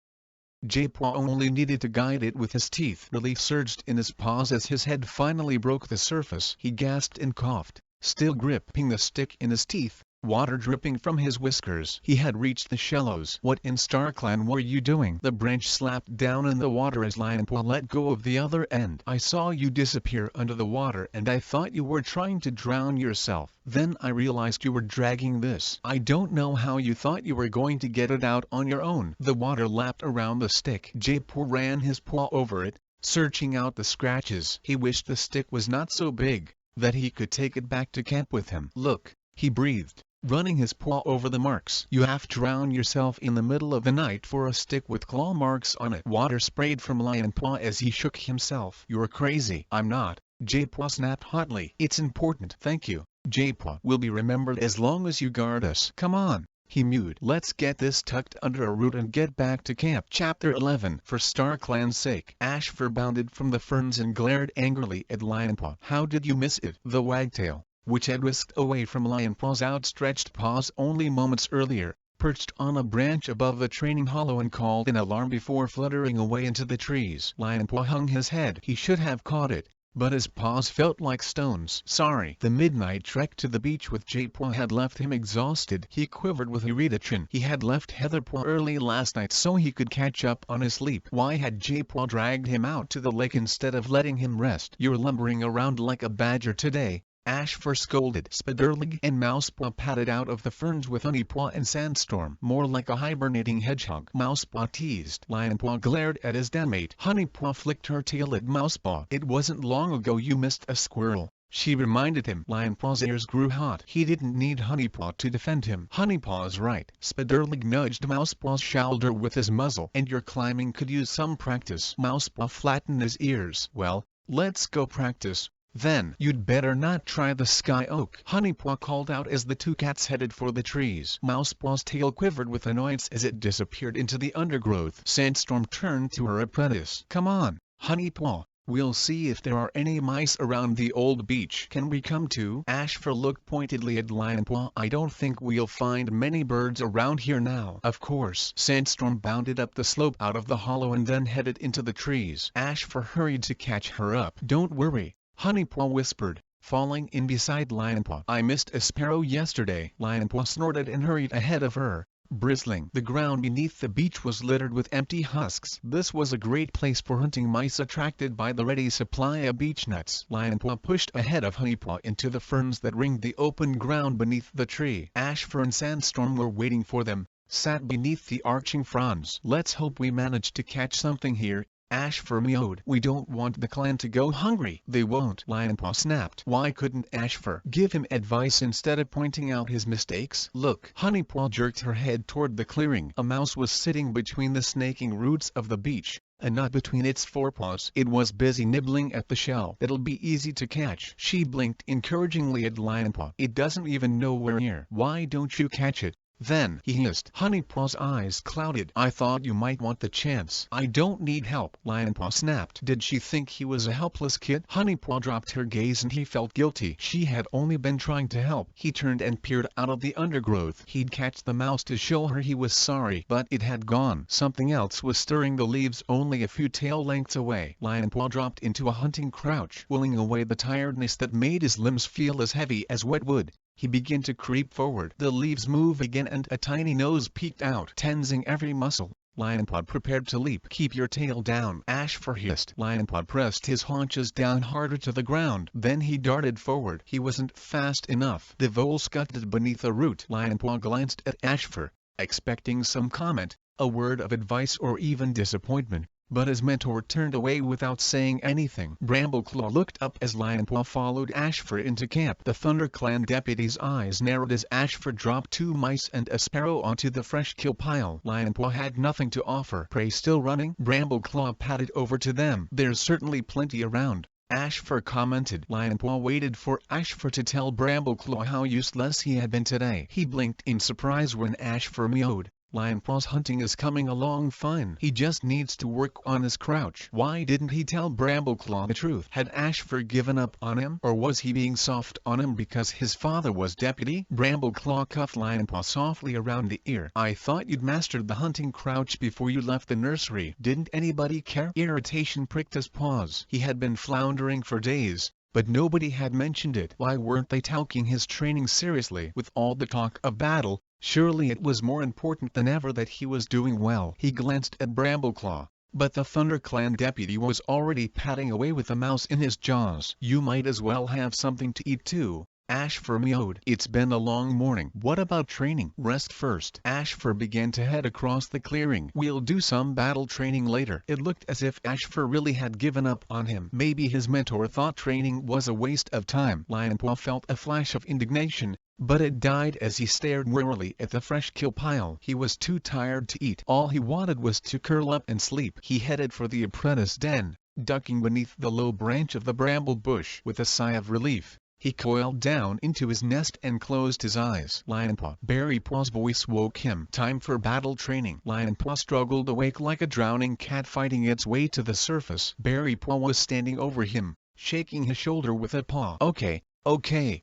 J-Paw only needed to guide it with his teeth. Relief surged in his paws as his head finally broke the surface. He gasped and coughed, still gripping the stick in his teeth, water dripping from his whiskers. He had reached the shallows. What in StarClan were you doing? The branch slapped down in the water as Lionpaw let go of the other end. I saw you disappear under the water and I thought you were trying to drown yourself. Then I realized you were dragging this. I don't know how you thought you were going to get it out on your own. The water lapped around the stick. J-Paw ran his paw over it, searching out the scratches. He wished the stick was not so big, that he could take it back to camp with him. Look, he breathed, running his paw over the marks. You half drown yourself in the middle of the night for a stick with claw marks on it. Water sprayed from Lionpaw as he shook himself. You're crazy. I'm not, J-Paw snapped hotly. It's important. Thank you, J-Paw. Will be remembered as long as you guard us. Come on, he mewed. Let's get this tucked under a root and get back to camp. Chapter 11. For StarClan's sake. Ashfur bounded from the ferns and glared angrily at Lionpaw. How did you miss it? The wagtail, which had whisked away from Lionpaw's outstretched paws only moments earlier, perched on a branch above the training hollow and called in alarm before fluttering away into the trees. Lionpaw hung his head. He should have caught it, but his paws felt like stones. Sorry. The midnight trek to the beach with J-Paw had left him exhausted. He quivered with irritation. He had left Heatherpaw early last night so he could catch up on his sleep. Why had J-Paw dragged him out to the lake instead of letting him rest? You're lumbering around like a badger today, Ashfur scolded. Spiderleg and Mousepaw padded out of the ferns with Honeypaw and Sandstorm. More like a hibernating hedgehog, Mousepaw teased. Lionpaw glared at his denmate. Honeypaw flicked her tail at Mousepaw. It wasn't long ago you missed a squirrel, she reminded him. Lionpaw's ears grew hot. He didn't need Honeypaw to defend him. Honeypaw's right. Spiderleg nudged Mousepaw's shoulder with his muzzle. And your climbing could use some practice. Mousepaw flattened his ears. Well, let's go practice. Then you'd better not try the sky oak, Honeypaw called out as the two cats headed for the trees. Mousepaw's tail quivered with annoyance as it disappeared into the undergrowth. Sandstorm turned to her apprentice. Come on, Honeypaw, we'll see if there are any mice around the old beach. Can we come too? Ashfur looked pointedly at Lionpaw. I don't think we'll find many birds around here now. Of course. Sandstorm bounded up the slope out of the hollow and then headed into the trees. Ashfur hurried to catch her up. Don't worry, Honeypaw whispered, falling in beside Lionpaw. I missed a sparrow yesterday. Lionpaw snorted and hurried ahead of her, bristling. The ground beneath the beach was littered with empty husks. This was a great place for hunting mice attracted by the ready supply of beech nuts. Lionpaw pushed ahead of Honeypaw into the ferns that ringed the open ground beneath the tree. Ashfur and Sandstorm were waiting for them, sat beneath the arching fronds. Let's hope we manage to catch something here, Ashfur mewed. We don't want the clan to go hungry. They won't, Lionpaw snapped. Why couldn't Ashfur give him advice instead of pointing out his mistakes? Look. Honeypaw jerked her head toward the clearing. A mouse was sitting between the snaking roots of the beech, a nut between its forepaws. It was busy nibbling at the shell. It'll be easy to catch. She blinked encouragingly at Lionpaw. It doesn't even know we're here. Why don't you catch it? Then he hissed. Honeypaw's eyes clouded. I thought you might want the chance. I don't need help, Lionpaw snapped. Did she think he was a helpless kid? Honeypaw dropped her gaze and he felt guilty. She had only been trying to help. He turned and peered out of the undergrowth. He'd catch the mouse to show her he was sorry, but it had gone. Something else was stirring the leaves only a few tail lengths away. Lionpaw dropped into a hunting crouch, willing away the tiredness that made his limbs feel as heavy as wet wood. He began to creep forward. The leaves moved again and a tiny nose peeked out, tensing every muscle. Lionpaw prepared to leap. Keep your tail down, Ashfur hissed. Lionpaw pressed his haunches down harder to the ground. Then he darted forward. He wasn't fast enough. The vole scudded beneath a root. Lionpaw glanced at Ashfur, expecting some comment, a word of advice or even disappointment, but his mentor turned away without saying anything. Brambleclaw looked up as Lionpaw followed Ashfur into camp. The Thunder Clan deputy's eyes narrowed as Ashfur dropped 2 mice and a sparrow onto the fresh kill pile. Lionpaw had nothing to offer. Prey still running? Brambleclaw padded over to them. There's certainly plenty around, Ashfur commented. Lionpaw waited for Ashfur to tell Brambleclaw how useless he had been today. He blinked in surprise when Ashfur meowed. Lionpaw's hunting is coming along fine. He just needs to work on his crouch. Why didn't he tell Brambleclaw the truth? Had Ashfur given up on him, or was he being soft on him because his father was deputy? Brambleclaw cuffed Lionpaw softly around the ear. I thought you'd mastered the hunting crouch before you left the nursery. Didn't anybody care? Irritation pricked his paws. He had been floundering for days, but nobody had mentioned it. Why weren't they taking his training seriously? With all the talk of battle, surely it was more important than ever that he was doing well. He glanced at Brambleclaw, but the Thunder Clan deputy was already patting away with a mouse in his jaws. You might as well have something to eat too, Ashfur meowed. It's been a long morning. What about training? Rest first. Ashfur began to head across the clearing. We'll do some battle training later. It looked as if Ashfur really had given up on him. Maybe his mentor thought training was a waste of time. Lionpaw felt a flash of indignation, but it died as he stared wearily at the fresh kill pile. He was too tired to eat. All he wanted was to curl up and sleep. He headed for the apprentice den, ducking beneath the low branch of the bramble bush. With a sigh of relief, he coiled down into his nest and closed his eyes. Lionpaw. Barrypaw's voice woke him. Time for battle training. Lionpaw struggled awake like a drowning cat fighting its way to the surface. Barrypaw was standing over him, shaking his shoulder with a paw. Okay,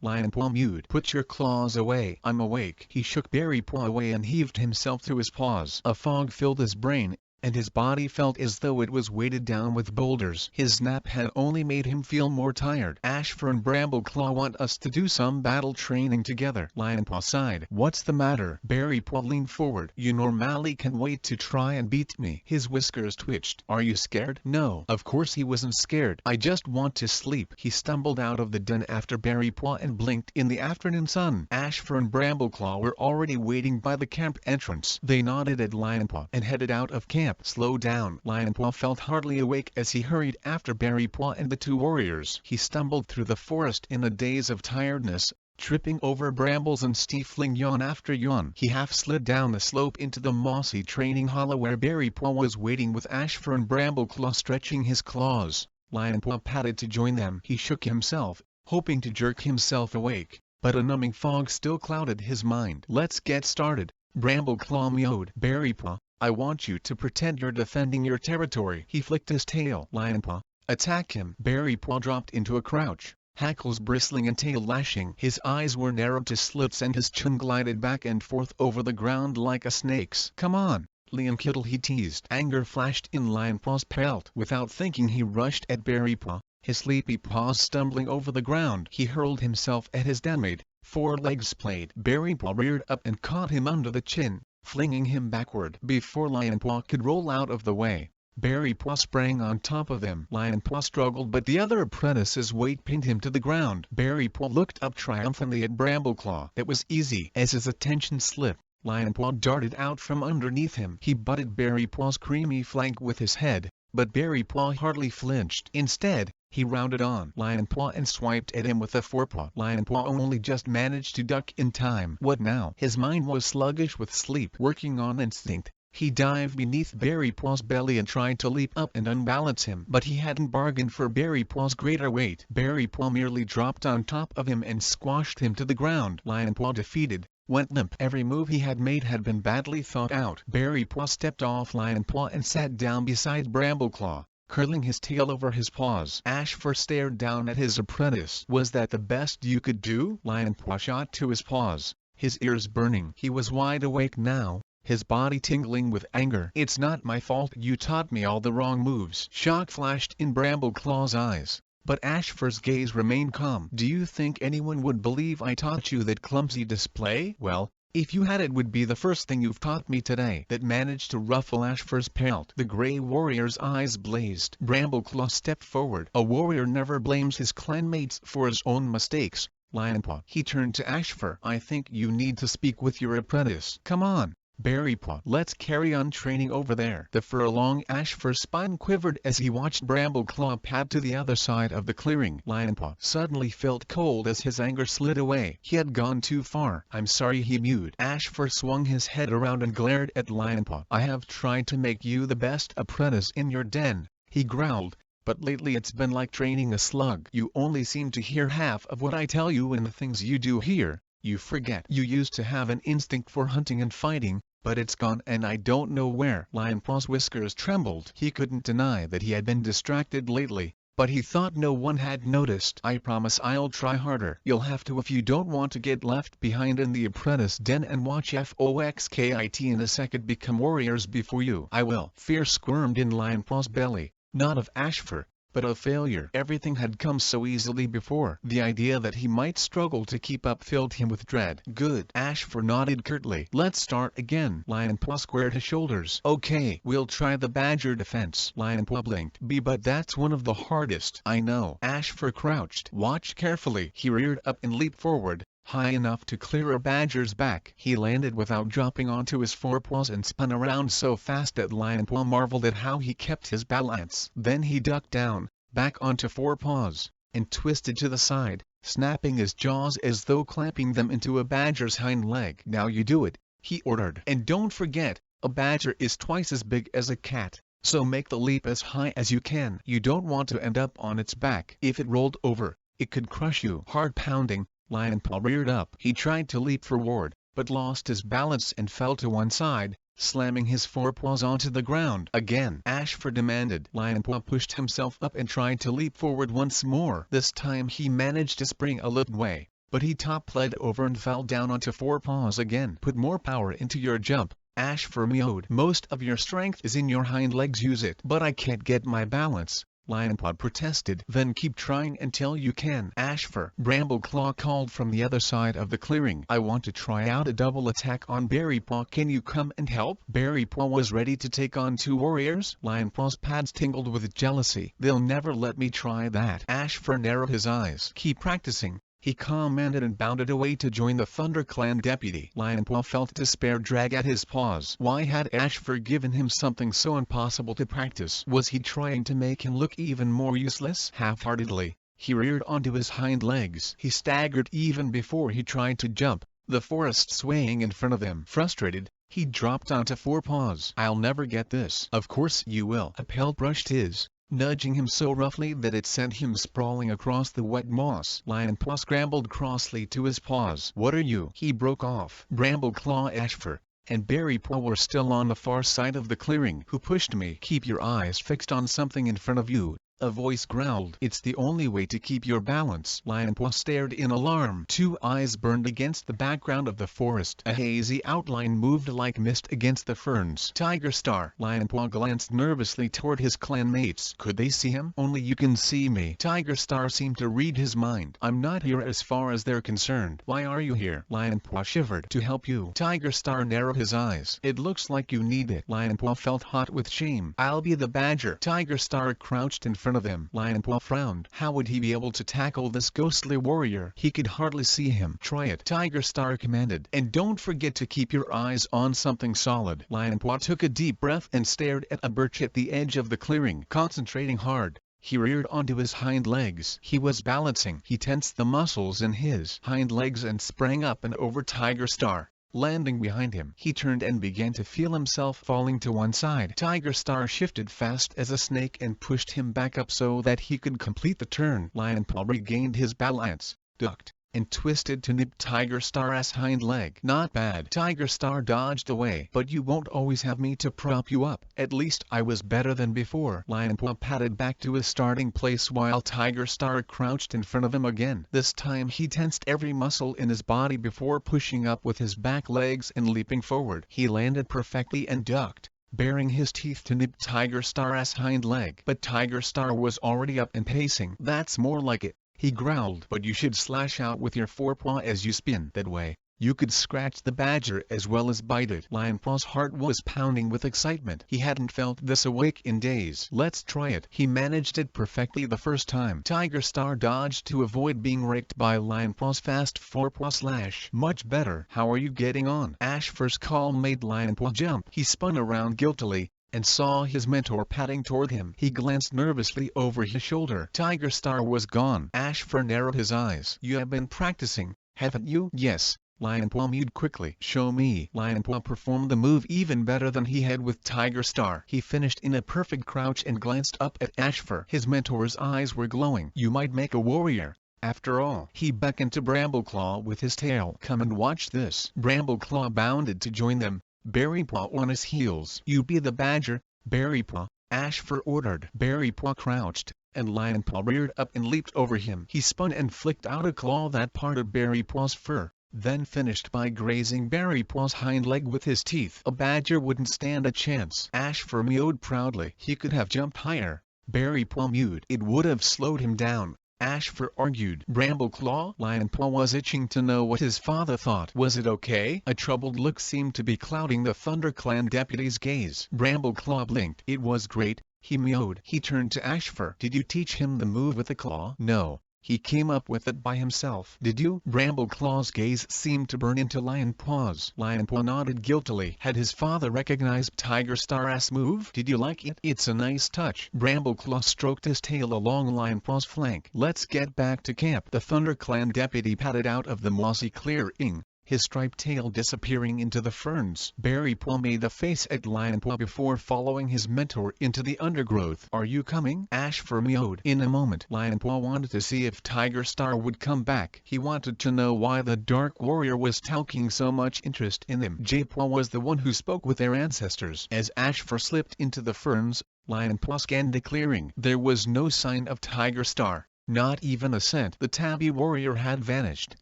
Lionpaw mewed. Put your claws away. I'm awake. He shook Barrypaw away and heaved himself through his paws. A fog filled his brain, and his body felt as though it was weighted down with boulders. His nap had only made him feel more tired. Ashfur and Brambleclaw want us to do some battle training together. Lionpaw sighed. What's the matter? Barrypaw leaned forward. You normally can wait to try and beat me. His whiskers twitched. Are you scared? No. Of course he wasn't scared. I just want to sleep. He stumbled out of the den after Barrypaw and blinked in the afternoon sun. Ashfur and Brambleclaw were already waiting by the camp entrance. They nodded at Lionpaw and headed out of camp. Slow down. Lionpaw felt hardly awake as he hurried after Barrypaw and the 2 warriors. He stumbled through the forest in a daze of tiredness, tripping over brambles and stifling yawn after yawn. He half slid down the slope into the mossy training hollow where Barrypaw was waiting with Ashfur and Brambleclaw stretching his claws. Lionpaw padded to join them. He shook himself, hoping to jerk himself awake, but a numbing fog still clouded his mind. Let's get started. Brambleclaw meowed. Barrypaw, I want you to pretend you're defending your territory. He flicked his tail. Lionpaw, attack him. Barrypaw dropped into a crouch, hackles bristling and tail lashing. His eyes were narrowed to slits and his chin glided back and forth over the ground like a snake's. Come on, Liam Kittle, he teased. Anger flashed in Lionpaw's pelt. Without thinking he rushed at Barrypaw, his sleepy paws stumbling over the ground. He hurled himself at his denmate. 4 legs played. Barrypaw reared up and caught him under the chin, flinging him backward. Before Lionpaw could roll out of the way, Barrypaw sprang on top of him. Lionpaw struggled, but the other apprentice's weight pinned him to the ground. Barrypaw looked up triumphantly at Brambleclaw. It was easy. As his attention slipped, Lionpaw darted out from underneath him. He butted Barrypaw's creamy flank with his head, but Barrypaw hardly flinched. Instead, he rounded on Lionpaw and swiped at him with a forepaw. Lionpaw only just managed to duck in time. What now? His mind was sluggish with sleep. Working on instinct, he dived beneath Barrypaw's belly and tried to leap up and unbalance him. But he hadn't bargained for Barrypaw's greater weight. Barrypaw merely dropped on top of him and squashed him to the ground. Lionpaw, defeated, went limp. Every move he had made had been badly thought out. Barrypaw stepped off Lionpaw and sat down beside Brambleclaw, curling his tail over his paws. Ashfur stared down at his apprentice. Was that the best you could do? Lionpaw shot to his paws, his ears burning. He was wide awake now, his body tingling with anger. It's not my fault you taught me all the wrong moves. Shock flashed in Bramble-Claw's eyes, but Ashfur's gaze remained calm. Do you think anyone would believe I taught you that clumsy display? Well, if you had, it would be the first thing you've taught me today. That managed to ruffle Ashfur's pelt. The Grey Warrior's eyes blazed. Brambleclaw stepped forward. A warrior never blames his clanmates for his own mistakes, Lionpaw. He turned to Ashfur. I think you need to speak with your apprentice. Come on, Berry Paw, let's carry on training over there. The furlong Ashfur's spine quivered as he watched Brambleclaw pad to the other side of the clearing. Lionpaw suddenly felt cold as his anger slid away. He had gone too far. I'm sorry, he mewed. Ashfur swung his head around and glared at Lionpaw. I have tried to make you the best apprentice in your den, he growled. But lately it's been like training a slug. You only seem to hear half of what I tell you, and the things you do hear, you forget. You used to have an instinct for hunting and fighting, but it's gone and I don't know where. Lionpaw's whiskers trembled. He couldn't deny that he had been distracted lately, but he thought no one had noticed. I promise I'll try harder. You'll have to if you don't want to get left behind in the apprentice den and watch Foxkit and a second become warriors before you. I will. Fear squirmed in Lionpaw's belly, not of Ashfur, but of failure. Everything had come so easily before. The idea that he might struggle to keep up filled him with dread. Good. Ashfur nodded curtly. Let's start again. Lionpaw squared his shoulders. Okay, we'll try the badger defense. Lionpaw blinked. But that's one of the hardest. I know. Ashfur crouched. Watch carefully. He reared up and leaped forward, high enough to clear a badger's back. He landed without dropping onto his forepaws and spun around so fast that Lionpaw marveled at how he kept his balance. Then he ducked down, back onto forepaws, and twisted to the side, snapping his jaws as though clamping them into a badger's hind leg. Now you do it, he ordered. And don't forget, a badger is twice as big as a cat, so make the leap as high as you can. You don't want to end up on its back. If it rolled over, it could crush you. Hard pounding. Lionpaw reared up. He tried to leap forward, but lost his balance and fell to one side, slamming his forepaws onto the ground. Again, Ashfur demanded. Lionpaw pushed himself up and tried to leap forward once more. This time he managed to spring a little way, but he toppled over and fell down onto forepaws again. Put more power into your jump, Ashfur mewed. Most of your strength is in your hind legs. Use it. But I can't get my balance, Lionpaw protested. Then keep trying until you can. Ashfur, Brambleclaw called from the other side of the clearing. I want to try out a double attack on Berrypaw. Can you come and help? Berrypaw was ready to take on two warriors. Lionpaw's pads tingled with jealousy. They'll never let me try that. Ashfur narrowed his eyes. Keep practicing, he commanded and bounded away to join the ThunderClan deputy. Lionpaw felt despair drag at his paws. Why had Ashfur given him something so impossible to practice? Was he trying to make him look even more useless? Half-heartedly, he reared onto his hind legs. He staggered even before he tried to jump, the forest swaying in front of him. Frustrated, he dropped onto forepaws. I'll never get this. Of course you will. A pelt brushed his, nudging him so roughly that it sent him sprawling across the wet moss. Lionpaw scrambled crossly to his paws. What are you? He broke off. Brambleclaw, Ashfur, and Berrypaw were still on the far side of the clearing. Who pushed me? Keep your eyes fixed on something in front of you, a voice growled. It's the only way to keep your balance. Lionpaw stared in alarm. Two eyes burned against the background of the forest. A hazy outline moved like mist against the ferns. Tiger Star. Lionpaw glanced nervously toward his clanmates. Could they see him? Only you can see me. Tiger Star seemed to read his mind. I'm not here as far as they're concerned. Why are you here? Lionpaw shivered. To help you. Tiger Star narrowed his eyes. It looks like you need it. Lionpaw felt hot with shame. I'll be the badger. Tiger Star crouched in front of him. Lionpaw frowned. How would he be able to tackle this ghostly warrior? He could hardly see him. Try it, Tiger Star commanded. And don't forget to keep your eyes on something solid. Lionpaw took a deep breath and stared at a birch at the edge of the clearing. Concentrating hard, he reared onto his hind legs. He was balancing. He tensed the muscles in his hind legs and sprang up and over Tiger Star, landing behind him. He turned and began to feel himself falling to one side. Tiger Star shifted fast as a snake and pushed him back up so that he could complete the turn. Lionpaw regained his balance, ducked, and twisted to nip Tiger Star's hind leg. Not bad. Tiger Star dodged away. But you won't always have me to prop you up. At least I was better than before. Lionpaw padded back to his starting place while Tiger Star crouched in front of him again. This time he tensed every muscle in his body before pushing up with his back legs and leaping forward. He landed perfectly and ducked, baring his teeth to nip Tiger Star's hind leg. But Tiger Star was already up and pacing. That's more like it, he growled. But you should slash out with your forepaw as you spin. That way, You could scratch the badger as well as bite it. Lionpaw's heart was pounding with excitement. He hadn't felt this awake in days. Let's try it. He managed it perfectly the first time. Tiger Star dodged to avoid being raked by Lionpaw's fast forepaw slash. Much better. How are you getting on? Ashfur's call made Lionpaw jump. He spun around guiltily and saw his mentor padding toward him. He glanced nervously over his shoulder. Tiger Star was gone. Ashfur narrowed his eyes. You have been practicing, haven't you? Yes. Lionpaw mewed quickly. Show me. Lionpaw performed the move even better than he had with Tiger Star. He finished in a perfect crouch and glanced up at Ashfur. His mentor's eyes were glowing. You might make a warrior, after all. He beckoned to Brambleclaw with his tail. Come and watch this. Brambleclaw bounded to join them, Berrypaw on his heels. You be the badger, Berrypaw, Ashfur ordered. Berrypaw crouched, and Lionpaw reared up and leaped over him. He spun and flicked out a claw that parted Berrypaw's fur, then finished by grazing Berrypaw's hind leg with his teeth. A badger wouldn't stand a chance. Ashfur mewed proudly. He could have jumped higher. Berrypaw mewed. It would have slowed him down, Ashfur argued. Brambleclaw? Lionpaw was itching to know what his father thought. Was it okay? A troubled look seemed to be clouding the ThunderClan deputy's gaze. Brambleclaw blinked. It was great, he mewed. He turned to Ashfur. Did you teach him the move with the claw? No. He came up with it by himself. Did you? Brambleclaw's gaze seemed to burn into Lionpaw's. Lionpaw nodded guiltily. Had his father recognized Tiger Star's move? Did you like it? It's a nice touch. Brambleclaw stroked his tail along Lionpaw's flank. Let's get back to camp. The ThunderClan deputy padded out of the mossy clearing, his striped tail disappearing into the ferns. Berrypaw made a face at Lionpaw before following his mentor into the undergrowth. Are you coming? Ashfur mewed. In a moment. Lionpaw wanted to see if Tiger Star would come back. He wanted to know why the Dark Warrior was taking so much interest in him. Jaypaw was the one who spoke with their ancestors. As Ashfur slipped into the ferns, Lionpaw scanned the clearing. There was no sign of Tiger Star. Not even a scent. The tabby warrior had vanished.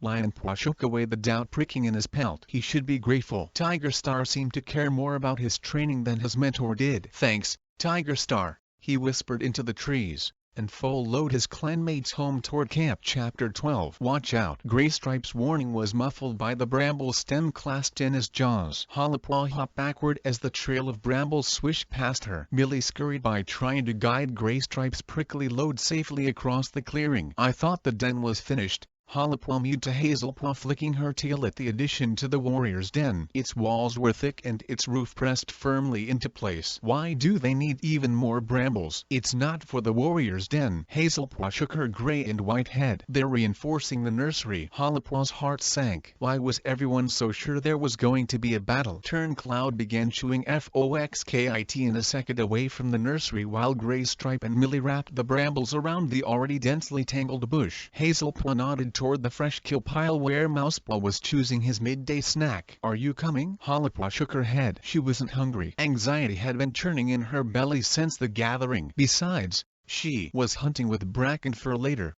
Lionpaw shook away the doubt pricking in his pelt. He should be grateful. Tiger Star seemed to care more about his training than his mentor did. Thanks, Tiger Star, he whispered into the trees, and followed his clanmates home toward camp. Chapter 12. Watch out. Graystripe's warning was muffled by the bramble stem clasped in his jaws. Hollipaw hopped backward as the trail of brambles swished past her. Millie scurried by trying to guide Graystripe's prickly load safely across the clearing. I thought the den was finished. Hollipaw mewed to Hazelpaw, flicking her tail at the addition to the warrior's den. Its walls were thick and its roof pressed firmly into place. Why do they need even more brambles? It's not for the warrior's den. Hazelpaw shook her gray and white head. They're reinforcing the nursery. Hollipaw's heart sank. Why was everyone so sure there was going to be a battle? Turncloud began chewing foxkit in a second away from the nursery while Graystripe and Millie wrapped the brambles around the already densely tangled bush. Hazelpaw nodded toward the fresh kill pile where Mousepaw was choosing his midday snack. Are you coming? Hollipaw shook her head. She wasn't hungry. Anxiety had been churning in her belly since the gathering. Besides, she was hunting with bracken for later.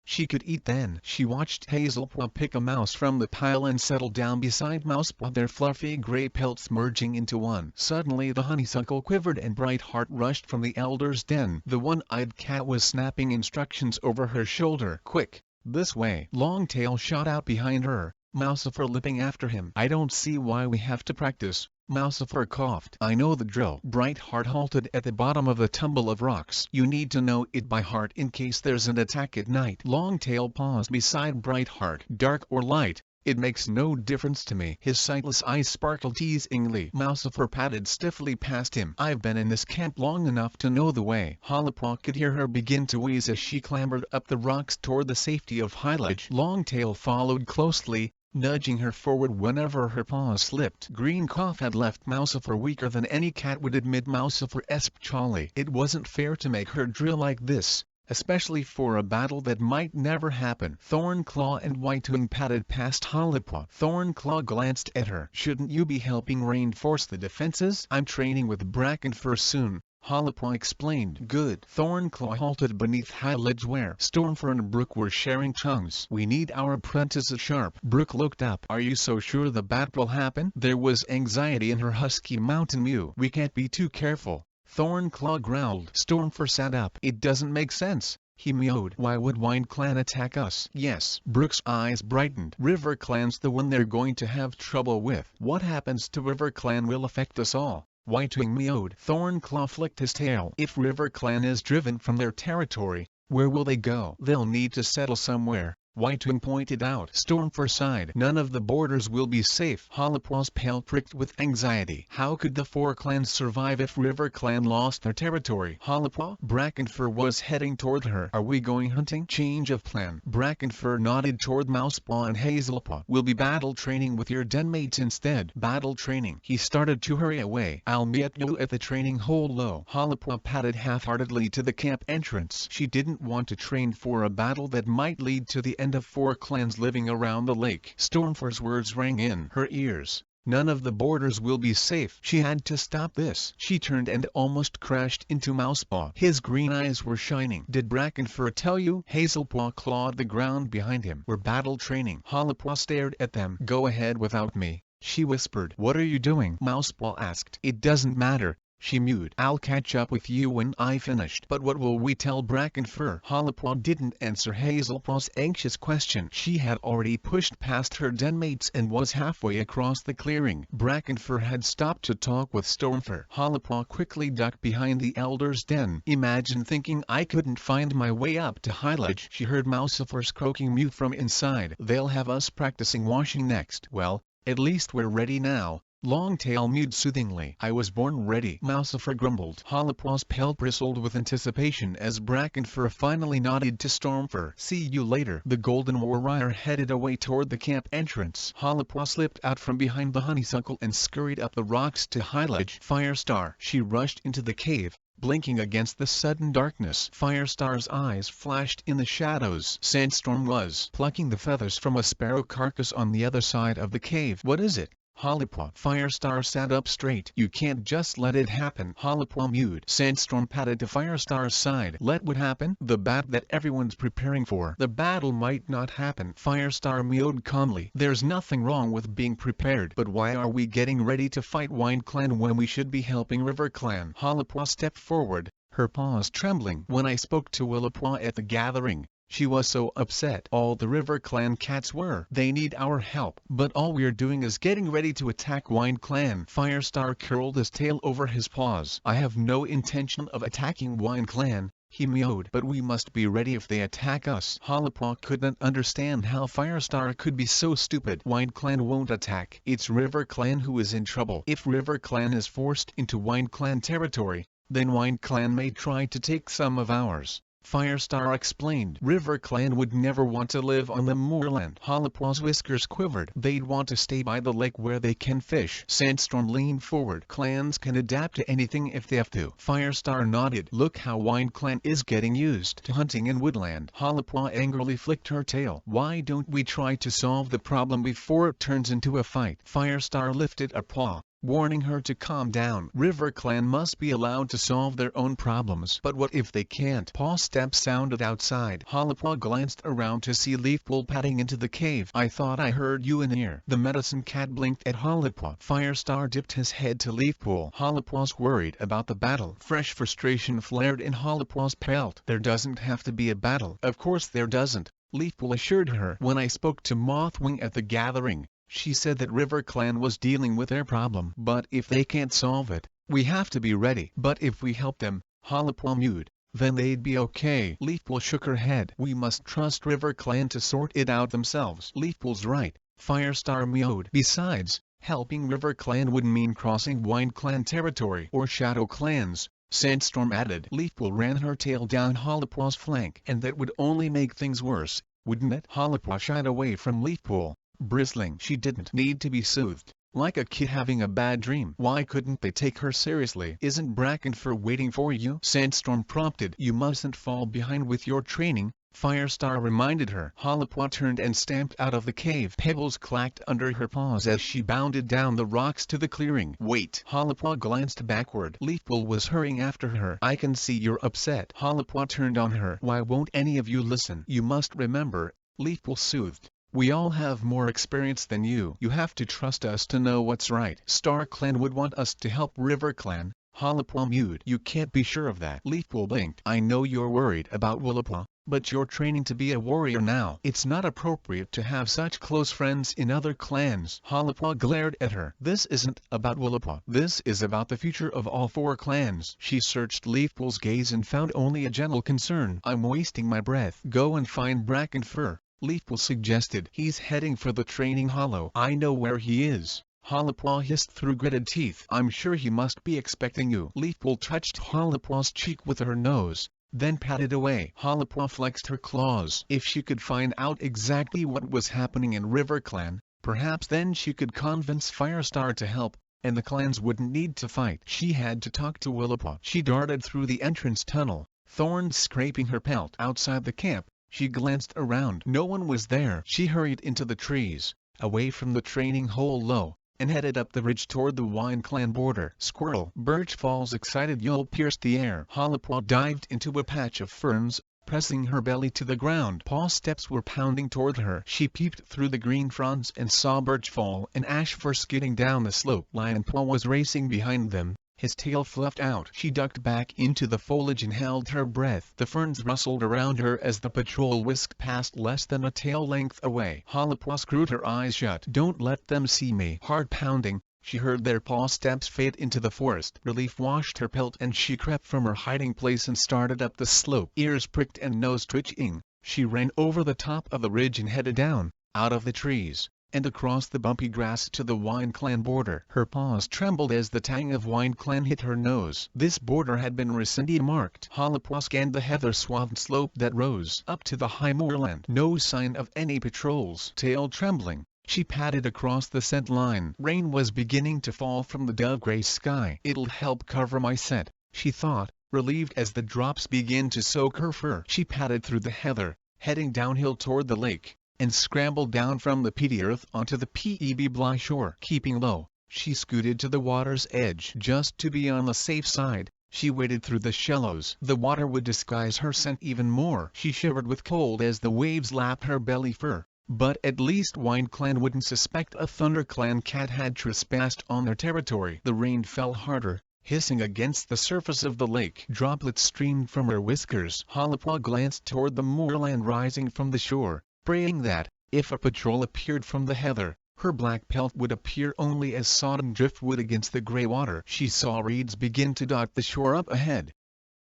She could eat then. She watched Hazelpaw pick a mouse from the pile and settle down beside Mousepaw, their fluffy gray pelts merging into one. Suddenly the honeysuckle quivered and Brightheart rushed from the elder's den. The one-eyed cat was snapping instructions over her shoulder. Quick! This way. Longtail shot out behind her, Mousefur lipping after him. I don't see why we have to practice. Mousefur coughed. I know the drill. Brightheart halted at the bottom of the tumble of rocks. You need to know it by heart in case there's an attack at night. Longtail paused beside Brightheart. Dark or light, it makes no difference to me. His sightless eyes sparkled teasingly. Mousefur padded stiffly past him. I've been in this camp long enough to know the way. Hollipaw could hear her begin to wheeze as she clambered up the rocks toward the safety of Highledge. Longtail followed closely, nudging her forward whenever her paws slipped. Green Cough had left Mousefur weaker than any cat would admit. Mousefur esped Charlie. It wasn't fair to make her drill like this, especially for a battle that might never happen. Thornclaw and Whitewing padded past Hollipaw. Thornclaw glanced at her. Shouldn't you be helping reinforce the defenses? I'm training with Brackenfur soon, Hollipaw explained. Good. Thornclaw halted beneath Highledge where Stormfur and Brook were sharing tongues. We need our apprentices sharp. Brook looked up. Are you so sure the bat will happen? There was anxiety in her husky mountain mew. We can't be too careful, Thornclaw growled. Stormfur sat up. It doesn't make sense. he mewed. Why would Wind Clan attack us? Yes. Brook's eyes brightened. River Clan's the one they're going to have trouble with. What happens to River Clan will affect us all. Whitewing mewed. Thornclaw flicked his tail. If River Clan is driven from their territory, where will they go? They'll need to settle somewhere, Whitewing pointed out. Stormfur sighed. None of the borders will be safe. Hollipaw's pale pricked with anxiety. How could the four clans survive if River Clan lost their territory? Hollipaw? Brackenfur was heading toward her. Are we going hunting? Change of plan. Brackenfur nodded toward Mousepaw and Hazelpaw. We'll be battle training with your denmates instead. Battle training. He started to hurry away. I'll meet you at the training hole low. Hollipaw padded half-heartedly to the camp entrance. She didn't want to train for a battle that might lead to the end of four clans living around the lake. Stormfur's words rang in her ears. None of the borders will be safe. She had to stop this. She turned and almost crashed into Mousepaw. His green eyes were shining. Did Brackenfur tell you? Hazelpaw clawed the ground behind him. We're battle training. Hollipaw stared at them. Go ahead without me, she whispered. What are you doing? Mousepaw asked. It doesn't matter, she mewed. I'll catch up with you when I finished. But what will we tell Brackenfur? Hollipaw didn't answer Hazelpaw's anxious question. She had already pushed past her denmates and was halfway across the clearing. Brackenfur had stopped to talk with Stormfur. Hollipaw quickly ducked behind the elder's den. Imagine thinking I couldn't find my way up to Highlodge. She heard Mousefur's croaking mew from inside. They'll have us practicing washing next. Well, at least we're ready now. Longtail mewed soothingly. I was born ready, Mousefur grumbled. Hollipaw's pelt bristled with anticipation as Brackenfur finally nodded to Stormfur. See you later. The Golden Warrior headed away toward the camp entrance. Hollipaw slipped out from behind the honeysuckle and scurried up the rocks to Highlodge. Firestar. She rushed into the cave, blinking against the sudden darkness. Firestar's eyes flashed in the shadows. Sandstorm was plucking the feathers from a sparrow carcass on the other side of the cave. What is it? Hollipaw. Firestar sat up straight. You can't just let it happen. Hollipaw mewed. Sandstorm padded to Firestar's side. Let what happen? The battle that everyone's preparing for. The battle might not happen. Firestar mewed calmly. There's nothing wrong with being prepared. But why are we getting ready to fight Wind Clan when we should be helping River Clan? Hollipaw stepped forward, her paws trembling. When I spoke to Willipaw at the gathering, she was so upset. All the River Clan cats were. They need our help. But all we're doing is getting ready to attack Wind Clan. Firestar curled his tail over his paws. I have no intention of attacking Wind Clan, he mewed. But we must be ready if they attack us. Hollipaw couldn't understand how Firestar could be so stupid. Wind Clan won't attack. It's River Clan who is in trouble. If River Clan is forced into Wind Clan territory, then Wind Clan may try to take some of ours. Firestar explained. River Clan would never want to live on the moorland. Hollipaw's whiskers quivered. They'd want to stay by the lake where they can fish. Sandstorm leaned forward. Clans can adapt to anything if they have to. Firestar nodded. Look how Wind Clan is getting used to hunting in woodland. Hollipaw angrily flicked her tail. Why don't we try to solve the problem before it turns into a fight? Firestar lifted a paw, warning her to calm down. River Clan must be allowed to solve their own problems. But what if they can't? Paw steps sounded outside. Hollipaw glanced around to see Leafpool padding into the cave. I thought I heard you in here. The medicine cat blinked at Hollipaw. Firestar dipped his head to Leafpool. Hollipaw's worried about the battle. Fresh frustration flared in Hollipaw's pelt. There doesn't have to be a battle. Of course there doesn't, Leafpool assured her. When I spoke to Mothwing at the gathering, she said that River Clan was dealing with their problem. But if they can't solve it, we have to be ready. But if we help them, Hollipaw mewed, then they'd be okay. Leafpool shook her head. We must trust River Clan to sort it out themselves. Leafpool's right, Firestar mewed. Besides, helping River Clan would mean crossing Wind Clan territory or Shadow Clans, Sandstorm added. Leafpool ran her tail down Hollipaw's flank. And that would only make things worse, wouldn't it? Hollipaw shied away from Leafpool, bristling. She didn't need to be soothed, like a kid having a bad dream. Why couldn't they take her seriously? Isn't Brackenfur waiting for you? Sandstorm prompted. You mustn't fall behind with your training, Firestar reminded her. Hollipaw turned and stamped out of the cave. Pebbles clacked under her paws as she bounded down the rocks to the clearing. Wait! Hollipaw glanced backward. Leafpool was hurrying after her. I can see you're upset. Hollipaw turned on her. Why won't any of you listen? You must remember, Leafpool soothed. We all have more experience than you. You have to trust us to know what's right. Star Clan would want us to help River Clan, Hollipaw mewed. You can't be sure of that. Leafpool blinked. I know you're worried about Willipaw, But you're training to be a warrior now. It's not appropriate to have such close friends in other clans. Halapaw glared at her. This isn't about Willowpaw. This is about the future of all 4 clans. She searched Leafpool's gaze and found only a gentle concern. I'm wasting my breath. Go and find Bracken Fur, Leafpool suggested. He's heading for the training hollow. I know where he is. Halapaw hissed through gritted teeth. I'm sure he must be expecting you. Leafpool touched Halapaw's cheek with her nose, then patted away. Halapaw flexed her claws. If she could find out exactly what was happening in River Clan, perhaps then she could convince Firestar to help, and the clans wouldn't need to fight. She had to talk to Willowpaw. She darted through the entrance tunnel, thorns scraping her pelt. Outside the camp, she glanced around. No one was there. She hurried into the trees, away from the training hole low, and headed up the ridge toward the Wine Clan border. Squirrel. Birch Fall's excited yell pierced the air. Halapaw dived into a patch of ferns, pressing her belly to the ground. Paw's steps were pounding toward her. She peeped through the green fronds and saw Birch Fall and Ash Fur skidding down the slope. Lion Paw was racing behind them, his tail fluffed out. She ducked back into the foliage and held her breath. The ferns rustled around her as the patrol whisked past less than a tail length away. Halapaw screwed her eyes shut. Don't let them see me. Hard pounding, she heard their paw steps fade into the forest. Relief washed her pelt and she crept from her hiding place and started up the slope. Ears pricked and nose twitching, she ran over the top of the ridge and headed down, out of the trees, and across the bumpy grass to the Wine Clan border. Her paws trembled as the tang of Wine Clan hit her nose. This border had been recently marked. Halapaw scanned the heather-swathed slope that rose up to the high moorland. No sign of any patrols. Tail trembling, she padded across the scent line. Rain was beginning to fall from the dove-gray sky. It'll help cover my scent, she thought, relieved as the drops began to soak her fur. She padded through the heather, heading downhill toward the lake, and scrambled down from the peaty earth onto the Pebble shore. Keeping low, she scooted to the water's edge. Just to be on the safe side, she waded through the shallows. The water would disguise her scent even more. She shivered with cold as the waves lapped her belly fur. But at least Wine Clan wouldn't suspect a Thunder Clan cat had trespassed on their territory. The rain fell harder, hissing against the surface of the lake. Droplets streamed from her whiskers. Halapaw glanced toward the moorland rising from the shore, praying that, if a patrol appeared from the heather, her black pelt would appear only as sodden driftwood against the gray water. She saw reeds begin to dot the shore up ahead.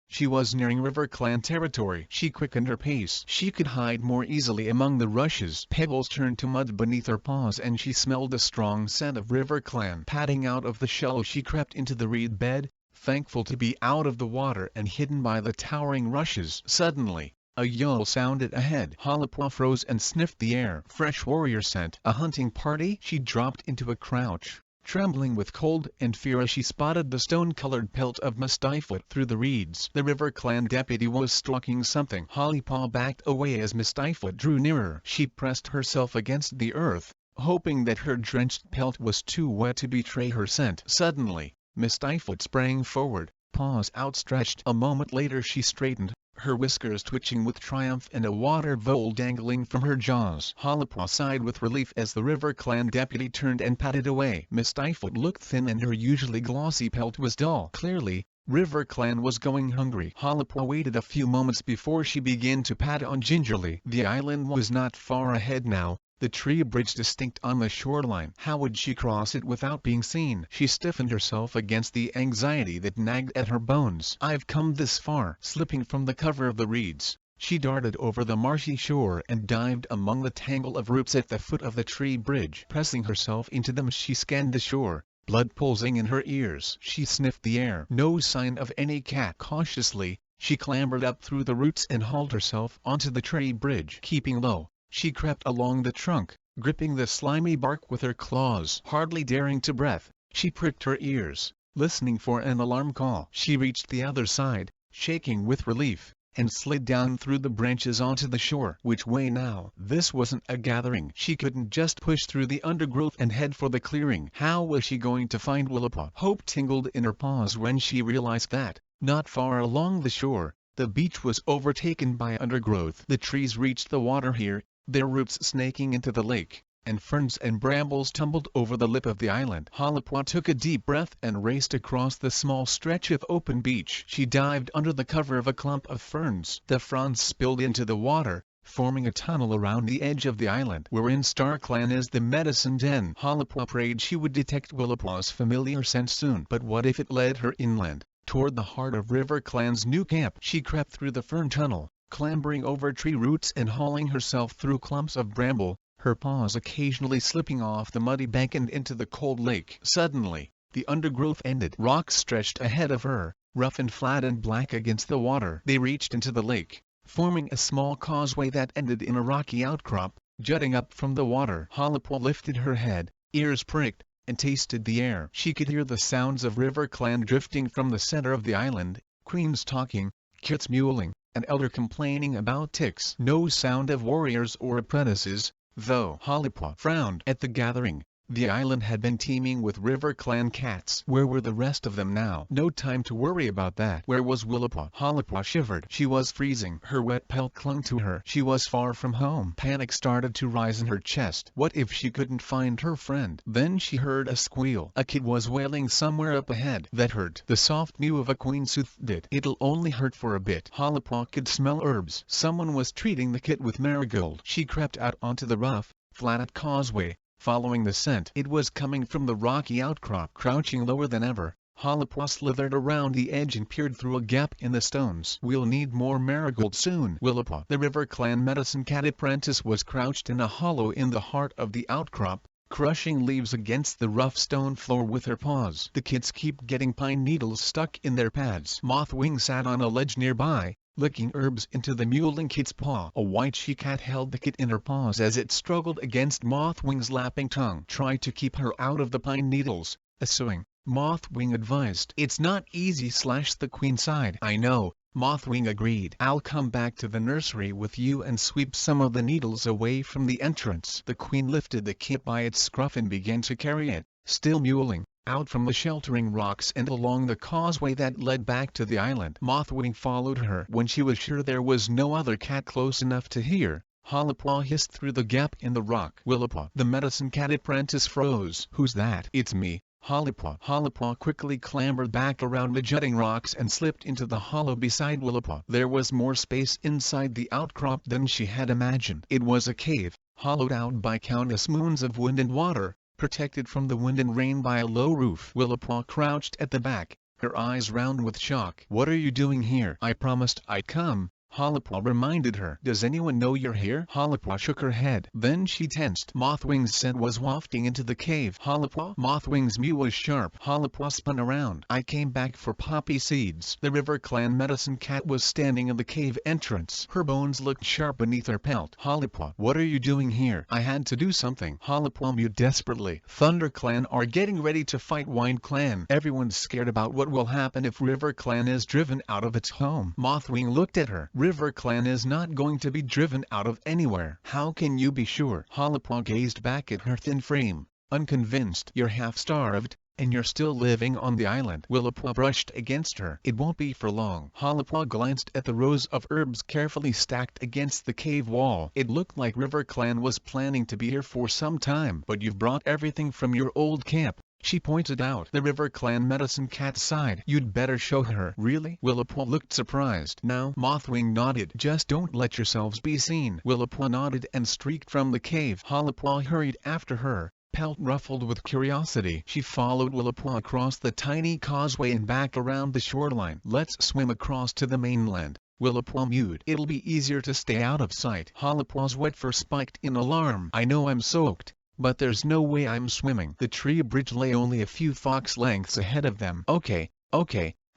She was nearing River Clan territory. She quickened her pace. She could hide more easily among the rushes. Pebbles turned to mud beneath her paws and she smelled the strong scent of River Clan. Padding out of the shallow, she crept into the reed bed, thankful to be out of the water and hidden by the towering rushes. Suddenly, a yell sounded ahead. Halapaw froze and sniffed the air. Fresh warrior scent. A hunting party? She dropped into a crouch, trembling with cold and fear as she spotted the stone-colored pelt of Mistyfoot through the reeds. The River Clan deputy was stalking something. Halapaw backed away as Mistyfoot drew nearer. She pressed herself against the earth, hoping that her drenched pelt was too wet to betray her scent. Suddenly, Mistyfoot sprang forward, paws outstretched. A moment later she straightened, her whiskers twitching with triumph and a water vole dangling from her jaws. Halapaw sighed with relief as the River Clan deputy turned and patted away. Mistyfoot looked thin and her usually glossy pelt was dull. Clearly, River Clan was going hungry. Halapaw waited a few moments before she began to pat on gingerly. The island was not far ahead now, the tree bridge distinct on the shoreline. How would she cross it without being seen? She stiffened herself against the anxiety that nagged at her bones. I've come this far. Slipping from the cover of the reeds, she darted over the marshy shore and dived among the tangle of roots at the foot of the tree bridge. Pressing herself into them, she scanned the shore, blood pulsing in her ears. She sniffed the air. No sign of any cat. Cautiously, she clambered up through the roots and hauled herself onto the tree bridge. Keeping low, she crept along the trunk, gripping the slimy bark with her claws. Hardly daring to breath, she pricked her ears, listening for an alarm call. She reached the other side, shaking with relief, and slid down through the branches onto the shore. Which way now? This wasn't a gathering. She couldn't just push through the undergrowth and head for the clearing. How was she going to find Willowpaw? Hope tingled in her paws when she realized that, not far along the shore, the beach was overtaken by undergrowth. The trees reached the water here, their roots snaking into the lake. and ferns and brambles tumbled over the lip of the island. Halapwa took a deep breath and raced across the small stretch of open beach. She dived under the cover of a clump of ferns. The fronds spilled into the water, forming a tunnel around the edge of the island. Wherein StarClan is the medicine den. Halapwa prayed she would detect Willapaw's familiar scent soon. But what if it led her inland, toward the heart of RiverClan's new camp? She crept through the fern tunnel, clambering over tree roots and hauling herself through clumps of bramble, her paws occasionally slipping off the muddy bank and into the cold lake. Suddenly, the undergrowth ended. Rocks stretched ahead of her, rough and flat and black against the water. They reached into the lake, forming a small causeway that ended in a rocky outcrop, jutting up from the water. Halapwa lifted her head, ears pricked, and tasted the air. She could hear the sounds of RiverClan drifting from the center of the island, queens talking, kits mewling, and elder complaining about ticks. No sound of warriors or apprentices, though. Halapwa frowned at the gathering. The island had been teeming with RiverClan cats. Where were the rest of them now? No time to worry about that. Where was Willapwa? Halapwa shivered. She was freezing. Her wet pelt clung to her. She was far from home. Panic started to rise in her chest. What if she couldn't find her friend? Then she heard a squeal. A kid was wailing somewhere up ahead. That hurt. The soft mew of a queen soothed it. It'll only hurt for a bit. Halapwa could smell herbs. Someone was treating the kid with marigold. She crept out onto the rough, flat causeway, following the scent. It was coming from the rocky outcrop. Crouching lower than ever, Halapwa slithered around the edge and peered through a gap in the stones. We'll need more marigold soon. Willapwa, the RiverClan medicine cat apprentice, was crouched in a hollow in the heart of the outcrop, crushing leaves against the rough stone floor with her paws. The kids keep getting pine needles stuck in their pads. Mothwing sat on a ledge nearby, licking herbs into the mewling kit's paw. A white she-cat held the kit in her paws as it struggled against Mothwing's lapping tongue. Try to keep her out of the pine needles, Assuing, Mothwing advised. It's not easy. The queen sighed. I know, Mothwing agreed. I'll come back to the nursery with you and sweep some of the needles away from the entrance. The queen lifted the kit by its scruff and began to carry it, still mewling, out from the sheltering rocks and along the causeway that led back to the island. Mothwing followed her. When she was sure there was no other cat close enough to hear, Halapwa hissed through the gap in the rock. Willapwa, the medicine cat apprentice, froze. Who's that? It's me, Halapwa. Halapwa quickly clambered back around the jutting rocks and slipped into the hollow beside Willapwa. There was more space inside the outcrop than she had imagined. It was a cave, hollowed out by countless moons of wind and water, protected from the wind and rain by a low roof. Willapwa crouched at the back, her eyes round with shock. What are you doing here? I promised I'd come, Halapwa reminded her. Does anyone know you're here? Halapwa shook her head. Then she tensed. Mothwing's scent was wafting into the cave. Halapwa? Mothwing's mew was sharp. Halapwa spun around. I came back for poppy seeds. The RiverClan medicine cat was standing in the cave entrance. Her bones looked sharp beneath her pelt. Halapwa, what are you doing here? I had to do something. Halapwa mewed desperately. ThunderClan are getting ready to fight WindClan. Everyone's scared about what will happen if RiverClan is driven out of its home. Mothwing looked at her. RiverClan is not going to be driven out of anywhere. How can you be sure? Halapwa gazed back at her thin frame, unconvinced. You're half-starved, and you're still living on the island. Willapwa brushed against her. It won't be for long. Halapwa glanced at the rows of herbs carefully stacked against the cave wall. It looked like RiverClan was planning to be here for some time. But you've brought everything from your old camp, she pointed out. The RiverClan medicine cat sighed. You'd better show her. Really? Willapwa looked surprised. Now? Mothwing nodded. Just don't let yourselves be seen. Willapwa nodded and streaked from the cave. Halapwa hurried after her, pelt ruffled with curiosity. She followed Willapwa across the tiny causeway and back around the shoreline. Let's swim across to the mainland, Willapwa mewed. It'll be easier to stay out of sight. Halapwa's wet fur spiked in alarm. I know I'm soaked, but there's no way I'm swimming. The tree bridge lay only a few fox lengths ahead of them. Okay,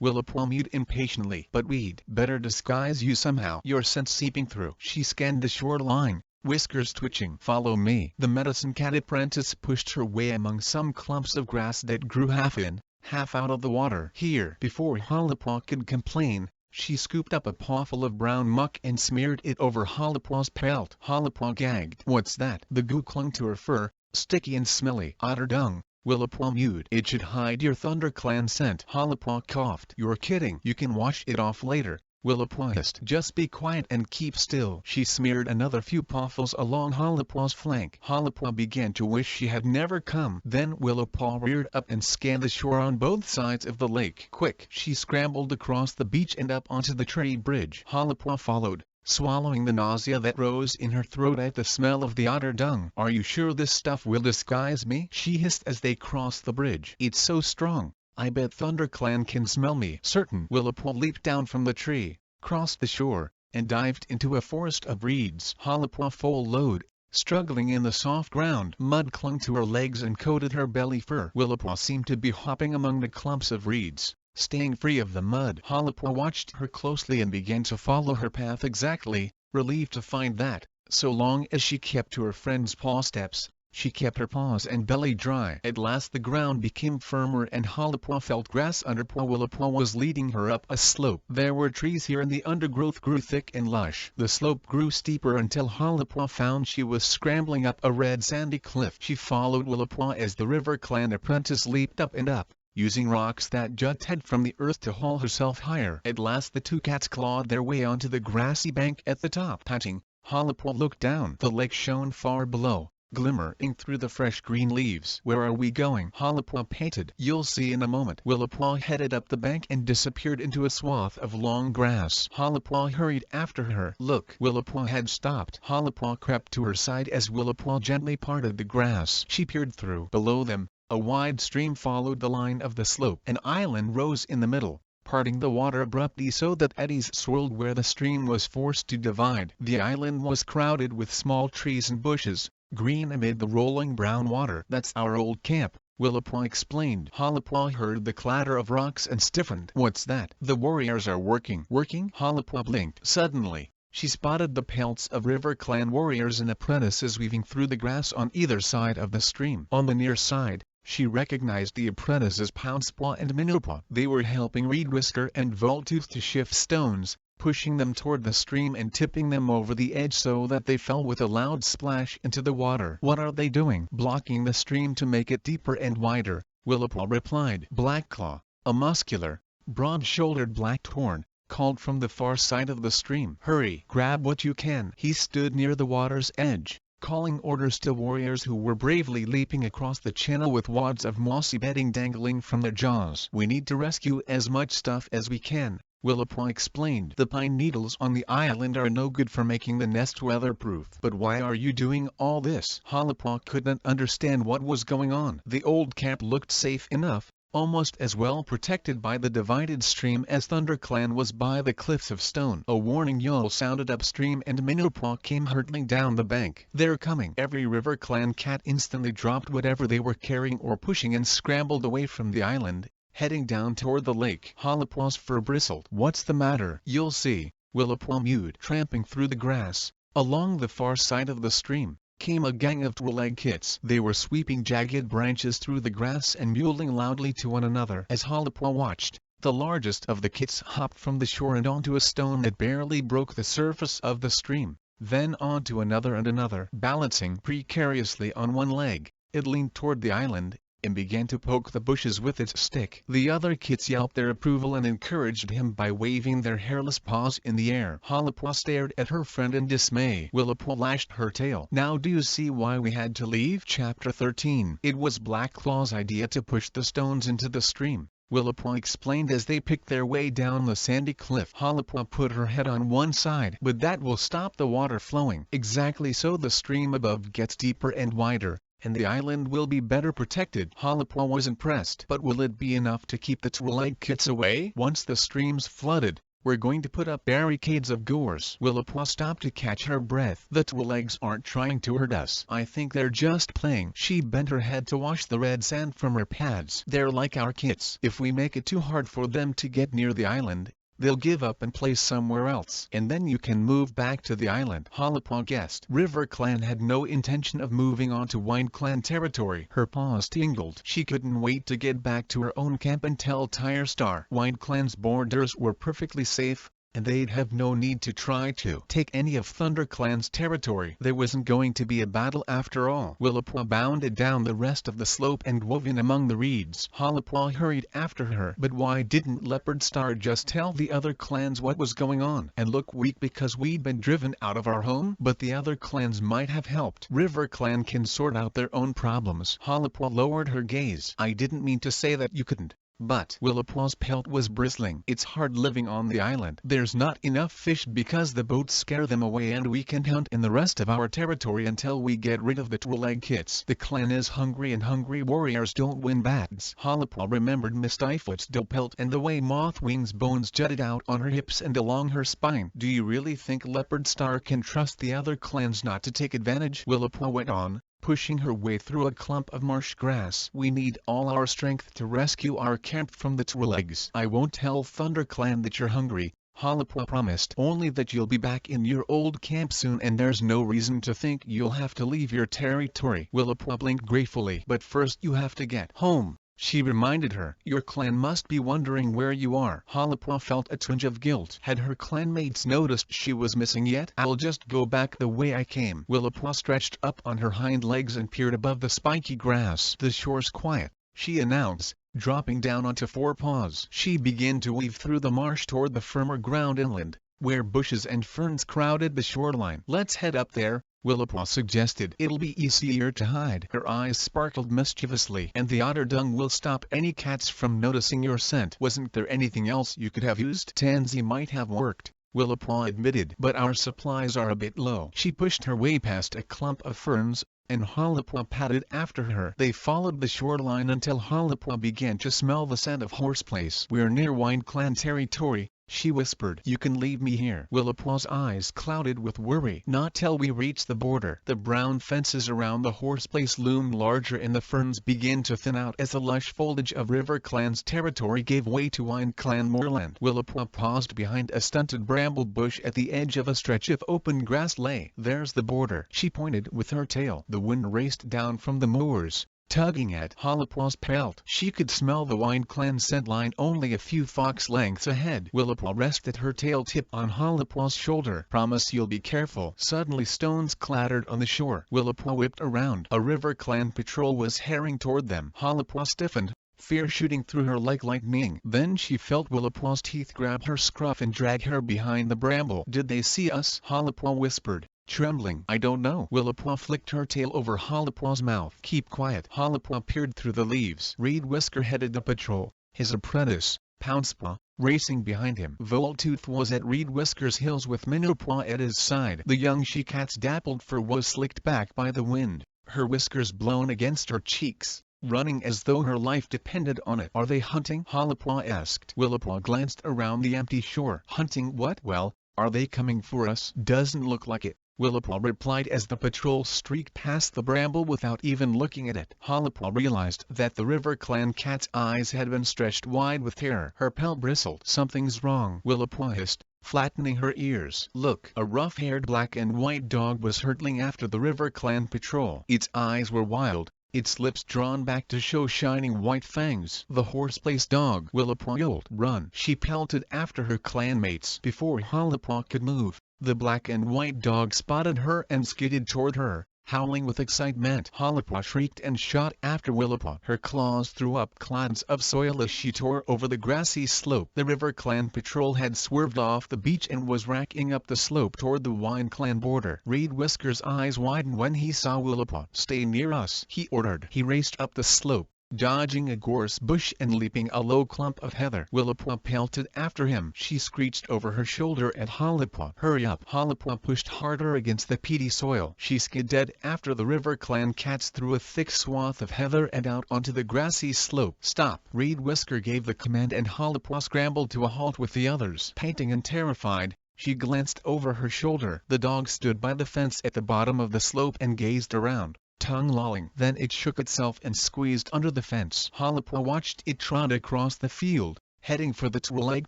Willapwa mewed impatiently. But we'd better disguise you somehow. Your scent seeping through. She scanned the shoreline, whiskers twitching. Follow me. The medicine cat apprentice pushed her way among some clumps of grass that grew half in, half out of the water. Here. Before Halapwa could complain, she scooped up a pawful of brown muck and smeared it over Halapwa's pelt. Halapwa gagged. What's that? The goo clung to her fur, sticky and smelly. Otter dung, Willapwa mewed. It should hide your ThunderClan scent. Halapwa coughed. You're kidding. You can wash it off later, Willipua hissed. Just be quiet and keep still. She smeared another few puffles along Halipua's flank. Halipua began to wish she had never come. Then Willipua reared up and scanned the shore on both sides of the lake. Quick! She scrambled across the beach and up onto the tree bridge. Halipua followed, swallowing the nausea that rose in her throat at the smell of the otter dung. Are you sure this stuff will disguise me? She hissed as they crossed the bridge. It's so strong. I bet ThunderClan can smell me. Certain. Willipua leaped down from the tree, crossed the shore, and dived into a forest of reeds. Halipua full load, struggling in the soft ground. Mud clung to her legs and coated her belly fur. Willipua seemed to be hopping among the clumps of reeds, staying free of the mud. Halipua watched her closely and began to follow her path exactly, relieved to find that, so long as she kept to her friend's paw steps, she kept her paws and belly dry. At last the ground became firmer and Halipua felt grass under paw. Willipua was leading her up a slope. There were trees here and the undergrowth grew thick and lush. The slope grew steeper until Halipua found she was scrambling up a red sandy cliff. She followed Willipua as the RiverClan apprentice leaped up and up, using rocks that jutted from the earth to haul herself higher. At last the two cats clawed their way onto the grassy bank at the top. Panting, Halipua looked down. The lake shone far below, glimmering through the fresh green leaves. Where are we going? Halipua panted. You'll see in a moment. Willipua headed up the bank and disappeared into a swath of long grass. Halipua hurried after her. Look! Willipua had stopped. Halipua crept to her side as Willipua gently parted the grass. She peered through. Below them, a wide stream followed the line of the slope. An island rose in the middle, parting the water abruptly so that eddies swirled where the stream was forced to divide. The island was crowded with small trees and bushes, green amid the rolling brown water. That's our old camp, Willipua explained. Halipua heard the clatter of rocks and stiffened. What's that? The warriors are working. Working? Halipua blinked. Suddenly, she spotted the pelts of RiverClan warriors and apprentices weaving through the grass on either side of the stream. On the near side, she recognized the apprentices Pouncepaw and Minutepaw. They were helping Reedwhisker and Voltooth to shift stones, pushing them toward the stream and tipping them over the edge so that they fell with a loud splash into the water. What are they doing? Blocking the stream to make it deeper and wider, Willipua replied. Blackclaw, a muscular, broad-shouldered blackthorn, called from the far side of the stream. Hurry! Grab what you can! He stood near the water's edge, calling orders to warriors who were bravely leaping across the channel with wads of mossy bedding dangling from their jaws. We need to rescue as much stuff as we can, Willipua explained. The pine needles on the island are no good for making the nest weatherproof. But why are you doing all this? Halipua couldn't understand what was going on. The old camp looked safe enough, almost as well protected by the divided stream as ThunderClan was by the cliffs of stone. A warning yell sounded upstream and Minutepaw came hurtling down the bank. They're coming! Every RiverClan cat instantly dropped whatever they were carrying or pushing and scrambled away from the island, heading down toward the lake. Halipua's fur bristled. What's the matter? You'll see, Willipua mewed. Tramping through the grass, along the far side of the stream, came a gang of two-leg kits. They were sweeping jagged branches through the grass and mewling loudly to one another. As Halipua watched, the largest of the kits hopped from the shore and onto a stone that barely broke the surface of the stream, then onto another and another. Balancing precariously on one leg, it leaned toward the island, and began to poke the bushes with its stick. The other kits yelped their approval and encouraged him by waving their hairless paws in the air. Halipua stared at her friend in dismay. Willipua lashed her tail. Now do you see why we had to leave? Chapter 13. It was Blackclaw's idea to push the stones into the stream, Willipua explained as they picked their way down the sandy cliff. Halipua put her head on one side. But that will stop the water flowing. Exactly so. The stream above gets deeper and wider, and the island will be better protected. Halipua was impressed. But will it be enough to keep the two-leg kits away? Once the stream's flooded, we're going to put up barricades of gorse. Willipua stopped to catch her breath. The two-legs aren't trying to hurt us. I think they're just playing. She bent her head to wash the red sand from her pads. They're like our kits. If we make it too hard for them to get near the island, they'll give up and play somewhere else. And then you can move back to the island. Halipua guessed. RiverClan had no intention of moving on to WindClan territory. Her paws tingled. She couldn't wait to get back to her own camp and tell Tirestar. WindClan's borders were perfectly safe, and they'd have no need to try to take any of ThunderClan's territory. There wasn't going to be a battle after all. Willowpaw bounded down the rest of the slope and wove in among the reeds. Hollowpaw hurried after her. But why didn't Leopardstar just tell the other clans what was going on and look weak because we'd been driven out of our home? But the other clans might have helped. RiverClan can sort out their own problems. Hollowpaw lowered her gaze. I didn't mean to say that you couldn't. But Willowpaw's pelt was bristling. It's hard living on the island. There's not enough fish because the boats scare them away and we can't hunt in the rest of our territory until we get rid of the Prologue kits. The clan is hungry and hungry warriors don't win battles. Hollowpaw remembered Mistyfoot's doe pelt and the way Mothwing's bones jutted out on her hips and along her spine. Do you really think Leopardstar can trust the other clans not to take advantage? Willowpaw went on, pushing her way through a clump of marsh grass. We need all our strength to rescue our camp from the Prologues. I won't tell ThunderClan that you're hungry, Hollowpaw promised. Only that you'll be back in your old camp soon and there's no reason to think you'll have to leave your territory. Willowpaw blinked gratefully. But first you have to get home, she reminded her. Your clan must be wondering where you are. Hollowpaw felt a twinge of guilt. Had her clanmates noticed she was missing yet? I'll just go back the way I came. Willowpaw stretched up on her hind legs and peered above the spiky grass. The shore's quiet, she announced, dropping down onto four paws. She began to weave through the marsh toward the firmer ground inland, where bushes and ferns crowded the shoreline. Let's head up there, Willowpaw suggested. It'll be easier to hide. Her eyes sparkled mischievously. And the otter dung will stop any cats from noticing your scent. Wasn't there anything else you could have used? Tansy might have worked, Willowpaw admitted. But our supplies are a bit low. She pushed her way past a clump of ferns, and Hollowpaw padded after her. They followed the shoreline until Hollowpaw began to smell the scent of horseplace. We're near WineClan territory, she whispered. You can leave me here. Willowpaw's eyes clouded with worry. Not till we reach the border. The brown fences around the horseplace loomed larger and the ferns began to thin out as the lush foliage of RiverClan's territory gave way to WineClan moorland. Willowpaw paused behind a stunted bramble bush at the edge of a stretch of open grass. There's the border. She pointed with her tail. The wind raced down from the moors, tugging at Hollowpaw's pelt. She could smell the WineClan scent line only a few fox lengths ahead. Willowpaw rested her tail tip on Hollowpaw's shoulder. Promise you'll be careful. Suddenly stones clattered on the shore. Willowpaw whipped around. A RiverClan patrol was herring toward them. Hollowpaw stiffened, fear shooting through her like lightning. Then she felt Willowpaw's teeth grab her scruff and drag her behind the bramble. Did they see us? Hollowpaw whispered, trembling. I don't know. Willowpaw flicked her tail over Hollowpaw's mouth. Keep quiet. Hollowpaw peered through the leaves. Reed Whisker headed the patrol, his apprentice, Pouncepaw, racing behind him. Voltooth was at Reed Whisker's heels with Minnowpaw at his side. The young she-cat's dappled fur was slicked back by the wind, her whiskers blown against her cheeks, running as though her life depended on it. Are they hunting? Hollowpaw asked. Willowpaw glanced around the empty shore. Hunting what? Well, are they coming for us? Doesn't look like it, Willowpaw replied as the patrol streaked past the bramble without even looking at it. Hollowpaw realized that the RiverClan cat's eyes had been stretched wide with terror. Her pelt bristled. Something's wrong, Willowpaw hissed, flattening her ears. Look! A rough-haired black and white dog was hurtling after the RiverClan patrol. Its eyes were wild, its lips drawn back to show shining white fangs. The horseplace dog! Willowpaw yelled. Run! She pelted after her clanmates. Before Hollowpaw could move, the black and white dog spotted her and skidded toward her, howling with excitement. Hollowpaw shrieked and shot after Willowpaw. Her claws threw up clouds of soil as she tore over the grassy slope. The RiverClan patrol had swerved off the beach and was racking up the slope toward the WineClan border. Reed Whisker's eyes widened when he saw Willowpaw. Stay near us, he ordered. He raced up the slope, dodging a gorse bush and leaping a low clump of heather. Willowpaw pelted after him. She screeched over her shoulder at Hollowpaw. Hurry up! Hollowpaw pushed harder against the peaty soil. She skidded after the RiverClan cats through a thick swath of heather and out onto the grassy slope. Stop! Reed Whisker gave the command and Hollowpaw scrambled to a halt with the others. Panting and terrified, she glanced over her shoulder. The dog stood by the fence at the bottom of the slope and gazed around, tongue lolling. Then it shook itself and squeezed under the fence. Hollowpaw watched it trot across the field, heading for the Prologue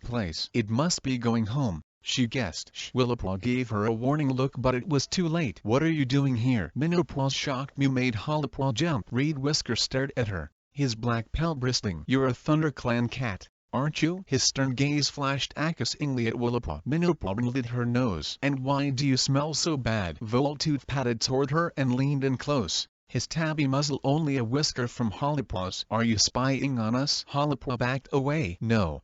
place. It must be going home, she guessed. Willowpaw gave her a warning look, but it was too late. What are you doing here? Minnowpaw's shocked mew made Hollowpaw jump. Reed Whisker stared at her, his black pelt bristling. You're a ThunderClan cat, aren't you?" His stern gaze flashed accusingly at Willowpaw. Minowpaw wrinkled her nose. "And why do you smell so bad?" Voltooth padded toward her and leaned in close, his tabby muzzle only a whisker from Hollipaw's. "Are you spying on us?" Hollipaw backed away. No,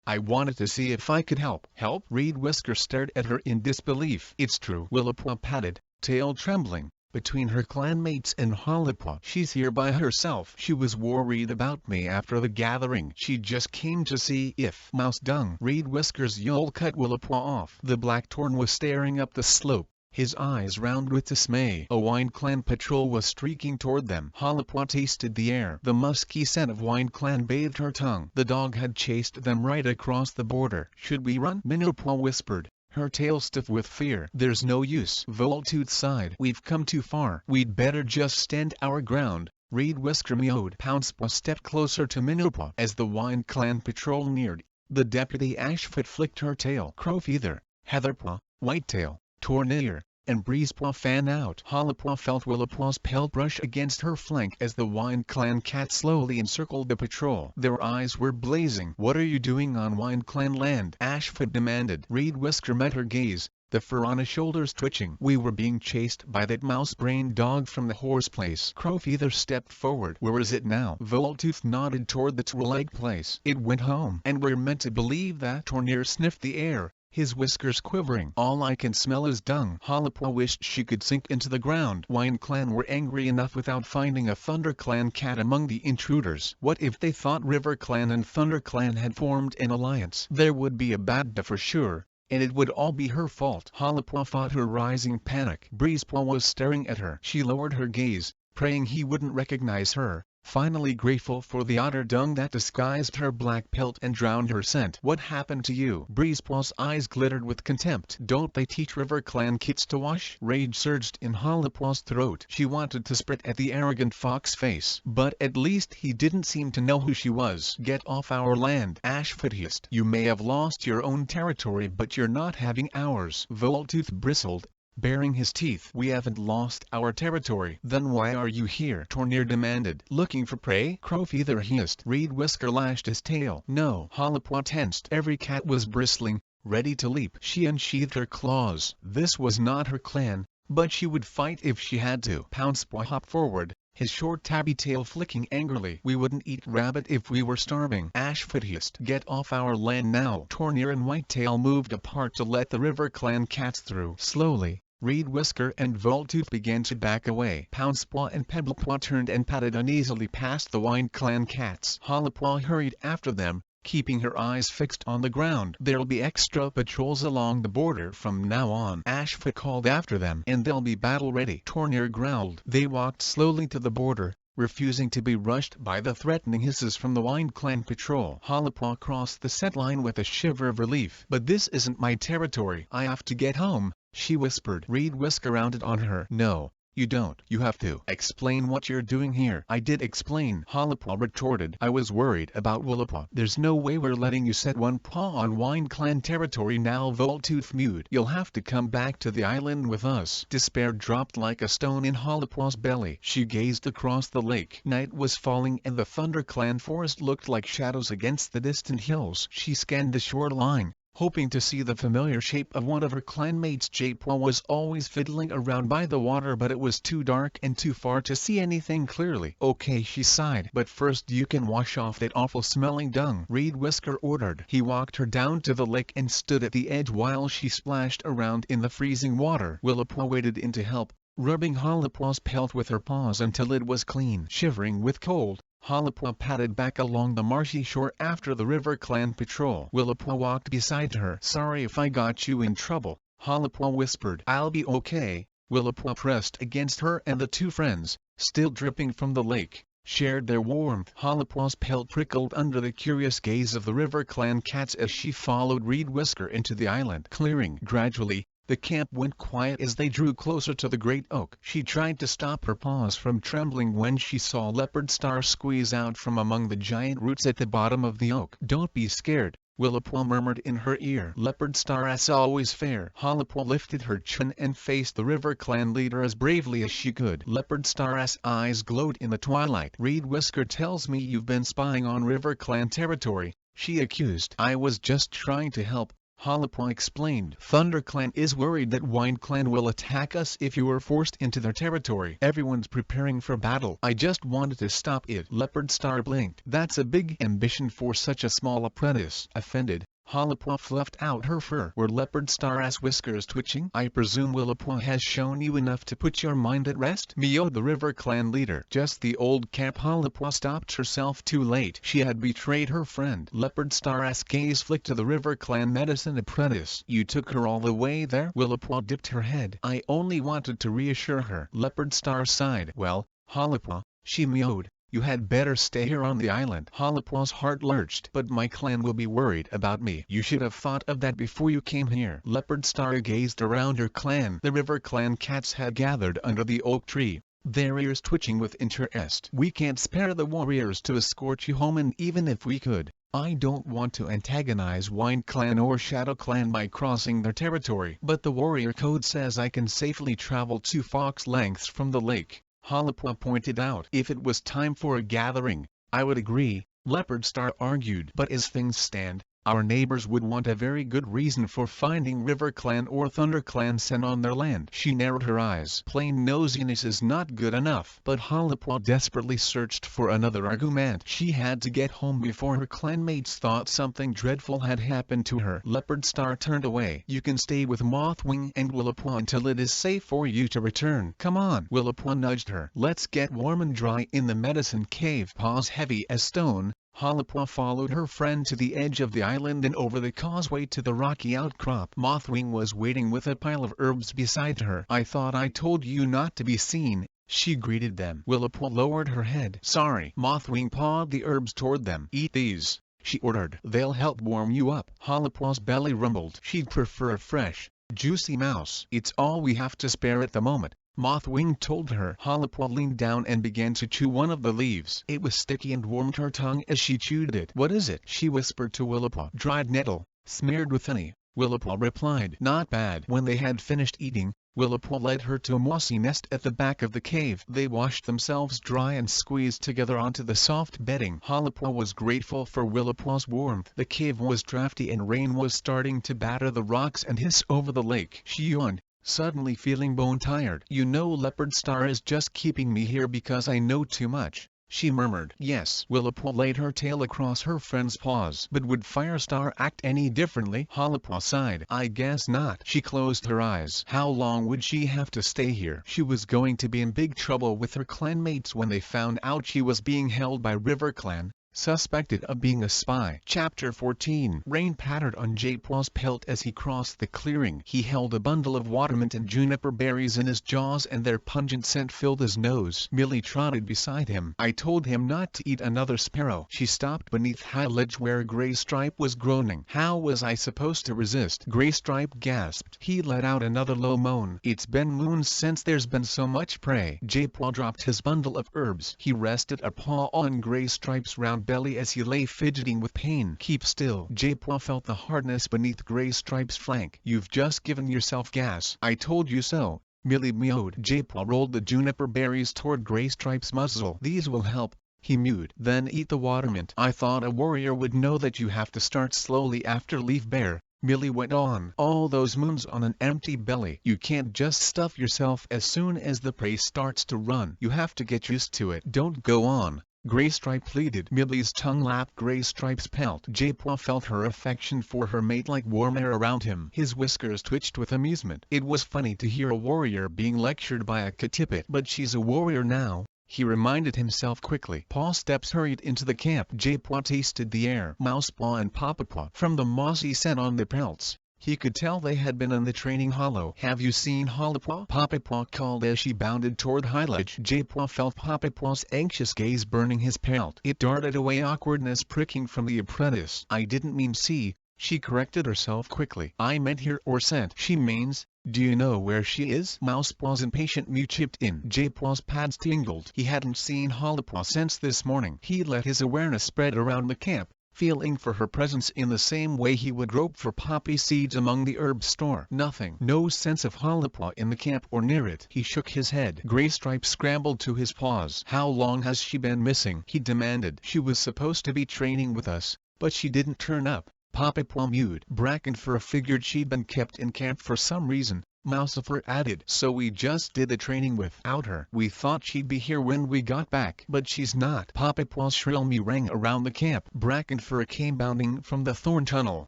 I wanted to see if I could help." "Help?" Reed Whisker stared at her in disbelief. "It's true." Willowpaw padded, tail trembling, between her clanmates and Hollipaw. "She's here by herself. She was worried about me after the gathering. She just came to see if mouse dung." Reed Whisker's yowl cut Willowpaw off. The Blackthorn was staring up the slope, his eyes round with dismay. A Wind Clan patrol was streaking toward them. Hollipaw tasted the air. The musky scent of Wind Clan bathed her tongue. The dog had chased them right across the border. "Should we run?" Minowpaw whispered, her tail stiff with fear. "There's no use." Voltooth sighed. "We've come too far. We'd better just stand our ground." Reed Whisker meowed. Pouncepaw stepped closer to Minowpaw. As the Wind Clan patrol neared, the deputy Ashfoot flicked her tail. Crowfeather, Heatherpaw, Whitetail, Tornare, and Breezepaw fan out. Hollipaw felt Willowpaw's pelt brush against her flank as the Wind Clan cat slowly encircled the patrol. Their eyes were blazing. "What are you doing on Wind Clan land?" Ashfoot demanded. Reed Whisker met her gaze, the fur on his shoulders twitching. "We were being chased by that mouse-brained dog from the horse place." Crowfeather stepped forward. "Where is it now?" Voltooth nodded toward the Twilleg place. "It went home." "And we're meant to believe that?" Tornare sniffed the air, his whiskers quivering. "All I can smell is dung." Hollipaw wished she could sink into the ground. Wind Clan were angry enough without finding a Thunder Clan cat among the intruders. What if they thought River Clan and Thunder Clan had formed an alliance? There would be a bad day for sure, and it would all be her fault. Hollipaw fought her rising panic. Breezepaw was staring at her. She lowered her gaze, praying he wouldn't recognize her, finally grateful for the otter dung that disguised her black pelt and drowned her scent. "What happened to you?" Breezepaw's eyes glittered with contempt. "Don't they teach River Clan kids to wash?" Rage surged in Hollipaw's throat. She wanted to spit at the arrogant fox face, but at least he didn't seem to know who she was. "Get off our land!" Ashfoot hissed. "You may have lost your own territory, but you're not having ours." Voltooth bristled, baring his teeth. "We haven't lost our territory." "Then why are you here?" Tornare demanded. "Looking for prey?" Crowfeather hissed. Reed Whisker lashed his tail. "No." Hollipaw tensed. Every cat was bristling, ready to leap. She unsheathed her claws. This was not her clan, but she would fight if she had to. Pouncepaw hopped forward, his short tabby tail flicking angrily. "We wouldn't eat rabbit if we were starving." Ashfoot hissed. "Get off our land now." Tornare and Whitetail moved apart to let the River Clan cats through. Slowly, Reed Whisker and Voltooth began to back away. Pouncepaw and Pebblepaw turned and padded uneasily past the Wind Clan cats. Hollipaw hurried after them, keeping her eyes fixed on the ground. "There'll be extra patrols along the border from now on," Ashfoot called after them. "And they'll be battle-ready." Tornare growled. They walked slowly to the border, refusing to be rushed by the threatening hisses from the Wind Clan patrol. Hollipaw crossed the set line with a shiver of relief. "But this isn't my territory. I have to get home," she whispered. Reed Whisker rounded on her. "No, you don't. You have to explain what you're doing here." "I did explain," Hollipaw retorted. "I was worried about Willowpaw." "There's no way we're letting you set one paw on Wind Clan territory now," Voltooth mewed. "You'll have to come back to the island with us." Despair dropped like a stone in Hollipaw's belly. She gazed across the lake. Night was falling and the Thunder Clan forest looked like shadows against the distant hills. She scanned the shoreline, hoping to see the familiar shape of one of her clanmates. Jadepaw was always fiddling around by the water, but it was too dark and too far to see anything clearly. "Okay," she sighed. "But first you can wash off that awful-smelling dung," Reed Whisker ordered. He walked her down to the lake and stood at the edge while she splashed around in the freezing water. Willowpaw waded in to help, rubbing Hollipaw's pelt with her paws until it was clean. Shivering with cold, Hollipaw padded back along the marshy shore after the River Clan patrol. Willowpaw walked beside her. "Sorry if I got you in trouble," Hollipaw whispered. "I'll be okay." Willowpaw pressed against her and the two friends, still dripping from the lake, shared their warmth. Hollipaw's pelt prickled under the curious gaze of the River Clan cats as she followed Reed Whisker into the island clearing. Gradually, the camp went quiet as they drew closer to the great oak. She tried to stop her paws from trembling when she saw Leopard Star squeeze out from among the giant roots at the bottom of the oak. "Don't be scared," Willowpaw murmured in her ear. "Leopard Star's always fair." Hollipaw lifted her chin and faced the River Clan leader as bravely as she could. Leopard Star's eyes glowed in the twilight. "Reed Whisker tells me you've been spying on River Clan territory. she accused. I was just trying to help, Halapaw explained. ThunderClan is worried that WindClan will attack us if you are forced into their territory. Everyone's preparing for battle. I just wanted to stop it. Leopard Star blinked. That's a big ambition for such a small apprentice. Offended, Halapaw fluffed out her fur. Were Leopard Star's whiskers twitching? I presume Willapaw has shown you enough to put your mind at rest? Meowed the River Clan leader. Just the old cap. Halapaw stopped herself too late. She had betrayed her friend. Leopard Star's gaze flicked to the River Clan medicine apprentice. You took her all the way there? Willapaw dipped her head. I only wanted to reassure her. Leopard Star sighed. Well, Halapaw, she meowed, you had better stay here on the island. Halapaw's heart lurched. But my clan will be worried about me. You should have thought of that before you came here. Leopard Star gazed around her clan. The River Clan cats had gathered under the oak tree, their ears twitching with interest. We can't spare the warriors to escort you home, and even if we could, I don't want to antagonize Wind Clan or Shadow Clan by crossing their territory. But the warrior code says I can safely travel 2 fox lengths from the lake, Halapaw pointed out. If it was time for a gathering, I would agree, Leopard Star argued. But as things stand, our neighbors would want a very good reason for finding River Clan or Thunder Clan sent on their land. She narrowed her eyes. Plain nosiness is not good enough. But Halapaw desperately searched for another argument. She had to get home before her clanmates thought something dreadful had happened to her. Leopard Star turned away. You can stay with Mothwing and Willapaw until it is safe for you to return. Come on. Willapaw nudged her. Let's get warm and dry in the medicine cave. Paws heavy as stone, Halapaw followed her friend to the edge of the island and over the causeway to the rocky outcrop. Mothwing was waiting with a pile of herbs beside her. I thought I told you not to be seen, she greeted them. Willapaw lowered her head. Sorry. Mothwing pawed the herbs toward them. Eat these, she ordered. They'll help warm you up. Halapaw's belly rumbled. She'd prefer a fresh, juicy mouse. It's all we have to spare at the moment, Mothwing told her. Halapaw leaned down and began to chew one of the leaves. It was sticky and warmed her tongue as she chewed it. What is it? She whispered to Willapaw. Dried nettle, smeared with honey, Willapaw replied. Not bad. When they had finished eating, Willapaw led her to a mossy nest at the back of the cave. They washed themselves dry and squeezed together onto the soft bedding. Halapaw was grateful for Willapaw's warmth. The cave was drafty and rain was starting to batter the rocks and hiss over the lake. She yawned, suddenly feeling bone-tired. You know Leopard Star is just keeping me here because I know too much, she murmured. Yes. Willapaw laid her tail across her friend's paws. But would Firestar act any differently? Halapaw sighed. I guess not. She closed her eyes. How long would she have to stay here? She was going to be in big trouble with her clanmates when they found out she was being held by River Clan, suspected of being a spy. Chapter 14. Rain pattered on Japaw's pelt as he crossed the clearing. He held a bundle of watermint and juniper berries in his jaws and their pungent scent filled his nose. Millie trotted beside him. I told him not to eat another sparrow. She stopped beneath high ledge where Graystripe was groaning. How was I supposed to resist? Graystripe gasped. He let out another low moan. It's been moons since there's been so much prey. Japaw dropped his bundle of herbs. He rested a paw on Graystripe's round belly as he lay fidgeting with pain. Keep still. Japaw felt the hardness beneath Graystripe's flank. You've just given yourself gas. I told you so, Millie meowed. Japaw rolled the juniper berries toward Graystripe's muzzle. These will help, he mewed. Then eat the watermint. I thought a warrior would know that you have to start slowly after Leaf Bear, Millie went on. All those moons on an empty belly. You can't just stuff yourself as soon as the prey starts to run. You have to get used to it. Don't go on, Graystripe pleaded. Millie's tongue lapped Graystripe's pelt. Japaw felt her affection for her mate like warm air around him. His whiskers twitched with amusement. It was funny to hear a warrior being lectured by a Katipit. But she's a warrior now, he reminded himself quickly. Paw Steps hurried into the camp. Japaw tasted the air. Mousepaw and Papapaw. From the mossy scent on their pelts, he could tell they had been in the training hollow. Have you seen Halapaw? Papapaw called as she bounded toward Highledge. Japaw felt Papapaw's anxious gaze burning his pelt. It darted away, awkwardness pricking from the apprentice. I didn't mean see, she corrected herself quickly. I meant hear or scent. She means, do you know where she is? Mousepaw's impatient mew chipped in. Japaw's pads tingled. He hadn't seen Halapaw since this morning. He let his awareness spread around the camp, feeling for her presence in the same way he would grope for poppy seeds among the herb store. Nothing. No sense of Halapaw in the camp or near it. He shook his head. Graystripe scrambled to his paws. How long has she been missing? He demanded. She was supposed to be training with us, but she didn't turn up. Paw mewed. Brackenfur figured she'd been kept in camp for some reason. Mousifer added, so we just did the training without her. We thought she'd be here when we got back, but she's not. Papa's shrill mew rang around the camp. Brackenfur came bounding from the thorn tunnel.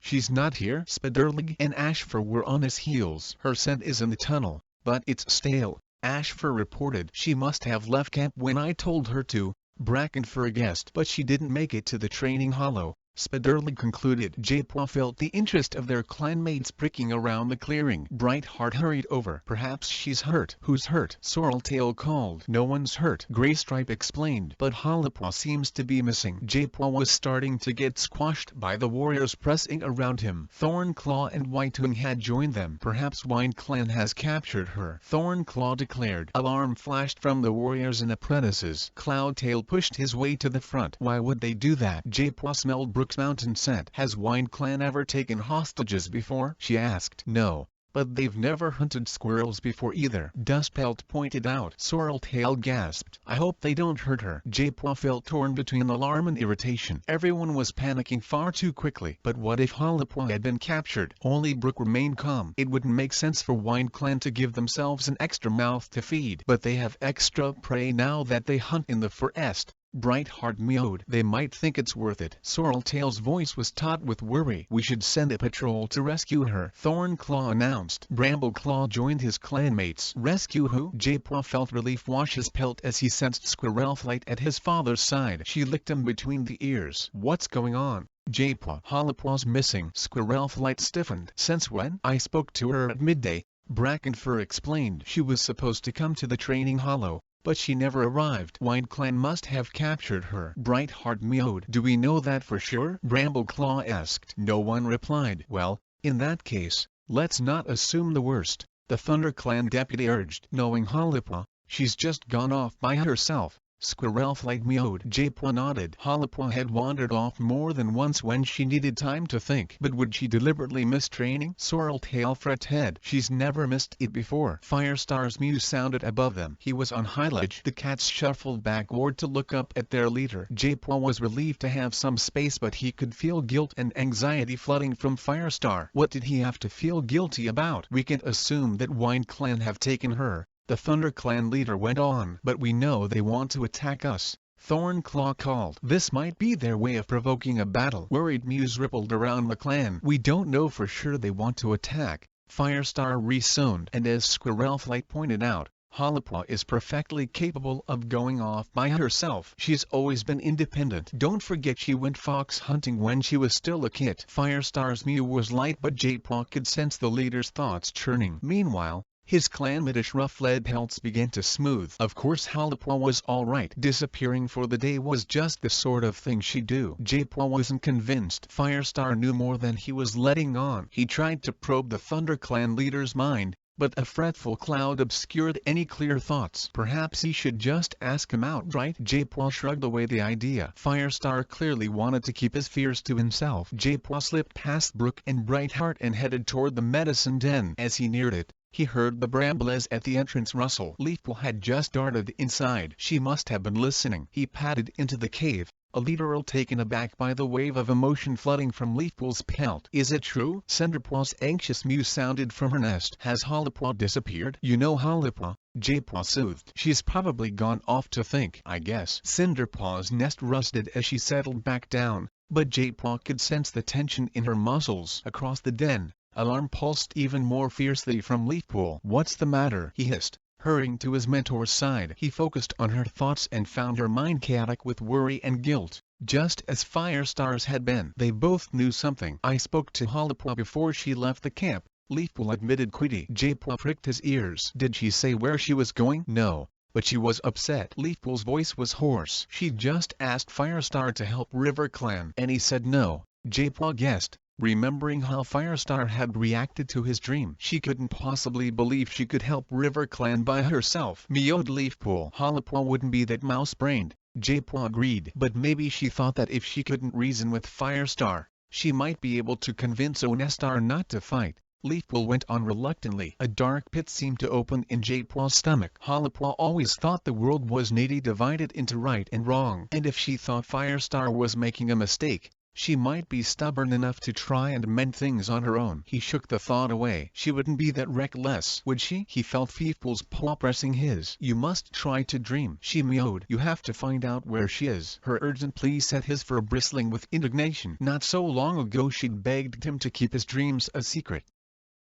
She's not here? Spiderlig and Ashfur were on his heels. Her scent is in the tunnel, but it's stale, Ashfur reported. She must have left camp when I told her to, Brackenfur guessed. But she didn't make it to the training hollow, Spiderlig concluded. Jaipwa felt the interest of their clanmates pricking around the clearing. Brightheart hurried over. Perhaps she's hurt. Who's hurt? Sorreltail called. No one's hurt, Greystripe explained. But Hollipwa seems to be missing. Jaipwa was starting to get squashed by the warriors pressing around him. Thornclaw and Whitewing had joined them. Perhaps WindClan has captured her, Thornclaw declared. Alarm flashed from the warriors and apprentices. Cloudtail pushed his way to the front. Why would they do that? Jaipwa smelled Brook's mountain scent. Has WindClan ever taken hostages before? She asked. No, but they've never hunted squirrels before either, Dustpelt pointed out. Sorreltail gasped. I hope they don't hurt her. Jaipwa felt torn between alarm and irritation. Everyone was panicking far too quickly. But what if Hollipwa had been captured? Only Brook remained calm. It wouldn't make sense for WindClan to give themselves an extra mouth to feed. But they have extra prey now that they hunt in the forest. Brightheart mewed. They might think it's worth it. Sorreltail's voice was taut with worry. We should send a patrol to rescue her, Thornclaw announced. Brambleclaw joined his clanmates. Rescue who? Jaipwa felt relief wash his pelt as he sensed Squirrelflight at his father's side. She licked him between the ears. What's going on? Jaipwa. Hollipwa's missing. Squirrelflight stiffened. Since when? I spoke to her at midday, Brackenfur explained. She was supposed to come to the training hollow, but she never arrived. WindClan must have captured her, Brightheart mewed. Do we know that for sure? Brambleclaw asked. No one replied. Well, in that case, let's not assume the worst, the ThunderClan deputy urged. Knowing Hollipwa, she's just gone off by herself, Squirrelflight mewed. Jaipwa nodded. Hollipwa had wandered off more than once when she needed time to think. But would she deliberately miss training? Sorreltail fretted. She's never missed it before. Firestar's mew sounded above them. He was on high ledge. The cats shuffled backward to look up at their leader. Jaipwa was relieved to have some space, but he could feel guilt and anxiety flooding from Firestar. What did he have to feel guilty about? We can't assume that WindClan have taken her, the ThunderClan leader went on. But we know they want to attack us, Thornclaw called. This might be their way of provoking a battle. Worried mews rippled around the clan. We don't know for sure they want to attack, Firestar resoned. And as Squirrelflight pointed out, Hollipwa is perfectly capable of going off by herself. She's always been independent. Don't forget she went fox hunting when she was still a kit. Firestar's mew was light, but Jaipwa could sense the leader's thoughts churning. Meanwhile, his clanmatish ruffled pelts began to smooth. Of course Hollipwa was alright. Disappearing for the day was just the sort of thing she'd do. Jaipwa wasn't convinced. Firestar knew more than he was letting on. He tried to probe the ThunderClan leader's mind, but a fretful cloud obscured any clear thoughts. Perhaps he should just ask him outright. Jaipwa shrugged away the idea. Firestar clearly wanted to keep his fears to himself. Jaipwa slipped past Brook and Brightheart and headed toward the medicine den. As he neared it, he heard the brambles at the entrance rustle. Leafpool had just darted inside. She must have been listening. He padded into the cave, a literal taken aback by the wave of emotion flooding from Leafpool's pelt. Is it true? Cinderpaw's anxious mew sounded from her nest. Has Hollipwa disappeared? You know Hollipwa, Jaipwa soothed. She's probably gone off to think, I guess. Cinderpaw's nest rusted as she settled back down, but Jaipwa could sense the tension in her muscles. Across the den, alarm pulsed even more fiercely from Leafpool. What's the matter? He hissed, hurrying to his mentor's side. He focused on her thoughts and found her mind chaotic with worry and guilt, just as Firestar's had been. They both knew something. I spoke to Hollipwa before she left the camp, Leafpool admitted quickly. Jaipwa pricked his ears. Did she say where she was going? No, but she was upset. Leafpool's voice was hoarse. She just asked Firestar to help RiverClan. And he said no, Jaipwa guessed, remembering how Firestar had reacted to his dream. She couldn't possibly believe she could help RiverClan by herself. Mewed Leafpool. Hollipwa wouldn't be that mouse-brained, Jaipwa agreed. But maybe she thought that if she couldn't reason with Firestar, she might be able to convince Onestar not to fight. Leafpool went on reluctantly. A dark pit seemed to open in Jaipwa's stomach. Hollipwa always thought the world was neatly divided into right and wrong. And if she thought Firestar was making a mistake, She might be stubborn enough to try and mend things on her own. He shook the thought away. She wouldn't be that reckless, would she? He felt Fiefpool's paw pressing his. You must try to dream, she mewed. You have to find out where she is. Her urgent plea set his fur bristling with indignation. Not so long ago she'd begged him to keep his dreams a secret.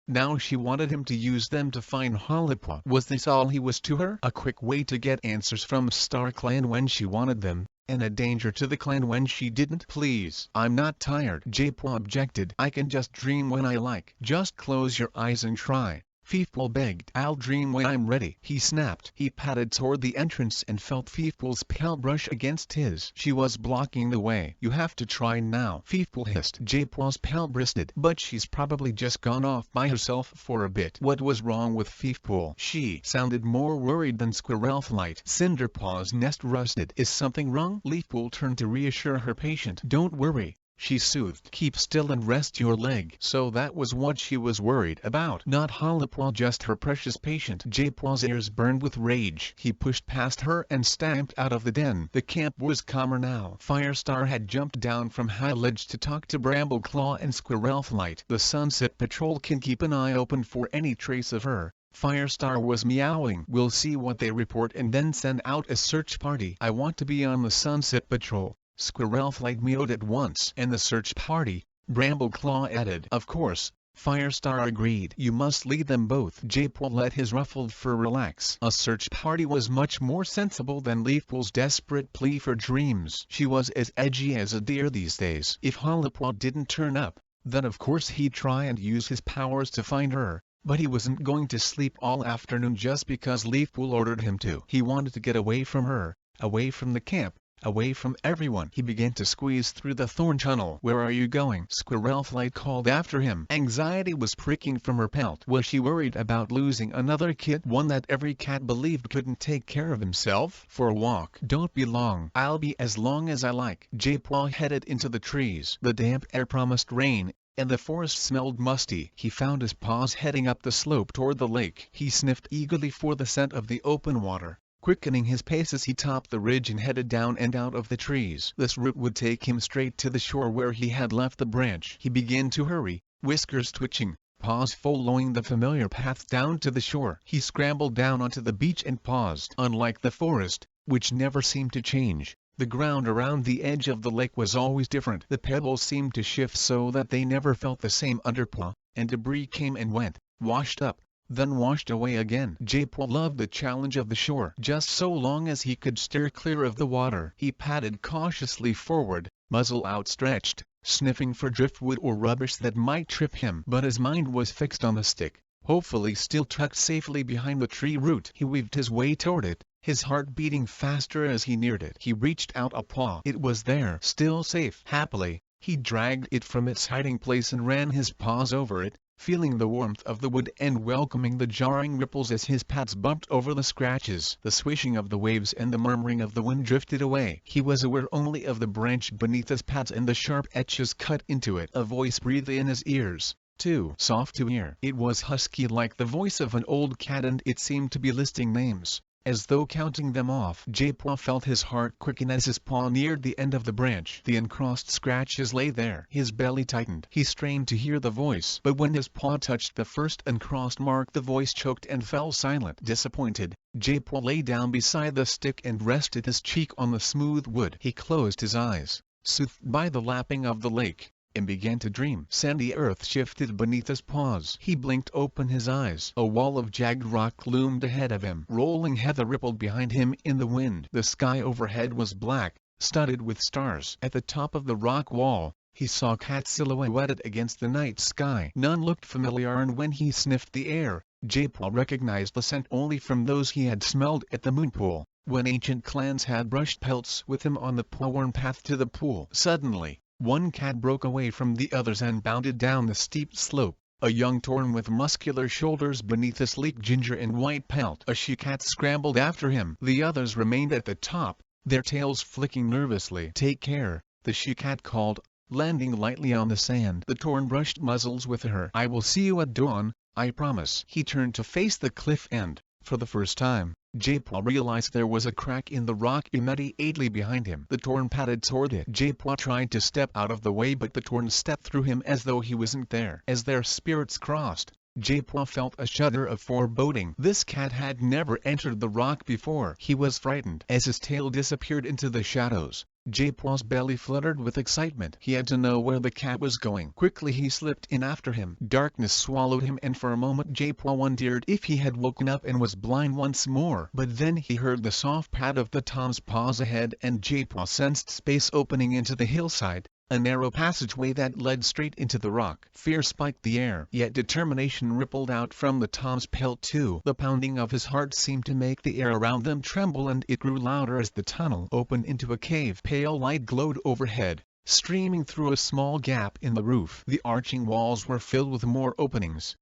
Now she wanted him to use them to find Harper. Was this all he was to her? A quick way to get answers from Star Clan when she wanted them, and a danger to the clan when she didn't. Please, I'm not tired, Jaipur objected. I can just dream when I like. Just close your eyes and try, Fiefpool begged. I'll dream when I'm ready, he snapped. He padded toward the entrance and felt Fiefpool's pale brush against his. She was blocking the way. You have to try now, Fiefpool hissed. Jaipur's pale bristled. But she's probably just gone off by herself for a bit. What was wrong with Fiefpool? She sounded more worried than Squirrelflight. Cinderpaw's nest rusted. Is something wrong? Leafpool turned to reassure her patient. Don't worry, she soothed. Keep still and rest your leg. So that was what she was worried about. Not Harper, just her precious patient. Jaipur's ears burned with rage. He pushed past her and stamped out of the den. The camp was calmer now. Firestar had jumped down from high ledge to talk to Brambleclaw and Squirrelflight. The Sunset Patrol can keep an eye open for any trace of her. Firestar was meowing. We'll see what they report and then send out a search party. I want to be on the Sunset Patrol, Squirrelflight mewed at once. And the search party, Brambleclaw added. Of course, Firestar agreed. You must lead them both. Jaipur let his ruffled fur relax. A search party was much more sensible than Leafpool's desperate plea for dreams. She was as edgy as a deer these days. If Harper didn't turn up, then of course he'd try and use his powers to find her. But he wasn't going to sleep all afternoon just because Leafpool ordered him to. He wanted to get away from her, away from the camp, away from everyone. He began to squeeze through the thorn tunnel. Where are you going? Squirrelflight called after him. Anxiety was pricking from her pelt. Was she worried about losing another kit? One that every cat believed couldn't take care of himself? For a walk. Don't be long. I'll be as long as I like. Jaipur headed into the trees. The damp air promised rain, and the forest smelled musty. He found his paws heading up the slope toward the lake. He sniffed eagerly for the scent of the open water. Quickening his pace as he topped the ridge and headed down and out of the trees. This route would take him straight to the shore where he had left the branch. He began to hurry, whiskers twitching, paws following the familiar path down to the shore. He scrambled down onto the beach and paused. Unlike the forest, which never seemed to change, the ground around the edge of the lake was always different. The pebbles seemed to shift so that they never felt the same underpaw, and debris came and went, washed up, then washed away again. Jaipur loved the challenge of the shore. Just so long as he could steer clear of the water. He padded cautiously forward, muzzle outstretched, sniffing for driftwood or rubbish that might trip him. But his mind was fixed on the stick, hopefully still tucked safely behind the tree root. He weaved his way toward it, his heart beating faster as he neared it. He reached out a paw. It was there, still safe. Happily, he dragged it from its hiding place and ran his paws over it, feeling the warmth of the wood and welcoming the jarring ripples as his pads bumped over the scratches. The swishing of the waves and the murmuring of the wind drifted away. He was aware only of the branch beneath his pads and the sharp edges cut into it. A voice breathed in his ears, too soft to hear. It was husky like the voice of an old cat, and it seemed to be listing names, as though counting them off. Jaipur felt his heart quicken as his paw neared the end of the branch. The uncrossed scratches lay there. His belly tightened. He strained to hear the voice, but when his paw touched the first uncrossed mark the voice choked and fell silent. Disappointed, Jaipur lay down beside the stick and rested his cheek on the smooth wood. He closed his eyes, soothed by the lapping of the lake, and began to dream. Sandy earth shifted beneath his paws. He blinked open his eyes. A wall of jagged rock loomed ahead of him. Rolling heather rippled behind him in the wind. The sky overhead was black, studded with stars. At the top of the rock wall, he saw cats silhouetted against the night sky. None looked familiar, and when he sniffed the air, Jaipur recognized the scent only from those he had smelled at the moonpool, when ancient clans had brushed pelts with him on the paw-worn path to the pool. Suddenly, one cat broke away from the others and bounded down the steep slope, a young torn with muscular shoulders beneath a sleek ginger and white pelt. A she-cat scrambled after him. The others remained at the top, their tails flicking nervously. Take care, the she-cat called, landing lightly on the sand. The torn brushed muzzles with her. I will see you at dawn, I promise. He turned to face the cliff end, For the first time, J-Paw realized there was a crack in the rock immediately behind him. The Torn padded toward it. J-Paw tried to step out of the way, but the Torn stepped through him as though he wasn't there. As their spirits crossed, J-Paw felt a shudder of foreboding. This cat had never entered the rock before. He was frightened. As his tail disappeared into the shadows, J-Paw's belly fluttered with excitement. He had to know where the cat was going. Quickly he slipped in after him. Darkness swallowed him, and for a moment J-Paw wondered if he had woken up and was blind once more. But then he heard the soft pat of the Tom's paws ahead, and J-Paw sensed space opening into the hillside. A narrow passageway that led straight into the rock. Fear spiked the air, yet determination rippled out from the Tom's pelt too. The pounding of his heart seemed to make the air around them tremble, and it grew louder as the tunnel opened into a cave. Pale light glowed overhead, streaming through a small gap in the roof. The arching walls were filled with more openings.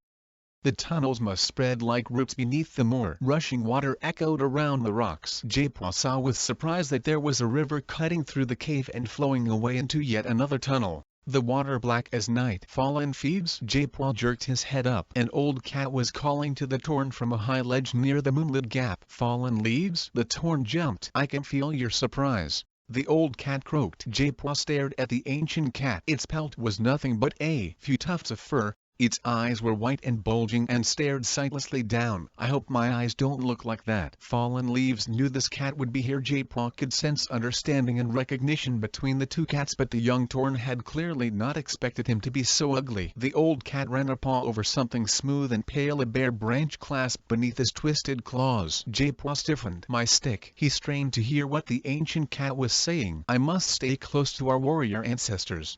The tunnels must spread like roots beneath the moor. Rushing water echoed around the rocks. J-Paw saw with surprise that there was a river cutting through the cave and flowing away into yet another tunnel, the water black as night. Fallen Thieves? J-Paw jerked his head up. An old cat was calling to the Torn from a high ledge near the moonlit gap. Fallen leaves? The Torn jumped. I can feel your surprise, the old cat croaked. J-Paw stared at the ancient cat. Its pelt was nothing but a few tufts of fur. Its eyes were white and bulging and stared sightlessly down. I hope my eyes don't look like that. Fallen Leaves knew this cat would be here. J-Paw could sense understanding and recognition between the two cats, but the young Torn had clearly not expected him to be so ugly. The old cat ran a paw over something smooth and pale, a bare branch clasped beneath his twisted claws. J-Paw stiffened. My stick. He strained to hear what the ancient cat was saying. I must stay close to our warrior ancestors,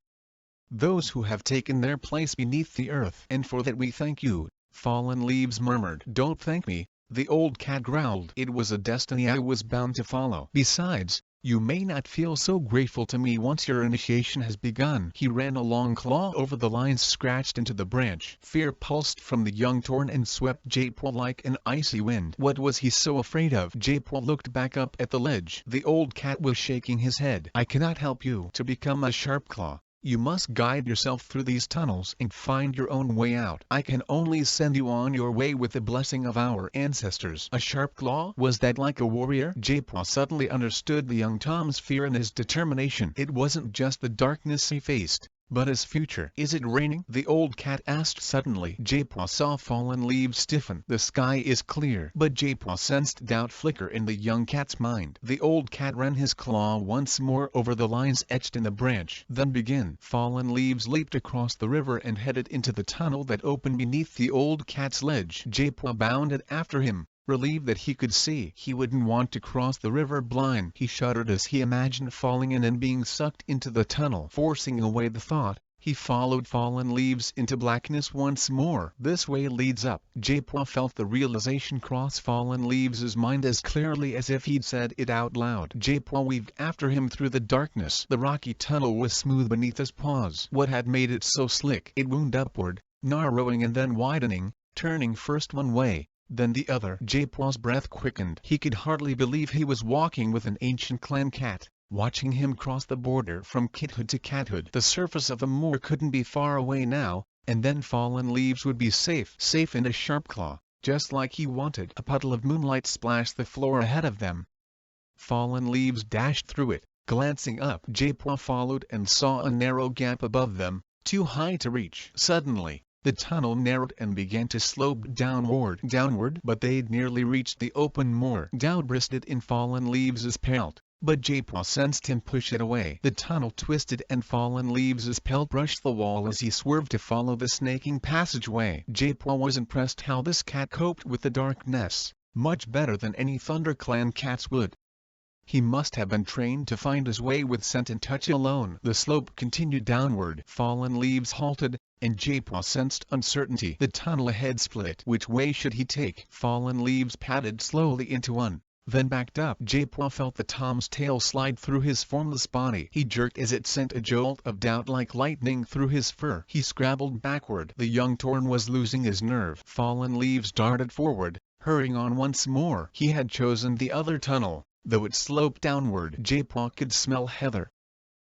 those who have taken their place beneath the earth, and for that we thank you. Fallen Leaves murmured. Don't thank me, the old cat growled. It was a destiny I was bound to follow. Besides, you may not feel so grateful to me once your initiation has begun. He ran a long claw over the lines scratched into the branch. Fear pulsed from the young Torn and swept J-Paw like an icy wind. What was he so afraid of? J-Paw looked back up at the ledge. The old cat was shaking his head. I cannot help you to become a Sharpclaw. You must guide yourself through these tunnels and find your own way out. I can only send you on your way with the blessing of our ancestors. A Sharpclaw? Was that like a warrior? J-Paw suddenly understood the young Tom's fear and his determination. It wasn't just the darkness he faced, but his future. Is it raining? The old cat asked suddenly. J-Paw saw Fallen Leaves stiffen. The sky is clear. But J-Paw sensed doubt flicker in the young cat's mind. The old cat ran his claw once more over the lines etched in the branch. Then begin. Fallen Leaves leaped across the river and headed into the tunnel that opened beneath the old cat's ledge. J-Paw bounded after him, relieved that he could see. He wouldn't want to cross the river blind. He shuddered as he imagined falling in and being sucked into the tunnel. Forcing away the thought, he followed Fallen Leaves into blackness once more. This way leads up. J-Paw felt the realization cross Fallen Leaves' mind as clearly as if he'd said it out loud. J-Paw weaved after him through the darkness. The rocky tunnel was smooth beneath his paws. What had made it so slick? It wound upward, narrowing and then widening, turning first one way, then the other. J-Paw's breath quickened. He could hardly believe he was walking with an ancient clan cat, watching him cross the border from kithood to cathood. The surface of the moor couldn't be far away now, and then Fallen Leaves would be safe in a Sharpclaw, just like he wanted. A puddle of moonlight splashed the floor ahead of them. Fallen Leaves dashed through it. Glancing up, J-Paw followed and saw a narrow gap above them, too high to reach. Suddenly, the tunnel narrowed and began to slope downward, but they'd nearly reached the open moor. Doubt bristled in Fallen Leaves' pelt, but J-Paw sensed him push it away. The tunnel twisted and Fallen Leaves' pelt brushed the wall as he swerved to follow the snaking passageway. J-Paw was impressed how this cat coped with the darkness, much better than any ThunderClan cats would. He must have been trained to find his way with scent and touch alone. The slope continued downward. Fallen Leaves halted, and J-Paw sensed uncertainty. The tunnel ahead split. Which way should he take? Fallen Leaves padded slowly into one, then backed up. J-Paw felt the Tom's tail slide through his formless body. He jerked as it sent a jolt of doubt like lightning through his fur. He scrabbled backward. The young Torn was losing his nerve. Fallen Leaves darted forward, hurrying on once more. He had chosen the other tunnel, though it sloped downward. J-Paw could smell heather,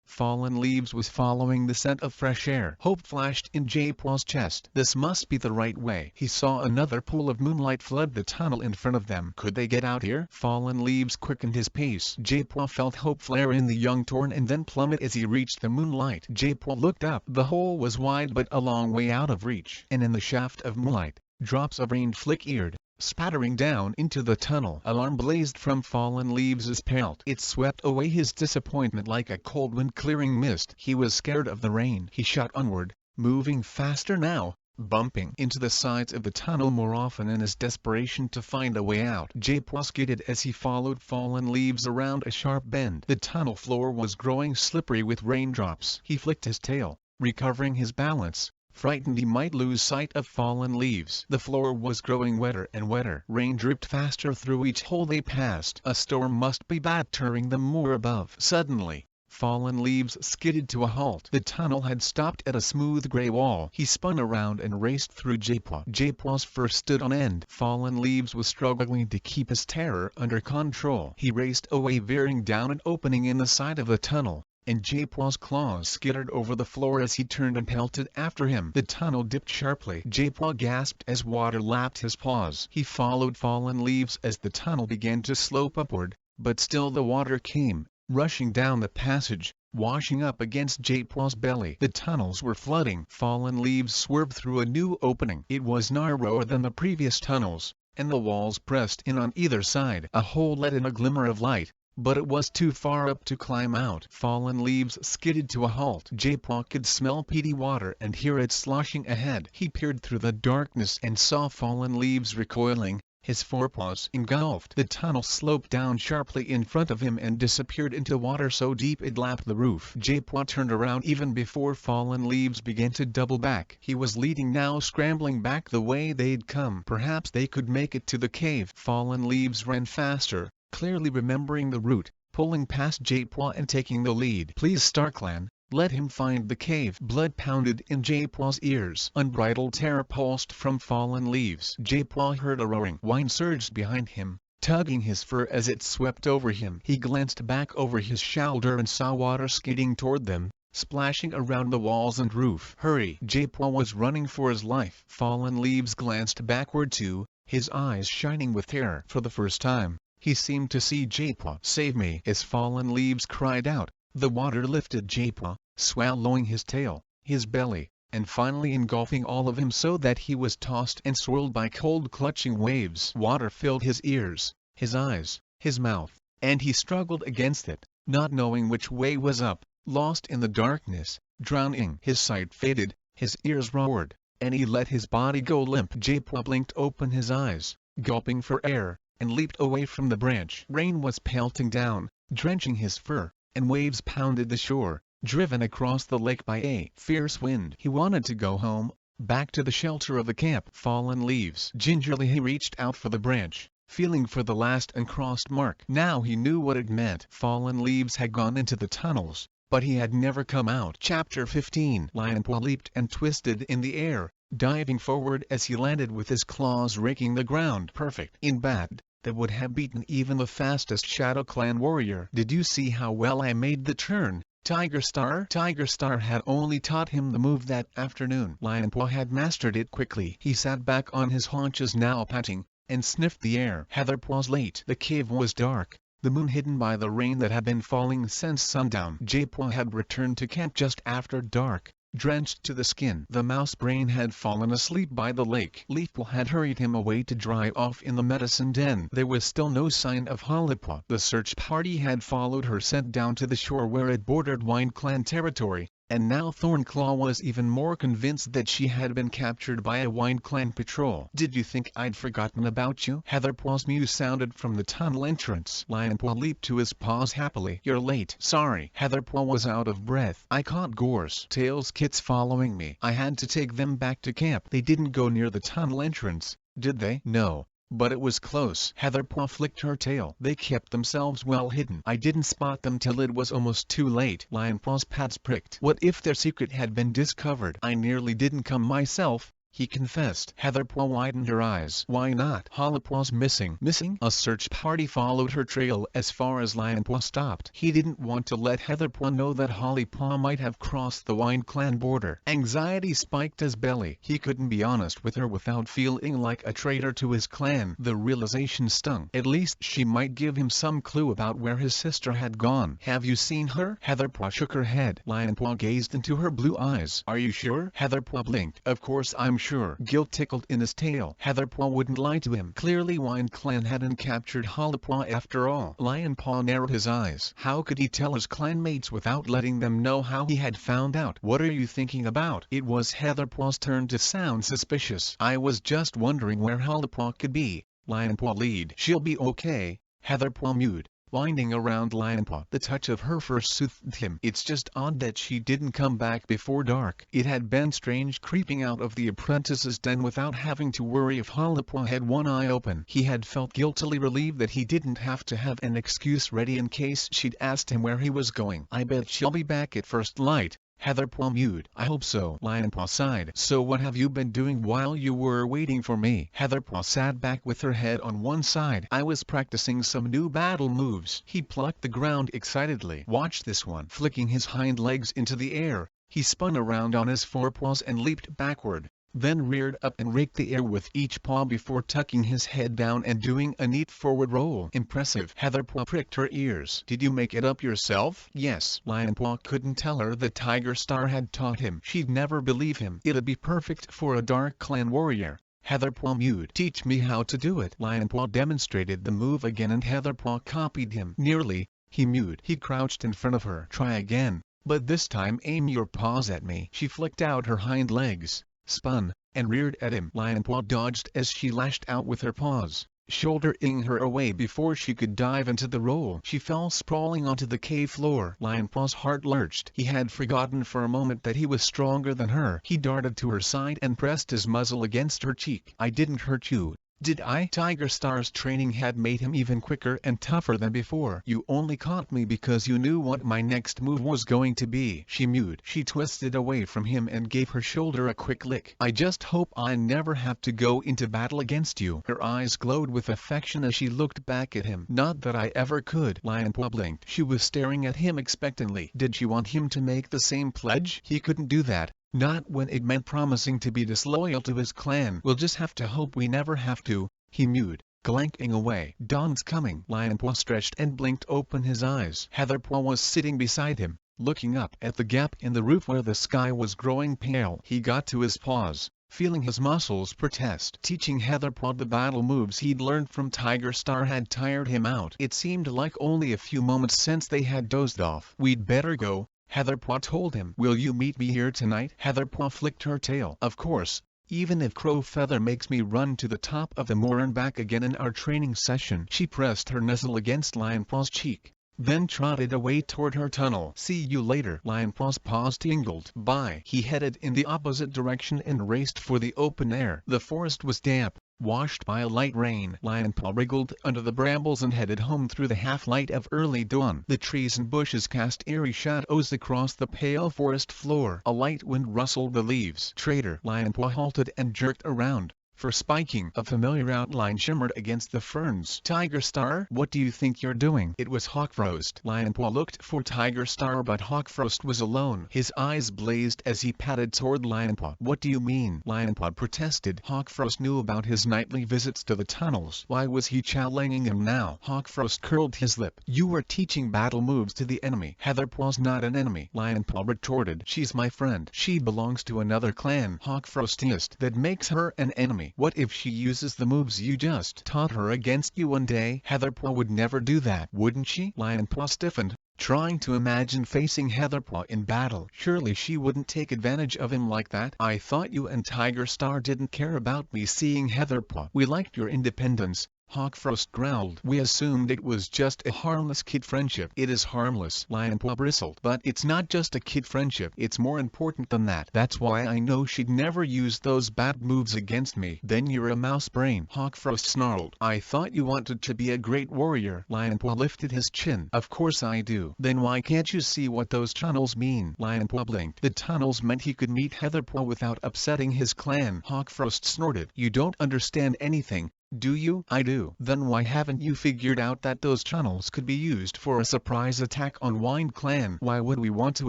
Fallen Leaves was following the scent of fresh air. Hope flashed in J-Paw's chest. This must be the right way. He saw another pool of moonlight flood the tunnel in front of them. Could they get out here? Fallen Leaves quickened his pace. J-Paw felt hope flare in the young Torn and then plummet as he reached the moonlight. J-Paw looked up. The hole was wide but a long way out of reach. And in the shaft of moonlight, drops of rain flickered, spattering down into the tunnel. Alarm blazed from Fallen Leaves' pelt. It swept away his disappointment like a cold wind clearing mist. He was scared of the rain. He shot onward, moving faster now, bumping into the sides of the tunnel more often in his desperation to find a way out. J-Paw skidded as he followed Fallen Leaves around a sharp bend. The tunnel floor was growing slippery with raindrops. He flicked his tail, recovering his balance. Frightened he might lose sight of Fallen Leaves. The floor was growing wetter and wetter. Rain dripped faster through each hole they passed. A storm must be battering them more above. Suddenly, Fallen Leaves skidded to a halt. The tunnel had stopped at a smooth gray wall. He spun around and raced through J-Paw. J-Paw's fur stood on end. Fallen Leaves was struggling to keep his terror under control. He raced away, veering down an opening in the side of the tunnel, and J-Paw's claws skittered over the floor as he turned and pelted after him. The tunnel dipped sharply. J-Paw gasped as water lapped his paws. He followed Fallen Leaves as the tunnel began to slope upward, but still the water came, rushing down the passage, washing up against J-Paw's belly. The tunnels were flooding. Fallen Leaves swerved through a new opening. It was narrower than the previous tunnels, and the walls pressed in on either side. A hole let in a glimmer of light, but it was too far up to climb out. Fallen Leaves skidded to a halt. J-Paw could smell peaty water and hear it sloshing ahead. He peered through the darkness and saw Fallen Leaves recoiling, his forepaws engulfed. The tunnel sloped down sharply in front of him and disappeared into water so deep it lapped the roof. J-Paw turned around even before Fallen Leaves began to double back. He was leading now, scrambling back the way they'd come. Perhaps they could make it to the cave. Fallen Leaves ran faster, clearly remembering the route, pulling past J-Paw and taking the lead. Please, StarClan, let him find the cave. Blood pounded in J-Paw's ears. Unbridled terror pulsed from Fallen Leaves. J-Paw heard a roaring whine surged behind him, tugging his fur as it swept over him. He glanced back over his shoulder and saw water skidding toward them, splashing around the walls and roof. Hurry! J-Paw was running for his life. Fallen Leaves glanced backward too, his eyes shining with terror. For the first time, he seemed to see J-Paw. Save me! As Fallen Leaves cried out, the water lifted J-Paw, swallowing his tail, his belly, and finally engulfing all of him so that he was tossed and swirled by cold clutching waves. Water filled his ears, his eyes, his mouth, and he struggled against it, not knowing which way was up, lost in the darkness, drowning. His sight faded, his ears roared, and he let his body go limp. J-Paw blinked open his eyes, gulping for air, and leaped away from the branch. Rain was pelting down, drenching his fur, and waves pounded the shore, driven across the lake by a fierce wind. He wanted to go home, back to the shelter of the camp. Fallen Leaves. Gingerly he reached out for the branch, feeling for the last uncrossed mark. Now he knew what it meant. Fallen Leaves had gone into the tunnels, but he had never come out. Chapter 15. Lionpaw leaped and twisted in the air, diving forward as he landed with his claws raking the ground. Perfect. In bat, that would have beaten even the fastest Shadow Clan warrior. Did you see how well I made the turn, Tiger Star? Tiger Star had only taught him the move that afternoon. Lionpaw had mastered it quickly. He sat back on his haunches now panting, and sniffed the air. Heatherpaw's late. The cave was dark, the moon hidden by the rain that had been falling since sundown. J-Paw had returned to camp just after dark, drenched to the skin. The mouse brain had fallen asleep by the lake. Leafpaw had hurried him away to dry off in the medicine den. There was still no sign of Hollypaw. The search party had followed her scent down to the shore where it bordered Wind Clan territory, and now Thornclaw was even more convinced that she had been captured by a Wind Clan patrol. Did you think I'd forgotten about you? Heatherpaw's mew sounded from the tunnel entrance. Lionpaw leaped to his paws happily. You're late. Sorry. Heatherpaw was out of breath. I caught Gore's Tail's kits following me. I had to take them back to camp. They didn't go near the tunnel entrance, did they? No. But it was close. Heatherpaw flicked her tail. They kept themselves well hidden. I didn't spot them till it was almost too late. Lionpaw's pads pricked. What if their secret had been discovered? I nearly didn't come myself. he confessed. Heatherpaw widened her eyes. Why not? Hollipaw's missing. Missing? A search party followed her trail as far as Lionpaw stopped. He didn't want to let Heatherpaw know that Hollypaw might have crossed the Wind Clan border. Anxiety spiked his belly. He couldn't be honest with her without feeling like a traitor to his clan. The realization stung. At least she might give him some clue about where his sister had gone. Have you seen her? Heatherpaw shook her head. Lionpaw gazed into her blue eyes. Are you sure? Heatherpaw blinked. Of course I'm sure. Guilt tickled in his tail. Heatherpaw wouldn't lie to him. Clearly Wind Clan hadn't captured Hollypaw after all. Lionpaw narrowed his eyes. How could he tell his clanmates without letting them know how he had found out? What are you thinking about? It was Heatherpaw's turn to sound suspicious. I was just wondering where Hollypaw could be. Lionpaw lead. She'll be okay. Heatherpaw mewed, winding around Lionpaw. The touch of her fur soothed him. It's just odd that she didn't come back before dark. It had been strange creeping out of the apprentice's den without having to worry if Hollypaw had one eye open. He had felt guiltily relieved that he didn't have to have an excuse ready in case she'd asked him where he was going. I bet she'll be back at first light. Heatherpaw mewed. I hope so. Lionpaw sighed. So what have you been doing while you were waiting for me? Heatherpaw sat back with her head on one side. I was practicing some new battle moves. He plucked the ground excitedly. Watch this one. Flicking his hind legs into the air, he spun around on his forepaws and leaped backward, then reared up and raked the air with each paw before tucking his head down and doing a neat forward roll. Impressive. Heatherpaw pricked her ears. Did you make it up yourself? Yes. Lionpaw couldn't tell her that Tiger Star had taught him. She'd never believe him. It'd be perfect for a Dark Clan warrior. Heatherpaw mewed. Teach me how to do it. Lionpaw demonstrated the move again and Heatherpaw copied him. Nearly. He mewed. He crouched in front of her. Try again, but this time aim your paws at me. She flicked out her hind legs, spun, and reared at him. Lionpaw dodged as she lashed out with her paws, shouldering her away before she could dive into the roll. She fell sprawling onto the cave floor. Lionpaw's heart lurched. He had forgotten for a moment that he was stronger than her. He darted to her side and pressed his muzzle against her cheek. I didn't hurt you, did I? Tiger Star's training had made him even quicker and tougher than before. You only caught me because you knew what my next move was going to be. She mewed. She twisted away from him and gave her shoulder a quick lick. I just hope I never have to go into battle against you. Her eyes glowed with affection as she looked back at him. Not that I ever could. Lionpaw blinked. She was staring at him expectantly. Did she want him to make the same pledge? He couldn't do that. Not when it meant promising to be disloyal to his clan. We'll just have to hope we never have to, he mewed, glanking away. Dawn's coming. Lionpaw stretched and blinked open his eyes. Heatherpaw was sitting beside him, looking up at the gap in the roof where the sky was growing pale. He got to his paws, feeling his muscles protest. Teaching Heatherpaw the battle moves he'd learned from Tiger Star had tired him out. It seemed like only a few moments since they had dozed off. We'd better go, Heatherpaw told him. Will you meet me here tonight? Heatherpaw flicked her tail. Of course, even if Crow Feather makes me run to the top of the moor and back again in our training session. She pressed her muzzle against Lionpaw's cheek, then trotted away toward her tunnel. See you later. Lionpaw's paws tingled. Bye. He headed in the opposite direction and raced for the open air. The forest was damp, washed by a light rain. Lionpaw wriggled under the brambles and headed home through the half-light of early dawn. The trees and bushes cast eerie shadows across the pale forest floor. A light wind rustled the leaves. Traitor! Lionpaw halted and jerked around, for spiking. A familiar outline shimmered against the ferns. Tiger Star? What do you think you're doing? It was Hawkfrost. Lionpaw looked for Tiger Star but Hawkfrost was alone. His eyes blazed as he padded toward Lionpaw. What do you mean? Lionpaw protested. Hawkfrost knew about his nightly visits to the tunnels. Why was he challenging him now? Hawkfrost curled his lip. You were teaching battle moves to the enemy. Heatherpaw's not an enemy, Lionpaw retorted. She's my friend. She belongs to another clan. Hawkfrost hissed. That makes her an enemy. What if she uses the moves you just taught her against you one day? Heatherpaw would never do that, wouldn't she? Lionpaw stiffened, trying to imagine facing Heatherpaw in battle. Surely she wouldn't take advantage of him like that. I thought you and Tiger Star didn't care about me seeing Heatherpaw. We liked your independence, Hawkfrost growled. We assumed it was just a harmless kid friendship. It is harmless, Lionpaw bristled. But it's not just a kid friendship. It's more important than that. That's why I know she'd never use those bad moves against me. Then you're a mouse brain, Hawkfrost snarled. I thought you wanted to be a great warrior. Lionpaw lifted his chin. Of course I do. Then why can't you see what those tunnels mean? Lionpaw blinked. The tunnels meant he could meet Heatherpaw without upsetting his clan. Hawkfrost snorted. You don't understand anything, do you? I do. Then why haven't you figured out that those tunnels could be used for a surprise attack on Wind Clan? Why would we want to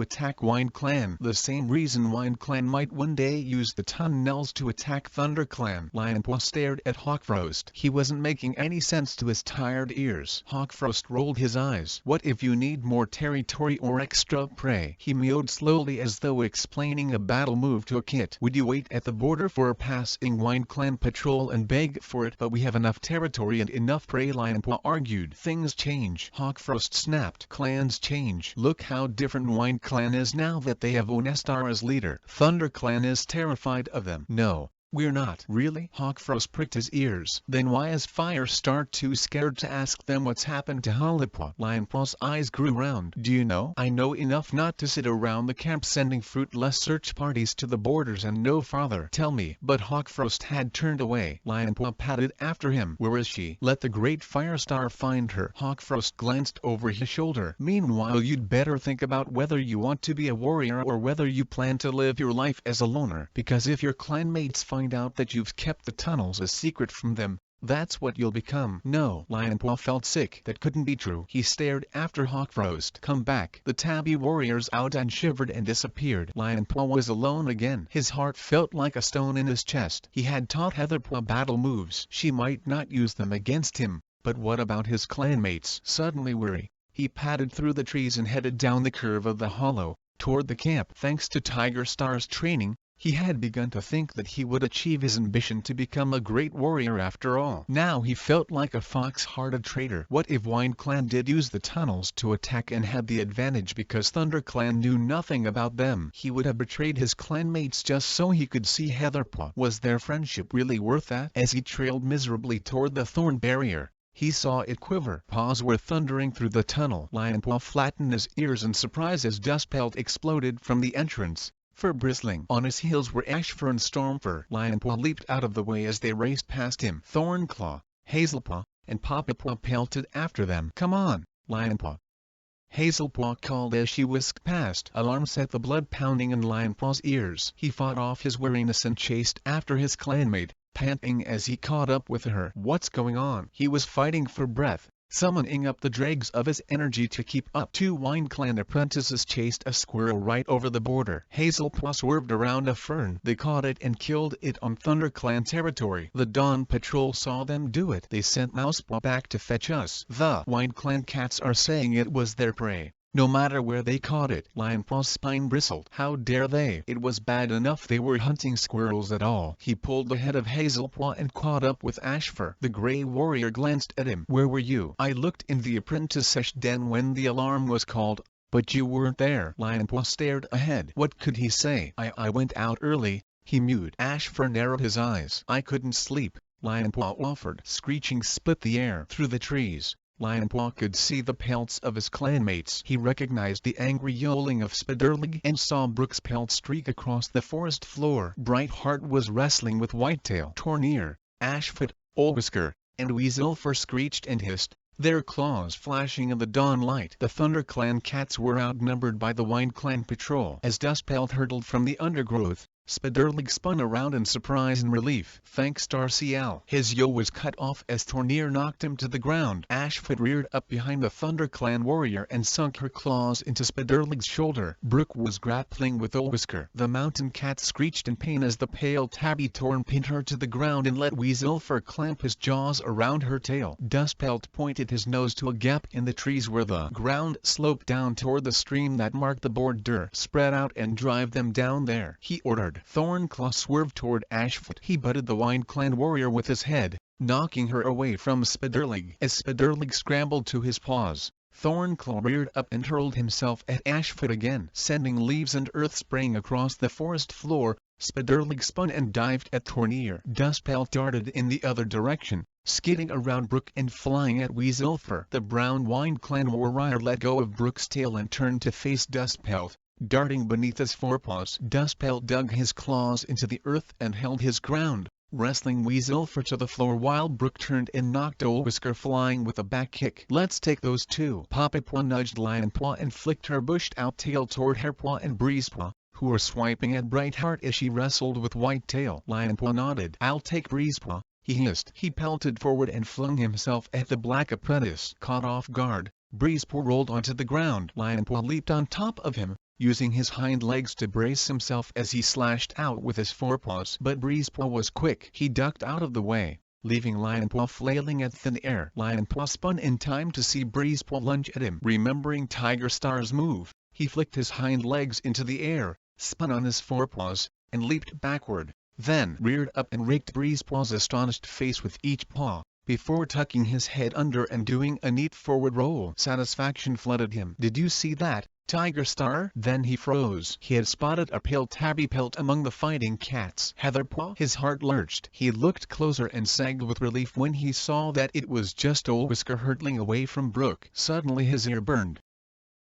attack Wind Clan? The same reason Wind Clan might one day use the tunnels to attack Thunder Clan. Lionpaw stared at Hawkfrost. He wasn't making any sense to his tired ears. Hawkfrost rolled his eyes. What if you need more territory or extra prey? He mewed slowly as though explaining a battle move to a kit. Would you wait at the border for a passing Wind Clan patrol and beg for it? But we have enough territory and enough prey, Lionpaw argued. Things change. Hawkfrost snapped. Clans change. Look how different Wind Clan is now that they have Onestar as leader. Thunder Clan is terrified of them. No, we're not. Really? Hawkfrost pricked his ears. Then why is Firestar too scared to ask them what's happened to Hollypaw? Lionpaw's eyes grew round. Do you know? I know enough not to sit around the camp sending fruitless search parties to the borders and no farther. Tell me. But Hawkfrost had turned away. Lionpaw padded after him. Where is she? Let the great Firestar find her. Hawkfrost glanced over his shoulder. Meanwhile, you'd better think about whether you want to be a warrior or whether you plan to live your life as a loner. Because if your clanmates find out that you've kept the tunnels a secret from them, that's what you'll become. No. Lionpaw felt sick. That couldn't be true. He stared after Hawkfrost. Come back. The tabby warriors out and shivered and disappeared. Lionpaw was alone again. His heart felt like a stone in his chest. He had taught Heatherpaw battle moves. She might not use them against him, but what about his clanmates? Suddenly weary, he padded through the trees and headed down the curve of the hollow, toward the camp. Thanks to Tiger Star's training, he had begun to think that he would achieve his ambition to become a great warrior after all. Now he felt like a fox-hearted traitor. What if Wind Clan did use the tunnels to attack and had the advantage because Thunder Clan knew nothing about them? He would have betrayed his clanmates just so he could see Heatherpaw. Was their friendship really worth that? As he trailed miserably toward the thorn barrier, he saw it quiver. Paws were thundering through the tunnel. Lionpaw flattened his ears in surprise as Dustpelt exploded from the entrance, fur bristling. On his heels were Ashfur and Stormfur. Lionpaw leaped out of the way as they raced past him. Thornclaw, Hazelpaw, and Poppypaw pelted after them. Come on, Lionpaw, Hazelpaw called as she whisked past. Alarm set the blood pounding in Lionpaw's ears. He fought off his weariness and chased after his clanmate, panting as he caught up with her. What's going on? He was fighting for breath, summoning up the dregs of his energy to keep up. Two Wind Clan apprentices chased a squirrel right over the border. Hazelpaw swerved around a fern. They caught it and killed it on Thunder Clan territory. The Dawn Patrol saw them do it. They sent Mousepaw back to fetch us. The Wind Clan cats are saying it was their prey, no matter where they caught it. Lionpaw's spine bristled. How dare they? It was bad enough they were hunting squirrels at all. He pulled the head of Hazelpaw and caught up with Ashfur. The Grey Warrior glanced at him. Where were you? I looked in the apprentice den when the alarm was called, but you weren't there. Lionpaw stared ahead. What could he say? I went out early, he mewed. Ashfur narrowed his eyes. I couldn't sleep, Lionpaw offered. Screeching split the air. Through the trees, Lionpaw could see the pelts of his clanmates. He recognized the angry yowling of Spiderlig and saw Brook's pelt streak across the forest floor. Brightheart was wrestling with Whitetail. Tornir, Ashfoot, Olwisker, and Weaselfur screeched and hissed, their claws flashing in the dawn light. The Thunder Clan cats were outnumbered by the Wind Clan patrol. As Dustpelt hurtled from the undergrowth, Spiderlig spun around in surprise and relief. Thanks Darciel. His yo was cut off as Tornir knocked him to the ground. Ashfoot reared up behind the Thunder Clan warrior and sunk her claws into Spiderlig's shoulder. Brook was grappling with Olwisker. The mountain cat screeched in pain as the pale tabby torn pinned her to the ground and let Weaselfur clamp his jaws around her tail. Dustpelt pointed his nose to a gap in the trees where the ground sloped down toward the stream that marked the border. Spread out and drive them down there, he ordered. Thornclaw swerved toward Ashfoot. He butted the Wind Clan warrior with his head, knocking her away from Spiderlig. As Spiderlig scrambled to his paws, Thornclaw reared up and hurled himself at Ashfoot again. Sending leaves and earth spraying across the forest floor, Spiderlig spun and dived at Tornir. Dustpelt darted in the other direction, skidding around Brook and flying at Weaselfur. The brown wine clan warrior let go of Brook's tail and turned to face Dustpelt, darting beneath his forepaws. Dustpelt dug his claws into the earth and held his ground, wrestling Weaselfur to the floor while Brook turned and knocked Old Whisker flying with a back kick. "Let's take those two." Poppypaw nudged Lionpaw and flicked her bushed-out tail toward Hairpaw and Breezepaw, who were swiping at Brightheart as she wrestled with Whitetail. Lionpaw nodded. "I'll take Breezepaw," he hissed. He pelted forward and flung himself at the Black Apprentice. Caught off guard, Breezepaw rolled onto the ground. Lionpaw leaped on top of him, using his hind legs to brace himself as he slashed out with his forepaws. But Breezepaw was quick. He ducked out of the way, leaving Lionpaw flailing at thin air. Lionpaw spun in time to see Breezepaw lunge at him. Remembering Tiger Star's move, he flicked his hind legs into the air, spun on his forepaws, and leaped backward, then reared up and raked Breezepaw's astonished face with each paw, before tucking his head under and doing a neat forward roll. Satisfaction flooded him. "Did you see that, Tiger Star?" Then he froze. He had spotted a pale tabby pelt among the fighting cats. Heatherpaw. His heart lurched. He looked closer and sagged with relief when he saw that it was just Old Whisker hurtling away from Brook. Suddenly his ear burned.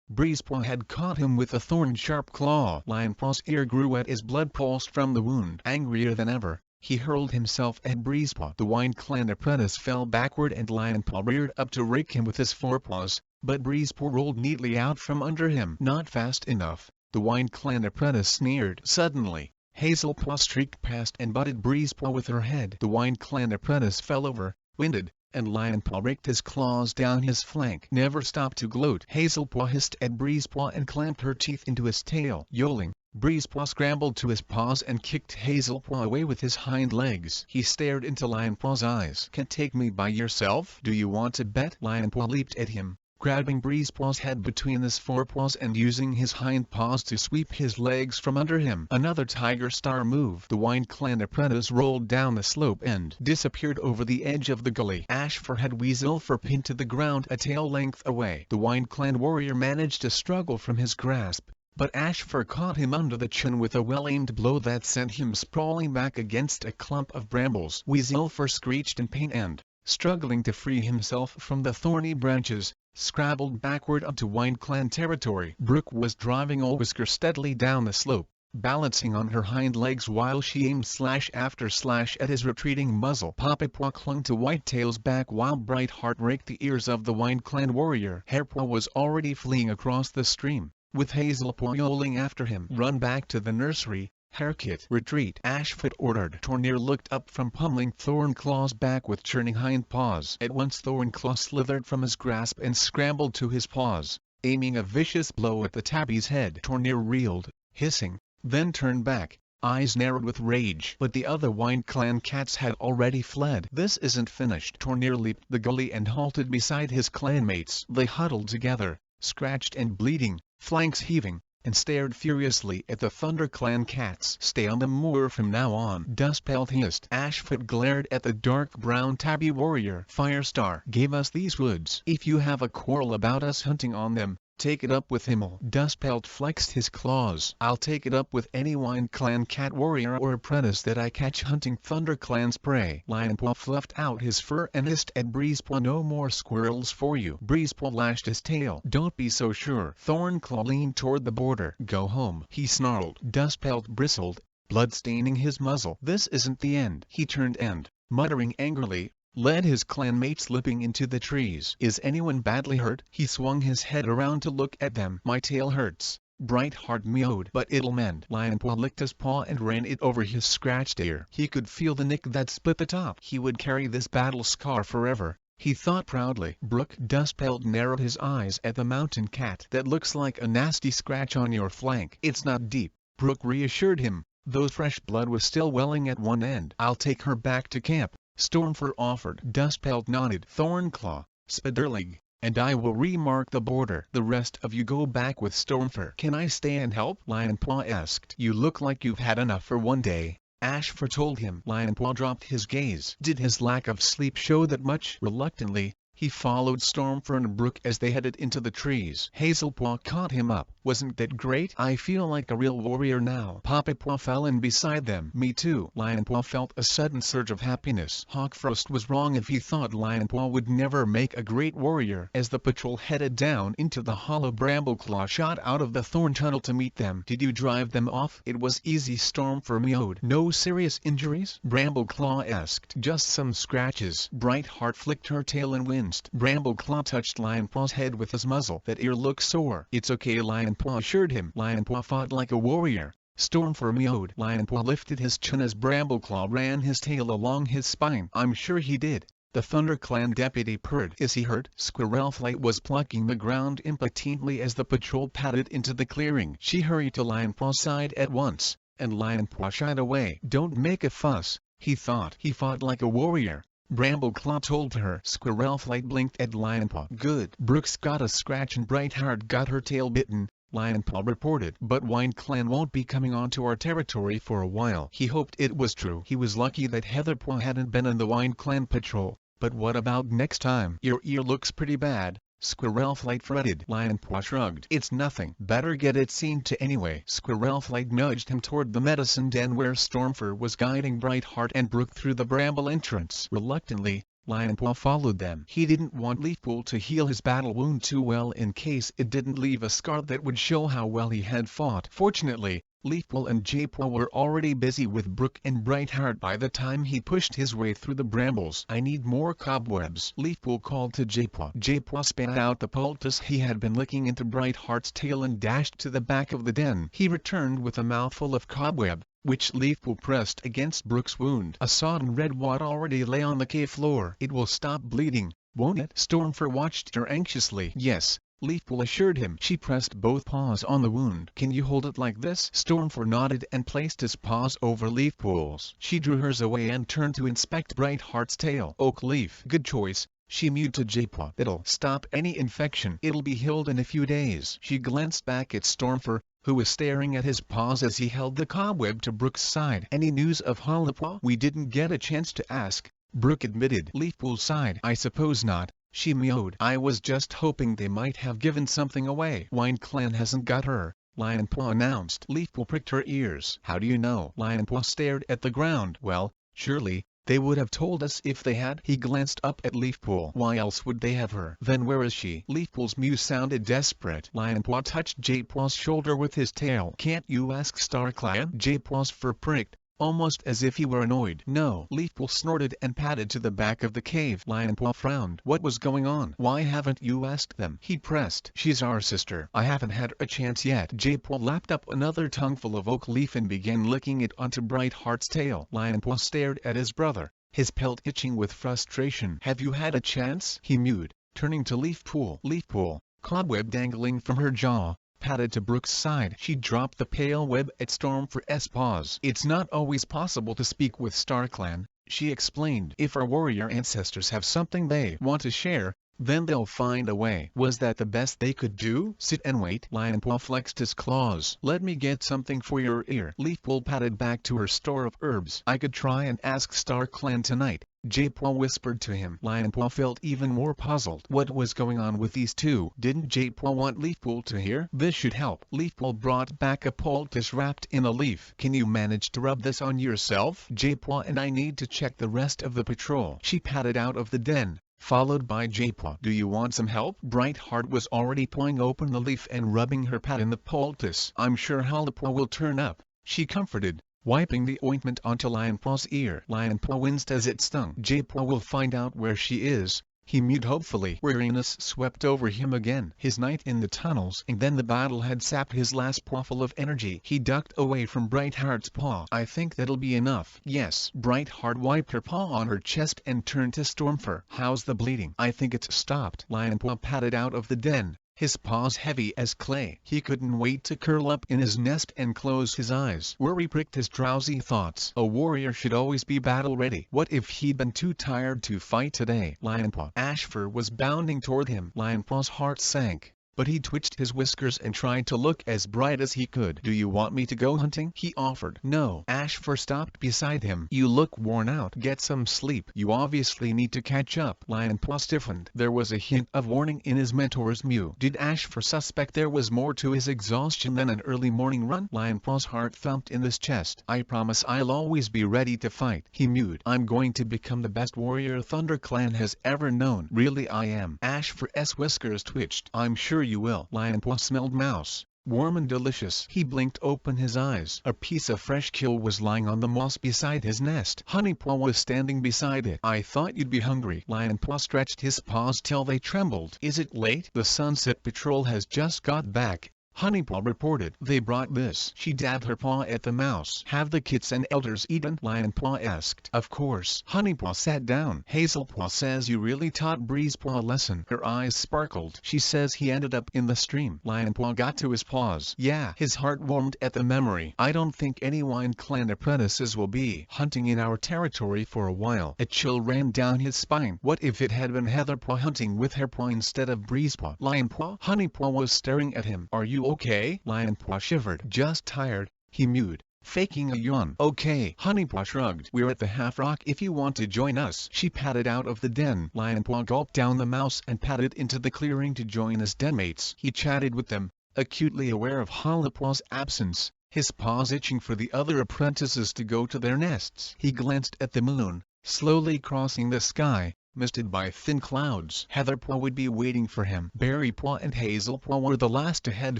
Breezepaw had caught him with a thorn-sharp claw. Lionpaw's ear grew wet as blood pulsed from the wound. Angrier than ever, he hurled himself at Breezepaw. The Wine Clan apprentice fell backward and Lionpaw reared up to rake him with his forepaws, but Breezepaw rolled neatly out from under him. "Not fast enough," the Wine Clan apprentice sneered. Suddenly, Hazelpaw streaked past and butted Breezepaw with her head. The Wine Clan apprentice fell over, winded, and Lionpaw raked his claws down his flank. "Never stop to gloat." Hazelpaw hissed at Breezepaw and clamped her teeth into his tail. Yowling, Breezepaw scrambled to his paws and kicked Hazelpaw away with his hind legs. He stared into Lionpaw's eyes. "Can't take me by yourself? Do you want to bet?" Lionpaw leaped at him, grabbing Breezepaw's head between his forepaws and using his hind paws to sweep his legs from under him. Another Tiger Star move. The Wine Clan apprentice rolled down the slope and disappeared over the edge of the gully. Ashfur had Weaselfur pinned to the ground a tail length away. The Wine Clan warrior managed to struggle from his grasp, but Ashfur caught him under the chin with a well-aimed blow that sent him sprawling back against a clump of brambles. Weaselfur screeched in pain and, struggling to free himself from the thorny branches, scrabbled backward onto Wine Clan territory. Brook was driving Old Whisker steadily down the slope, balancing on her hind legs while she aimed slash after slash at his retreating muzzle. Poppypaw clung to Whitetail's back while Brightheart raked the ears of the Wine Clan warrior. Hairpaw was already fleeing across the stream, with Hazelpaw yowling after him. "Run back to the nursery, Hairkit." "Retreat," Ashfoot ordered. Tornir looked up from pummeling Thornclaw's back with churning hind paws. At once Thornclaw slithered from his grasp and scrambled to his paws, aiming a vicious blow at the tabby's head. Tornir reeled, hissing, then turned back, eyes narrowed with rage. But the other Wine Clan cats had already fled. "This isn't finished." Tornir leaped the gully and halted beside his clanmates. They huddled together, scratched and bleeding, flanks heaving, and stared furiously at the Thunder Clan cats. "Stay on the moor from now on," Dustpelt hissed. Ashfoot glared at the dark brown tabby warrior. "Firestar gave us these woods. If you have a quarrel about us hunting on them, take it up with him." Dustpelt flexed his claws. "I'll take it up with any Wine Clan cat warrior or apprentice that I catch hunting Thunder Clan's prey." Lionpaw fluffed out his fur and hissed at Breezepaw. "No more squirrels for you." Breezepaw lashed his tail. "Don't be so sure." Thornclaw leaned toward the border. "Go home," he snarled. Dustpelt bristled, blood staining his muzzle. "This isn't the end." He turned and, muttering angrily, led his clanmates slipping into the trees. "Is anyone badly hurt?" He swung his head around to look at them. "My tail hurts," Brightheart meowed. "But it'll mend." Lionpaw licked his paw and ran it over his scratched ear. He could feel the nick that split the top. He would carry this battle scar forever, he thought proudly. "Brook." Dustpelt narrowed his eyes at the mountain cat. "That looks like a nasty scratch on your flank." "It's not deep," Brook reassured him, though fresh blood was still welling at one end. "I'll take her back to camp," Stormfur offered. Dustpelt nodded. "Thornclaw, Spiderleg, and I will remark the border. The rest of you go back with Stormfur." "Can I stay and help?" Lionpaw asked. "You look like you've had enough for one day," Ashfur told him. Lionpaw dropped his gaze. Did his lack of sleep show that much? Reluctantly, He followed Stormfur and Brook as they headed into the trees. Hazelpaw caught him up. Wasn't that great? I feel like a real warrior now. Papapaw fell in beside them. Me too. Lionpaw felt a sudden surge of happiness. Hawkfrost was wrong if he thought Lionpaw would never make a great warrior. As the patrol headed down into the hollow, Brambleclaw shot out of the thorn tunnel to meet them. Did you drive them off? It was easy, Stormfur meowed. No serious injuries? Brambleclaw asked. Just some scratches. Brightheart flicked her tail and winced. Brambleclaw touched Lionpaw's head with his muzzle. That ear looks sore. It's okay, Lionpaw assured him. Lionpaw fought like a warrior. Stormfur meowed. Lionpaw lifted his chin as Brambleclaw ran his tail along his spine. I'm sure he did. The ThunderClan deputy purred. Is he hurt? Squirrelflight was plucking the ground impotently as the patrol padded into the clearing. She hurried to Lionpaw's side at once, and Lionpaw shied away. Don't make a fuss, he thought. He fought like a warrior, Brambleclaw told her. Squirrelflight blinked at Lionpaw. Good. Brook's got a scratch and Brightheart got her tail bitten, Lionpaw reported. But WindClan won't be coming onto our territory for a while. He hoped it was true. He was lucky that Heatherpaw hadn't been in the WindClan patrol. But what about next time? Your ear looks pretty bad, Squirrelflight fretted. Lionpaw shrugged. It's nothing. Better get it seen to anyway. Squirrelflight nudged him toward the medicine den where Stormfur was guiding Brightheart and Brook through the bramble entrance. Reluctantly, Lionpaw followed them. He didn't want Leafpool to heal his battle wound too well in case it didn't leave a scar that would show how well he had fought. Fortunately, Leafpool and Jaypaw were already busy with Brook and Brightheart by the time he pushed his way through the brambles. I need more cobwebs, Leafpool called to Jaypaw. Jaypaw spat out the poultice he had been licking into Brightheart's tail and dashed to the back of the den. He returned with a mouthful of cobweb, which Leafpool pressed against Brook's wound. A sodden red wart already lay on the cave floor. It will stop bleeding, won't it? Stormfur watched her anxiously. Yes, Leafpool assured him. She pressed both paws on the wound. Can you hold it like this? Stormfur nodded and placed his paws over Leafpool's. She drew hers away and turned to inspect Brightheart's tail. Oak leaf. Good choice, she mewed to Jaypaw. It'll stop any infection. It'll be healed in a few days. She glanced back at Stormfur, who was staring at his paws as he held the cobweb to Brook's side. Any news of Hollowpaw? We didn't get a chance to ask, Brook admitted. Leafpool sighed. I suppose not, she meowed. I was just hoping they might have given something away. WindClan hasn't got her, Lionpaw announced. Leafpool pricked her ears. How do you know? Lionpaw stared at the ground. Well, surely they would have told us if they had. He glanced up at Leafpool. Why else would they have her? Then where is she? Leafpool's mew sounded desperate. Lionpaw touched Jaypaw's shoulder with his tail. Can't you ask StarClan? Jaypaw's fur pricked, almost as if he were annoyed. No. Leafpool snorted and padded to the back of the cave. Lionpaw frowned. What was going on? Why haven't you asked them? He pressed. She's our sister. I haven't had a chance yet. Jaypaw lapped up another tongueful of oak leaf and began licking it onto Brightheart's tail. Lionpaw stared at his brother, his pelt itching with frustration. Have you had a chance? He mewed, turning to Leafpool. Leafpool, cobweb dangling from her jaw, padded to Brook's side. She dropped the pale web at Stormfur's paws. It's not always possible to speak with StarClan, she explained. If our warrior ancestors have something they want to share, then they'll find a way. Was that the best they could do? Sit and wait. Lionpaw flexed his claws. Let me get something for your ear. Leafpool padded back to her store of herbs. I could try and ask StarClan tonight, Jaypaw whispered to him. Lionpaw felt even more puzzled. What was going on with these two? Didn't Jaypaw want Leafpool to hear? This should help. Leafpool brought back a poultice wrapped in a leaf. Can you manage to rub this on yourself? Jaypaw and I need to check the rest of the patrol. She padded out of the den, followed by Jaypaw. Do you want some help? Brightheart was already pulling open the leaf and rubbing her pat in the poultice. I'm sure Hollowpaw will turn up, she comforted, wiping the ointment onto Lionpaw's ear. Lionpaw winced as it stung. Jaypaw will find out where she is, he mewed hopefully. Weariness swept over him again. His night in the tunnels and then the battle had sapped his last pawful of energy. He ducked away from Brightheart's paw. I think that'll be enough. Yes. Brightheart wiped her paw on her chest and turned to Stormfur. How's the bleeding? I think it's stopped. Lionpaw padded out of the den, his paws heavy as clay. He couldn't wait to curl up in his nest and close his eyes. Worry pricked his drowsy thoughts. A warrior should always be battle-ready. What if he'd been too tired to fight today? Lionpaw. Ashfur was bounding toward him. Lionpaw's heart sank. but he twitched his whiskers and tried to look as bright as he could. "Do you want me to go hunting?" he offered. "No." Ashfur stopped beside him. "You look worn out. Get some sleep. You obviously need to catch up." Lionpaw stiffened. There was a hint of warning in his mentor's mew. Did Ashfur suspect there was more to his exhaustion than an early morning run? Lionpaw's heart thumped in his chest. "I promise I'll always be ready to fight," he mewed. "I'm going to become the best warrior Thunder Clan has ever known. Really I am." Ashfur's whiskers twitched. "I'm sure you will." Lionpaw smelled mouse, warm and delicious. He blinked open his eyes. A piece of fresh kill was lying on the moss beside his nest. Honeypaw was standing beside it. "I thought you'd be hungry." Lionpaw stretched his paws till they trembled. "Is it late?" "The Sunset Patrol has just got back," Honeypaw reported. "They brought this." She dabbed her paw at the mouse. "Have the kits and elders eaten?" Lionpaw asked. "Of course." Honeypaw sat down. "Hazelpaw says you really taught Breezepaw a lesson." Her eyes sparkled. "She says he ended up in the stream." Lionpaw got to his paws. "Yeah." His heart warmed at the memory. "I don't think any Wine Clan apprentices will be hunting in our territory for a while." A chill ran down his spine. What if it had been Heatherpaw hunting with Hairpaw instead of Breezepaw? "Lionpaw?" Honeypaw was staring at him. "Are you okay?" Lionpaw shivered. "Just tired," he mewed, faking a yawn. "Okay." Honeypaw shrugged. "We're at the Half Rock if you want to join us." She padded out of the den. Lionpaw gulped down the mouse and padded into the clearing to join his denmates. He chatted with them, acutely aware of Honeypaw's absence, his paws itching for the other apprentices to go to their nests. He glanced at the moon, slowly crossing the sky, misted by thin clouds. Heatherpaw would be waiting for him. Berrypaw and Hazelpaw were the last to head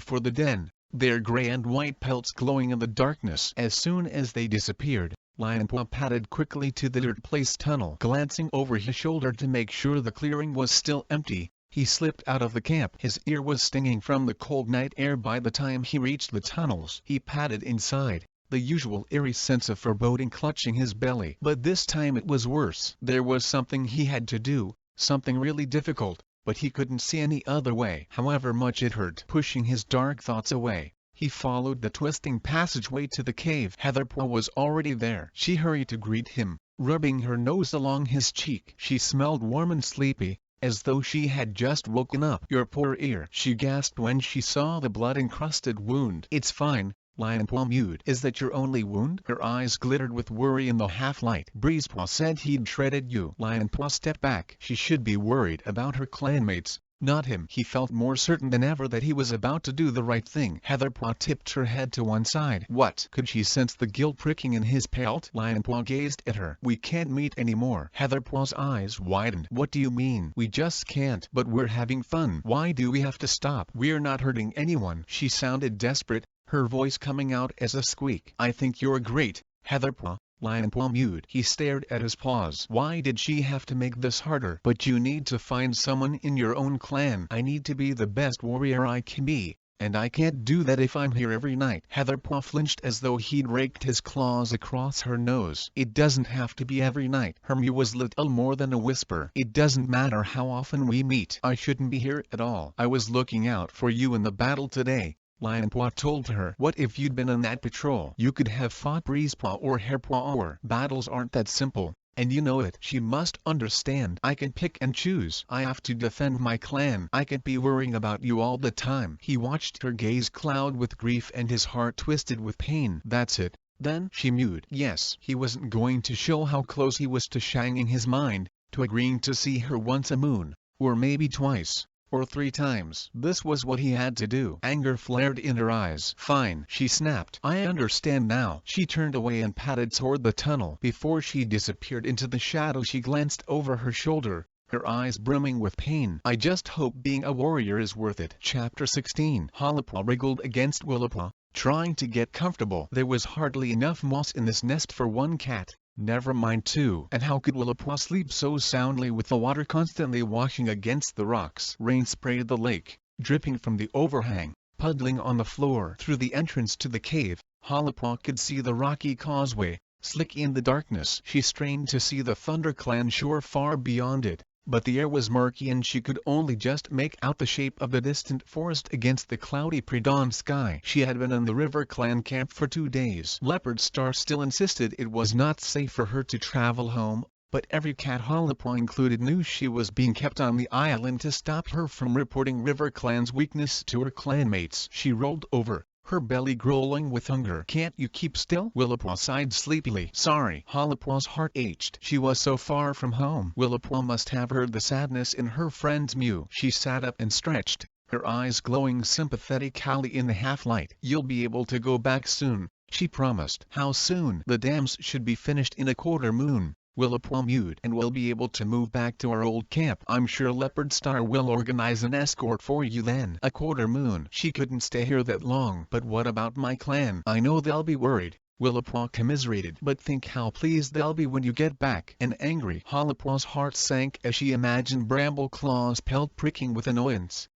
for the den, their gray and white pelts glowing in the darkness. As soon as they disappeared, Lionpaw padded quickly to the dirt place tunnel. Glancing over his shoulder to make sure the clearing was still empty, he slipped out of the camp. His ear was stinging from the cold night air by the time he reached the tunnels. He padded inside, the usual eerie sense of foreboding clutching his belly. But this time it was worse. There was something he had to do, something really difficult, but he couldn't see any other way. However much it hurt. Pushing his dark thoughts away, he followed the twisting passageway to the cave. Heatherpaw was already there. She hurried to greet him, rubbing her nose along his cheek. She smelled warm and sleepy, as though she had just woken up. "Your poor ear," she gasped when she saw the blood-encrusted wound. "It's fine," Lionpaw mewed. "Is that your only wound?" Her eyes glittered with worry in the half-light. "Breezepaw said he'd shredded you." Lionpaw stepped back. She should be worried about her clanmates, not him. He felt more certain than ever that he was about to do the right thing. Heatherpaw tipped her head to one side. What? Could she sense the guilt pricking in his pelt? Lionpaw gazed at her. "We can't meet anymore." Heatherpaw's eyes widened. "What do you mean?" "We just can't." "But we're having fun." "Why do we have to stop?" "We're not hurting anyone." She sounded desperate, her voice coming out as a squeak. "I think you're great, Heatherpaw." Lionpaw mewed. He stared at his paws. Why did she have to make this harder? "But you need to find someone in your own clan." "I need to be the best warrior I can be, and I can't do that if I'm here every night." Heatherpaw flinched as though he'd raked his claws across her nose. "It doesn't have to be every night." Her mew was little more than a whisper. "It doesn't matter how often we meet." "I shouldn't be here at all. I was looking out for you in the battle today," Lionpaw told her. "What if you'd been on that patrol? You could have fought Breezepaw or Hairpaw or..." "Battles aren't that simple, and you know it." She must understand. "I can pick and choose. I have to defend my clan. I can't be worrying about you all the time." He watched her gaze cloud with grief and his heart twisted with pain. "That's it, then?" she mewed. Yes. He wasn't going to show how close he was to shanging his mind, to agreeing to see her once a moon, or maybe twice, or 3 times. This was what he had to do. Anger flared in her eyes. "Fine," she snapped. "I understand now." She turned away and padded toward the tunnel. Before she disappeared into the shadow she glanced over her shoulder, her eyes brimming with pain. "I just hope being a warrior is worth it." Chapter 16. Honeypaw wriggled against Willowpaw, trying to get comfortable. There was hardly enough moss in this nest for 1 cat. Never mind 2. And how could Willowpaw sleep so soundly with the water constantly washing against the rocks? Rain sprayed the lake, dripping from the overhang, puddling on the floor. Through the entrance to the cave, Honeypaw could see the rocky causeway, slick in the darkness. She strained to see the Thunder Clan shore far beyond it, but the air was murky and she could only just make out the shape of the distant forest against the cloudy pre-dawn sky. She had been in the River Clan camp for 2 days. Leopard Star still insisted it was not safe for her to travel home, but every cat Halapaw included knew she was being kept on the island to stop her from reporting River Clan's weakness to her clanmates. She rolled over, her belly growling with hunger. "Can't you keep still?" Willapaw sighed sleepily. "Sorry." Halapaw's heart ached. She was so far from home. Willapaw must have heard the sadness in her friend's mew. She sat up and stretched, her eyes glowing sympathetically in the half-light. "You'll be able to go back soon," she promised. "How soon?" "The dams should be finished in a quarter moon," Willapaw mewed. "And we'll be able to move back to our old camp. I'm sure Leopard Star will organize an escort for you then." A quarter moon. She couldn't stay here that long. "But what about my clan?" "I know they'll be worried," Willapaw commiserated. "But think how pleased they'll be when you get back." And angry. Halapaw's heart sank as she imagined Bramble-Claw's pelt pricking with annoyance.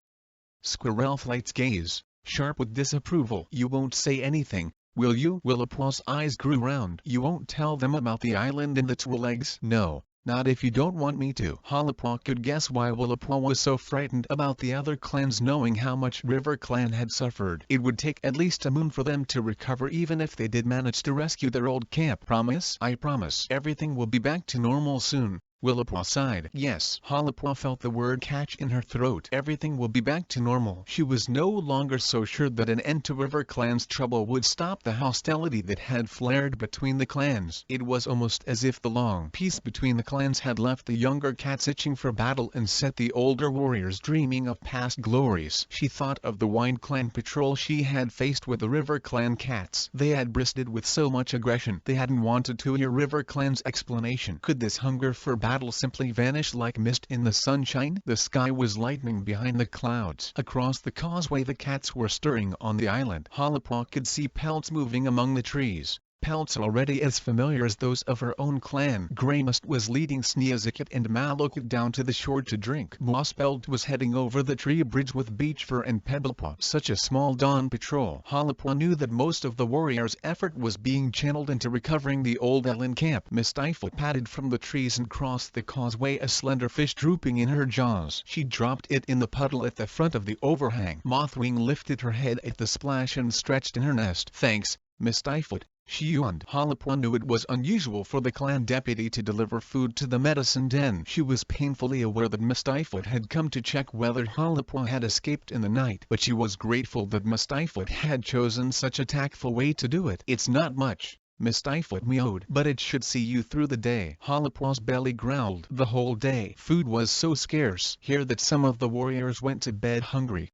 Squirrelflight's gaze, sharp with disapproval. "You won't say anything, will you?" Willapaw's eyes grew round. "You won't tell them about the island and the two-legs?" "No, not if you don't want me to." Halapaw could guess why Willapaw was so frightened about the other clans knowing how much River Clan had suffered. It would take at least a moon for them to recover even if they did manage to rescue their old camp. "Promise?" "I promise. Everything will be back to normal soon." Willapaw sighed. "Yes." Halapaw felt the word catch in her throat. Everything will be back to normal. She was no longer so sure that an end to River Clan's trouble would stop the hostility that had flared between the clans. It was almost as if the long peace between the clans had left the younger cats itching for battle and set the older warriors dreaming of past glories. She thought of the Wind Clan patrol she had faced with the River Clan cats. They had bristled with so much aggression. They hadn't wanted to hear River Clan's explanation. Could this hunger for battle simply vanish like mist in the sunshine? The sky was lightening behind the clouds. Across the causeway the cats were stirring on the island. Halapaw could see pelts moving among the trees. Pelts already as familiar as those of her own clan. Greymust was leading Sneezikit and Malokit down to the shore to drink. Mossbelt was heading over the tree bridge with Beachfur and Pebblepaw. Such a small dawn patrol. Halapaw knew that most of the warriors' effort was being channeled into recovering the old Ellen camp. Mistyfoot padded from the trees and crossed the causeway, a slender fish drooping in her jaws. She dropped it in the puddle at the front of the overhang. Mothwing lifted her head at the splash and stretched in her nest. "Thanks, Mistyfoot," she yawned. Halapaw knew it was unusual for the clan deputy to deliver food to the medicine den. She was painfully aware that Mistyfoot had come to check whether Halapaw had escaped in the night, but she was grateful that Mistyfoot had chosen such a tactful way to do it. "It's not much," Mistyfoot meowed, "but it should see you through the day." Halapaw's belly growled. The whole day. Food was so scarce here that some of the warriors went to bed hungry.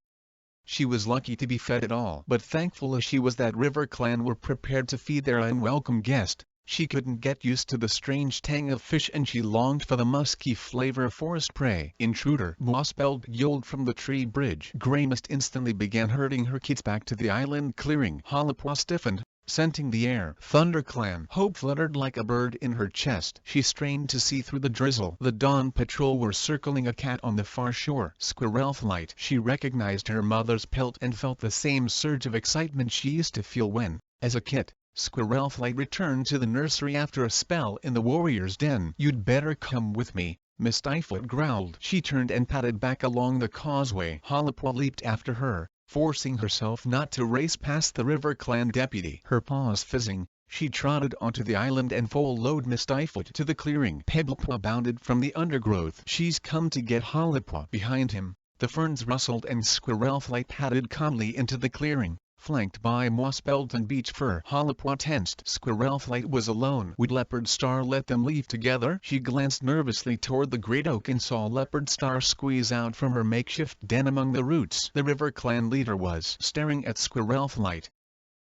She was lucky to be fed at all. But thankful as she was that River Clan were prepared to feed their unwelcome guest, she couldn't get used to the strange tang of fish and she longed for the musky flavor of forest prey. "Intruder!" Mossbelt yelled from the tree bridge. Greymust instantly began herding her kids back to the island clearing. Halapaw stiffened, scenting the air. ThunderClan. Hope fluttered like a bird in her chest. She strained to see through the drizzle. The dawn patrol were circling a cat on the far shore. Squirrelflight. She recognized her mother's pelt and felt the same surge of excitement she used to feel when, as a kid, Squirrelflight returned to the nursery after a spell in the warrior's den. "You'd better come with me," Mistyfoot growled. She turned and padded back along the causeway. Halapaw leaped after her, forcing herself not to race past the River Clan deputy. Her paws fizzing, she trotted onto the island and followed Mistyfoot to the clearing. Pebblepaw bounded from the undergrowth. "She's come to get Halapaw." Behind him, the ferns rustled and Squirrelflight padded calmly into the clearing, flanked by Mossbelt and Beachfur. Halapaw tensed. Squirrelflight was alone. Would Leopard Star let them leave together? She glanced nervously toward the great oak and saw Leopard Star squeeze out from her makeshift den among the roots. The River Clan leader was staring at Squirrelflight.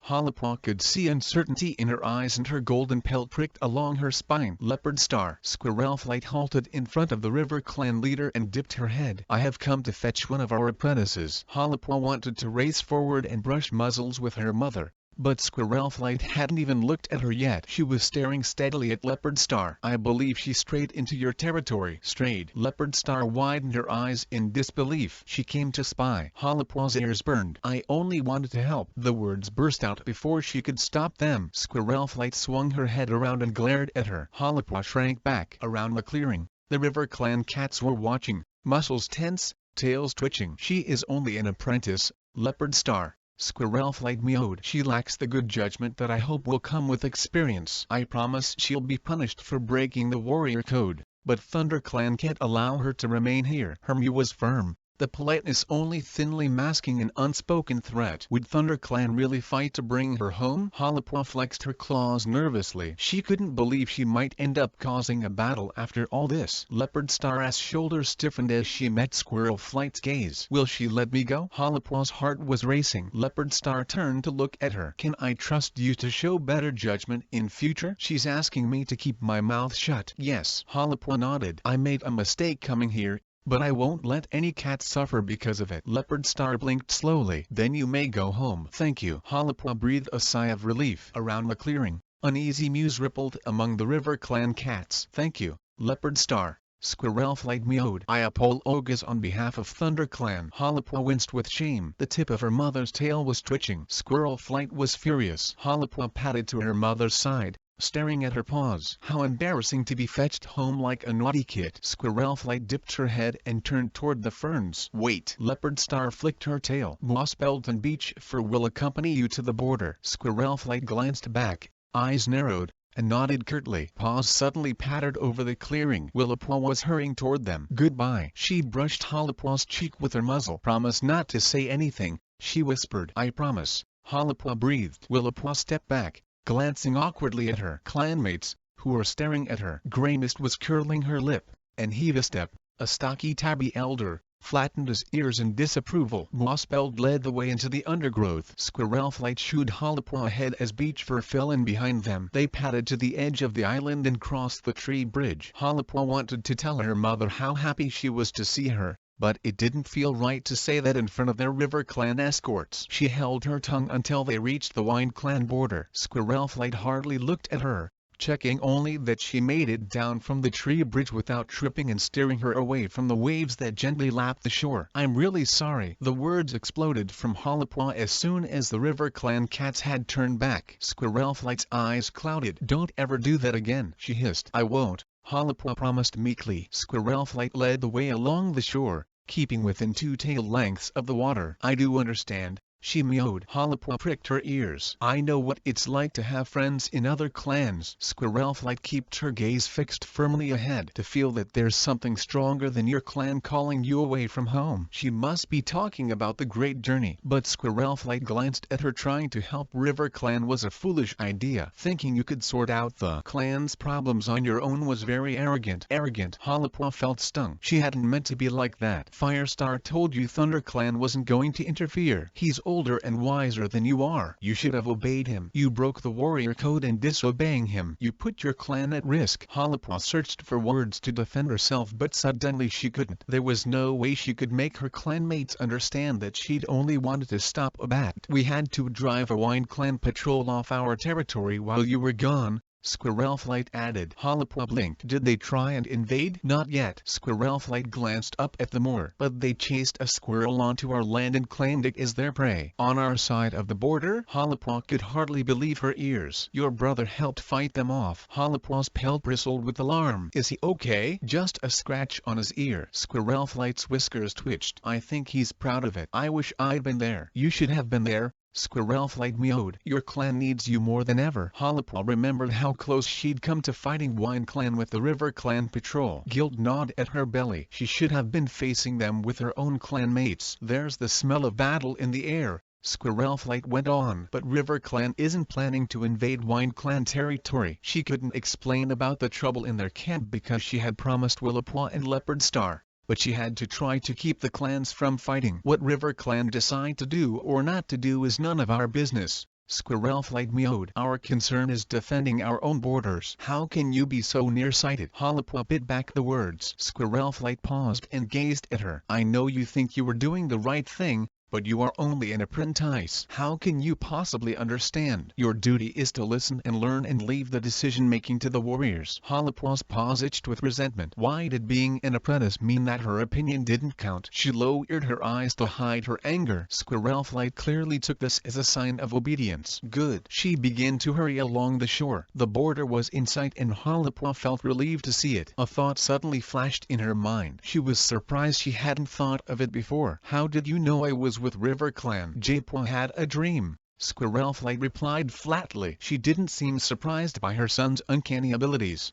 Halapaw could see uncertainty in her eyes and her golden pelt pricked along her spine. "Leopard Star." Squirrelflight halted in front of the River Clan leader and dipped her head. "I have come to fetch one of our apprentices." Halapaw wanted to race forward and brush muzzles with her mother, but Squirrelflight hadn't even looked at her yet. She was staring steadily at Leopard Star. "I believe she strayed into your territory." "Strayed?" Leopard Star widened her eyes in disbelief. "She came to spy." Halapaw's ears burned. "I only wanted to help." The words burst out before she could stop them. Squirrelflight swung her head around and glared at her. Halapaw shrank back. Around the clearing, the River Clan cats were watching, muscles tense, tails twitching. "She is only an apprentice, Leopard Star," Squirrelflight meowed. She lacks the good judgment that I hope will come with experience. I promise she'll be punished for breaking the warrior code, but ThunderClan can't allow her to remain here. Her mew was firm, the politeness only thinly masking an unspoken threat. Would ThunderClan really fight to bring her home? Halapaw flexed her claws nervously. She couldn't believe she might end up causing a battle after all this. Leopard Star's shoulders stiffened as she met Squirrelflight's gaze. Will she let me go? Halapaw's heart was racing. Leopard Star turned to look at her. Can I trust you to show better judgment in future? She's asking me to keep my mouth shut. Yes. Halapaw nodded. I made a mistake coming here, but I won't let any cat suffer because of it. Leopard Star blinked slowly. Then you may go home. Thank you. Halapaw breathed a sigh of relief. Around the clearing, uneasy mews rippled among the River Clan cats. Thank you, Leopard Star. Squirrelflight meowed. I apologize on behalf of ThunderClan. Halapaw winced with shame. The tip of her mother's tail was twitching. Squirrelflight was furious. Halapaw padded to her mother's side, staring at her paws. How embarrassing to be fetched home like a naughty kid. Squirrelflight dipped her head and turned toward the ferns. Wait. Leopard Star flicked her tail. Moss Belton Beach Fur will accompany you to the border. Squirrelflight glanced back, eyes narrowed, and nodded curtly. Paws suddenly pattered over the clearing. Willowpaw was hurrying toward them. Goodbye. She brushed Halapaw's cheek with her muzzle. Promise not to say anything, she whispered. I promise. Halapaw breathed. Willowpaw stepped back, glancing awkwardly at her clanmates, who were staring at her. Grey Mist was curling her lip, and Heavestep, a stocky tabby elder, flattened his ears in disapproval. Mossbeld led the way into the undergrowth. Squirrelflight shooed Halapaw ahead as Beach Fur fell in behind them. They padded to the edge of the island and crossed the tree bridge. Halapaw wanted to tell her mother how happy she was to see her, but it didn't feel right to say that in front of their River Clan escorts. She held her tongue until they reached the Wind Clan border. Squirrelflight hardly looked at her, checking only that she made it down from the tree bridge without tripping and steering her away from the waves that gently lapped the shore. I'm really sorry. The words exploded from Halapaw as soon as the River Clan cats had turned back. Squirrelflight's eyes clouded. Don't ever do that again, she hissed. I won't, Halapaw promised meekly. Squirrelflight led the way along the shore, keeping within 2 tail lengths of the water. I do understand, she meowed. Halapaw pricked her ears. I know what it's like to have friends in other clans. Squirrelflight kept her gaze fixed firmly ahead. To feel that there's something stronger than your clan calling you away from home. She must be talking about the great journey. But Squirrelflight glanced at her. Trying to help River Clan was a foolish idea. Thinking you could sort out the clan's problems on your own was very arrogant. Halapaw felt stung. She hadn't meant to be like that. Firestar told you ThunderClan wasn't going to interfere. He's older and wiser than you are. You should have obeyed him. You broke the warrior code in disobeying him. You put your clan at risk. Halapaw searched for words to defend herself, but suddenly she couldn't. There was no way she could make her clanmates understand that she'd only wanted to stop a bat. We had to drive a Wind Clan patrol off our territory while you were gone, Squirrelflight added. Halapaw blinked. Did they try and invade? Not yet. Squirrelflight glanced up at the moor. But they chased a squirrel onto our land and claimed it as their prey. On our side of the border? Halapaw could hardly believe her ears. Your brother helped fight them off. Halapaw's pelt bristled with alarm. Is he okay? Just a scratch on his ear. Squirrelflight's whiskers twitched. I think he's proud of it. I wish I'd been there. You should have been there, Squirrelflight meowed. Your clan needs you more than ever. Halapaw remembered how close she'd come to fighting Wind Clan with the River Clan patrol. Guilt gnawed at her belly. She should have been facing them with her own clanmates. There's the smell of battle in the air, Squirrelflight went on. But River Clan isn't planning to invade Wind Clan territory. She couldn't explain about the trouble in their camp because she had promised Willowpaw and Leopard Star. But she had to try to keep the clans from fighting. What River Clan decide to do or not to do is none of our business, Squirrelflight meowed. Our concern is defending our own borders. How can you be so nearsighted? Halapaw bit back the words. Squirrelflight paused and gazed at her. I know you think you were doing the right thing, but you are only an apprentice. How can you possibly understand? Your duty is to listen and learn and leave the decision-making to the warriors. Halapaw's paws itched with resentment. Why did being an apprentice mean that her opinion didn't count? She lowered her eyes to hide her anger. Squirrelflight clearly took this as a sign of obedience. Good. She began to hurry along the shore. The border was in sight and Halapaw felt relieved to see it. A thought suddenly flashed in her mind. She was surprised she hadn't thought of it before. How did you know I was with River Clan. Japua had a dream, Squirrelflight replied flatly. She didn't seem surprised by her son's uncanny abilities.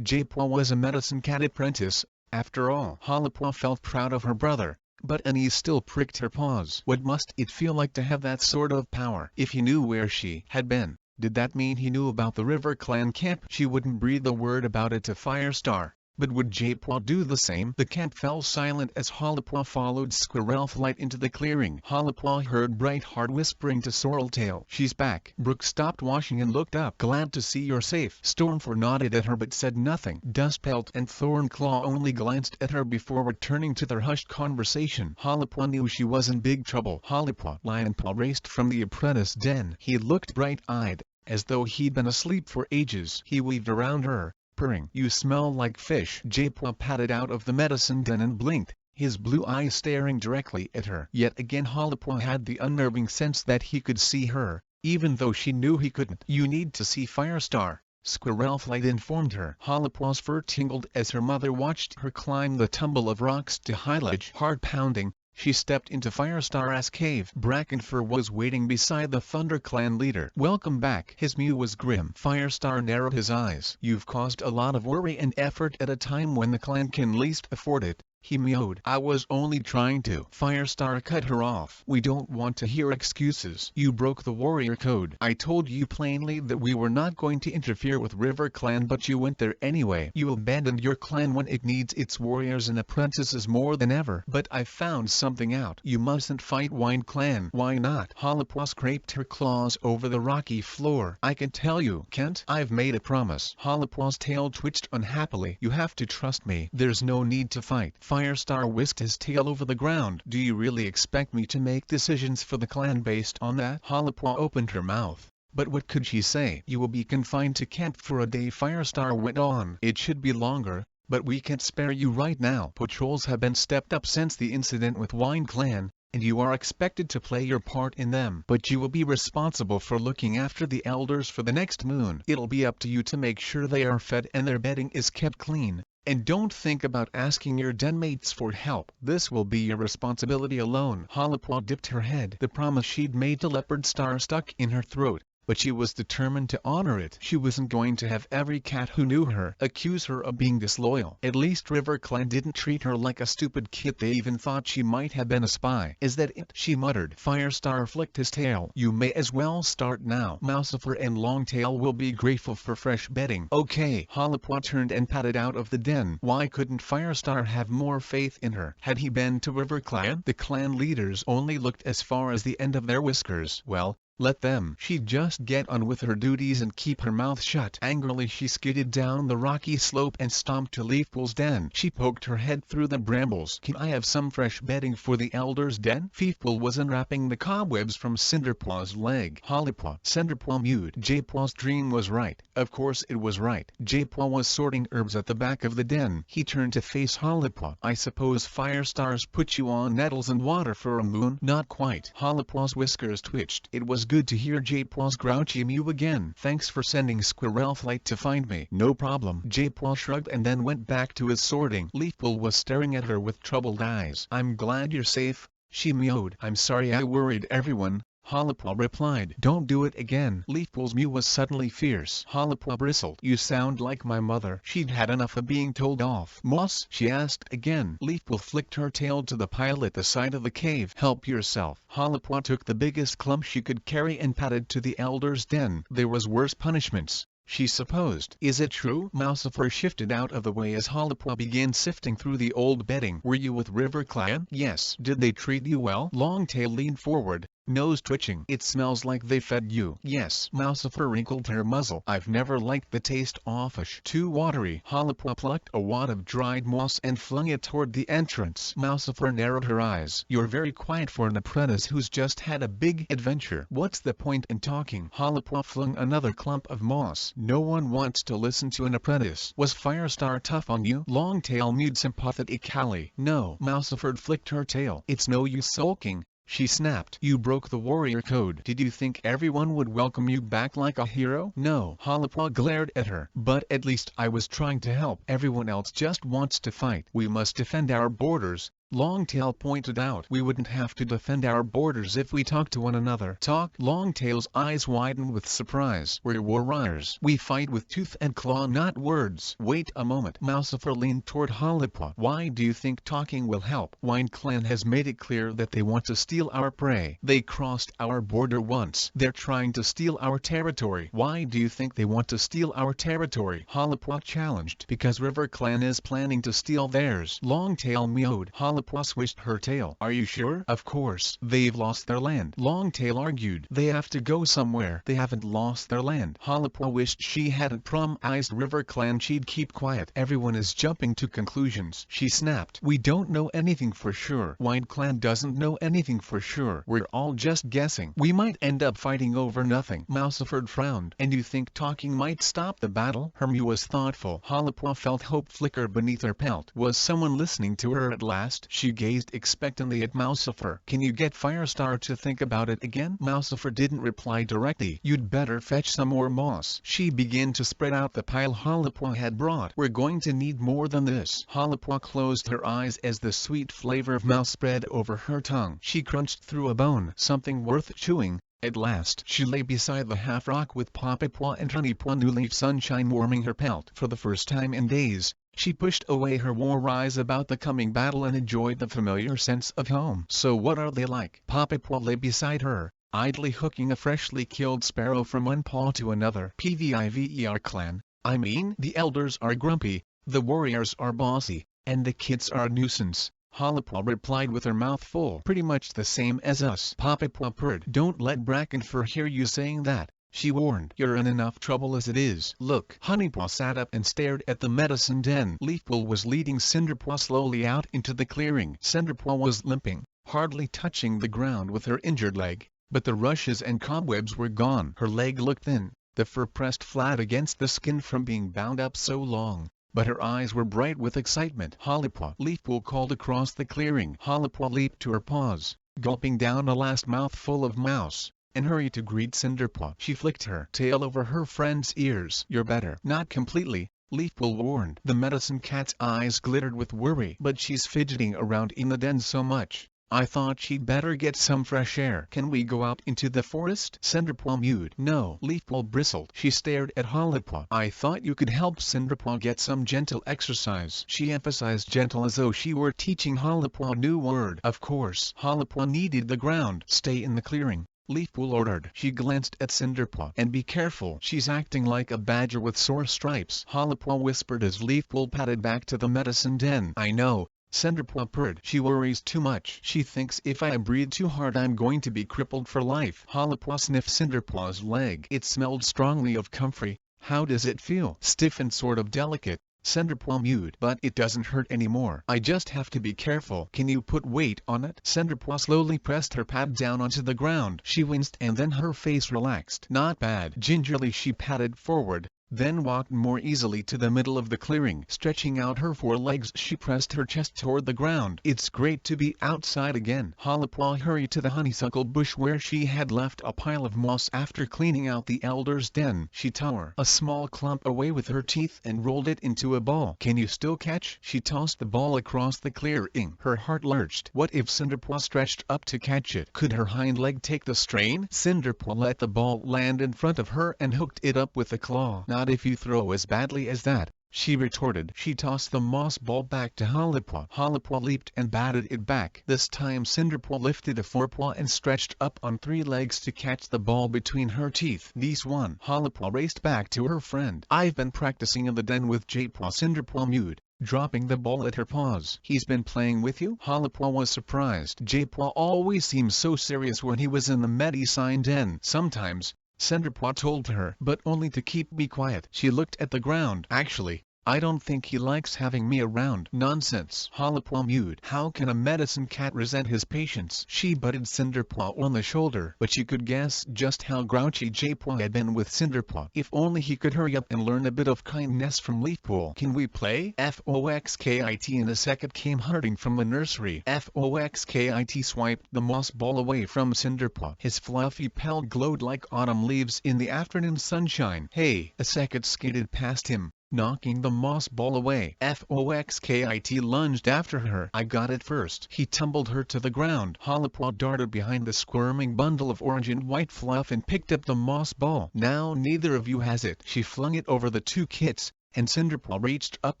Japua was a medicine cat apprentice, after all. Halipua felt proud of her brother, but unease still pricked her paws. What must it feel like to have that sort of power? If he knew where she had been, did that mean he knew about the River Clan camp? She wouldn't breathe a word about it to Firestar, but would Japua do the same? The camp fell silent as Halipua followed Squirrelflight into the clearing. Halipua heard Brightheart whispering to Sorreltail, "She's back." Brook stopped washing and looked up. "Glad to see you're safe." Stormfur nodded at her but said nothing. Dustpelt and Thornclaw only glanced at her before returning to their hushed conversation. Halipua knew she was in big trouble. Halipua Lionpaw raced from the apprentice den. He looked bright-eyed, as though he'd been asleep for ages. He weaved around her, purring. "You smell like fish." Japua padded out of the medicine den and blinked, his blue eyes staring directly at her. Yet again Halipua had the unnerving sense that he could see her, even though she knew he couldn't. "You need to see Firestar," Squirrelflight informed her. Halipua's fur tingled as her mother watched her climb the tumble of rocks to Hylige. Heart pounding, she stepped into Firestar's cave. Brackenfur was waiting beside the Thunder Clan leader. "Welcome back." His mew was grim. Firestar narrowed his eyes. "You've caused a lot of worry and effort at a time when the clan can least afford it," he mewed. "I was only trying to." Firestar cut her off. "We don't want to hear excuses. You broke the warrior code. I told you plainly that we were not going to interfere with River Clan, but you went there anyway. You abandoned your clan when it needs its warriors and apprentices more than ever. But I found something out. You mustn't fight Wine Clan." "Why not?" Halipua scraped her claws over the rocky floor. "I can tell you can't. I've made a promise." Halipua's tail twitched unhappily. "You have to trust me. There's no need to fight." Firestar whisked his tail over the ground. "Do you really expect me to make decisions for the clan based on that?" Halipua opened her mouth, but what could she say? "You will be confined to camp for a day," Firestar went on. "It should be longer, but we can't spare you right now. Patrols have been stepped up since the incident with Wine Clan, and you are expected to play your part in them. But you will be responsible for looking after the elders for the next moon. It'll be up to you to make sure they are fed and their bedding is kept clean. And don't think about asking your denmates for help. This will be your responsibility alone." Halipua dipped her head. The promise she'd made to Leopardstar stuck in her throat, but she was determined to honor it. She wasn't going to have every cat who knew her accuse her of being disloyal. At least River Clan didn't treat her like a stupid kid. They even thought she might have been a spy. "Is that it?" she muttered. Firestar flicked his tail. "You may as well start now. Mousefur and Longtail will be grateful for fresh bedding." "Okay." Halipua turned and padded out of the den. Why couldn't Firestar have more faith in her? Had he been to River Clan? The clan leaders only looked as far as the end of their whiskers. Well, let them. She'd just get on with her duties and keep her mouth shut. Angrily she skidded down the rocky slope and stomped to Leafpool's den. She poked her head through the brambles. "Can I have some fresh bedding for the elders' den?" Leafpool was unwrapping the cobwebs from Cinderpaw's leg. Halipua. Cinderpaw mewed. Japua's dream was right. Of course it was right. Japua was sorting herbs at the back of the den. He turned to face Halipua. "I suppose Firestar's put you on nettles and water for a moon?" "Not quite." Halipua's whiskers twitched. It was good to hear Japua's grouchy mew again. "Thanks for sending Squirrelflight to find me." "No problem." Japua shrugged and then went back to his sorting. Leafpool was staring at her with troubled eyes. "I'm glad you're safe," she mewed. "I'm sorry I worried everyone," Halipua replied. "Don't do it again." Leafpool's mew was suddenly fierce. Halipua bristled. "You sound like my mother." She'd had enough of being told off. "Moss?" she asked again. Leafpool flicked her tail to the pile at the side of the cave. "Help yourself." Halipua took the biggest clump she could carry and padded to the elders' den. There was worse punishments, she supposed. "Is it true?" Mousefur shifted out of the way as Halipua began sifting through the old bedding. "Were you with River Clan?" "Yes." "Did they treat you well?" Longtail leaned forward, nose twitching. "It smells like they fed you." "Yes." Mousefur wrinkled her muzzle. "I've never liked the taste of fish. Too watery." Halipua plucked a wad of dried moss and flung it toward the entrance. Mousefur narrowed her eyes. "You're very quiet for an apprentice who's just had a big adventure. What's the point in talking?" Halipua flung another clump of moss. "No one wants to listen to an apprentice." "Was Firestar tough on you?" Longtail mewed sympathetically. "No." Mousefur flicked her tail. "It's no use sulking," she snapped. "You broke the warrior code. Did you think everyone would welcome you back like a hero?" "No." Halipua glared at her. "But at least I was trying to help. Everyone else just wants to fight." "We must defend our borders," Longtail pointed out. We wouldn't have to defend our borders if we talked to one another. Talk? Longtail's eyes widened with surprise. We're warriors. We fight with tooth and claw, not words. Wait a moment. Mousifer leaned toward Hollipaw. Why do you think talking will help? Wind Clan has made it clear that they want to steal our prey. They crossed our border once. They're trying to steal our territory. Why do you think they want to steal our territory? Hollipaw challenged. Because River Clan is planning to steal theirs. Longtail mewed. Hollipaw swished her tail. Are you sure? Of course. They've lost their land. Longtail argued. They have to go somewhere. They haven't lost their land. Hollipaw wished she hadn't promised River Clan she'd keep quiet. Everyone is jumping to conclusions. She snapped. We don't know anything for sure. Wind Clan doesn't know anything for sure. We're all just guessing. We might end up fighting over nothing. Mousiford frowned. And you think talking might stop the battle? Her mew was thoughtful. Hollipaw felt hope flicker beneath her pelt. Was someone listening to her at last? She gazed expectantly at Mousifer. Can you get Firestar to think about it again? Mousifer didn't reply directly. You'd better fetch some more moss. She began to spread out the pile Hollipaw had brought. We're going to need more than this. Hollipaw closed her eyes as the sweet flavor of mouse spread over her tongue. She crunched through a bone. Something worth chewing. At last she lay beside the half-rock with Poppypaw and Honeypaw New Leaf sunshine warming her pelt. For the first time in days, she pushed away her war eyes about the coming battle and enjoyed the familiar sense of home. So what are they like? Poppypaw lay beside her, idly hooking a freshly killed sparrow from one paw to another. PVIVER Clan, I mean, the elders are grumpy, the warriors are bossy, and the kids are a nuisance. Hollipaw replied with her mouth full. Pretty much the same as us. Poppypaw purred. Don't let Brackenfur hear you saying that, she warned. You're in enough trouble as it is. Look. Honeypaw sat up and stared at the medicine den. Leafpool was leading Cinderpaw slowly out into the clearing. Cinderpaw was limping, hardly touching the ground with her injured leg, but the rushes and cobwebs were gone. Her leg looked thin, the fur pressed flat against the skin from being bound up so long. But her eyes were bright with excitement. Hollipaw! Leafpool called across the clearing. Hollipaw leaped to her paws, gulping down a last mouthful of mouse, and hurried to greet Cinderpaw. She flicked her tail over her friend's ears. You're better. Not completely, Leafpool warned. The medicine cat's eyes glittered with worry. But she's fidgeting around in the den so much. I thought she'd better get some fresh air. Can we go out into the forest? Cinderpaw mewed. No. Leafpool bristled. She stared at Hollipaw. I thought you could help Cinderpaw get some gentle exercise. She emphasized gentle as though she were teaching Hollipaw a new word. Of course. Hollipaw needed the ground. Stay in the clearing, Leafpool ordered. She glanced at Cinderpaw. And be careful. She's acting like a badger with sore stripes. Hollipaw whispered as Leafpool padded back to the medicine den. I know, Cinderpaw purred. She worries too much. She thinks if I breathe too hard I'm going to be crippled for life. Hollipaw sniffed Cinderpaw's leg. It smelled strongly of comfrey. How does it feel? Stiff and sort of delicate. Cinderpaw mewed. But it doesn't hurt anymore. I just have to be careful. Can you put weight on it? Cinderpaw slowly pressed her pad down onto the ground. She winced and then her face relaxed. Not bad. Gingerly she padded forward, then walked more easily to the middle of the clearing. Stretching out her forelegs she pressed her chest toward the ground. It's great to be outside again. Hollipaw hurried to the honeysuckle bush where she had left a pile of moss after cleaning out the elder's den. She tore a small clump away with her teeth and rolled it into a ball. Can you still catch? She tossed the ball across the clearing. Her heart lurched. What if Cinderpaw stretched up to catch it? Could her hind leg take the strain? Cinderpaw let the ball land in front of her and hooked it up with a claw. Not if you throw as badly as that, she retorted. She tossed the moss ball back to Hollipaw. Hollipaw leaped and batted it back. This time Cinderpaw lifted a forepaw and stretched up on 3 legs to catch the ball between her teeth. These one. Hollipaw raced back to her friend. I've been practicing in the den with J-Paw. Cinderpaw mewed, dropping the ball at her paws. He's been playing with you? Hollipaw was surprised. J-Paw always seemed so serious when he was in the medicine den. Sometimes, Cinderpaw told her, but only to keep me quiet. She looked at the ground. Actually, I don't think he likes having me around. Nonsense. Hollipaw mewed. How can a medicine cat resent his patients? She butted Cinderpaw on the shoulder, but she could guess just how grouchy J-Paw had been with Cinderpaw. If only he could hurry up and learn a bit of kindness from Leafpool. Can we play? Foxkit in a second came hurrying from the nursery. Foxkit swiped the moss ball away from Cinderpaw. His fluffy pelt glowed like autumn leaves in the afternoon sunshine. Hey! A second skated past him, knocking the moss ball away. Foxkit lunged after her. I got it first. He tumbled her to the ground. Hollipaw darted behind the squirming bundle of orange and white fluff and picked up the moss ball. Now neither of you has it. She flung it over the two kits, and Cinderpaw reached up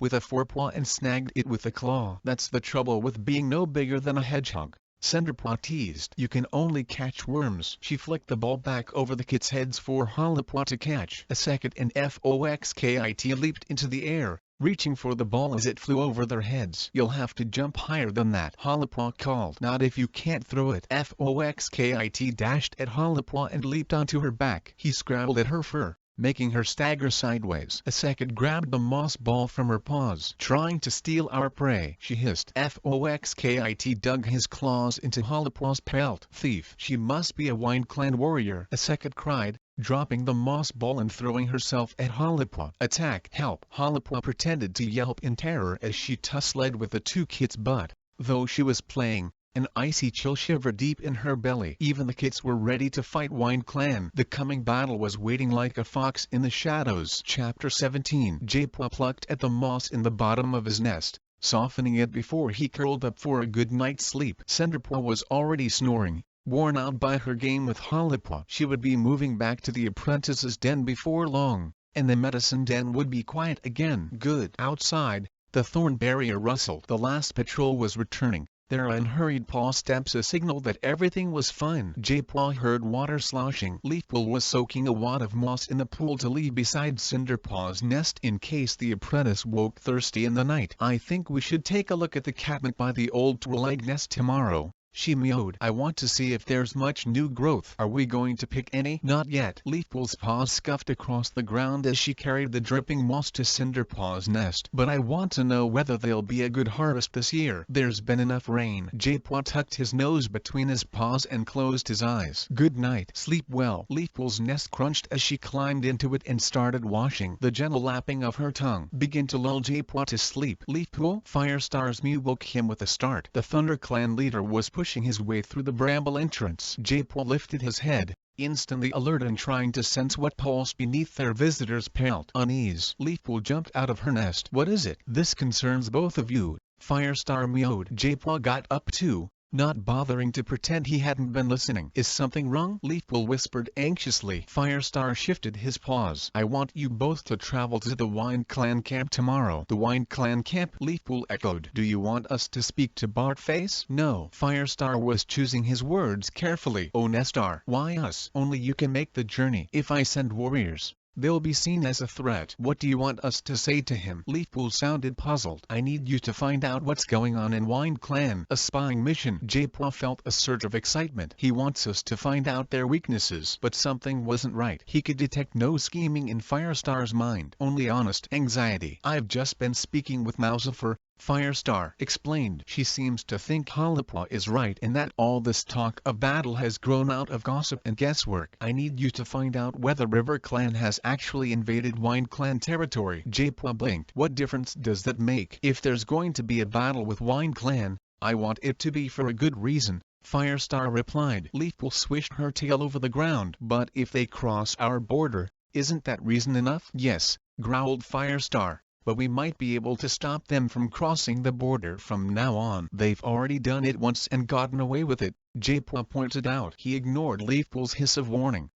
with a forepaw and snagged it with a claw. That's the trouble with being no bigger than a hedgehog, Cinderpaw teased. You can only catch worms. She flicked the ball back over the kids' heads for Hollipaw to catch. A second and Foxkit leaped into the air, reaching for the ball as it flew over their heads. You'll have to jump higher than that, Hollipaw called. Not if you can't throw it. Foxkit dashed at Hollipaw and leaped onto her back. He scrabbled at her fur, making her stagger sideways. A second grabbed the moss ball from her paws. Trying to steal our prey, she hissed. Foxkit dug his claws into Hollipaw's pelt. Thief! She must be a Wind Clan warrior, a second cried, dropping the moss ball and throwing herself at Hollipaw. Attack! Help! Hollipaw pretended to yelp in terror as she tussled with the two kits, but, though she was playing, an icy chill shivered deep in her belly. Even the kits were ready to fight Wind Clan. The coming battle was waiting like a fox in the shadows. Chapter 17. Japaw plucked at the moss in the bottom of his nest, softening it before he curled up for a good night's sleep. Cinderpaw was already snoring, worn out by her game with Hollipaw. She would be moving back to the apprentice's den before long, and the medicine den would be quiet again. Good. Outside, the thorn barrier rustled. The last patrol was returning. Their unhurried paw steps a signal that everything was fine. Japaw heard water sloshing. Leafpool was soaking a wad of moss in the pool to leave beside Cinderpaw's nest in case the apprentice woke thirsty in the night. I think we should take a look at the catnip by the old twig nest tomorrow, she mewed. I want to see if there's much new growth. Are we going to pick any? Not yet. Leafpool's paws scuffed across the ground as she carried the dripping moss to Cinderpaw's nest. But I want to know whether there'll be a good harvest this year. There's been enough rain. Japaw tucked his nose between his paws and closed his eyes. Good night. Sleep well. Leafpool's nest crunched as she climbed into it and started washing. The gentle lapping of her tongue began to lull Japaw to sleep. Leafpool? Firestar's mew woke him with a start. The Thunder Clan leader was pushing his way through the bramble entrance. Japaw lifted his head, instantly alert and trying to sense what pulsed beneath their visitor's pelt. Unease. Leafpool jumped out of her nest. What is it? This concerns both of you, Firestar mewed. Japaw got up too, not bothering to pretend he hadn't been listening. Is something wrong? Leafpool whispered anxiously. Firestar shifted his paws. I want you both to travel to the Wind Clan camp tomorrow. The Wind Clan camp? Leafpool echoed. Do you want us to speak to Bartface? No. Firestar was choosing his words carefully. Oh Nestar. Why us? Only you can make the journey. If I send warriors, they'll be seen as a threat. What do you want us to say to him? Leafpool sounded puzzled. I need you to find out what's going on in Wind Clan. A spying mission. Japaw felt a surge of excitement. He wants us to find out their weaknesses. But something wasn't right. He could detect no scheming in Firestar's mind, only honest anxiety. I've just been speaking with Mousifer, Firestar explained. She seems to think Hollipaw is right and that all this talk of battle has grown out of gossip and guesswork. I need you to find out whether River Clan has actually invaded Wind Clan territory. Japaw blinked. What difference does that make? If there's going to be a battle with Wind Clan, I want it to be for a good reason, Firestar replied. Leafpool swished her tail over the ground. But if they cross our border, isn't that reason enough? Yes, growled Firestar. But we might be able to stop them from crossing the border from now on. They've already done it once and gotten away with it, Japaw pointed out. He ignored Leafpool's hiss of warning.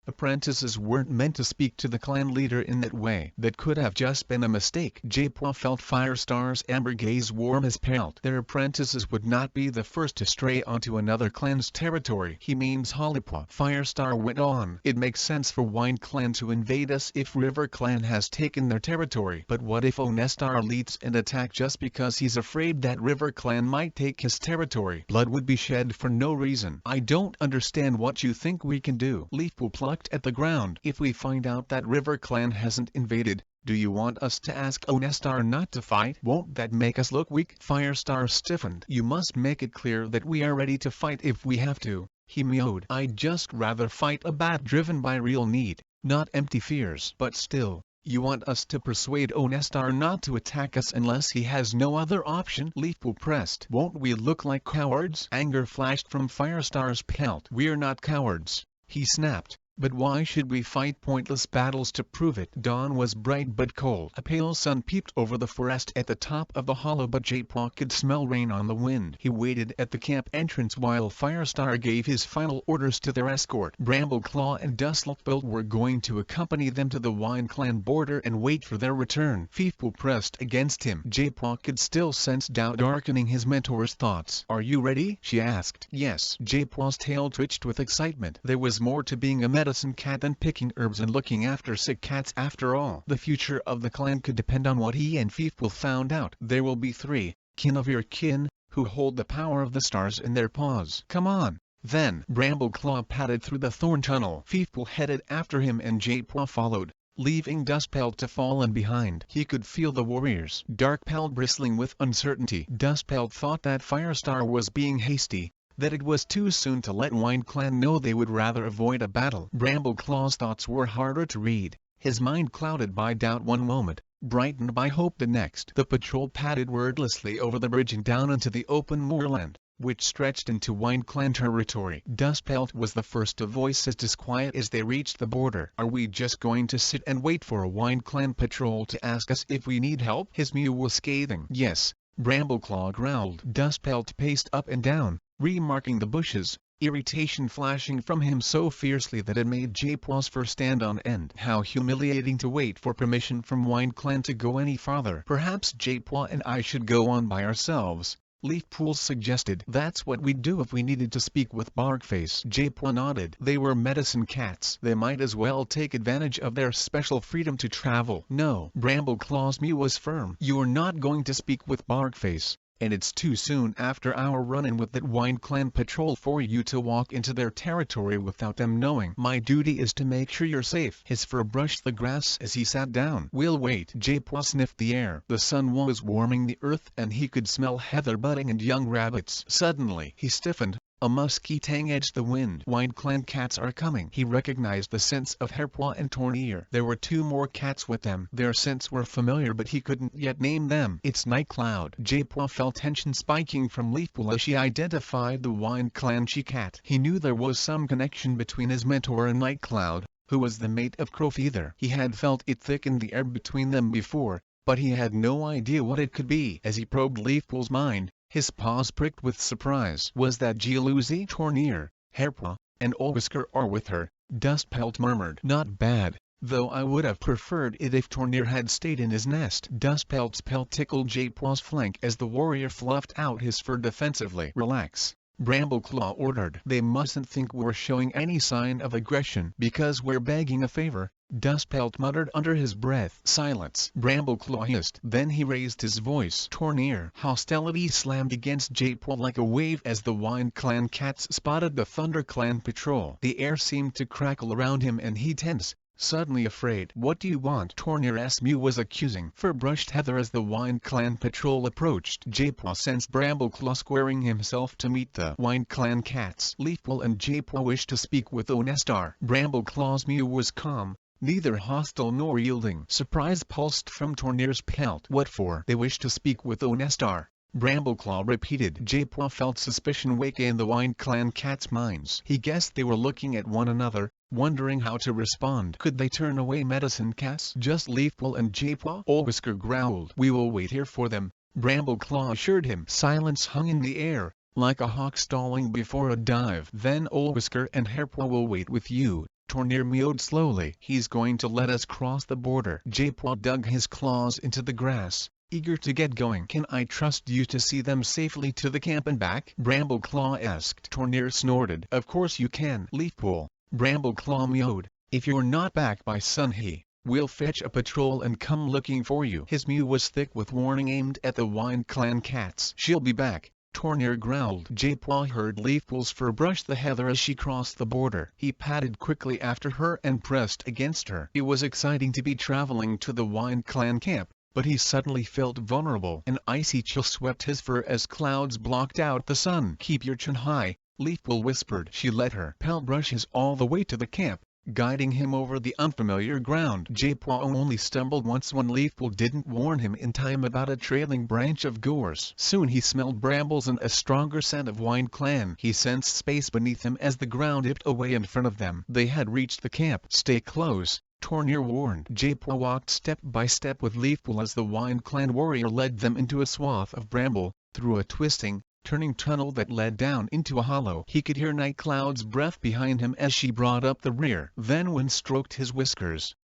Apprentices weren't meant to speak to the clan leader in that way. That could have just been a mistake. Japaw felt Firestar's amber gaze warm his pelt. Their apprentices would not be the first to stray onto another clan's territory. He means Hollipaw. Firestar went on. It makes sense for Wind Clan to invade us if River Clan has taken their territory. But what if Onestar leads an attack just because he's afraid that River Clan might take his territory? Blood would be shed for no reason. I don't understand what you think we can do. Leafpool plucked at the ground. If we find out that River Clan hasn't invaded, do you want us to ask Onestar not to fight? Won't that make us look weak? Firestar stiffened. You must make it clear that we are ready to fight if we have to, he mewed. I'd just rather fight a bat driven by real need, not empty fears. But still, you want us to persuade Onestar not to attack us unless he has no other option? Leafpool pressed. Won't we look like cowards? Anger flashed from Firestar's pelt. We're not cowards, he snapped. But why should we fight pointless battles to prove it? Dawn was bright but cold. A pale sun peeped over the forest at the top of the hollow, but J-Paw could smell rain on the wind. He waited at the camp entrance while Firestar gave his final orders to their escort. Brambleclaw and Dustlefield were going to accompany them to the Wine Clan border and wait for their return. Feeful pressed against him. J-Paw could still sense doubt darkening his mentor's thoughts. "Are you ready?" she asked. "Yes." J-Paw's tail twitched with excitement. There was more to being a medicine cat than picking herbs and looking after sick cats. After all, the future of the clan could depend on what he and Feeful found out. There will be 3, kin of your kin, who hold the power of the stars in their paws. Come on. Then Brambleclaw padded through the thorn tunnel. Feeful headed after him and J-Paw followed, leaving Dustpelt to fall in behind. He could feel the warrior's dark pelt bristling with uncertainty. Dustpelt thought that Firestar was being hasty, that it was too soon to let Wine Clan know they would rather avoid a battle. Brambleclaw's thoughts were harder to read, his mind clouded by doubt one moment, brightened by hope the next. The patrol padded wordlessly over the bridge and down into the open moorland, which stretched into Wine Clan territory. Dustpelt was the first to voice his disquiet as they reached the border. "Are we just going to sit and wait for a Wine Clan patrol to ask us if we need help?" His mew was scathing. "Yes," Brambleclaw growled. Dustpelt paced up and down, remarking the bushes, irritation flashing from him so fiercely that it made J-Paw's fur stand on end. How humiliating to wait for permission from Wine Clan to go any farther. "Perhaps J-Paw and I should go on by ourselves," Leafpool suggested. "That's what we'd do if we needed to speak with Barkface." J-Paw nodded. They were medicine cats. They might as well take advantage of their special freedom to travel. "No." Brambleclaw's mew was firm. "You're not going to speak with Barkface, and it's too soon after our run-in with that Wine Clan patrol for you to walk into their territory without them knowing. My duty is to make sure you're safe." His fur brushed the grass as he sat down. "We'll wait." J-Paw sniffed the air. The sun was warming the earth and he could smell heather budding and young rabbits. Suddenly he stiffened. A musky tang edged the wind. "Wine Clan cats are coming." He recognized the scents of Hairpaw and Tornir. There were 2 more cats with them. Their scents were familiar but he couldn't yet name them. "It's Nightcloud." J-Paw felt tension spiking from Leafpool as she identified the Wine Clan she-cat. He knew there was some connection between his mentor and Nightcloud, who was the mate of Crowfeather. He had felt it thick in the air between them before, but he had no idea what it could be. As he probed Leafpool's mind, his paws pricked with surprise. "Was that Geeluzi?" "Tornir, Hairpaw, and Whisker are with her," Dustpelt murmured. "Not bad, though I would have preferred it if Tornir had stayed in his nest." Dustpelt's pelt tickled J-Paw's flank as the warrior fluffed out his fur defensively. "Relax," Brambleclaw ordered. "They mustn't think we're showing any sign of aggression." "Because we're begging a favor," Dustpelt muttered under his breath. "Silence," Brambleclaw hissed. Then he raised his voice. "Tornir." Hostility slammed against J-Paw like a wave as the Wine Clan cats spotted the Thunder Clan patrol. The air seemed to crackle around him and he tensed, suddenly afraid. "What do you want?" Tornir's mew was accusing. Fur brushed heather as the Wine Clan patrol approached. J-Paw sensed Brambleclaw squaring himself to meet the Wine Clan cats. Leafpool and J-Paw wished to speak with Onestar. Brambleclaw's mew was calm, neither hostile nor yielding. Surprise pulsed from Tornir's pelt. "What for?" "They wish to speak with Onestar," Brambleclaw repeated. J-Paw felt suspicion wake in the Wine Clan cats' minds. He guessed they were looking at one another, wondering how to respond. Could they turn away medicine cats? "Just Leafpool and J-Paw?" Whisker growled. "We will wait here for them," Brambleclaw assured him. Silence hung in the air, like a hawk stalling before a dive. "Then Whisker and Hairpaw will wait with you," Tornir mewed slowly. "He's going to let us cross the border." J-Paw dug his claws into the grass, eager to get going. "Can I trust you to see them safely to the camp and back?" Brambleclaw asked. Tornir snorted. "Of course you can." "Leafpool," Brambleclaw mewed, "if you're not back by Sunhe, we'll fetch a patrol and come looking for you." His mew was thick with warning aimed at the Wine Clan cats. "She'll be back," Tornir growled. J-Paw heard Leafpool's fur brush the heather as she crossed the border. He padded quickly after her and pressed against her. It was exciting to be traveling to the Wine Clan camp, but he suddenly felt vulnerable. An icy chill swept his fur as clouds blocked out the sun. "Keep your chin high," Leafpool whispered. She let her pelt brush his all the way to the camp, guiding him over the unfamiliar ground. Jaipua only stumbled once when Leafpool didn't warn him in time about a trailing branch of gorse. Soon he smelled brambles and a stronger scent of Wind Clan. He sensed space beneath him as the ground dipped away in front of them. They had reached the camp. "Stay close," Tornir warned. Jaipua walked step by step with Leafpool as the Wind Clan warrior led them into a swath of bramble, through a twisting, turning tunnel that led down into a hollow. He could hear Nightcloud's breath behind him as she brought up the rear. Then Wind stroked his whiskers.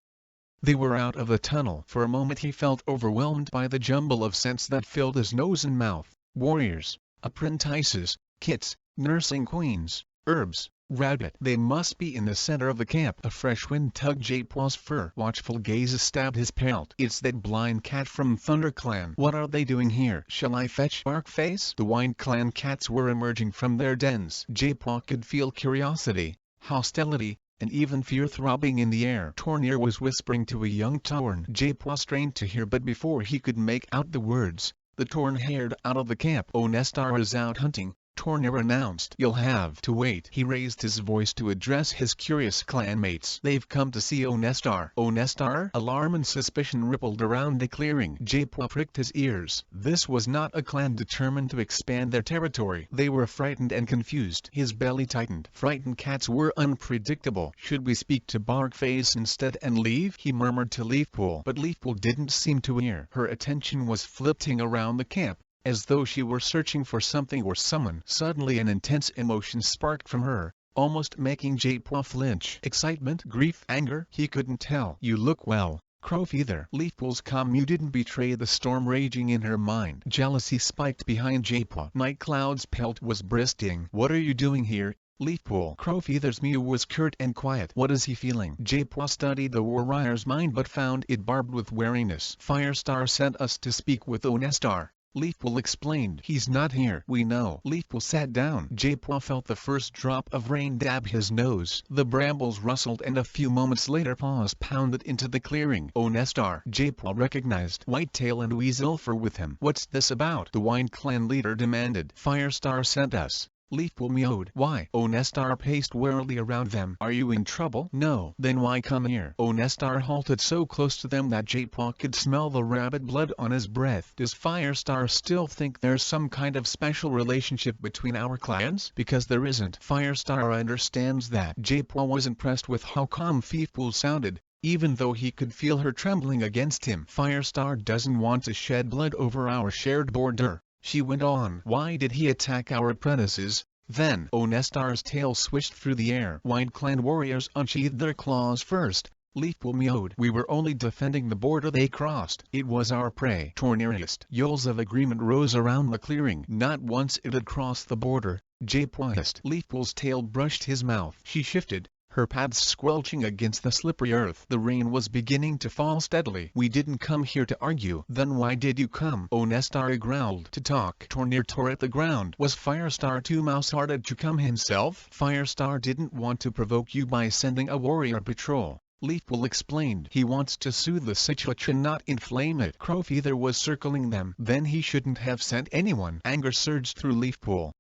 They were out of the tunnel. For a moment he felt overwhelmed by the jumble of scents that filled his nose and mouth. Warriors, apprentices, kits, nursing queens, herbs, rabbit. They must be in the center of the camp. A fresh wind tugged Jaipua's fur. Watchful gazes stabbed his pelt. "It's that blind cat from ThunderClan. What are they doing here? Shall I fetch Barkface?" The Wind Clan cats were emerging from their dens. Jaipua could feel curiosity, hostility, and even fear throbbing in the air. Tornir was whispering to a young Tauren. Jaipua strained to hear, but before he could make out the words, the Tauren haired out of the camp. "Onestar is out hunting," Tornir announced. "You'll have to wait." He raised his voice to address his curious clanmates. "They've come to see Onestar." "Onestar?" Alarm and suspicion rippled around the clearing. Jaipua pricked his ears. This was not a clan determined to expand their territory. They were frightened and confused. His belly tightened. Frightened cats were unpredictable. "Should we speak to Barkface instead and leave?" he murmured to Leafpool. But Leafpool didn't seem to hear. Her attention was flitting around the camp, as though she were searching for something or someone. Suddenly an intense emotion sparked from her, almost making Jaipua flinch. Excitement, grief, anger, he couldn't tell. "You look well, Crowfeather." Leafpool's calm "you" didn't betray the storm raging in her mind. Jealousy spiked behind Jaipua. Nightcloud's pelt was bursting. "What are you doing here, Leafpool?" Crowfeather's mew was curt and quiet. "What is he feeling?" Jaipua studied the warrior's mind but found it barbed with wariness. "Firestar sent us to speak with Onestar," Leafpool explained. "He's not here." "We know." Leafpool sat down. Jaipua felt the first drop of rain dab his nose. The brambles rustled and a few moments later paws pounded into the clearing. "Onestar." Jaipua recognized Whitetail and Weaselfur with him. "What's this about?" the Wind Clan leader demanded. "Firestar sent us," Leafpool mewed. "Why?" Onestar paced warily around them. "Are you in trouble?" "No." "Then why come here?" Onestar halted so close to them that Jaipua could smell the rabbit blood on his breath. "Does Firestar still think there's some kind of special relationship between our clans?" "Because there isn't." "Firestar understands that." Jaipua was impressed with how calm Leafpool sounded, even though he could feel her trembling against him. "Firestar doesn't want to shed blood over our shared border," she went on. "Why did he attack our apprentices, then?" Onestar's tail swished through the air. Wind Clan warriors unsheathed their claws first, Leafpool mewed. "We were only defending the border they crossed. It was our prey." Tornir hissed. Yells of agreement rose around the clearing. "Not once it had crossed the border," Jaipua hissed. Leafpool's tail brushed his mouth. She shifted, her pads squelching against the slippery earth. The rain was beginning to fall steadily. "We didn't come here to argue." "Then why did you come?" Onestar growled. "To talk." Tornir tore at the ground. "Was Firestar too mouse-hearted to come himself?" "Firestar didn't want to provoke you by sending a warrior patrol," Leafpool explained. "He wants to soothe the situation, not inflame it." Crowfeather was circling them. "Then he shouldn't have sent anyone." Anger surged through Leafpool.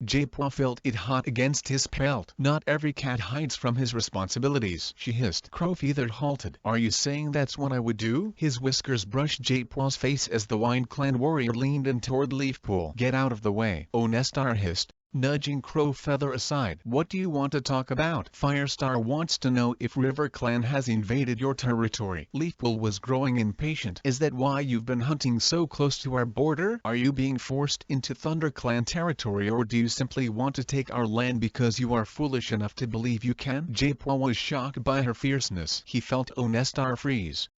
Jaipua felt it hot against his pelt. "Not every cat hides from his responsibilities," she hissed. Crowfeather halted. "Are you saying that's what I would do?" His whiskers brushed Jaipua's face as the Wind Clan warrior leaned in toward Leafpool. "Get out of the way," Onestar hissed, nudging Crowfeather aside. "What do you want to talk about?" "Firestar wants to know if River Clan has invaded your territory." Leafpool was growing impatient. "Is that why you've been hunting so close to our border? Are you being forced into ThunderClan territory, or do you simply want to take our land because you are foolish enough to believe you can?" Jaipua was shocked by her fierceness. He felt Onestar freeze.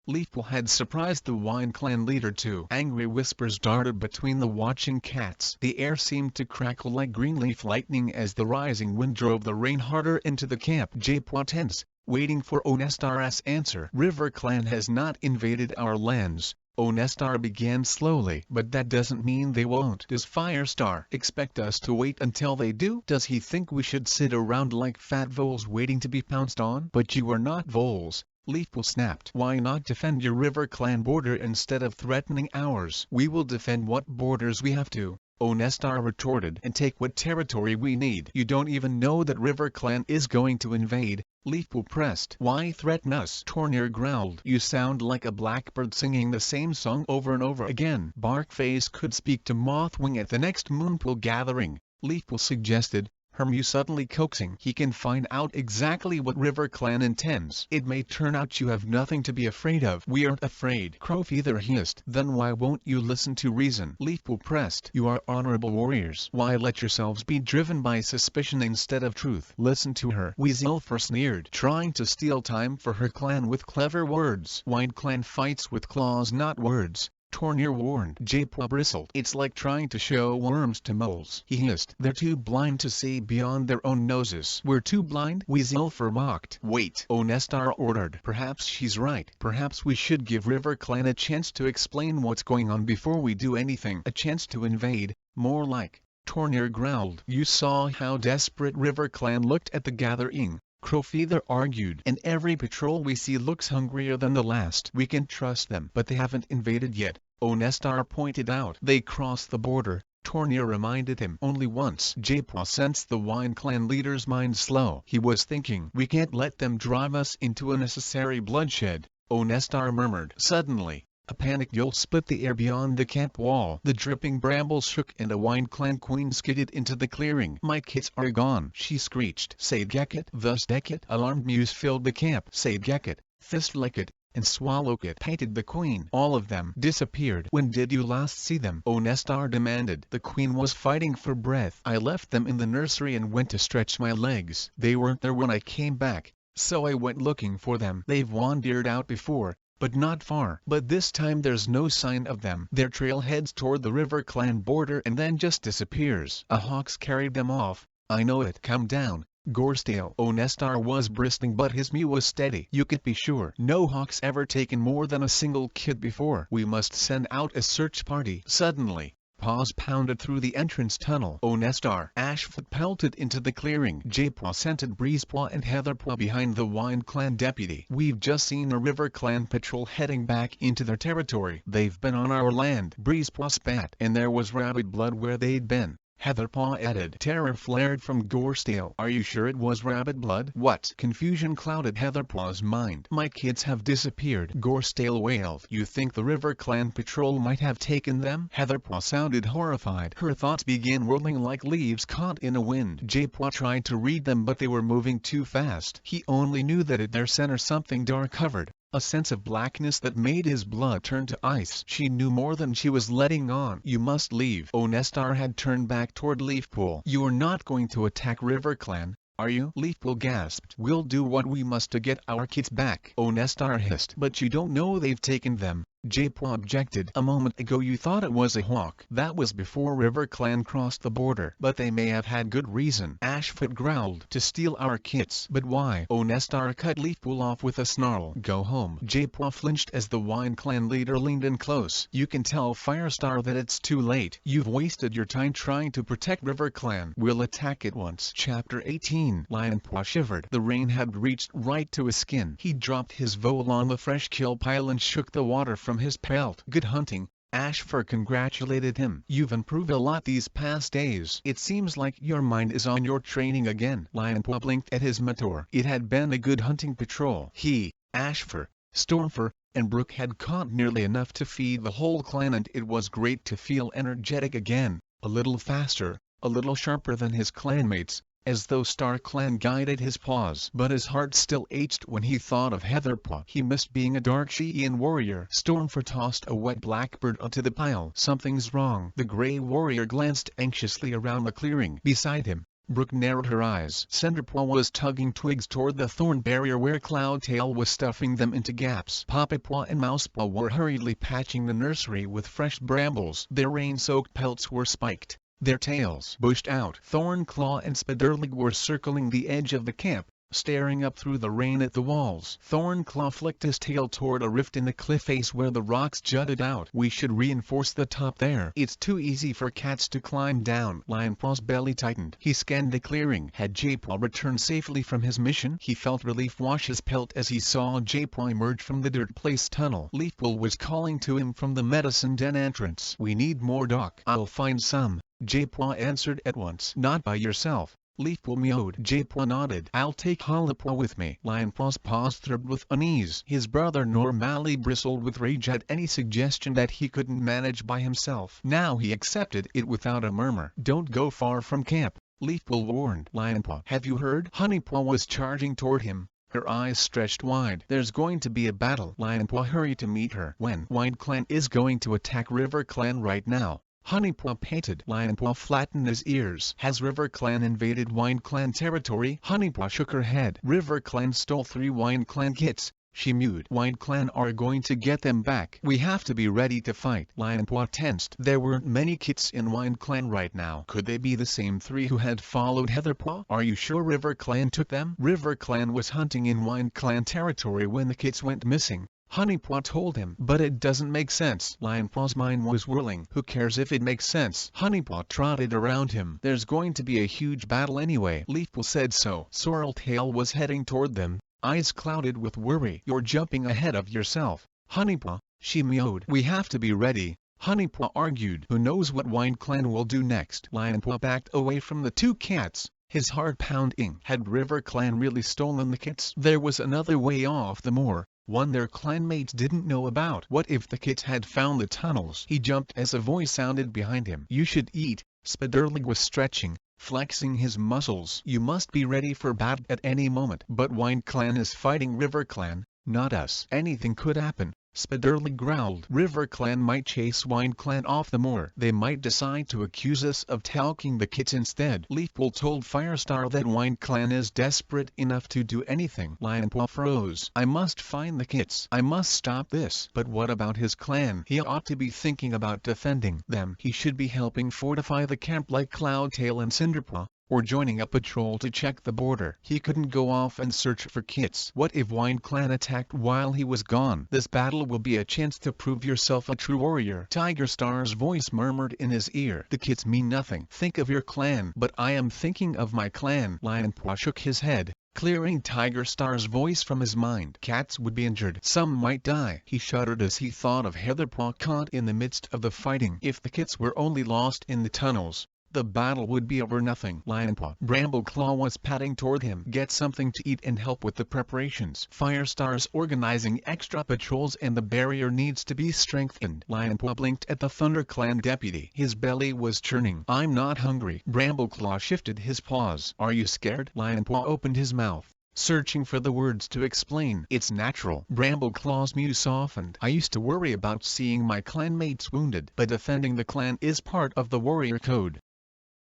Leafpool had surprised the Wind Clan leader too. Angry whispers darted between the watching cats. The air seemed to crackle like green leaf lightning as the rising wind drove the rain harder into the camp. Jaipua tense, waiting for Onestar's answer. "River Clan has not invaded our lands," Onestar began slowly. "But that doesn't mean they won't." "Does Firestar expect us to wait until they do? Does he think we should sit around like fat voles waiting to be pounced on?" "But you are not voles," Leafpool snapped. "Why not defend your River Clan border instead of threatening ours?" "We will defend what borders we have to," Onestar retorted. "And take what territory we need. You don't even know that River Clan is going to invade." Leafpool pressed. "Why threaten us?" Tornir growled. "You sound like a blackbird singing the same song over and over again." Barkface could speak to Mothwing at the next Moonpool gathering, Leafpool suggested, Hermu suddenly coaxing. "He can find out exactly what River Clan intends. It may turn out you have nothing to be afraid of." "We aren't afraid," Crowfeather hissed. "Then why won't you listen to reason?" Leafpool pressed. "You are honorable warriors. Why let yourselves be driven by suspicion instead of truth?" "Listen to her," Weaselfur sneered, trying to steal time for her clan with clever words. "Wide Clan fights with claws not words," Tornir warned. Jaipua bristled. "It's like trying to show worms to moles," he hissed. "They're too blind to see beyond their own noses." "We're too blind?" Weaselfur mocked. "Wait," Onestar ordered. "Perhaps she's right. Perhaps we should give River Clan a chance to explain what's going on before we do anything." "A chance to invade, more like," Tornir growled. "You saw how desperate River Clan looked at the gathering," Crowfeather argued. "And every patrol we see looks hungrier than the last." "We can trust them." "But they haven't invaded yet," Onestar pointed out. "They crossed the border," Tornir reminded him. "Only once." Jaipua sensed the Wine Clan leader's mind slow. He was thinking. "We can't let them drive us into unnecessary bloodshed," Onestar murmured. Suddenly, a panicked yell split the air beyond the camp wall. The dripping brambles shook and a Wine Clan queen skidded into the clearing. "My kids are gone," she screeched. "Say Gekit." Thus Dekit. Alarmed mews filled the camp. "Say Gekit, Thistlikit, and Swallowkit," panted the queen. "All of them disappeared." "When did you last see them?" Onestar demanded. The queen was fighting for breath. "I left them in the nursery and went to stretch my legs. They weren't there when I came back, so I went looking for them." "They've wandered out before, but not far." "But this time there's no sign of them. Their trail heads toward the River Clan border and then just disappears." "A hawk's carried them off." "I know it." "Calm down, Gorstale." Onestar was bristling but his mew was steady. "You can be sure. No hawk's ever taken more than a single kid before. We must send out a search party." Suddenly, paws pounded through the entrance tunnel. Onestar. Ashfoot pelted into the clearing. Jaipua scented Breezepaw and Heatherpaw behind the Wine Clan deputy. "We've just seen a River Clan patrol heading back into their territory." "They've been on our land," Breezepaw spat. "And there was rabbit blood where they'd been," Heatherpaw added. Terror flared from Gorstale. "Are you sure it was rabbit blood?" "What?" Confusion clouded Heatherpaw's mind. "My kids have disappeared," Gorstale wailed. "You think the River Clan patrol might have taken them?" Heatherpaw sounded horrified. Her thoughts began whirling like leaves caught in a wind. Jaipua tried to read them but they were moving too fast. He only knew that at their center something dark hovered, a sense of blackness that made his blood turn to ice. She knew more than she was letting on. "You must leave." Onestar had turned back toward Leafpool. "You're not going to attack River Clan, are you?" Leafpool gasped. "We'll do what we must to get our kids back," Onestar hissed. "But you don't know they've taken them," Jaipua objected. "A moment ago you thought it was a hawk." "That was before River Clan crossed the border." "But they may have had good reason," Ashfoot growled. "To steal our kits." "But why?" Onestar cut Leafpool off with a snarl. "Go home." Jaipua flinched as the Wine Clan leader leaned in close. "You can tell Firestar that it's too late. You've wasted your time trying to protect River Clan. We'll attack it once." Chapter 18. Lionpaw shivered. The rain had reached right to his skin. He dropped his vole on the fresh kill pile and shook the water from his pelt. "Good hunting," Ashfur congratulated him. "You've improved a lot these past days. It seems like your mind is on your training again." Lionpaw blinked at his mentor. It had been a good hunting patrol. He, Ashfur, Stormfur, and Brook had caught nearly enough to feed the whole clan and it was great to feel energetic again, a little faster, a little sharper than his clanmates, as though Star Clan guided his paws. But his heart still ached when he thought of Heatherpaw. He missed being a Dark Sheehan warrior. Stormfur tossed a wet blackbird onto the pile. "Something's wrong." The gray warrior glanced anxiously around the clearing. Beside him, Brook narrowed her eyes. Cinderpaw was tugging twigs toward the thorn barrier where Cloudtail was stuffing them into gaps. Poppypaw and Mousepaw were hurriedly patching the nursery with fresh brambles. Their rain-soaked pelts were spiked, their tails bushed out. Thornclaw and Spiderleg were circling the edge of the camp, staring up through the rain at the walls. Thornclaw flicked his tail toward a rift in the cliff face where the rocks jutted out. "We should reinforce the top there. It's too easy for cats to climb down." Lionpaw's belly tightened. He scanned the clearing. Had Jaipua returned safely from his mission? He felt relief wash his pelt as he saw Jaipua emerge from the dirt place tunnel. Leafpool was calling to him from the medicine den entrance. "We need more dock." "I'll find some," Jaipua answered at once. Not by yourself, Leafpool meowed. Jaipua nodded. I'll take Halipua with me. Lionpaw's paws throbbed with unease. His brother normally bristled with rage at any suggestion that he couldn't manage by himself. Now he accepted it without a murmur. Don't go far from camp, Leafpool warned. Lionpaw, have you heard? Honeypaw was charging toward him, her eyes stretched wide. There's going to be a battle. Lionpaw hurried to meet her. When? Wind Clan is going to attack River Clan right now. Honeypaw panted. Lionpaw flattened his ears. Has River Clan invaded Wind Clan territory? Honeypaw shook her head. River Clan stole 3 Wind Clan kits, she mewed. Wind Clan are going to get them back. We have to be ready to fight. Lionpaw tensed. There weren't many kits in Wind Clan right now. Could they be the same 3 who had followed Heatherpaw? Are you sure River Clan took them? River Clan was hunting in Wind Clan territory when the kits went missing, Honeypaw told him. But it doesn't make sense. Lionpaw's mind was whirling. Who cares if it makes sense? Honeypaw trotted around him. There's going to be a huge battle anyway. Leafpool said so. Sorreltail was heading toward them, eyes clouded with worry. You're jumping ahead of yourself, Honeypaw, she meowed. We have to be ready, Honeypaw argued. Who knows what Wind Clan will do next? Lionpaw backed away from the 2 cats, his heart pounding. Had River Clan really stolen the kits? There was another way off the moor, one their clanmates didn't know about. What if the kits had found the tunnels? He jumped as a voice sounded behind him. You should eat. Spiderlig was stretching, flexing his muscles. You must be ready for battle at any moment. But Wind Clan is fighting River Clan, not us. Anything could happen, Spiderlig growled. River Clan might chase Wind Clan off the moor. They might decide to accuse us of taking the kits instead. Leafpool told Firestar that Wind Clan is desperate enough to do anything. Lionpaw froze. I must find the kits. I must stop this. But what about his clan? He ought to be thinking about defending them. He should be helping fortify the camp like Cloudtail and Cinderpaw, or joining a patrol to check the border. He couldn't go off and search for kits. What if Wind Clan attacked while he was gone? This battle will be a chance to prove yourself a true warrior. Tiger Star's voice murmured in his ear. The kits mean nothing. Think of your clan. But I am thinking of my clan. Lionpaw shook his head, clearing Tiger Star's voice from his mind. Cats would be injured. Some might die. He shuddered as he thought of Heatherpaw caught in the midst of the fighting. If the kits were only lost in the tunnels, the battle would be over nothing. Lionpaw. Brambleclaw was padding toward him. Get something to eat and help with the preparations. Firestar's organizing extra patrols and the barrier needs to be strengthened. Lionpaw blinked at the Thunder Clan deputy. His belly was churning. I'm not hungry. Brambleclaw shifted his paws. Are you scared? Lionpaw opened his mouth, searching for the words to explain. It's natural. Brambleclaw's mew softened. I used to worry about seeing my clanmates wounded. But defending the clan is part of the warrior code.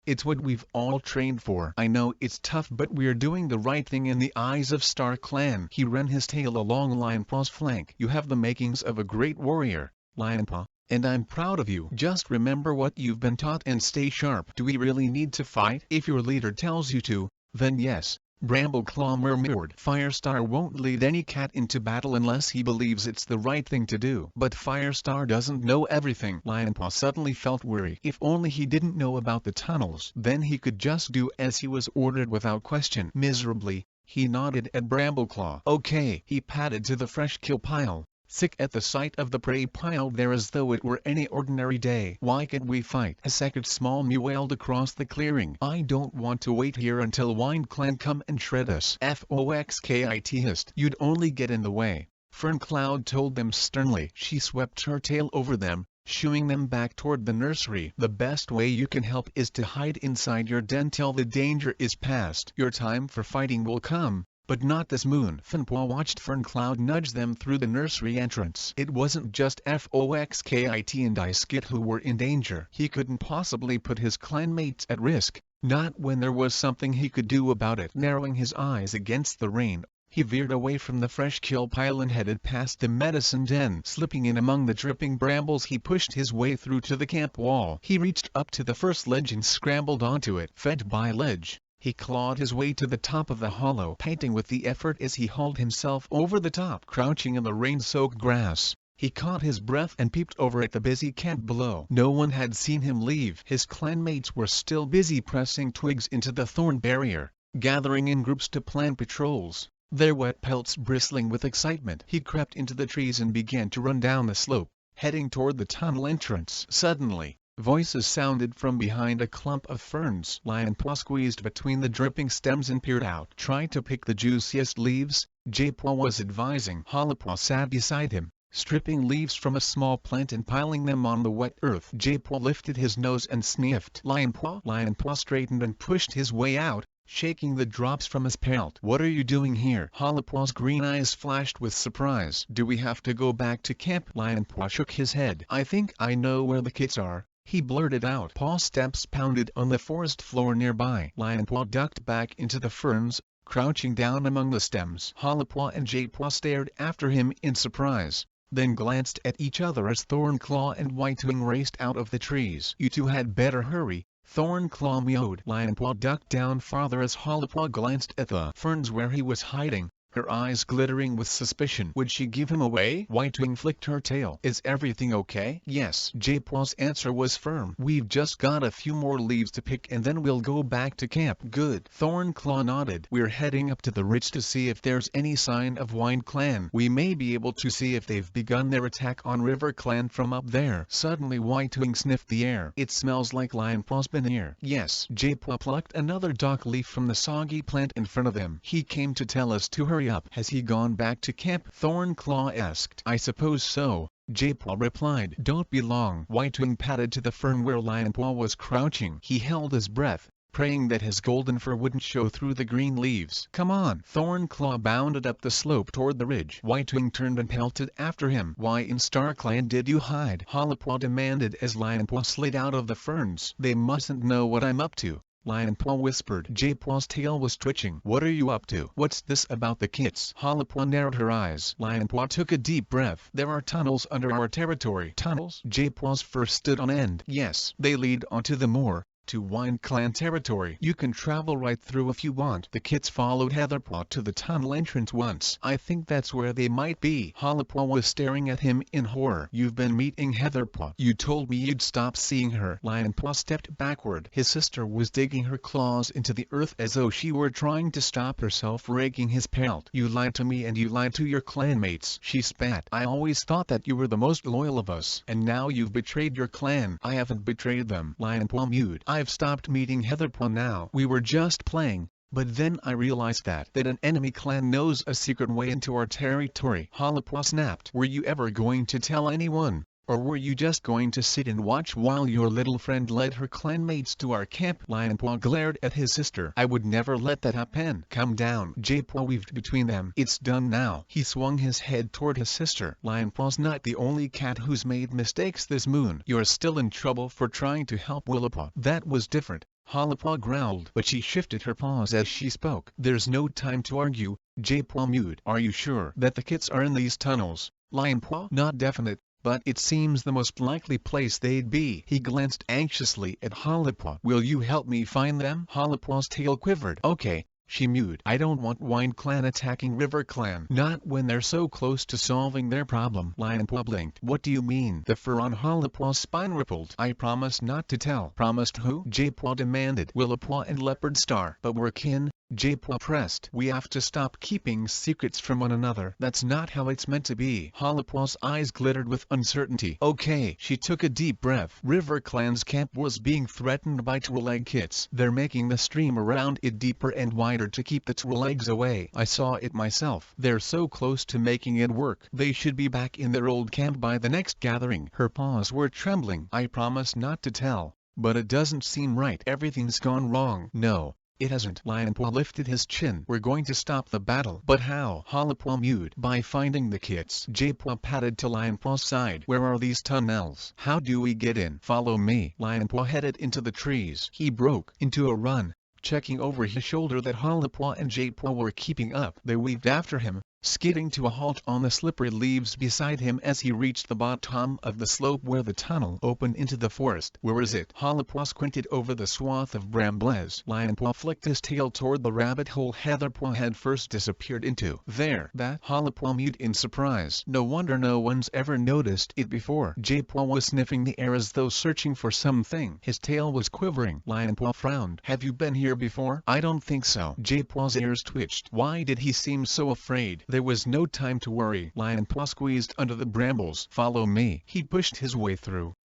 It's what we've all trained for. I know it's tough, but we're doing the right thing in the eyes of Star Clan. He ran his tail along Lionpaw's flank. You have the makings of a great warrior, Lionpaw, and I'm proud of you. Just remember what you've been taught and stay sharp. Do we really need to fight? If your leader tells you to, then yes, Brambleclaw murmured. Firestar won't lead any cat into battle unless he believes it's the right thing to do. But Firestar doesn't know everything. Lionpaw suddenly felt weary. If only he didn't know about the tunnels. Then he could just do as he was ordered without question. Miserably, he nodded at Brambleclaw. Okay. He padded to the fresh kill pile, sick at the sight of the prey piled there as though it were any ordinary day. Why can't we fight? A second small mew wailed across the clearing. I don't want to wait here until Wind Clan come and shred us. Foxkit hissed. You'd only get in the way, Ferncloud told them sternly. She swept her tail over them, shooing them back toward the nursery. The best way you can help is to hide inside your den till the danger is past. Your time for fighting will come, but not this moon. Finpaw watched Ferncloud nudge them through the nursery entrance. It wasn't just Foxkit and Iskit who were in danger. He couldn't possibly put his clanmates at risk, not when there was something he could do about it. Narrowing his eyes against the rain, he veered away from the fresh kill pile and headed past the medicine den. Slipping in among the dripping brambles, he pushed his way through to the camp wall. He reached up to the first ledge and scrambled onto it. Fed by ledge, he clawed his way to the top of the hollow, panting with the effort as he hauled himself over the top. Crouching in the rain-soaked grass, he caught his breath and peeped over at the busy camp below. No one had seen him leave. His clanmates were still busy pressing twigs into the thorn barrier, gathering in groups to plan patrols, their wet pelts bristling with excitement. He crept into the trees and began to run down the slope, heading toward the tunnel entrance. Suddenly, Voices sounded from behind a clump of ferns. Lionpaw squeezed between the dripping stems and peered out. Try to pick the juiciest leaves, Jpaw was advising. Hollipaw sat beside him, stripping leaves from a small plant and piling them on the wet earth. Jpaw lifted his nose and sniffed. Lionpaw straightened and pushed his way out, shaking the drops from his pelt. What are you doing here? Hollipaw's green eyes flashed with surprise. Do we have to go back to camp? Lionpaw shook his head. I think I know where the kids are, he blurted out. Paw steps pounded on the forest floor nearby. Lionpaw ducked back into the ferns, crouching down among the stems. Hollipaw and Jpaw stared after him in surprise, then glanced at each other as Thornclaw and Whitewing raced out of the trees. You two had better hurry, Thornclaw mewed. Lionpaw ducked down farther as Hollipaw glanced at the ferns where he was hiding, her eyes glittering with suspicion. Would she give him away? Whitewing flicked her tail. Is everything okay? Yes. Jpaw's answer was firm. We've just got a few more leaves to pick and then we'll go back to camp. Good. Thornclaw nodded. We're heading up to the ridge to see if there's any sign of Wind Clan. We may be able to see if they've begun their attack on River Clan from up there. Suddenly Whitewing sniffed the air. It smells like Lionpaw's been here. Yes. Jpaw plucked another dock leaf from the soggy plant in front of him. He came to tell us to hurry up. Has he gone back to camp? Thornclaw asked. I suppose so, Jpaw replied. Don't be long. Whitewing padded to the fern where Lionpaw was crouching. He held his breath, praying that his golden fur wouldn't show through the green leaves. Come on. Thornclaw bounded up the slope toward the ridge. Whitewing turned and pelted after him. Why in StarClan did you hide? Hollipaw demanded as Lionpaw slid out of the ferns. They mustn't know what I'm up to, Lionpaw whispered. Jpaw's tail was twitching. What are you up to? What's this about the kits? Hollipaw narrowed her eyes. Lionpaw took a deep breath. There are tunnels under our territory. Tunnels? Jpaw's fur stood on end. Yes, they lead onto the moor, to Wind Clan territory. You can travel right through if you want. The kits followed Heatherpaw to the tunnel entrance once. I think that's where they might be. Hollipaw was staring at him in horror. You've been meeting Heatherpaw. You told me you'd stop seeing her. Lionpaw stepped backward. His sister was digging her claws into the earth as though she were trying to stop herself raking his pelt. You lied to me and you lied to your clanmates. She spat. I always thought that you were the most loyal of us. And now you've betrayed your clan. I haven't betrayed them. Lionpaw mewed. I've stopped meeting Heatherpaw now. We were just playing, but then I realized that an enemy clan knows a secret way into our territory. Hollipaw snapped. Were you ever going to tell anyone? Or were you just going to sit and watch while your little friend led her clanmates to our camp? Lionpaw glared at his sister. I would never let that happen. Calm down. Jpaw weaved between them. It's done now. He swung his head toward his sister. Lionpaw's not the only cat who's made mistakes this moon. You're still in trouble for trying to help Willipaw. That was different, Hollipaw growled, but she shifted her paws as she spoke. There's no time to argue, Jpaw mewed. Are you sure that the kits are in these tunnels? Lionpaw? Not definite, but it seems the most likely place they'd be. He glanced anxiously at Hollipaw. Will you help me find them? Hollipaw's tail quivered. Okay, she mewed. I don't want Wind Clan attacking River Clan. Not when they're so close to solving their problem. Lionpaw blinked. What do you mean? The fur on Hollipaw's spine rippled. I promised not to tell. Promised who? Jpaw demanded. Willipaw and Leopard Star. But we're kin, Jpaw pressed. We have to stop keeping secrets from one another. That's not how it's meant to be. Hollipaw's eyes glittered with uncertainty. Okay. She took a deep breath. River Clan's camp was being threatened by Twi'lek kits. They're making the stream around it deeper and wider to keep the Twi'leks away. I saw it myself. They're so close to making it work. They should be back in their old camp by the next gathering. Her paws were trembling. I promise not to tell. But it doesn't seem right. Everything's gone wrong. No. It hasn't. Lionpaw lifted his chin. We're going to stop the battle. But how? Hollipaw mewed. By finding the kits. Jpaw padded to Lionpaw's side. Where are these tunnels? How do we get in? Follow me. Lionpaw headed into the trees. He broke into a run, checking over his shoulder that Hollipaw and Jpaw were keeping up. They weaved after him, skidding to a halt on the slippery leaves beside him as he reached the bottom of the slope where the tunnel opened into the forest. Where is it? Hollipaw squinted over the swath of brambles. Lionpaw flicked his tail toward the rabbit hole Heatherpaw had first disappeared into. There. That? Hollipaw mewed in surprise. No wonder no one's ever noticed it before. Jpaw was sniffing the air as though searching for something. His tail was quivering. Lionpaw frowned. Have you been here before? I don't think so. Jpaw's ears twitched. Why did he seem so afraid? There was no time to worry. Lionpaw squeezed under the brambles. Follow me. He pushed his way through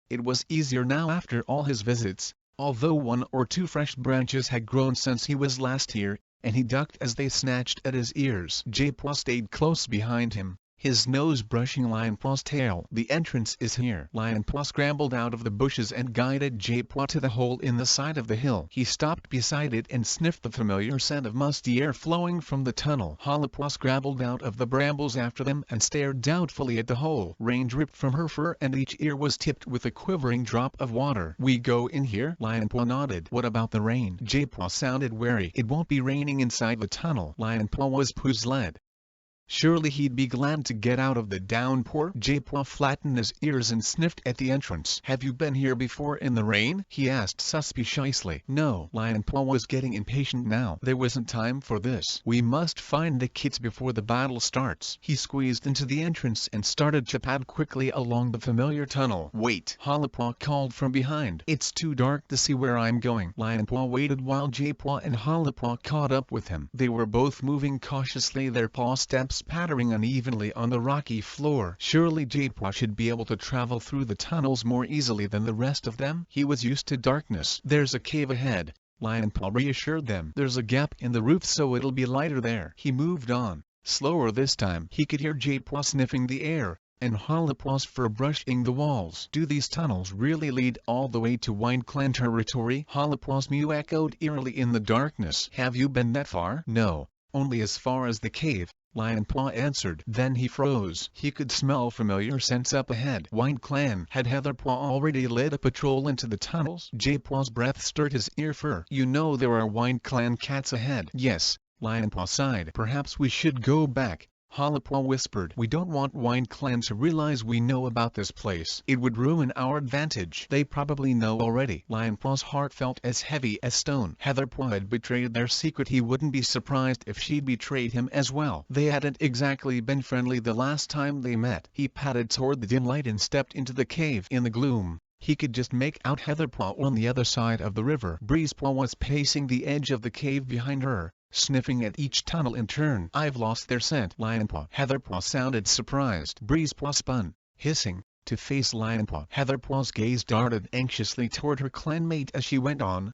It was easier now after all his visits, although one or two fresh branches had grown since he was last here, and he ducked as they snatched at his ears. J-Paw stayed close behind him, his nose brushing Lion-Paw's tail. "The entrance is here." Lion-Paw scrambled out of the bushes and guided J-Paw to the hole in the side of the hill. He stopped beside it and sniffed the familiar scent of musty air flowing from the tunnel. Hollow-Paw scrambled out of the brambles after them and stared doubtfully at the hole. Rain dripped from her fur and each ear was tipped with a quivering drop of water. "We go in here?" Lion-Paw nodded. "What about the rain?" J-Paw sounded wary. "It won't be raining inside the tunnel." Lion-Paw was puzzled. Surely he'd be glad to get out of the downpour. J-Paw flattened his ears and sniffed at the entrance. "Have you been here before in the rain?" he asked suspiciously. "No." Lion-Paw was getting impatient now. "There wasn't time for this. We must find the kids before the battle starts." He squeezed into the entrance and started to pad quickly along the familiar tunnel. "Wait!" Hollow-Paw called from behind. "It's too dark to see where I'm going." Lion-Paw waited while J-Paw and Hollow-Paw caught up with him. They were both moving cautiously, their paw steps pattering unevenly on the rocky floor. Surely J-Paw should be able to travel through the tunnels more easily than the rest of them. He was used to darkness. "There's a cave ahead," Lion-Paw reassured them. "There's a gap in the roof so it'll be lighter there." He moved on, slower this time. He could hear J-Paw sniffing the air, and Hollow-Paw's fur brushing the walls. "Do these tunnels really lead all the way to Wind Clan territory?" Hollow-Paw's mew echoed eerily in the darkness. "Have you been that far?" "No, only as far as the cave," Lion-Paw answered. Then he froze. He could smell familiar scents up ahead. Wind Clan. Had Heatherpaw already led a patrol into the tunnels? J-Paw's breath stirred his ear fur. "You know there are Wind Clan cats ahead." "Yes," Lion-Paw sighed. "Perhaps we should go back," Hollow-Paw whispered. "We don't want Wind Clan to realize we know about this place. It would ruin our advantage." "They probably know already." Lion-Paw's heart felt as heavy as stone. Heatherpaw had betrayed their secret. He wouldn't be surprised if she'd betrayed him as well. They hadn't exactly been friendly the last time they met. He padded toward the dim light and stepped into the cave. In the gloom, he could just make out Heatherpaw on the other side of the river. Breezepaw was pacing the edge of the cave behind her, sniffing at each tunnel in turn. "I've lost their scent." Lion-Paw. Heatherpaw sounded surprised. Breezepaw spun, hissing, to face Lion-Paw. Heatherpaw's gaze darted anxiously toward her clanmate as she went on.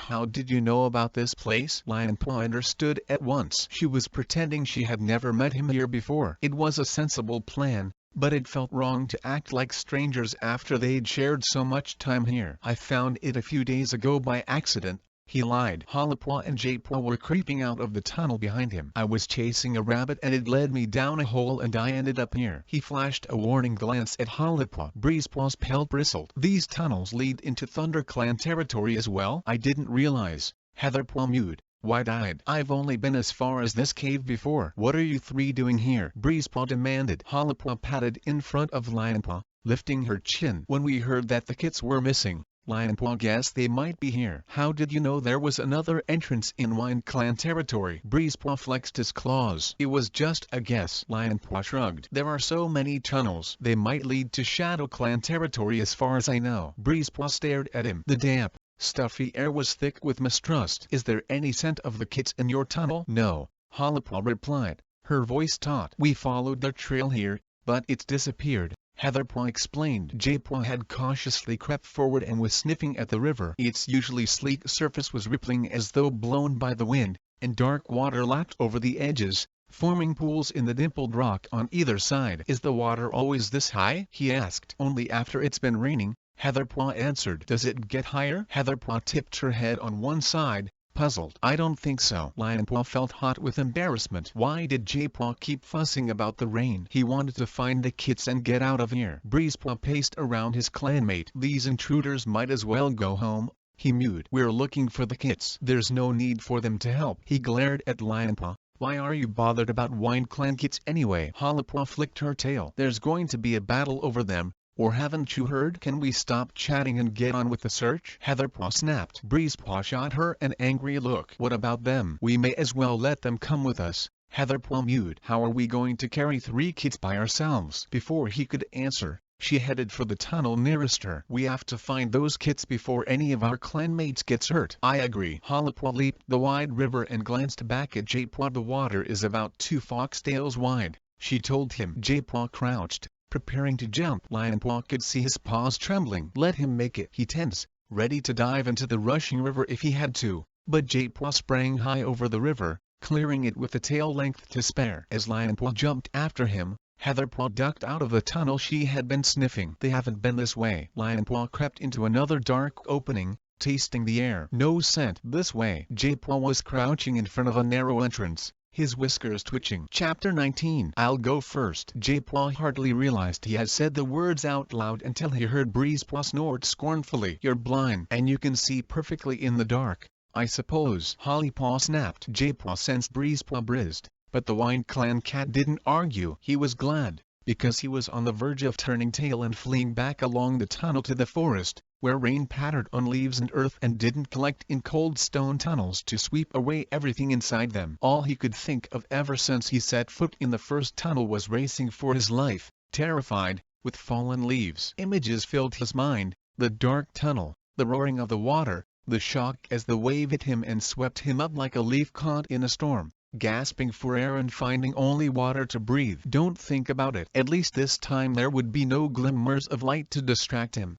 "How did you know about this place?" Lion-Paw understood at once. She was pretending she had never met him here before. It was a sensible plan, but it felt wrong to act like strangers after they'd shared so much time here. "I found it a few days ago by accident," he lied. Hollow-Paw and J-Paw were creeping out of the tunnel behind him. "I was chasing a rabbit and it led me down a hole and I ended up here." He flashed a warning glance at Hollow-Paw. Breezepaw's pelt bristled. "These tunnels lead into Thunder Clan territory as well?" "I didn't realize." Heatherpaw mewed, wide-eyed. "I've only been as far as this cave before." "What are you three doing here?" Breezepaw demanded. Hollow-Paw padded in front of Lion-Paw, lifting her chin. "When we heard that the kits were missing, Lion-Paw guessed they might be here." "How did you know there was another entrance in Wind Clan territory?" Breezepaw flexed his claws. "It was just a guess." Lion-Paw shrugged. "There are so many tunnels. They might lead to Shadow Clan territory as far as I know." Breezepaw stared at him. The damp, stuffy air was thick with mistrust. "Is there any scent of the kits in your tunnel?" "No," Hollow-Paw replied, her voice taut. "We followed their trail here, but it's disappeared," Heatherpaw explained. J-Paw had cautiously crept forward and was sniffing at the river. Its usually sleek surface was rippling as though blown by the wind, and dark water lapped over the edges, forming pools in the dimpled rock on either side. "Is the water always this high?" he asked. "Only after it's been raining," Heatherpaw answered. "Does it get higher?" Heatherpaw tipped her head on one side, puzzled. "I don't think so." Lion-Paw felt hot with embarrassment. Why did J-Paw keep fussing about the rain? He wanted to find the kits and get out of here. Breezepaw paced around his clanmate. "These intruders might as well go home," he mewed. "We're looking for the kits. There's no need for them to help." He glared at Lion-Paw. "Why are you bothered about Wind Clan kits anyway?" Hollow-Paw flicked her tail. "There's going to be a battle over them. Or haven't you heard? Can we stop chatting and get on with the search?" Heatherpaw snapped. Breezepaw shot her an angry look. "What about them? We may as well let them come with us." Heatherpaw mewed. "How are we going to carry 3 kits by ourselves?" Before he could answer, she headed for the tunnel nearest her. "We have to find those kits before any of our clanmates gets hurt." "I agree." Hollow-Paw leaped the wide river and glanced back at J-Paw. "The water is about 2 foxtails wide," she told him. J-Paw crouched, preparing to jump. Lionpaw could see his paws trembling. Let him make it. He tensed, ready to dive into the rushing river if he had to, but Jadepaw sprang high over the river, clearing it with a tail length to spare. As Lionpaw jumped after him, Heatherpaw ducked out of the tunnel she had been sniffing. They haven't been this way. Lionpaw crept into another dark opening, tasting the air. No scent this way. Jadepaw was crouching in front of a narrow entrance, his whiskers twitching. Chapter 19. I'll go first. Jadepaw hardly realized he had said the words out loud until he heard Breezepaw snort scornfully. You're blind, and you can see perfectly in the dark, I suppose. Hollypaw snapped. Jadepaw sensed Breezepaw brizzed, but the Wind Clan cat didn't argue. He was glad, because he was on the verge of turning tail and fleeing back along the tunnel to the forest, where rain pattered on leaves and earth and didn't collect in cold stone tunnels to sweep away everything inside them. All he could think of ever since he set foot in the first tunnel was racing for his life, terrified, with fallen leaves. Images filled his mind: the dark tunnel, the roaring of the water, the shock as the wave hit him and swept him up like a leaf caught in a storm, gasping for air and finding only water to breathe. Don't think about it. At least this time there would be no glimmers of light to distract him.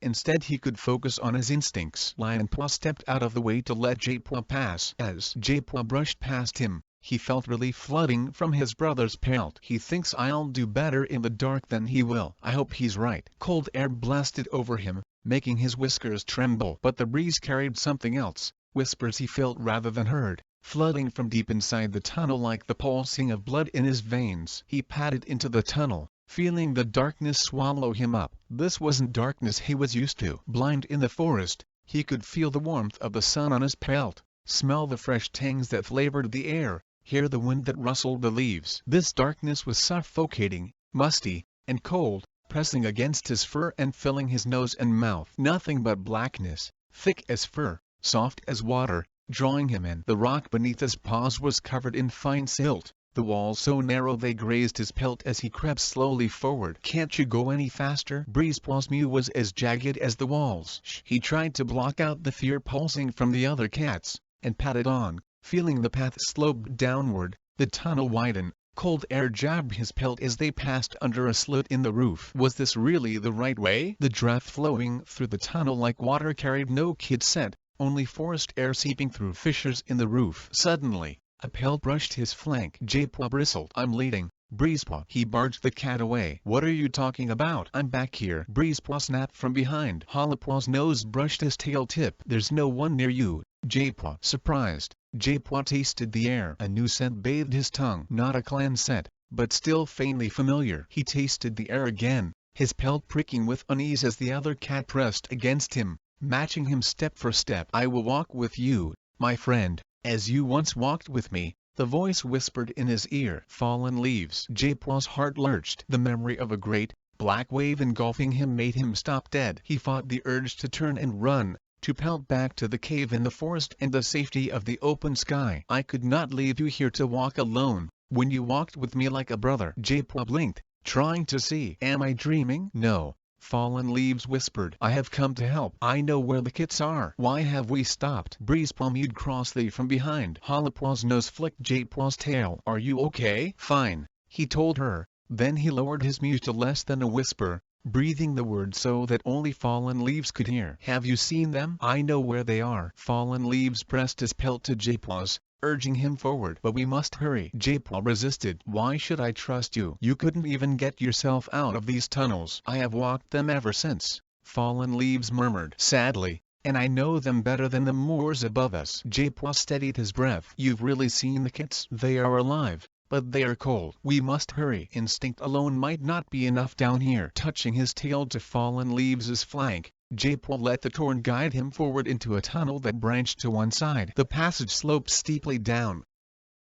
Instead he could focus on his instincts. Lionpaw stepped out of the way to let Jadepaw pass. As Jadepaw brushed past him, he felt relief flooding from his brother's pelt. He thinks I'll do better in the dark than he will. I hope he's right. Cold air blasted over him, making his whiskers tremble. But the breeze carried something else, whispers he felt rather than heard, flooding from deep inside the tunnel like the pulsing of blood in his veins. He padded into the tunnel, feeling the darkness swallow him up. This wasn't darkness he was used to. Blind in the forest, he could feel the warmth of the sun on his pelt, smell the fresh tangs that flavored the air, hear the wind that rustled the leaves. This darkness was suffocating, musty, and cold, pressing against his fur and filling his nose and mouth. Nothing but blackness, thick as fur, soft as water, drawing him in. The rock beneath his paws was covered in fine silt, the walls so narrow they grazed his pelt as he crept slowly forward. Can't you go any faster? Breezepaw's mew was as jagged as the walls. He tried to block out the fear pulsing from the other cats, and padded on, feeling the path slope downward. The tunnel widened, cold air jabbed his pelt as they passed under a slit in the roof. Was this really the right way? The draft flowing through the tunnel like water carried no kid scent, only forest air seeping through fissures in the roof. Suddenly, a pelt brushed his flank. Jadepaw bristled. I'm leading, Breezepaw. He barged the cat away. What are you talking about? I'm back here. Breezepaw snapped from behind. Hollypaw's nose brushed his tail tip. There's no one near you, Jadepaw. Surprised, Jadepaw tasted the air. A new scent bathed his tongue. Not a clan scent, but still faintly familiar. He tasted the air again, his pelt pricking with unease as the other cat pressed against him, matching him step for step. I will walk with you, my friend, as you once walked with me, the voice whispered in his ear. Fallen leaves. Jadepaw's heart lurched. The memory of a great, black wave engulfing him made him stop dead. He fought the urge to turn and run, to pelt back to the cave in the forest and the safety of the open sky. I could not leave you here to walk alone, when you walked with me like a brother. Jadepaw blinked, trying to see. Am I dreaming? No. Fallen Leaves whispered. I have come to help. I know where the kits are. Why have we stopped? Breezepaw mewed crossly from behind. Hollypaw's nose flicked Jadepaw's tail. Are you okay? Fine, he told her. Then he lowered his mew to less than a whisper, breathing the words so that only Fallen Leaves could hear. Have you seen them? I know where they are. Fallen Leaves pressed his pelt to Jadepaw's, urging him forward. But we must hurry. Jadepaw resisted. Why should I trust you? You couldn't even get yourself out of these tunnels. I have walked them ever since, Fallen Leaves murmured sadly, and I know them better than the moors above us. Jadepaw steadied his breath. You've really seen the kits? They are alive, but they are cold. We must hurry. Instinct alone might not be enough down here. Touching his tail to Fallen Leaves' flank, Jadepaw let the torn guide him forward into a tunnel that branched to one side. The passage sloped steeply down.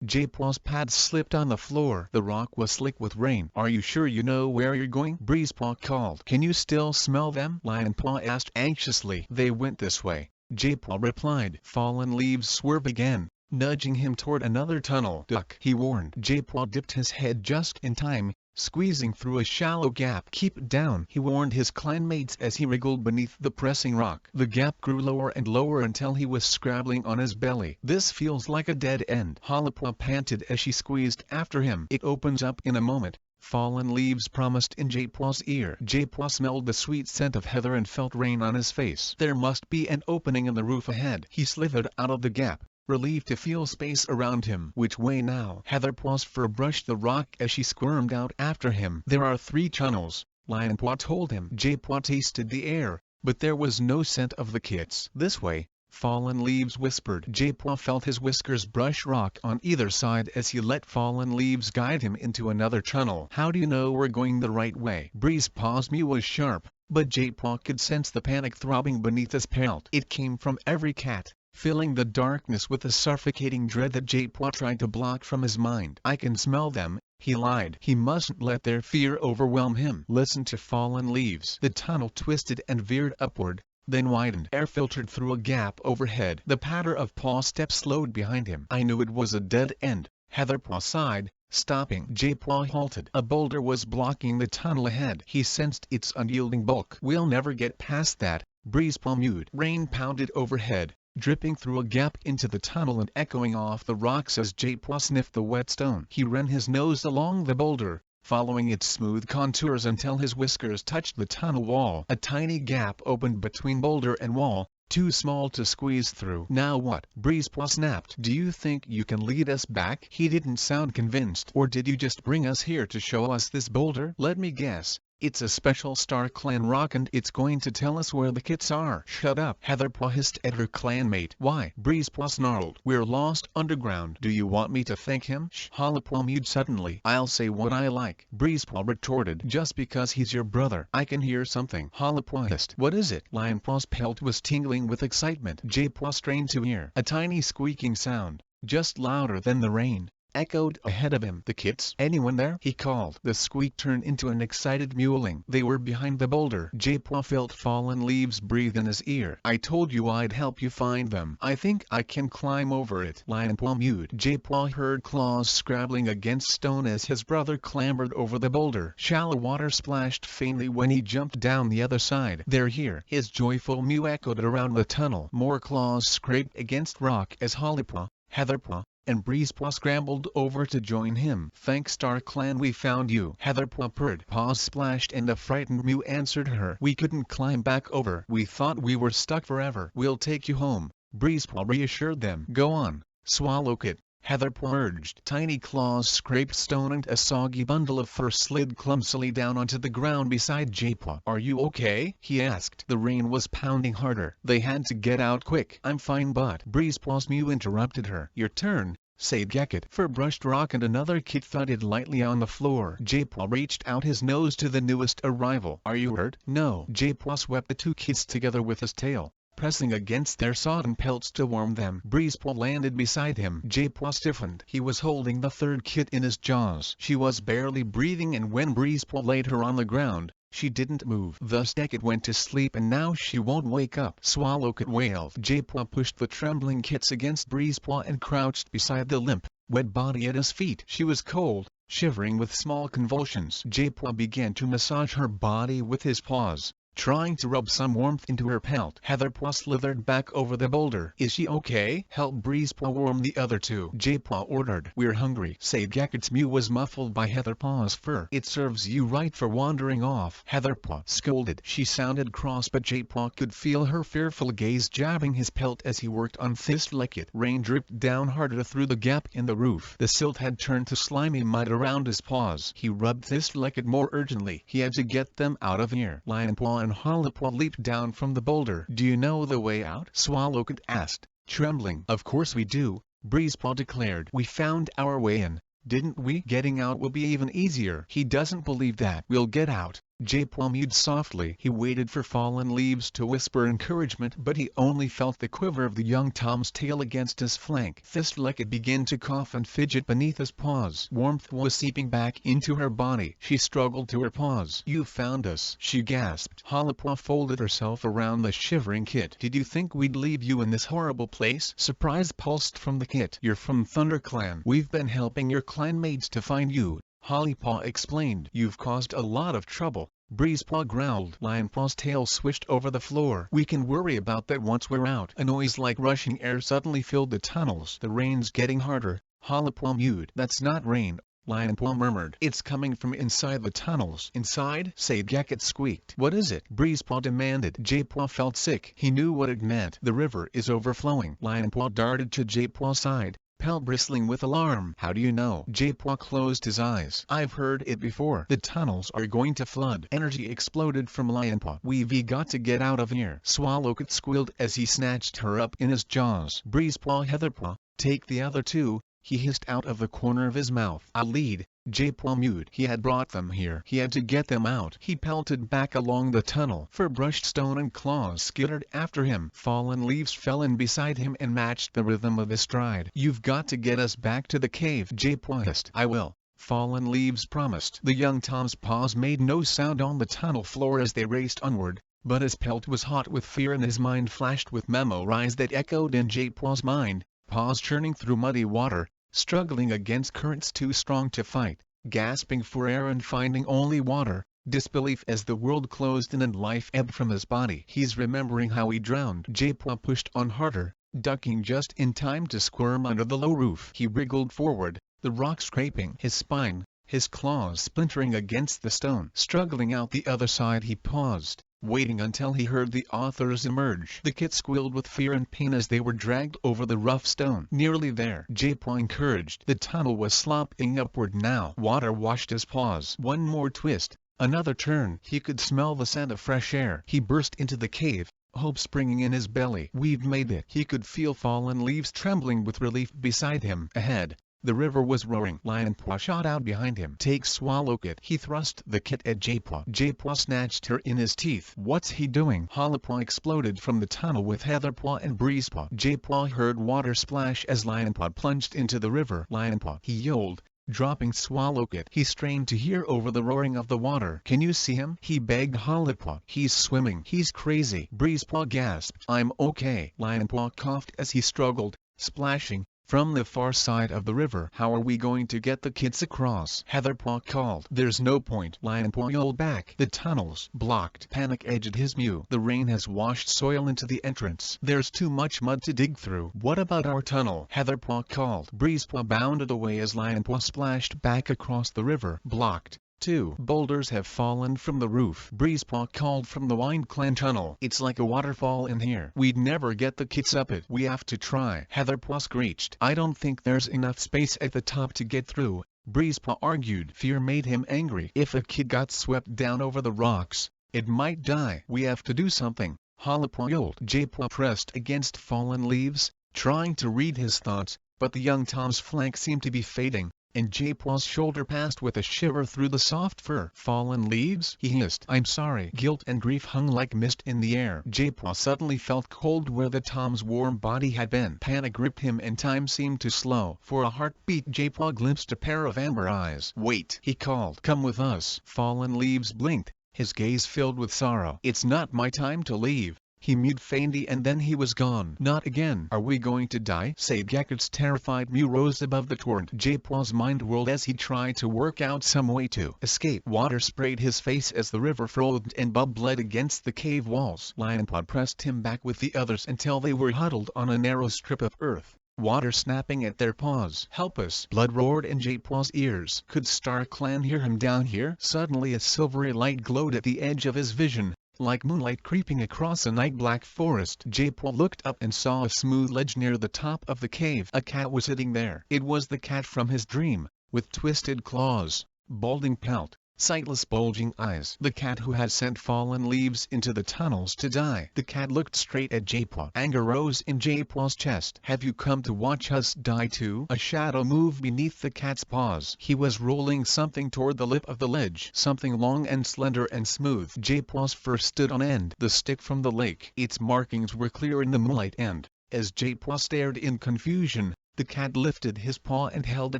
Jadepaw's pads slipped on the floor. The rock was slick with rain. Are you sure you know where you're going? Breezepaw called. Can you still smell them? Lionpaw asked anxiously. They went this way, Jadepaw replied. Fallen Leaves swerved again, nudging him toward another tunnel. Duck, he warned. Jadepaw dipped his head just in time, squeezing through a shallow gap. Keep down, he warned his clanmates as he wriggled beneath the pressing rock. The gap grew lower and lower until he was scrabbling on his belly. This feels like a dead end, Hollypaw panted as she squeezed after him. It opens up in a moment, Fallen Leaves promised in J-Paw's ear. J-Paw smelled the sweet scent of heather and felt rain on his face. There must be an opening in the roof ahead. He slithered out of the gap, relieved to feel space around him. Which way now? Heather paused for a brush the rock as she squirmed out after him. There are 3 tunnels, Lionpaw told him. J-Paw tasted the air, but there was no scent of the kits. This way, Fallen Leaves whispered. J-Paw felt his whiskers brush rock on either side as he let Fallen Leaves guide him into another tunnel. How do you know we're going the right way? Breezepaw's mew was sharp, but J-Paw could sense the panic throbbing beneath his pelt. It came from every cat, filling the darkness with a suffocating dread that J-Paw tried to block from his mind. I can smell them, he lied. He mustn't let their fear overwhelm him. Listen to Fallen Leaves. The tunnel twisted and veered upward, then widened. Air filtered through a gap overhead. The patter of paw steps slowed behind him. I knew it was a dead end, Heatherpaw sighed, stopping. J-Paw halted. A boulder was blocking the tunnel ahead. He sensed its unyielding bulk. We'll never get past that, Breezepaw mewed. Rain pounded overhead, dripping through a gap into the tunnel and echoing off the rocks as J-Paw sniffed the wet stone. He ran his nose along the boulder, following its smooth contours until his whiskers touched the tunnel wall. A tiny gap opened between boulder and wall, too small to squeeze through. Now what? Breezepaw snapped. Do you think you can lead us back? He didn't sound convinced. Or did you just bring us here to show us this boulder? Let me guess. It's a special Star Clan rock and it's going to tell us where the kits are. Shut up, Heatherpaw hissed at her clanmate. Why? Breezepaw snarled. We're lost underground. Do you want me to thank him? Shh. Hollipaw mewed suddenly. I'll say what I like, Breezepaw retorted. Just because he's your brother. I can hear something, Hollipaw hissed. What is it? Lionpaw's pelt was tingling with excitement. J-Paw strained to hear. A tiny squeaking sound, just louder than the rain, echoed ahead of him. The kits? Anyone there? He called. The squeak turned into an excited mewling. They were behind the boulder. J-Paw felt Fallen Leaves breathe in his ear. I told you I'd help you find them. I think I can climb over it. Lionpaw mewed. J-Paw heard claws scrabbling against stone as his brother clambered over the boulder. Shallow water splashed faintly when he jumped down the other side. They're here. His joyful mew echoed around the tunnel. More claws scraped against rock as Hollipaw, Heatherpaw, and Breezepaw scrambled over to join him. Thanks Star Clan, we found you, Heatherpaw purred. Paws splashed and a frightened mew answered her. We couldn't climb back over. We thought we were stuck forever. We'll take you home, Breezepaw reassured them. Go on, Swallowkit, Heatherpaw urged. Tiny claws scraped stone and a soggy bundle of fur slid clumsily down onto the ground beside J-Paw. Are you okay? He asked. The rain was pounding harder. They had to get out quick. I'm fine but... Breezepaw's mew interrupted her. Your turn, said Gekit. Fur brushed rock and another kit thudded lightly on the floor. J-Paw reached out his nose to the newest arrival. Are you hurt? No. J-Paw swept the 2 kits together with his tail, pressing against their sodden pelts to warm them. Breezepaw landed beside him. J-Paw stiffened. He was holding the 3rd kit in his jaws. She was barely breathing and when Breezepaw laid her on the ground, she didn't move. Thus Gekit went to sleep and now she won't wake up. Swallowkit wailed. J-Paw pushed the trembling kits against Breezepaw and crouched beside the limp, wet body at his feet. She was cold, shivering with small convulsions. J-Paw began to massage her body with his paws, trying to rub some warmth into her pelt. Heatherpaw slithered back over the boulder. Is she okay? Help Breezepaw warm the other 2. J-Paw ordered. We're hungry. Gekit's mew was muffled by Heatherpaw's fur. It serves you right for wandering off, Heatherpaw scolded. She sounded cross but J-Paw could feel her fearful gaze jabbing his pelt as he worked on Thistlecit. Rain dripped down harder through the gap in the roof. The silt had turned to slimy mud around his paws. He rubbed Thistlecit more urgently. He had to get them out of here. Lionpaw and Hollipaw leaped down from the boulder. Do you know the way out? Swallowkit asked, trembling. Of course we do, Breezepaw declared. We found our way in, didn't we? Getting out will be even easier. He doesn't believe that. We'll get out, J-Paw mewed softly. He waited for Fallen Leaves to whisper encouragement but he only felt the quiver of the young Tom's tail against his flank. Thistlecit began to cough and fidget beneath his paws. Warmth was seeping back into her body. She struggled to her paws. You found us, she gasped. Hollipaw folded herself around the shivering kit. Did you think we'd leave you in this horrible place? Surprise pulsed from the kit. You're from ThunderClan. We've been helping your clanmates to find you, Hollipaw explained. You've caused a lot of trouble, Breezepaw growled. Lionpaw's tail swished over the floor. We can worry about that once we're out. A noise like rushing air suddenly filled the tunnels. The rain's getting harder, Hollipaw mewed. That's not rain, Lionpaw murmured. "It's coming from inside the tunnels." "Inside?" Said Gekut squeaked. "What is it?" Breezepaw demanded. Jaypaw felt sick. He knew what it meant. "The river is overflowing." Lionpaw darted to Jaypaw's side, pelt bristling with alarm. "How do you know?" Jaypaw closed his eyes. "I've heard it before. The tunnels are going to flood." Energy exploded from Lionpaw. "We've got to get out of here." Swallowcut squealed as he snatched her up in his jaws. "Breezepaw, Heatherpaw, take the other two," he hissed out of the corner of his mouth. "I'll lead." Jaypaw mewed. He had brought them here. He had to get them out. He pelted back along the tunnel. Fur-brushed stone and claws skittered after him. Fallen leaves fell in beside him and matched the rhythm of his stride. "You've got to get us back to the cave," Jaypaw hissed. "I will," Fallen Leaves promised. The young Tom's paws made no sound on the tunnel floor as they raced onward, but his pelt was hot with fear and his mind flashed with memories that echoed in Jaypaw's mind, paws churning through muddy water, struggling against currents too strong to fight, gasping for air and finding only water, disbelief as the world closed in and life ebbed from his body. He's remembering how he drowned. Jaypaw pushed on harder, ducking just in time to squirm under the low roof. He wriggled forward, the rock scraping his spine, his claws splintering against the stone. Struggling out the other side, he paused, waiting until he heard the authors emerge. The kit squealed with fear and pain as they were dragged over the rough stone. "Nearly there," Jaypaw encouraged. The tunnel was slopping upward now. Water washed his paws. One more twist, another turn. He could smell the scent of fresh air. He burst into the cave, hope springing in his belly. "We've made it." He could feel Fallen Leaves trembling with relief beside him. Ahead, the river was roaring. Lionpaw shot out behind him. "Take Swallowcut." He thrust the kit at Jaypaw. Jaypaw snatched her in his teeth. "What's he doing?" Hollowpaw exploded from the tunnel with Heatherpaw and Breezepaw. Jaypaw heard water splash as Lionpaw plunged into the river. "Lionpaw," he yelled, dropping Swallowcut. He strained to hear over the roaring of the water. "Can you see him?" he begged Hollowpaw. "He's swimming." "He's crazy." Breezepaw gasped. "I'm okay." Lionpaw coughed as he struggled, splashing, from the far side of the river. "How are we going to get the kids across?" Heatherpaw called. "There's no point." Lionpaw yelled back. "The tunnel's blocked." Panic edged his mew. "The rain has washed soil into the entrance. There's too much mud to dig through." "What about our tunnel?" Heatherpaw called. Breezepaw bounded away as Lionpaw splashed back across the river. "Blocked. 2 boulders have fallen from the roof." Breezepaw called from the Wind Clan tunnel. "It's like a waterfall in here. We'd never get the kids up it." "We have to try," Heatherpaw screeched. "I don't think there's enough space at the top to get through," Breezepaw argued. Fear made him angry. If a kid got swept down over the rocks, it might die. "We have to do something," Hollowpaw yelled. Jaypaw pressed against Fallen Leaves, trying to read his thoughts, but the young Tom's flank seemed to be fading, and Jaypaw's shoulder passed with a shiver through the soft fur. "Fallen Leaves?" he hissed. "I'm sorry." Guilt and grief hung like mist in the air. Jaypaw suddenly felt cold where the Tom's warm body had been. Panic gripped him and time seemed to slow. For a heartbeat, Jaypaw glimpsed a pair of amber eyes. "Wait," he called. "Come with us." Fallen Leaves blinked, his gaze filled with sorrow. "It's not my time to leave," he mewed faintly, and then he was gone. "Not again." "Are we going to die?" Said Gekut's terrified mew rose above the torrent. Jaypaw's mind whirled as he tried to work out some way to escape. Water sprayed his face as the river flowed and bubbled against the cave walls. Lionpaw pressed him back with the others until they were huddled on a narrow strip of earth, water snapping at their paws. "Help us!" blood roared in Jaypaw's ears. Could Star Clan hear him down here? Suddenly a silvery light glowed at the edge of his vision, like moonlight creeping across a night-black forest. Jaypaw looked up and saw a smooth ledge near the top of the cave. A cat was sitting there. It was the cat from his dream, with twisted claws, balding pelt, sightless bulging eyes. The cat who had sent Fallen Leaves into the tunnels to die. The cat looked straight at Jaypaw. Anger rose in Jaypaw's chest. "Have you come to watch us die too?" A shadow moved beneath the cat's paws. He was rolling something toward the lip of the ledge. Something long and slender and smooth. Jaypaw's fur stood on end. The stick from the lake. Its markings were clear in the moonlight, and, as Jaypaw stared in confusion, the cat lifted his paw and held a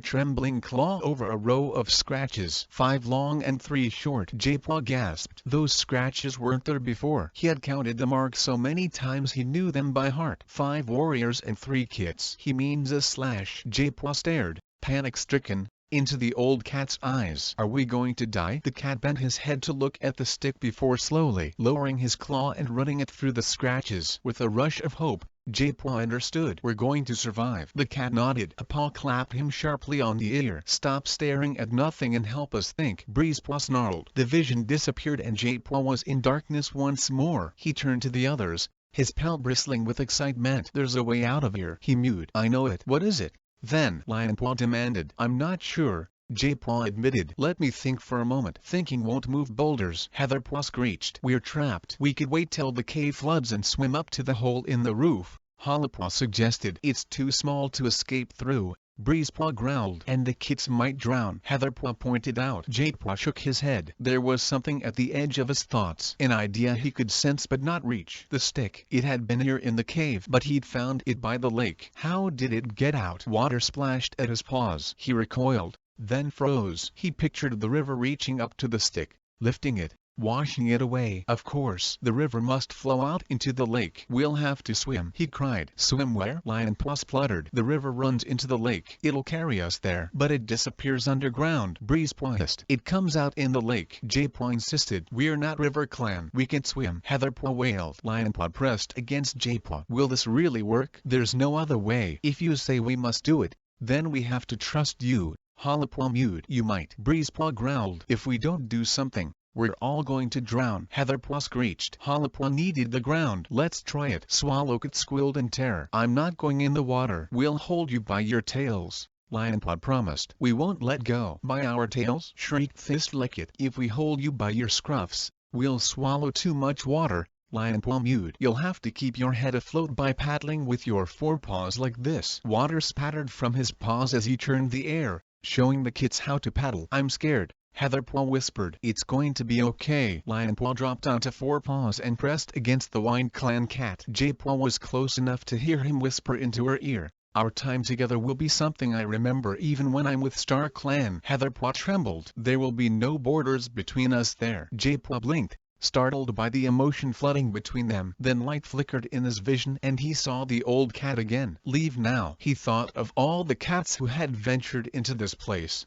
trembling claw over a row of scratches. 5 long and 3 short. Jaypaw gasped. Those scratches weren't there before. He had counted the marks so many times he knew them by heart. 5 warriors and 3 kits. "He means a slash." Jaypaw stared, panic-stricken, into the old cat's eyes. "Are we going to die?" The cat bent his head to look at the stick before slowly lowering his claw and running it through the scratches. With a rush of hope, J-Paw understood. "We're going to survive." The cat nodded. A paw clapped him sharply on the ear. "Stop staring at nothing and help us think." Breezepaw snarled. The vision disappeared and J-Paw was in darkness once more. He turned to the others, his pelt bristling with excitement. "There's a way out of here," he mewed. "I know it." "What is it?" Then Lionpaw demanded. "I'm not sure," J-Paw admitted. "Let me think for a moment." "Thinking won't move boulders," Heatherpaw screeched. "We're trapped." "We could wait till the cave floods and swim up to the hole in the roof," Hollowpaw suggested. "It's too small to escape through," Breezepaw growled. "And the kits might drown," Heatherpaw pointed out. J-Paw shook his head. There was something at the edge of his thoughts. An idea he could sense but not reach. The stick. It had been here in the cave, but he'd found it by the lake. How did it get out? Water splashed at his paws. He recoiled, then froze. He pictured the river reaching up to the stick, lifting it, washing it away. Of course, the river must flow out into the lake. "We'll have to swim," he cried. "Swim where?" Lionpaw spluttered. "The river runs into the lake. It'll carry us there." "But it disappears underground," Breezepaw hissed. "It comes out in the lake," J-Paw insisted. "We're not River Clan. We can swim," Heatherpaw wailed. Lionpaw pressed against J-Paw. "Will this really work?" "There's no other way. If you say we must do it, then we have to trust you," Hollowpaw mewed. "You might," Breezepaw growled. "If we don't do something, we're all going to drown," Heatherpaw screeched. Hollowpaw kneaded the ground. "Let's try it." Swallowcut squealed in terror. "I'm not going in the water." "We'll hold you by your tails," Lionpaw promised. "We won't let go." "By our tails?" shrieked Thistlecut. "If we hold you by your scruffs, we'll swallow too much water," Lionpaw mewed. "You'll have to keep your head afloat by paddling with your forepaws like this." Water spattered from his paws as he churned the air, showing the kits how to paddle. "I'm scared," Heatherpaw whispered. "It's going to be okay." Lionpaw dropped onto four paws and pressed against the Wind Clan cat. J-Paw was close enough to hear him whisper into her ear, "Our time together will be something I remember even when I'm with Star Clan." Heatherpaw trembled. "There will be no borders between us there." J-Paw blinked, startled by the emotion flooding between them. Then light flickered in his vision and he saw the old cat again. "Leave now." He thought of all the cats who had ventured into this place.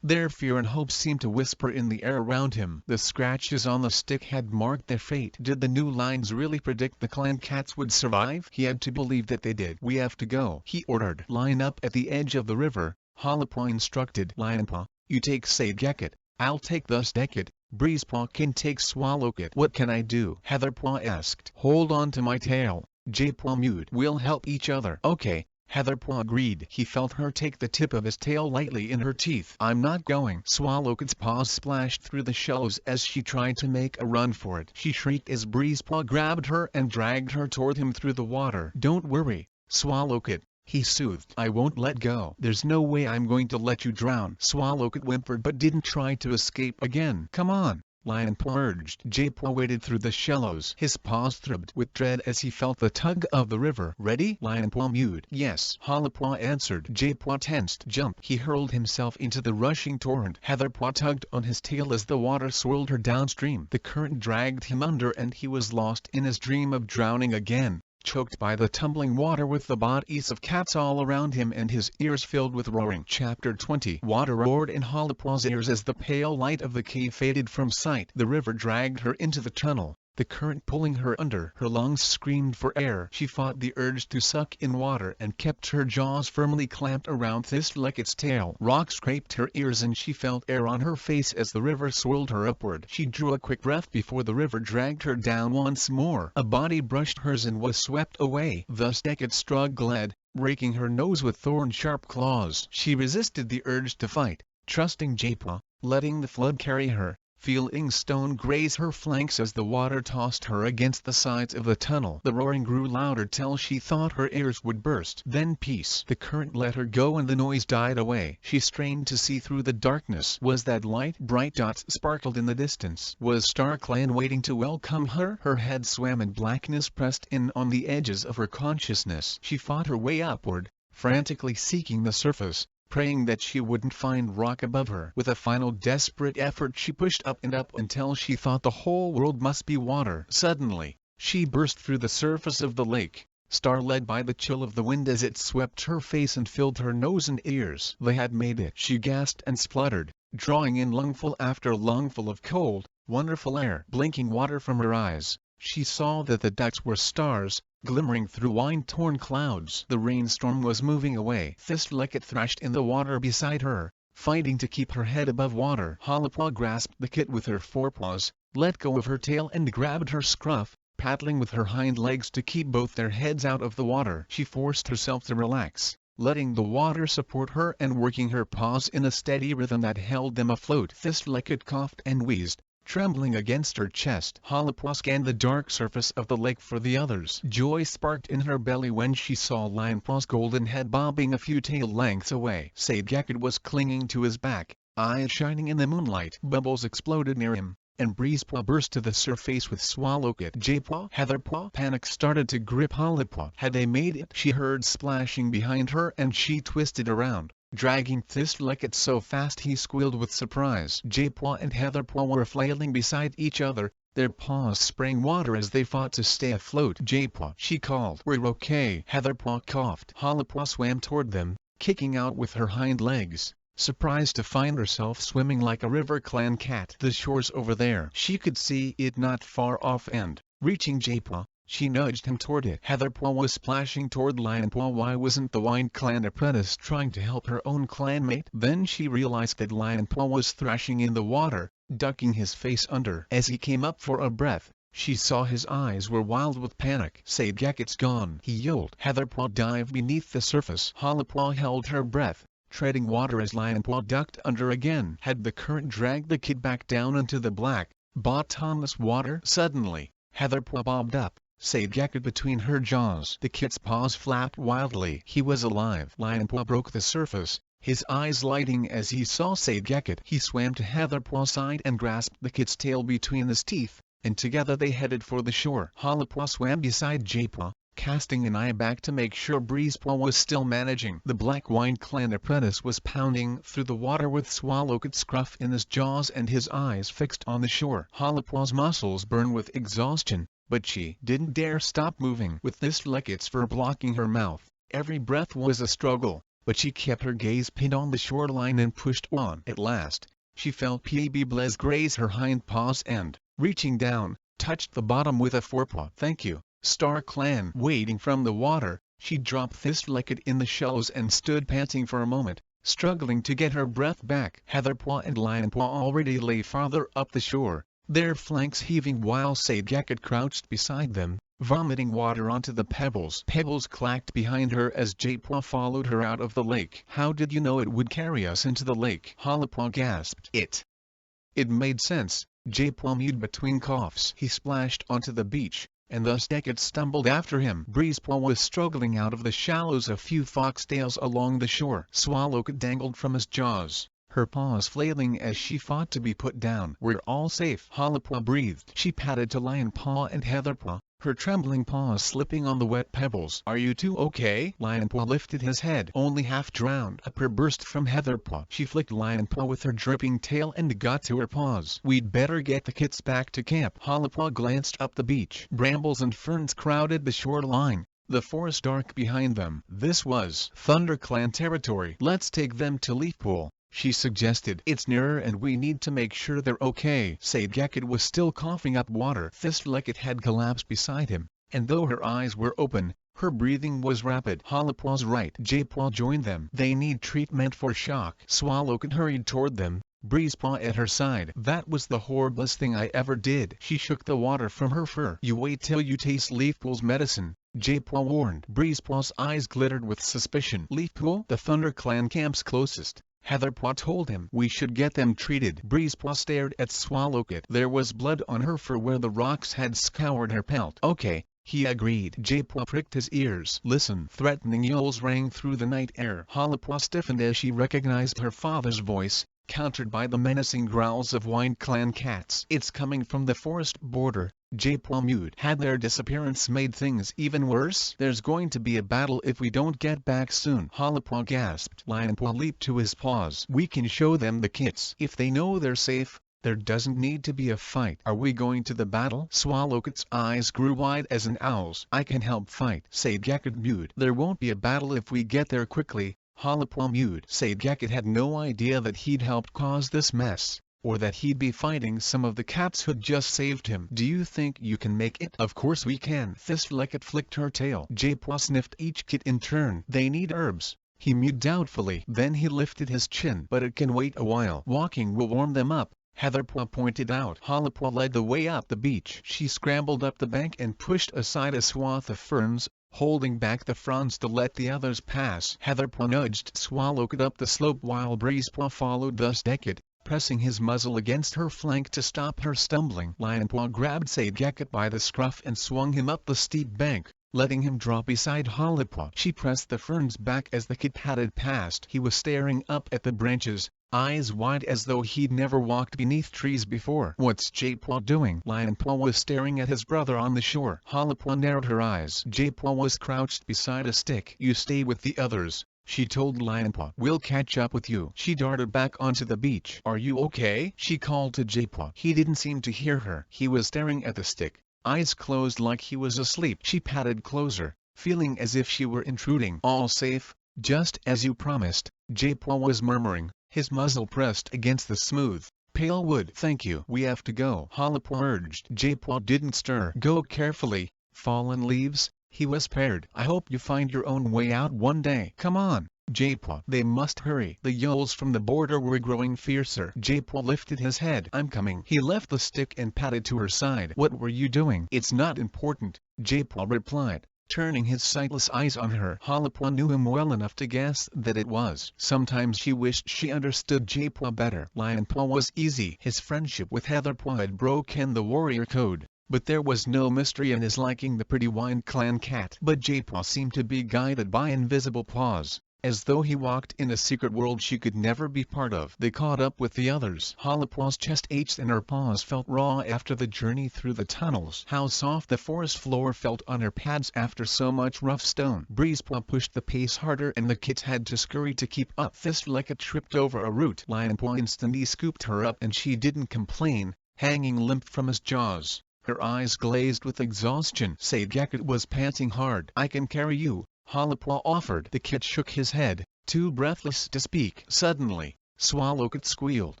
Their fear and hope seemed to whisper in the air around him. The scratches on the stick had marked their fate. Did the new lines really predict the clan cats would survive? He had to believe that they did. "We have to go," he ordered. "Line up at the edge of the river," Hollowpaw instructed. "Lionpaw, you take Sagekit, I'll take Thistlecut, Breezepaw can take Swallowcut." "What can I do?" Heatherpaw asked. "Hold on to my tail," J-Paw mewed. "We'll help each other." "Okay," Heatherpaw agreed. He felt her take the tip of his tail lightly in her teeth. "I'm not going." Swallowcut's paws splashed through the shallows as she tried to make a run for it. She shrieked as Breezepaw grabbed her and dragged her toward him through the water. "Don't worry, Swallowcut," he soothed. "I won't let go." "There's no way I'm going to let you drown." Swallowcut whimpered but didn't try to escape again. "Come on," Lionpaw urged. J-Paw waded through the shallows. His paws throbbed with dread as he felt the tug of the river. "Ready?" Lionpaw mewed. "Yes," Hollowpaw answered. J-Paw tensed. "Jump!" He hurled himself into the rushing torrent. Heatherpaw tugged on his tail as the water swirled her downstream. The current dragged him under and he was lost in his dream of drowning again, choked by the tumbling water with the bodies of cats all around him and his ears filled with roaring. Chapter 20. Water roared in Hollowpaw's ears as the pale light of the cave faded from sight. The river dragged her into the tunnel, the current pulling her under. Her lungs screamed for air. She fought the urge to suck in water and kept her jaws firmly clamped around Thistlecut's tail. Rock scraped her ears and she felt air on her face as the river swirled her upward. She drew a quick breath before the river dragged her down once more. A body brushed hers and was swept away. Thistlecut struggled, raking her nose with thorn-sharp claws. She resisted the urge to fight, trusting J-Paw, letting the flood carry her, feeling stone graze her flanks as the water tossed her against the sides of the tunnel. The roaring grew louder till she thought her ears would burst. Then peace. The current let her go and the noise died away. She strained to see through the darkness. Was that light? Bright dots sparkled in the distance. Was Star Clan waiting to welcome her? Her head swam and blackness pressed in on the edges of her consciousness. She fought her way upward, frantically seeking the surface, praying that she wouldn't find rock above her. With a final desperate effort she pushed up and up until she thought the whole world must be water. Suddenly, she burst through the surface of the lake, Star led by the chill of the wind as it swept her face and filled her nose and ears. They had made it. She gasped and spluttered, drawing in lungful after lungful of cold, wonderful air. Blinking water from her eyes, she saw that the decks were stars, glimmering through wind-torn clouds. The rainstorm was moving away. Thistlecut thrashed in the water beside her, fighting to keep her head above water. Halapaw grasped the kit with her forepaws, let go of her tail and grabbed her scruff, paddling with her hind legs to keep both their heads out of the water. She forced herself to relax, letting the water support her and working her paws in a steady rhythm that held them afloat. Thistlecut coughed and wheezed, trembling against her chest. Halapaw scanned the dark surface of the lake for the others. Joy sparked in her belly when she saw Lionpaw's golden head bobbing a few tail lengths away. Sadegekit was clinging to his back, eyes shining in the moonlight. Bubbles exploded near him, and Breezepaw burst to the surface with Swallowcut. Jaypaw, Heatherpaw. Panic started to grip Halapaw. Had they made it? She heard splashing behind her and she twisted around, dragging Thistlecut so fast he squealed with surprise. Jaypaw and Heatherpaw were flailing beside each other, their paws spraying water as they fought to stay afloat. Jaypaw, she called. We're okay. Heatherpaw coughed. Halapaw swam toward them, kicking out with her hind legs, surprised to find herself swimming like a river clan cat. The shore's over there. She could see it not far off and, reaching Jaypaw, she nudged him toward it. Heatherpaw was splashing toward Lionpaw. Why wasn't the Wind Clan apprentice trying to help her own clanmate? Then she realized that Lionpaw was thrashing in the water, ducking his face under. As he came up for a breath, she saw his eyes were wild with panic. Sadegekit's gone, he yelled. Heatherpaw dived beneath the surface. Halapaw held her breath, treading water as Lionpaw ducked under again. Had the current dragged the kid back down into the black, bottomless water? Suddenly, Heatherpaw bobbed up, Sadegekit between her jaws. The kid's paws flapped wildly. He was alive. Lionpaw broke the surface, his eyes lighting as he saw Sadegekit. He swam to Heatherpaw's side and grasped the kid's tail between his teeth, and together they headed for the shore. Halapaw swam beside Jaypaw, casting an eye back to make sure Breezepaw was still managing. The Black Wind Clan apprentice was pounding through the water with Swallowcut's scruff in his jaws and his eyes fixed on the shore. Halapaw's muscles burned with exhaustion, but she didn't dare stop moving. With Thistlecut's fur blocking her mouth, every breath was a struggle, but she kept her gaze pinned on the shoreline and pushed on. At last, she felt P.B. Blez graze her hind paws and, reaching down, touched the bottom with a forepaw. Thank you, Star Clan. Wading from the water, she dropped Thistlecut in the shallows and stood panting for a moment, struggling to get her breath back. Heatherpaw and Lionpaw already lay farther up the shore, their flanks heaving while Sadegekit crouched beside them, vomiting water onto the pebbles. Pebbles clacked behind her as Jaypaw followed her out of the lake. How did you know it would carry us into the lake? Halapaw gasped. It made sense, Jaypaw mewed between coughs. He splashed onto the beach, and Thistlecut stumbled after him. Breezepaw was struggling out of the shallows, a few foxtails along the shore. Swallowcut dangled from his jaws, her paws flailing as she fought to be put down. We're all safe, Halapaw breathed. She patted to Lionpaw and Heatherpaw, her trembling paws slipping on the wet pebbles. Are you two okay? Lionpaw lifted his head. Only half drowned. A purr burst from Heatherpaw. She flicked Lionpaw with her dripping tail and got to her paws. We'd better get the kits back to camp. Halapaw glanced up the beach. Brambles and ferns crowded the shoreline, the forest dark behind them. This was ThunderClan territory. Let's take them to Leafpool, she suggested. It's nearer and we need to make sure they're okay. Sadegekit was still coughing up water. Thistlecut had collapsed beside him, and though her eyes were open, her breathing was rapid. Halapaw's right. Jaypaw joined them. They need treatment for shock. Swallowcut hurried toward them, Breezepaw at her side. That was the horriblest thing I ever did. She shook the water from her fur. You wait till you taste Leafpool's medicine, Jaypaw warned. Breezepaw's eyes glittered with suspicion. Leafpool? The ThunderClan camp's closest, Heatherpaw told him. We should get them treated. Breezepaw stared at Swallowcut. There was blood on her fur where the rocks had scoured her pelt. Okay, he agreed. Jaypaw pricked his ears. Listen. Threatening yells rang through the night air. Halapaw stiffened as she recognized her father's voice, countered by the menacing growls of Wind Clan cats. It's coming from the forest border, Jaypaw mewed. Had their disappearance made things even worse? There's going to be a battle if we don't get back soon. Halapaw gasped. Lionpaw leaped to his paws. We can show them the kits. If they know they're safe, There doesn't need to be a fight. Are we going to the battle? Swallowcat's eyes grew wide as an owl's. I can help fight, said Gekut mewed. There won't be a battle if we get there quickly, Hollipwa mewed. Said Gekut had no idea that he'd helped cause this mess, or that he'd be fighting some of the cats who'd just saved him. Do you think you can make it? Of course we can. Thistlecat flicked her tail. Japwa sniffed each kit in turn. They need herbs, he mewed doubtfully. Then he lifted his chin. But it can wait a while. Walking will warm them up, Heatherpaw pointed out. Hollipwa led the way up the beach. She scrambled up the bank and pushed aside a swath of ferns, holding back the fronds to let the others pass. Heatherpaw nudged Swallowcat up the slope while Breezepaw followed thus Gekut, pressing his muzzle against her flank to stop her stumbling. Lionpaw grabbed Said Gekut by the scruff and swung him up the steep bank, letting him drop beside Hollipwa. She pressed the ferns back as the kid padded past. He was staring up at the branches, eyes wide as though he'd never walked beneath trees before. What's Japwa doing? Lionpaw was staring at his brother on the shore. Hollipwa narrowed her eyes. Japwa was crouched beside a stick. You stay with the others, she told Lionpaw. We'll catch up with you. She darted back onto the beach. Are you okay? She called to Japwa. He didn't seem to hear her. He was staring at the stick, eyes closed like he was asleep. She padded closer, feeling as if she were intruding. All safe, just as you promised, Japwa was murmuring, his muzzle pressed against the smooth, pale wood. Thank you. We have to go, Hollipwa urged. Japwa didn't stir. Go carefully, fallen leaves, he whispered. I hope you find your own way out one day. Come on, Japwa. They must hurry. The yells from the border were growing fiercer. Japwa lifted his head. I'm coming. He left the stick and padded to her side. What were you doing? It's not important, Japwa replied, turning his sightless eyes on her. Hollipwa knew him well enough to guess that it was. Sometimes she wished she understood Japwa better. Lionpaw was easy. His friendship with Heatherpaw had broken the warrior code, but there was no mystery in his liking the pretty Wind Clan cat. But Japwa seemed to be guided by invisible paws, as though he walked in a secret world she could never be part of. They caught up with the others. Hollipwa's chest ached and her paws felt raw after the journey through the tunnels. How soft the forest floor felt on her pads after so much rough stone. Breezepaw pushed the pace harder and the kits had to scurry to keep up. Thistlecat tripped over a root. Lionpaw instantly scooped her up and she didn't complain, hanging limp from his jaws, her eyes glazed with exhaustion. Said Gekut was panting hard. I can carry you, Hollipwa offered. The kid shook his head, too breathless to speak. Suddenly, Swallowcat squealed.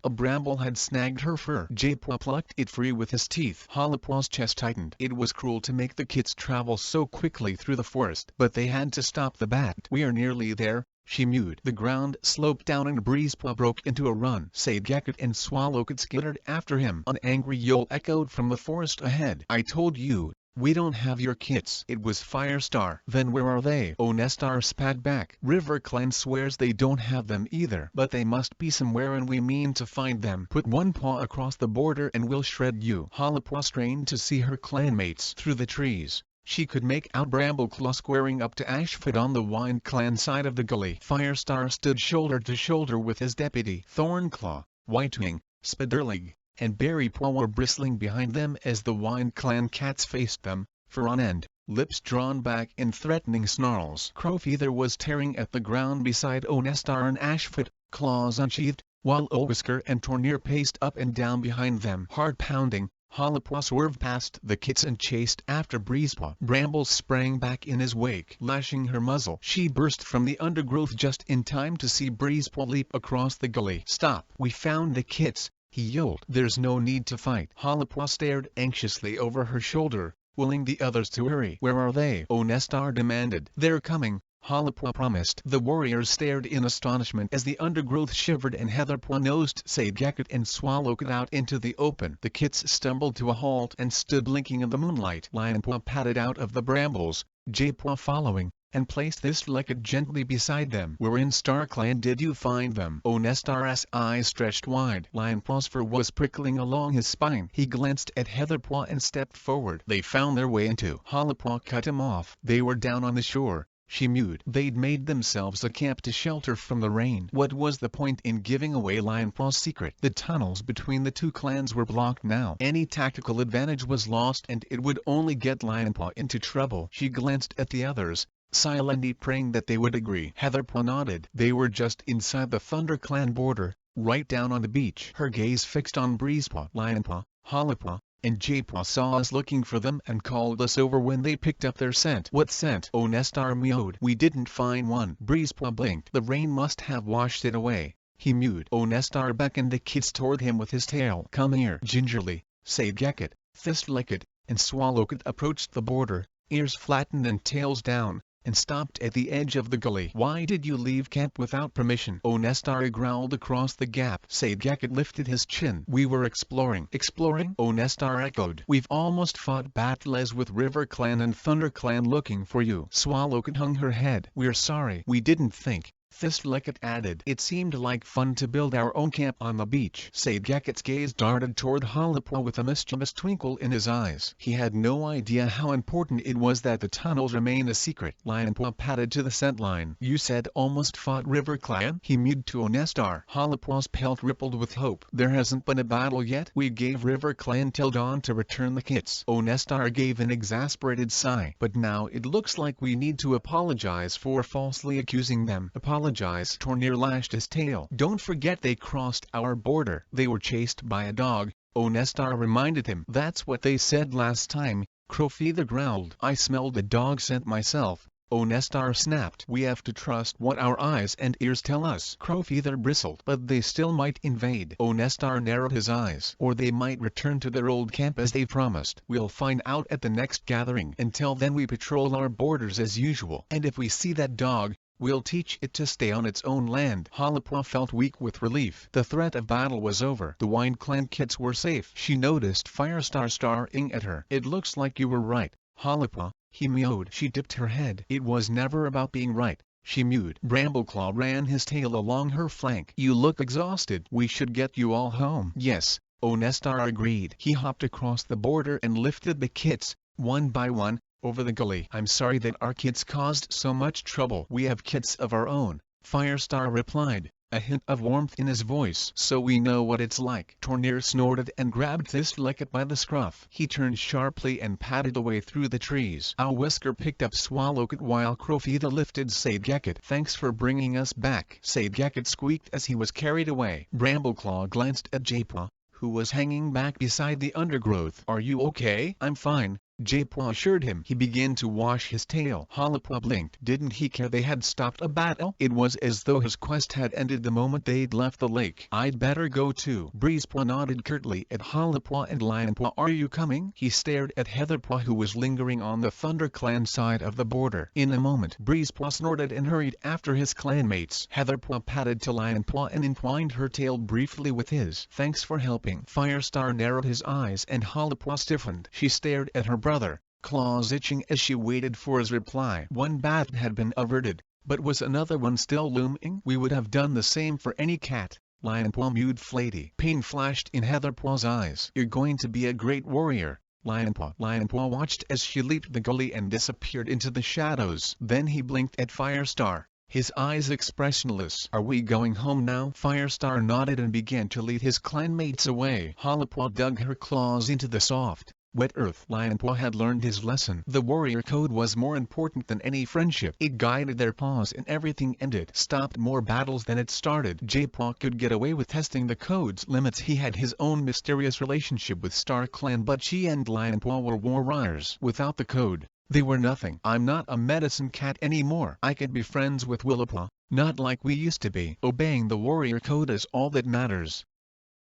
A bramble had snagged her fur. Japwa plucked it free with his teeth. Hollipwa's chest tightened. It was cruel to make the kids travel so quickly through the forest, but they had to stop the bat. We are nearly there, she mewed. The ground sloped down and Breezepaw broke into a run. Said Gekut and Swallowcat skittered after him. An angry yell echoed from the forest ahead. I told you, we don't have your kits. It was Firestar. Then where are they? Onestar spat back. River Clan swears they don't have them either. But they must be somewhere and we mean to find them. Put one paw across the border and we'll shred you. Hollipwa strained to see her clanmates through the trees. She could make out Brambleclaw squaring up to Ashfoot on the Wind Clan side of the gully. Firestar stood shoulder to shoulder with his deputy. Thornclaw, Whitewing, Spiderleg, and Berrypaw were bristling behind them as the Wind Clan cats faced them, fur on end, lips drawn back in threatening snarls. Crowfeather was tearing at the ground beside Onestar and Ashfoot, claws unsheathed, while Olwhisker and Tornir paced up and down behind them. Hard pounding, Hollipwa swerved past the kits and chased after Breezepaw. Brambles sprang back in his wake. Lashing her muzzle, she burst from the undergrowth just in time to see Breezepaw leap across the gully. Stop! We found the kits, he yelled. There's no need to fight. Hollipwa stared anxiously over her shoulder, willing the others to hurry. Where are they? Onestar demanded. They're coming, Hollipwa promised. The warriors stared in astonishment as the undergrowth shivered and Heatherpaw nosed Said Gekut and Swallowcat out into the open. The kits stumbled to a halt and stood blinking in the moonlight. Lionpaw padded out of the brambles, Japwa following, and placed Thistlecat gently beside them. Where in StarClan did you find them? Onestar's eyes stretched wide. Lionpaw's fur was prickling along his spine. He glanced at Heatherpaw and stepped forward. They found their way into. Hollipwa cut him off. They were down on the shore, she mewed. They'd made themselves a camp to shelter from the rain. What was the point in giving away Lionpaw's secret? The tunnels between the two clans were blocked now. Any tactical advantage was lost and it would only get Lionpaw into trouble. She glanced at the others, silently praying that they would agree. Heatherpaw nodded. They were just inside the Thunder Clan border, right down on the beach. Her gaze fixed on Breezepaw, Lionpaw, Hollypaw, and Jaypaw saw us looking for them and called us over when they picked up their scent. What scent? Oh, Nestar meowed. We didn't find one. Breezepaw blinked. The rain must have washed it away. He mewed. Oh, Nestar beckoned the kids toward him with his tail. Come here. Gingerly, Saidgekit, Thistlecit, and Swallowkit approached the border, ears flattened and tails down, and stopped at the edge of the gully. Why did you leave camp without permission? Oh, Nestar growled across the gap. Saidgekit lifted his chin. We were exploring. Exploring? Oh, Nestar echoed. We've almost fought battles with River Clan and Thunder Clan looking for you. Swallowkit hung her head. We're sorry. We didn't think. Thistlecit added. It seemed like fun to build our own camp on the beach. Saidgekit's gaze darted toward Hollypaw with a mischievous twinkle in his eyes. He had no idea how important it was that the tunnels remain a secret. Lionpaw padded to the scent line. You said almost fought River Clan? He mewed to Onestar. Hollypaw's pelt rippled with hope. There hasn't been a battle yet. We gave River Clan till dawn to return the kits. Onestar gave an exasperated sigh. But now it looks like we need to apologize for falsely accusing them. Apologize. Tornir lashed his tail. Don't forget they crossed our border. They were chased by a dog. Onestar reminded him. That's what they said last time. Crowfeather growled. I smelled a dog scent myself. Onestar snapped. We have to trust what our eyes and ears tell us. Crowfeather bristled. But they still might invade. Onestar narrowed his eyes. Or they might return to their old camp as they promised. We'll find out at the next gathering. Until then we patrol our borders as usual. And if we see that dog, we'll teach it to stay on its own land. Hollypaw felt weak with relief. The threat of battle was over. The Wine Clan kits were safe. She noticed Firestar staring at her. It looks like you were right, Hollypaw, he mewed. She dipped her head. It was never about being right, she mewed. Brambleclaw ran his tail along her flank. You look exhausted. We should get you all home. Yes, Onestar agreed. He hopped across the border and lifted the kits, one by one, over the gully. I'm sorry that our kits caused so much trouble. We have kits of our own, Firestar replied, a hint of warmth in his voice. So we know what it's like. Tornir snorted and grabbed Thistlecit by the scruff. He turned sharply and padded away through the trees. Owlwhisker picked up Swallowkit while Crowfeather lifted Saidgekit. Thanks for bringing us back. Saidgekit squeaked as he was carried away. Brambleclaw glanced at Jaypaw, who was hanging back beside the undergrowth. Are you okay? I'm fine, Jaypaw assured him. He began to wash his tail. Hollypaw blinked. Didn't he care they had stopped a battle? It was as though his quest had ended the moment they'd left the lake. I'd better go too. Breezepaw nodded curtly at Hollypaw and Lionpaw. Are you coming? He stared at Heatherpaw, who was lingering on the Thunder Clan side of the border. In a moment, Breezepaw snorted and hurried after his clanmates. Heatherpaw padded to Lionpaw and entwined her tail briefly with his. Thanks for helping. Firestar narrowed his eyes and Hollypaw stiffened. She stared at her brother, claws itching as she waited for his reply. One bat had been averted, but was another one still looming? We would have done the same for any cat, Lionpaw mewed. Flatty. Pain flashed in Heatherpaw's eyes. You're going to be a great warrior, Lionpaw. Lionpaw watched as she leaped the gully and disappeared into the shadows. Then he blinked at Firestar, his eyes expressionless. Are we going home now? Firestar nodded and began to lead his clanmates away. Hollypaw dug her claws into the soft, wet earth. Lionpaw had learned his lesson. The warrior code was more important than any friendship. It guided their paws in everything, and it stopped more battles than it started. Jaypaw could get away with testing the code's limits. He had his own mysterious relationship with Star Clan, but she and Lionpaw were warriors. Without the code, they were nothing. I'm not a medicine cat anymore. I can be friends with Willowpaw, not like we used to be. Obeying the warrior code is all that matters.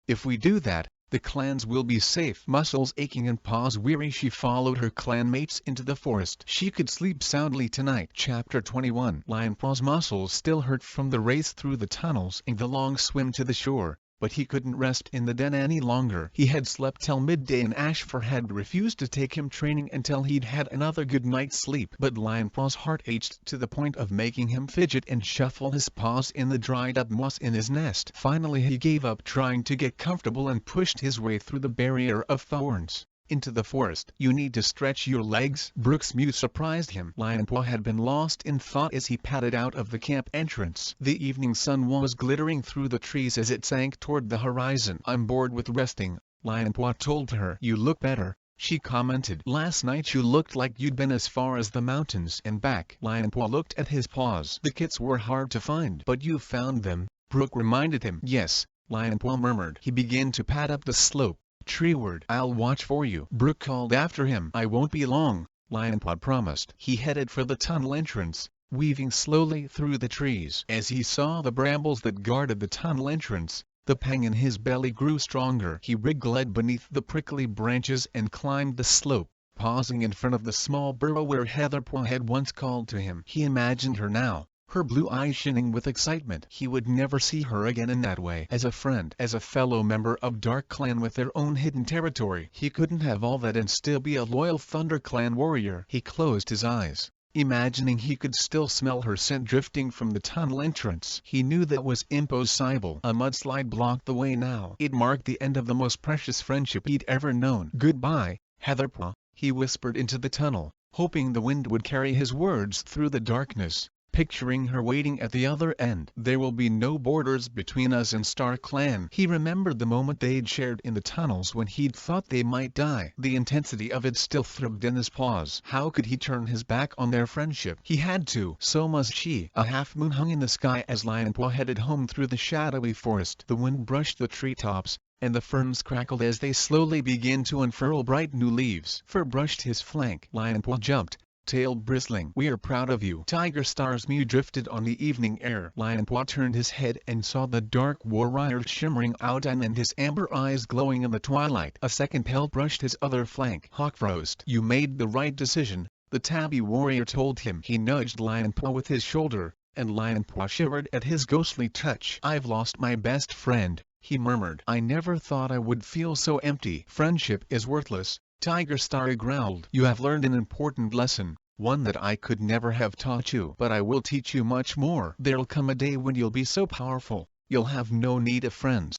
If we do that, the clans will be safe. Muscles aching and paws weary, she followed her clanmates into the forest. She could sleep soundly tonight. Chapter 21. Lionpaw's muscles still hurt from the race through the tunnels and the long swim to the shore, but he couldn't rest in the den any longer. He had slept till midday and Ashfur had refused to take him training until he'd had another good night's sleep. But Lionpaw's heart ached to the point of making him fidget and shuffle his paws in the dried up moss in his nest. Finally he gave up trying to get comfortable and pushed his way through the barrier of thorns into the forest. You need to stretch your legs. Brooks' mew surprised him. Lionpaw had been lost in thought as he padded out of the camp entrance. The evening sun was glittering through the trees as it sank toward the horizon. I'm bored with resting, Lionpaw told her. You look better, she commented. Last night you looked like you'd been as far as the mountains and back. Lionpaw looked at his paws. The kits were hard to find. But you found them, Brooke reminded him. Yes, Lionpaw murmured. He began to pad up the slope, treeward. "I'll watch for you," Brook called after him. "I won't be long," Lionpaw promised. He headed for the tunnel entrance, weaving slowly through the trees. As he saw the brambles that guarded the tunnel entrance, the pang in his belly grew stronger. He wriggled beneath the prickly branches and climbed the slope, pausing in front of the small burrow where Heatherpaw had once called to him. He imagined her now, her blue eyes shining with excitement. He would never see her again in that way. As a friend, as a fellow member of Dark Clan with their own hidden territory. He couldn't have all that and still be a loyal Thunder Clan warrior. He closed his eyes, imagining he could still smell her scent drifting from the tunnel entrance. He knew that was impossible. A mudslide blocked the way now. It marked the end of the most precious friendship he'd ever known. "Goodbye, Heatherpaw," he whispered into the tunnel, hoping the wind would carry his words through the darkness, picturing her waiting at the other end. "There will be no borders between us and Star Clan." He remembered the moment they'd shared in the tunnels when he'd thought they might die. The intensity of it still throbbed in his paws. How could he turn his back on their friendship? He had to. So must she. A half-moon hung in the sky as Lionpaw headed home through the shadowy forest. The wind brushed the treetops, and the ferns crackled as they slowly began to unfurl bright new leaves. Fur brushed his flank. Lionpaw jumped, tail bristling. "We are proud of you." Tiger stars mew drifted on the evening air. Lionpaw turned his head and saw the dark warrior shimmering out and his amber eyes glowing in the twilight. A second pelt brushed his other flank. Hawk froze. "You made the right decision," the tabby warrior told him. He nudged Lionpaw with his shoulder, and Lionpaw shivered at his ghostly touch. "I've lost my best friend," he murmured. "I never thought I would feel so empty." "Friendship is worthless," Tiger Star growled. "You have learned an important lesson, one that I could never have taught you. But I will teach you much more. There'll come a day when you'll be so powerful, you'll have no need of friends."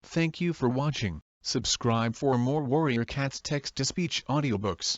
Thank you for watching. Subscribe for more Warrior Cats text-to-speech audiobooks.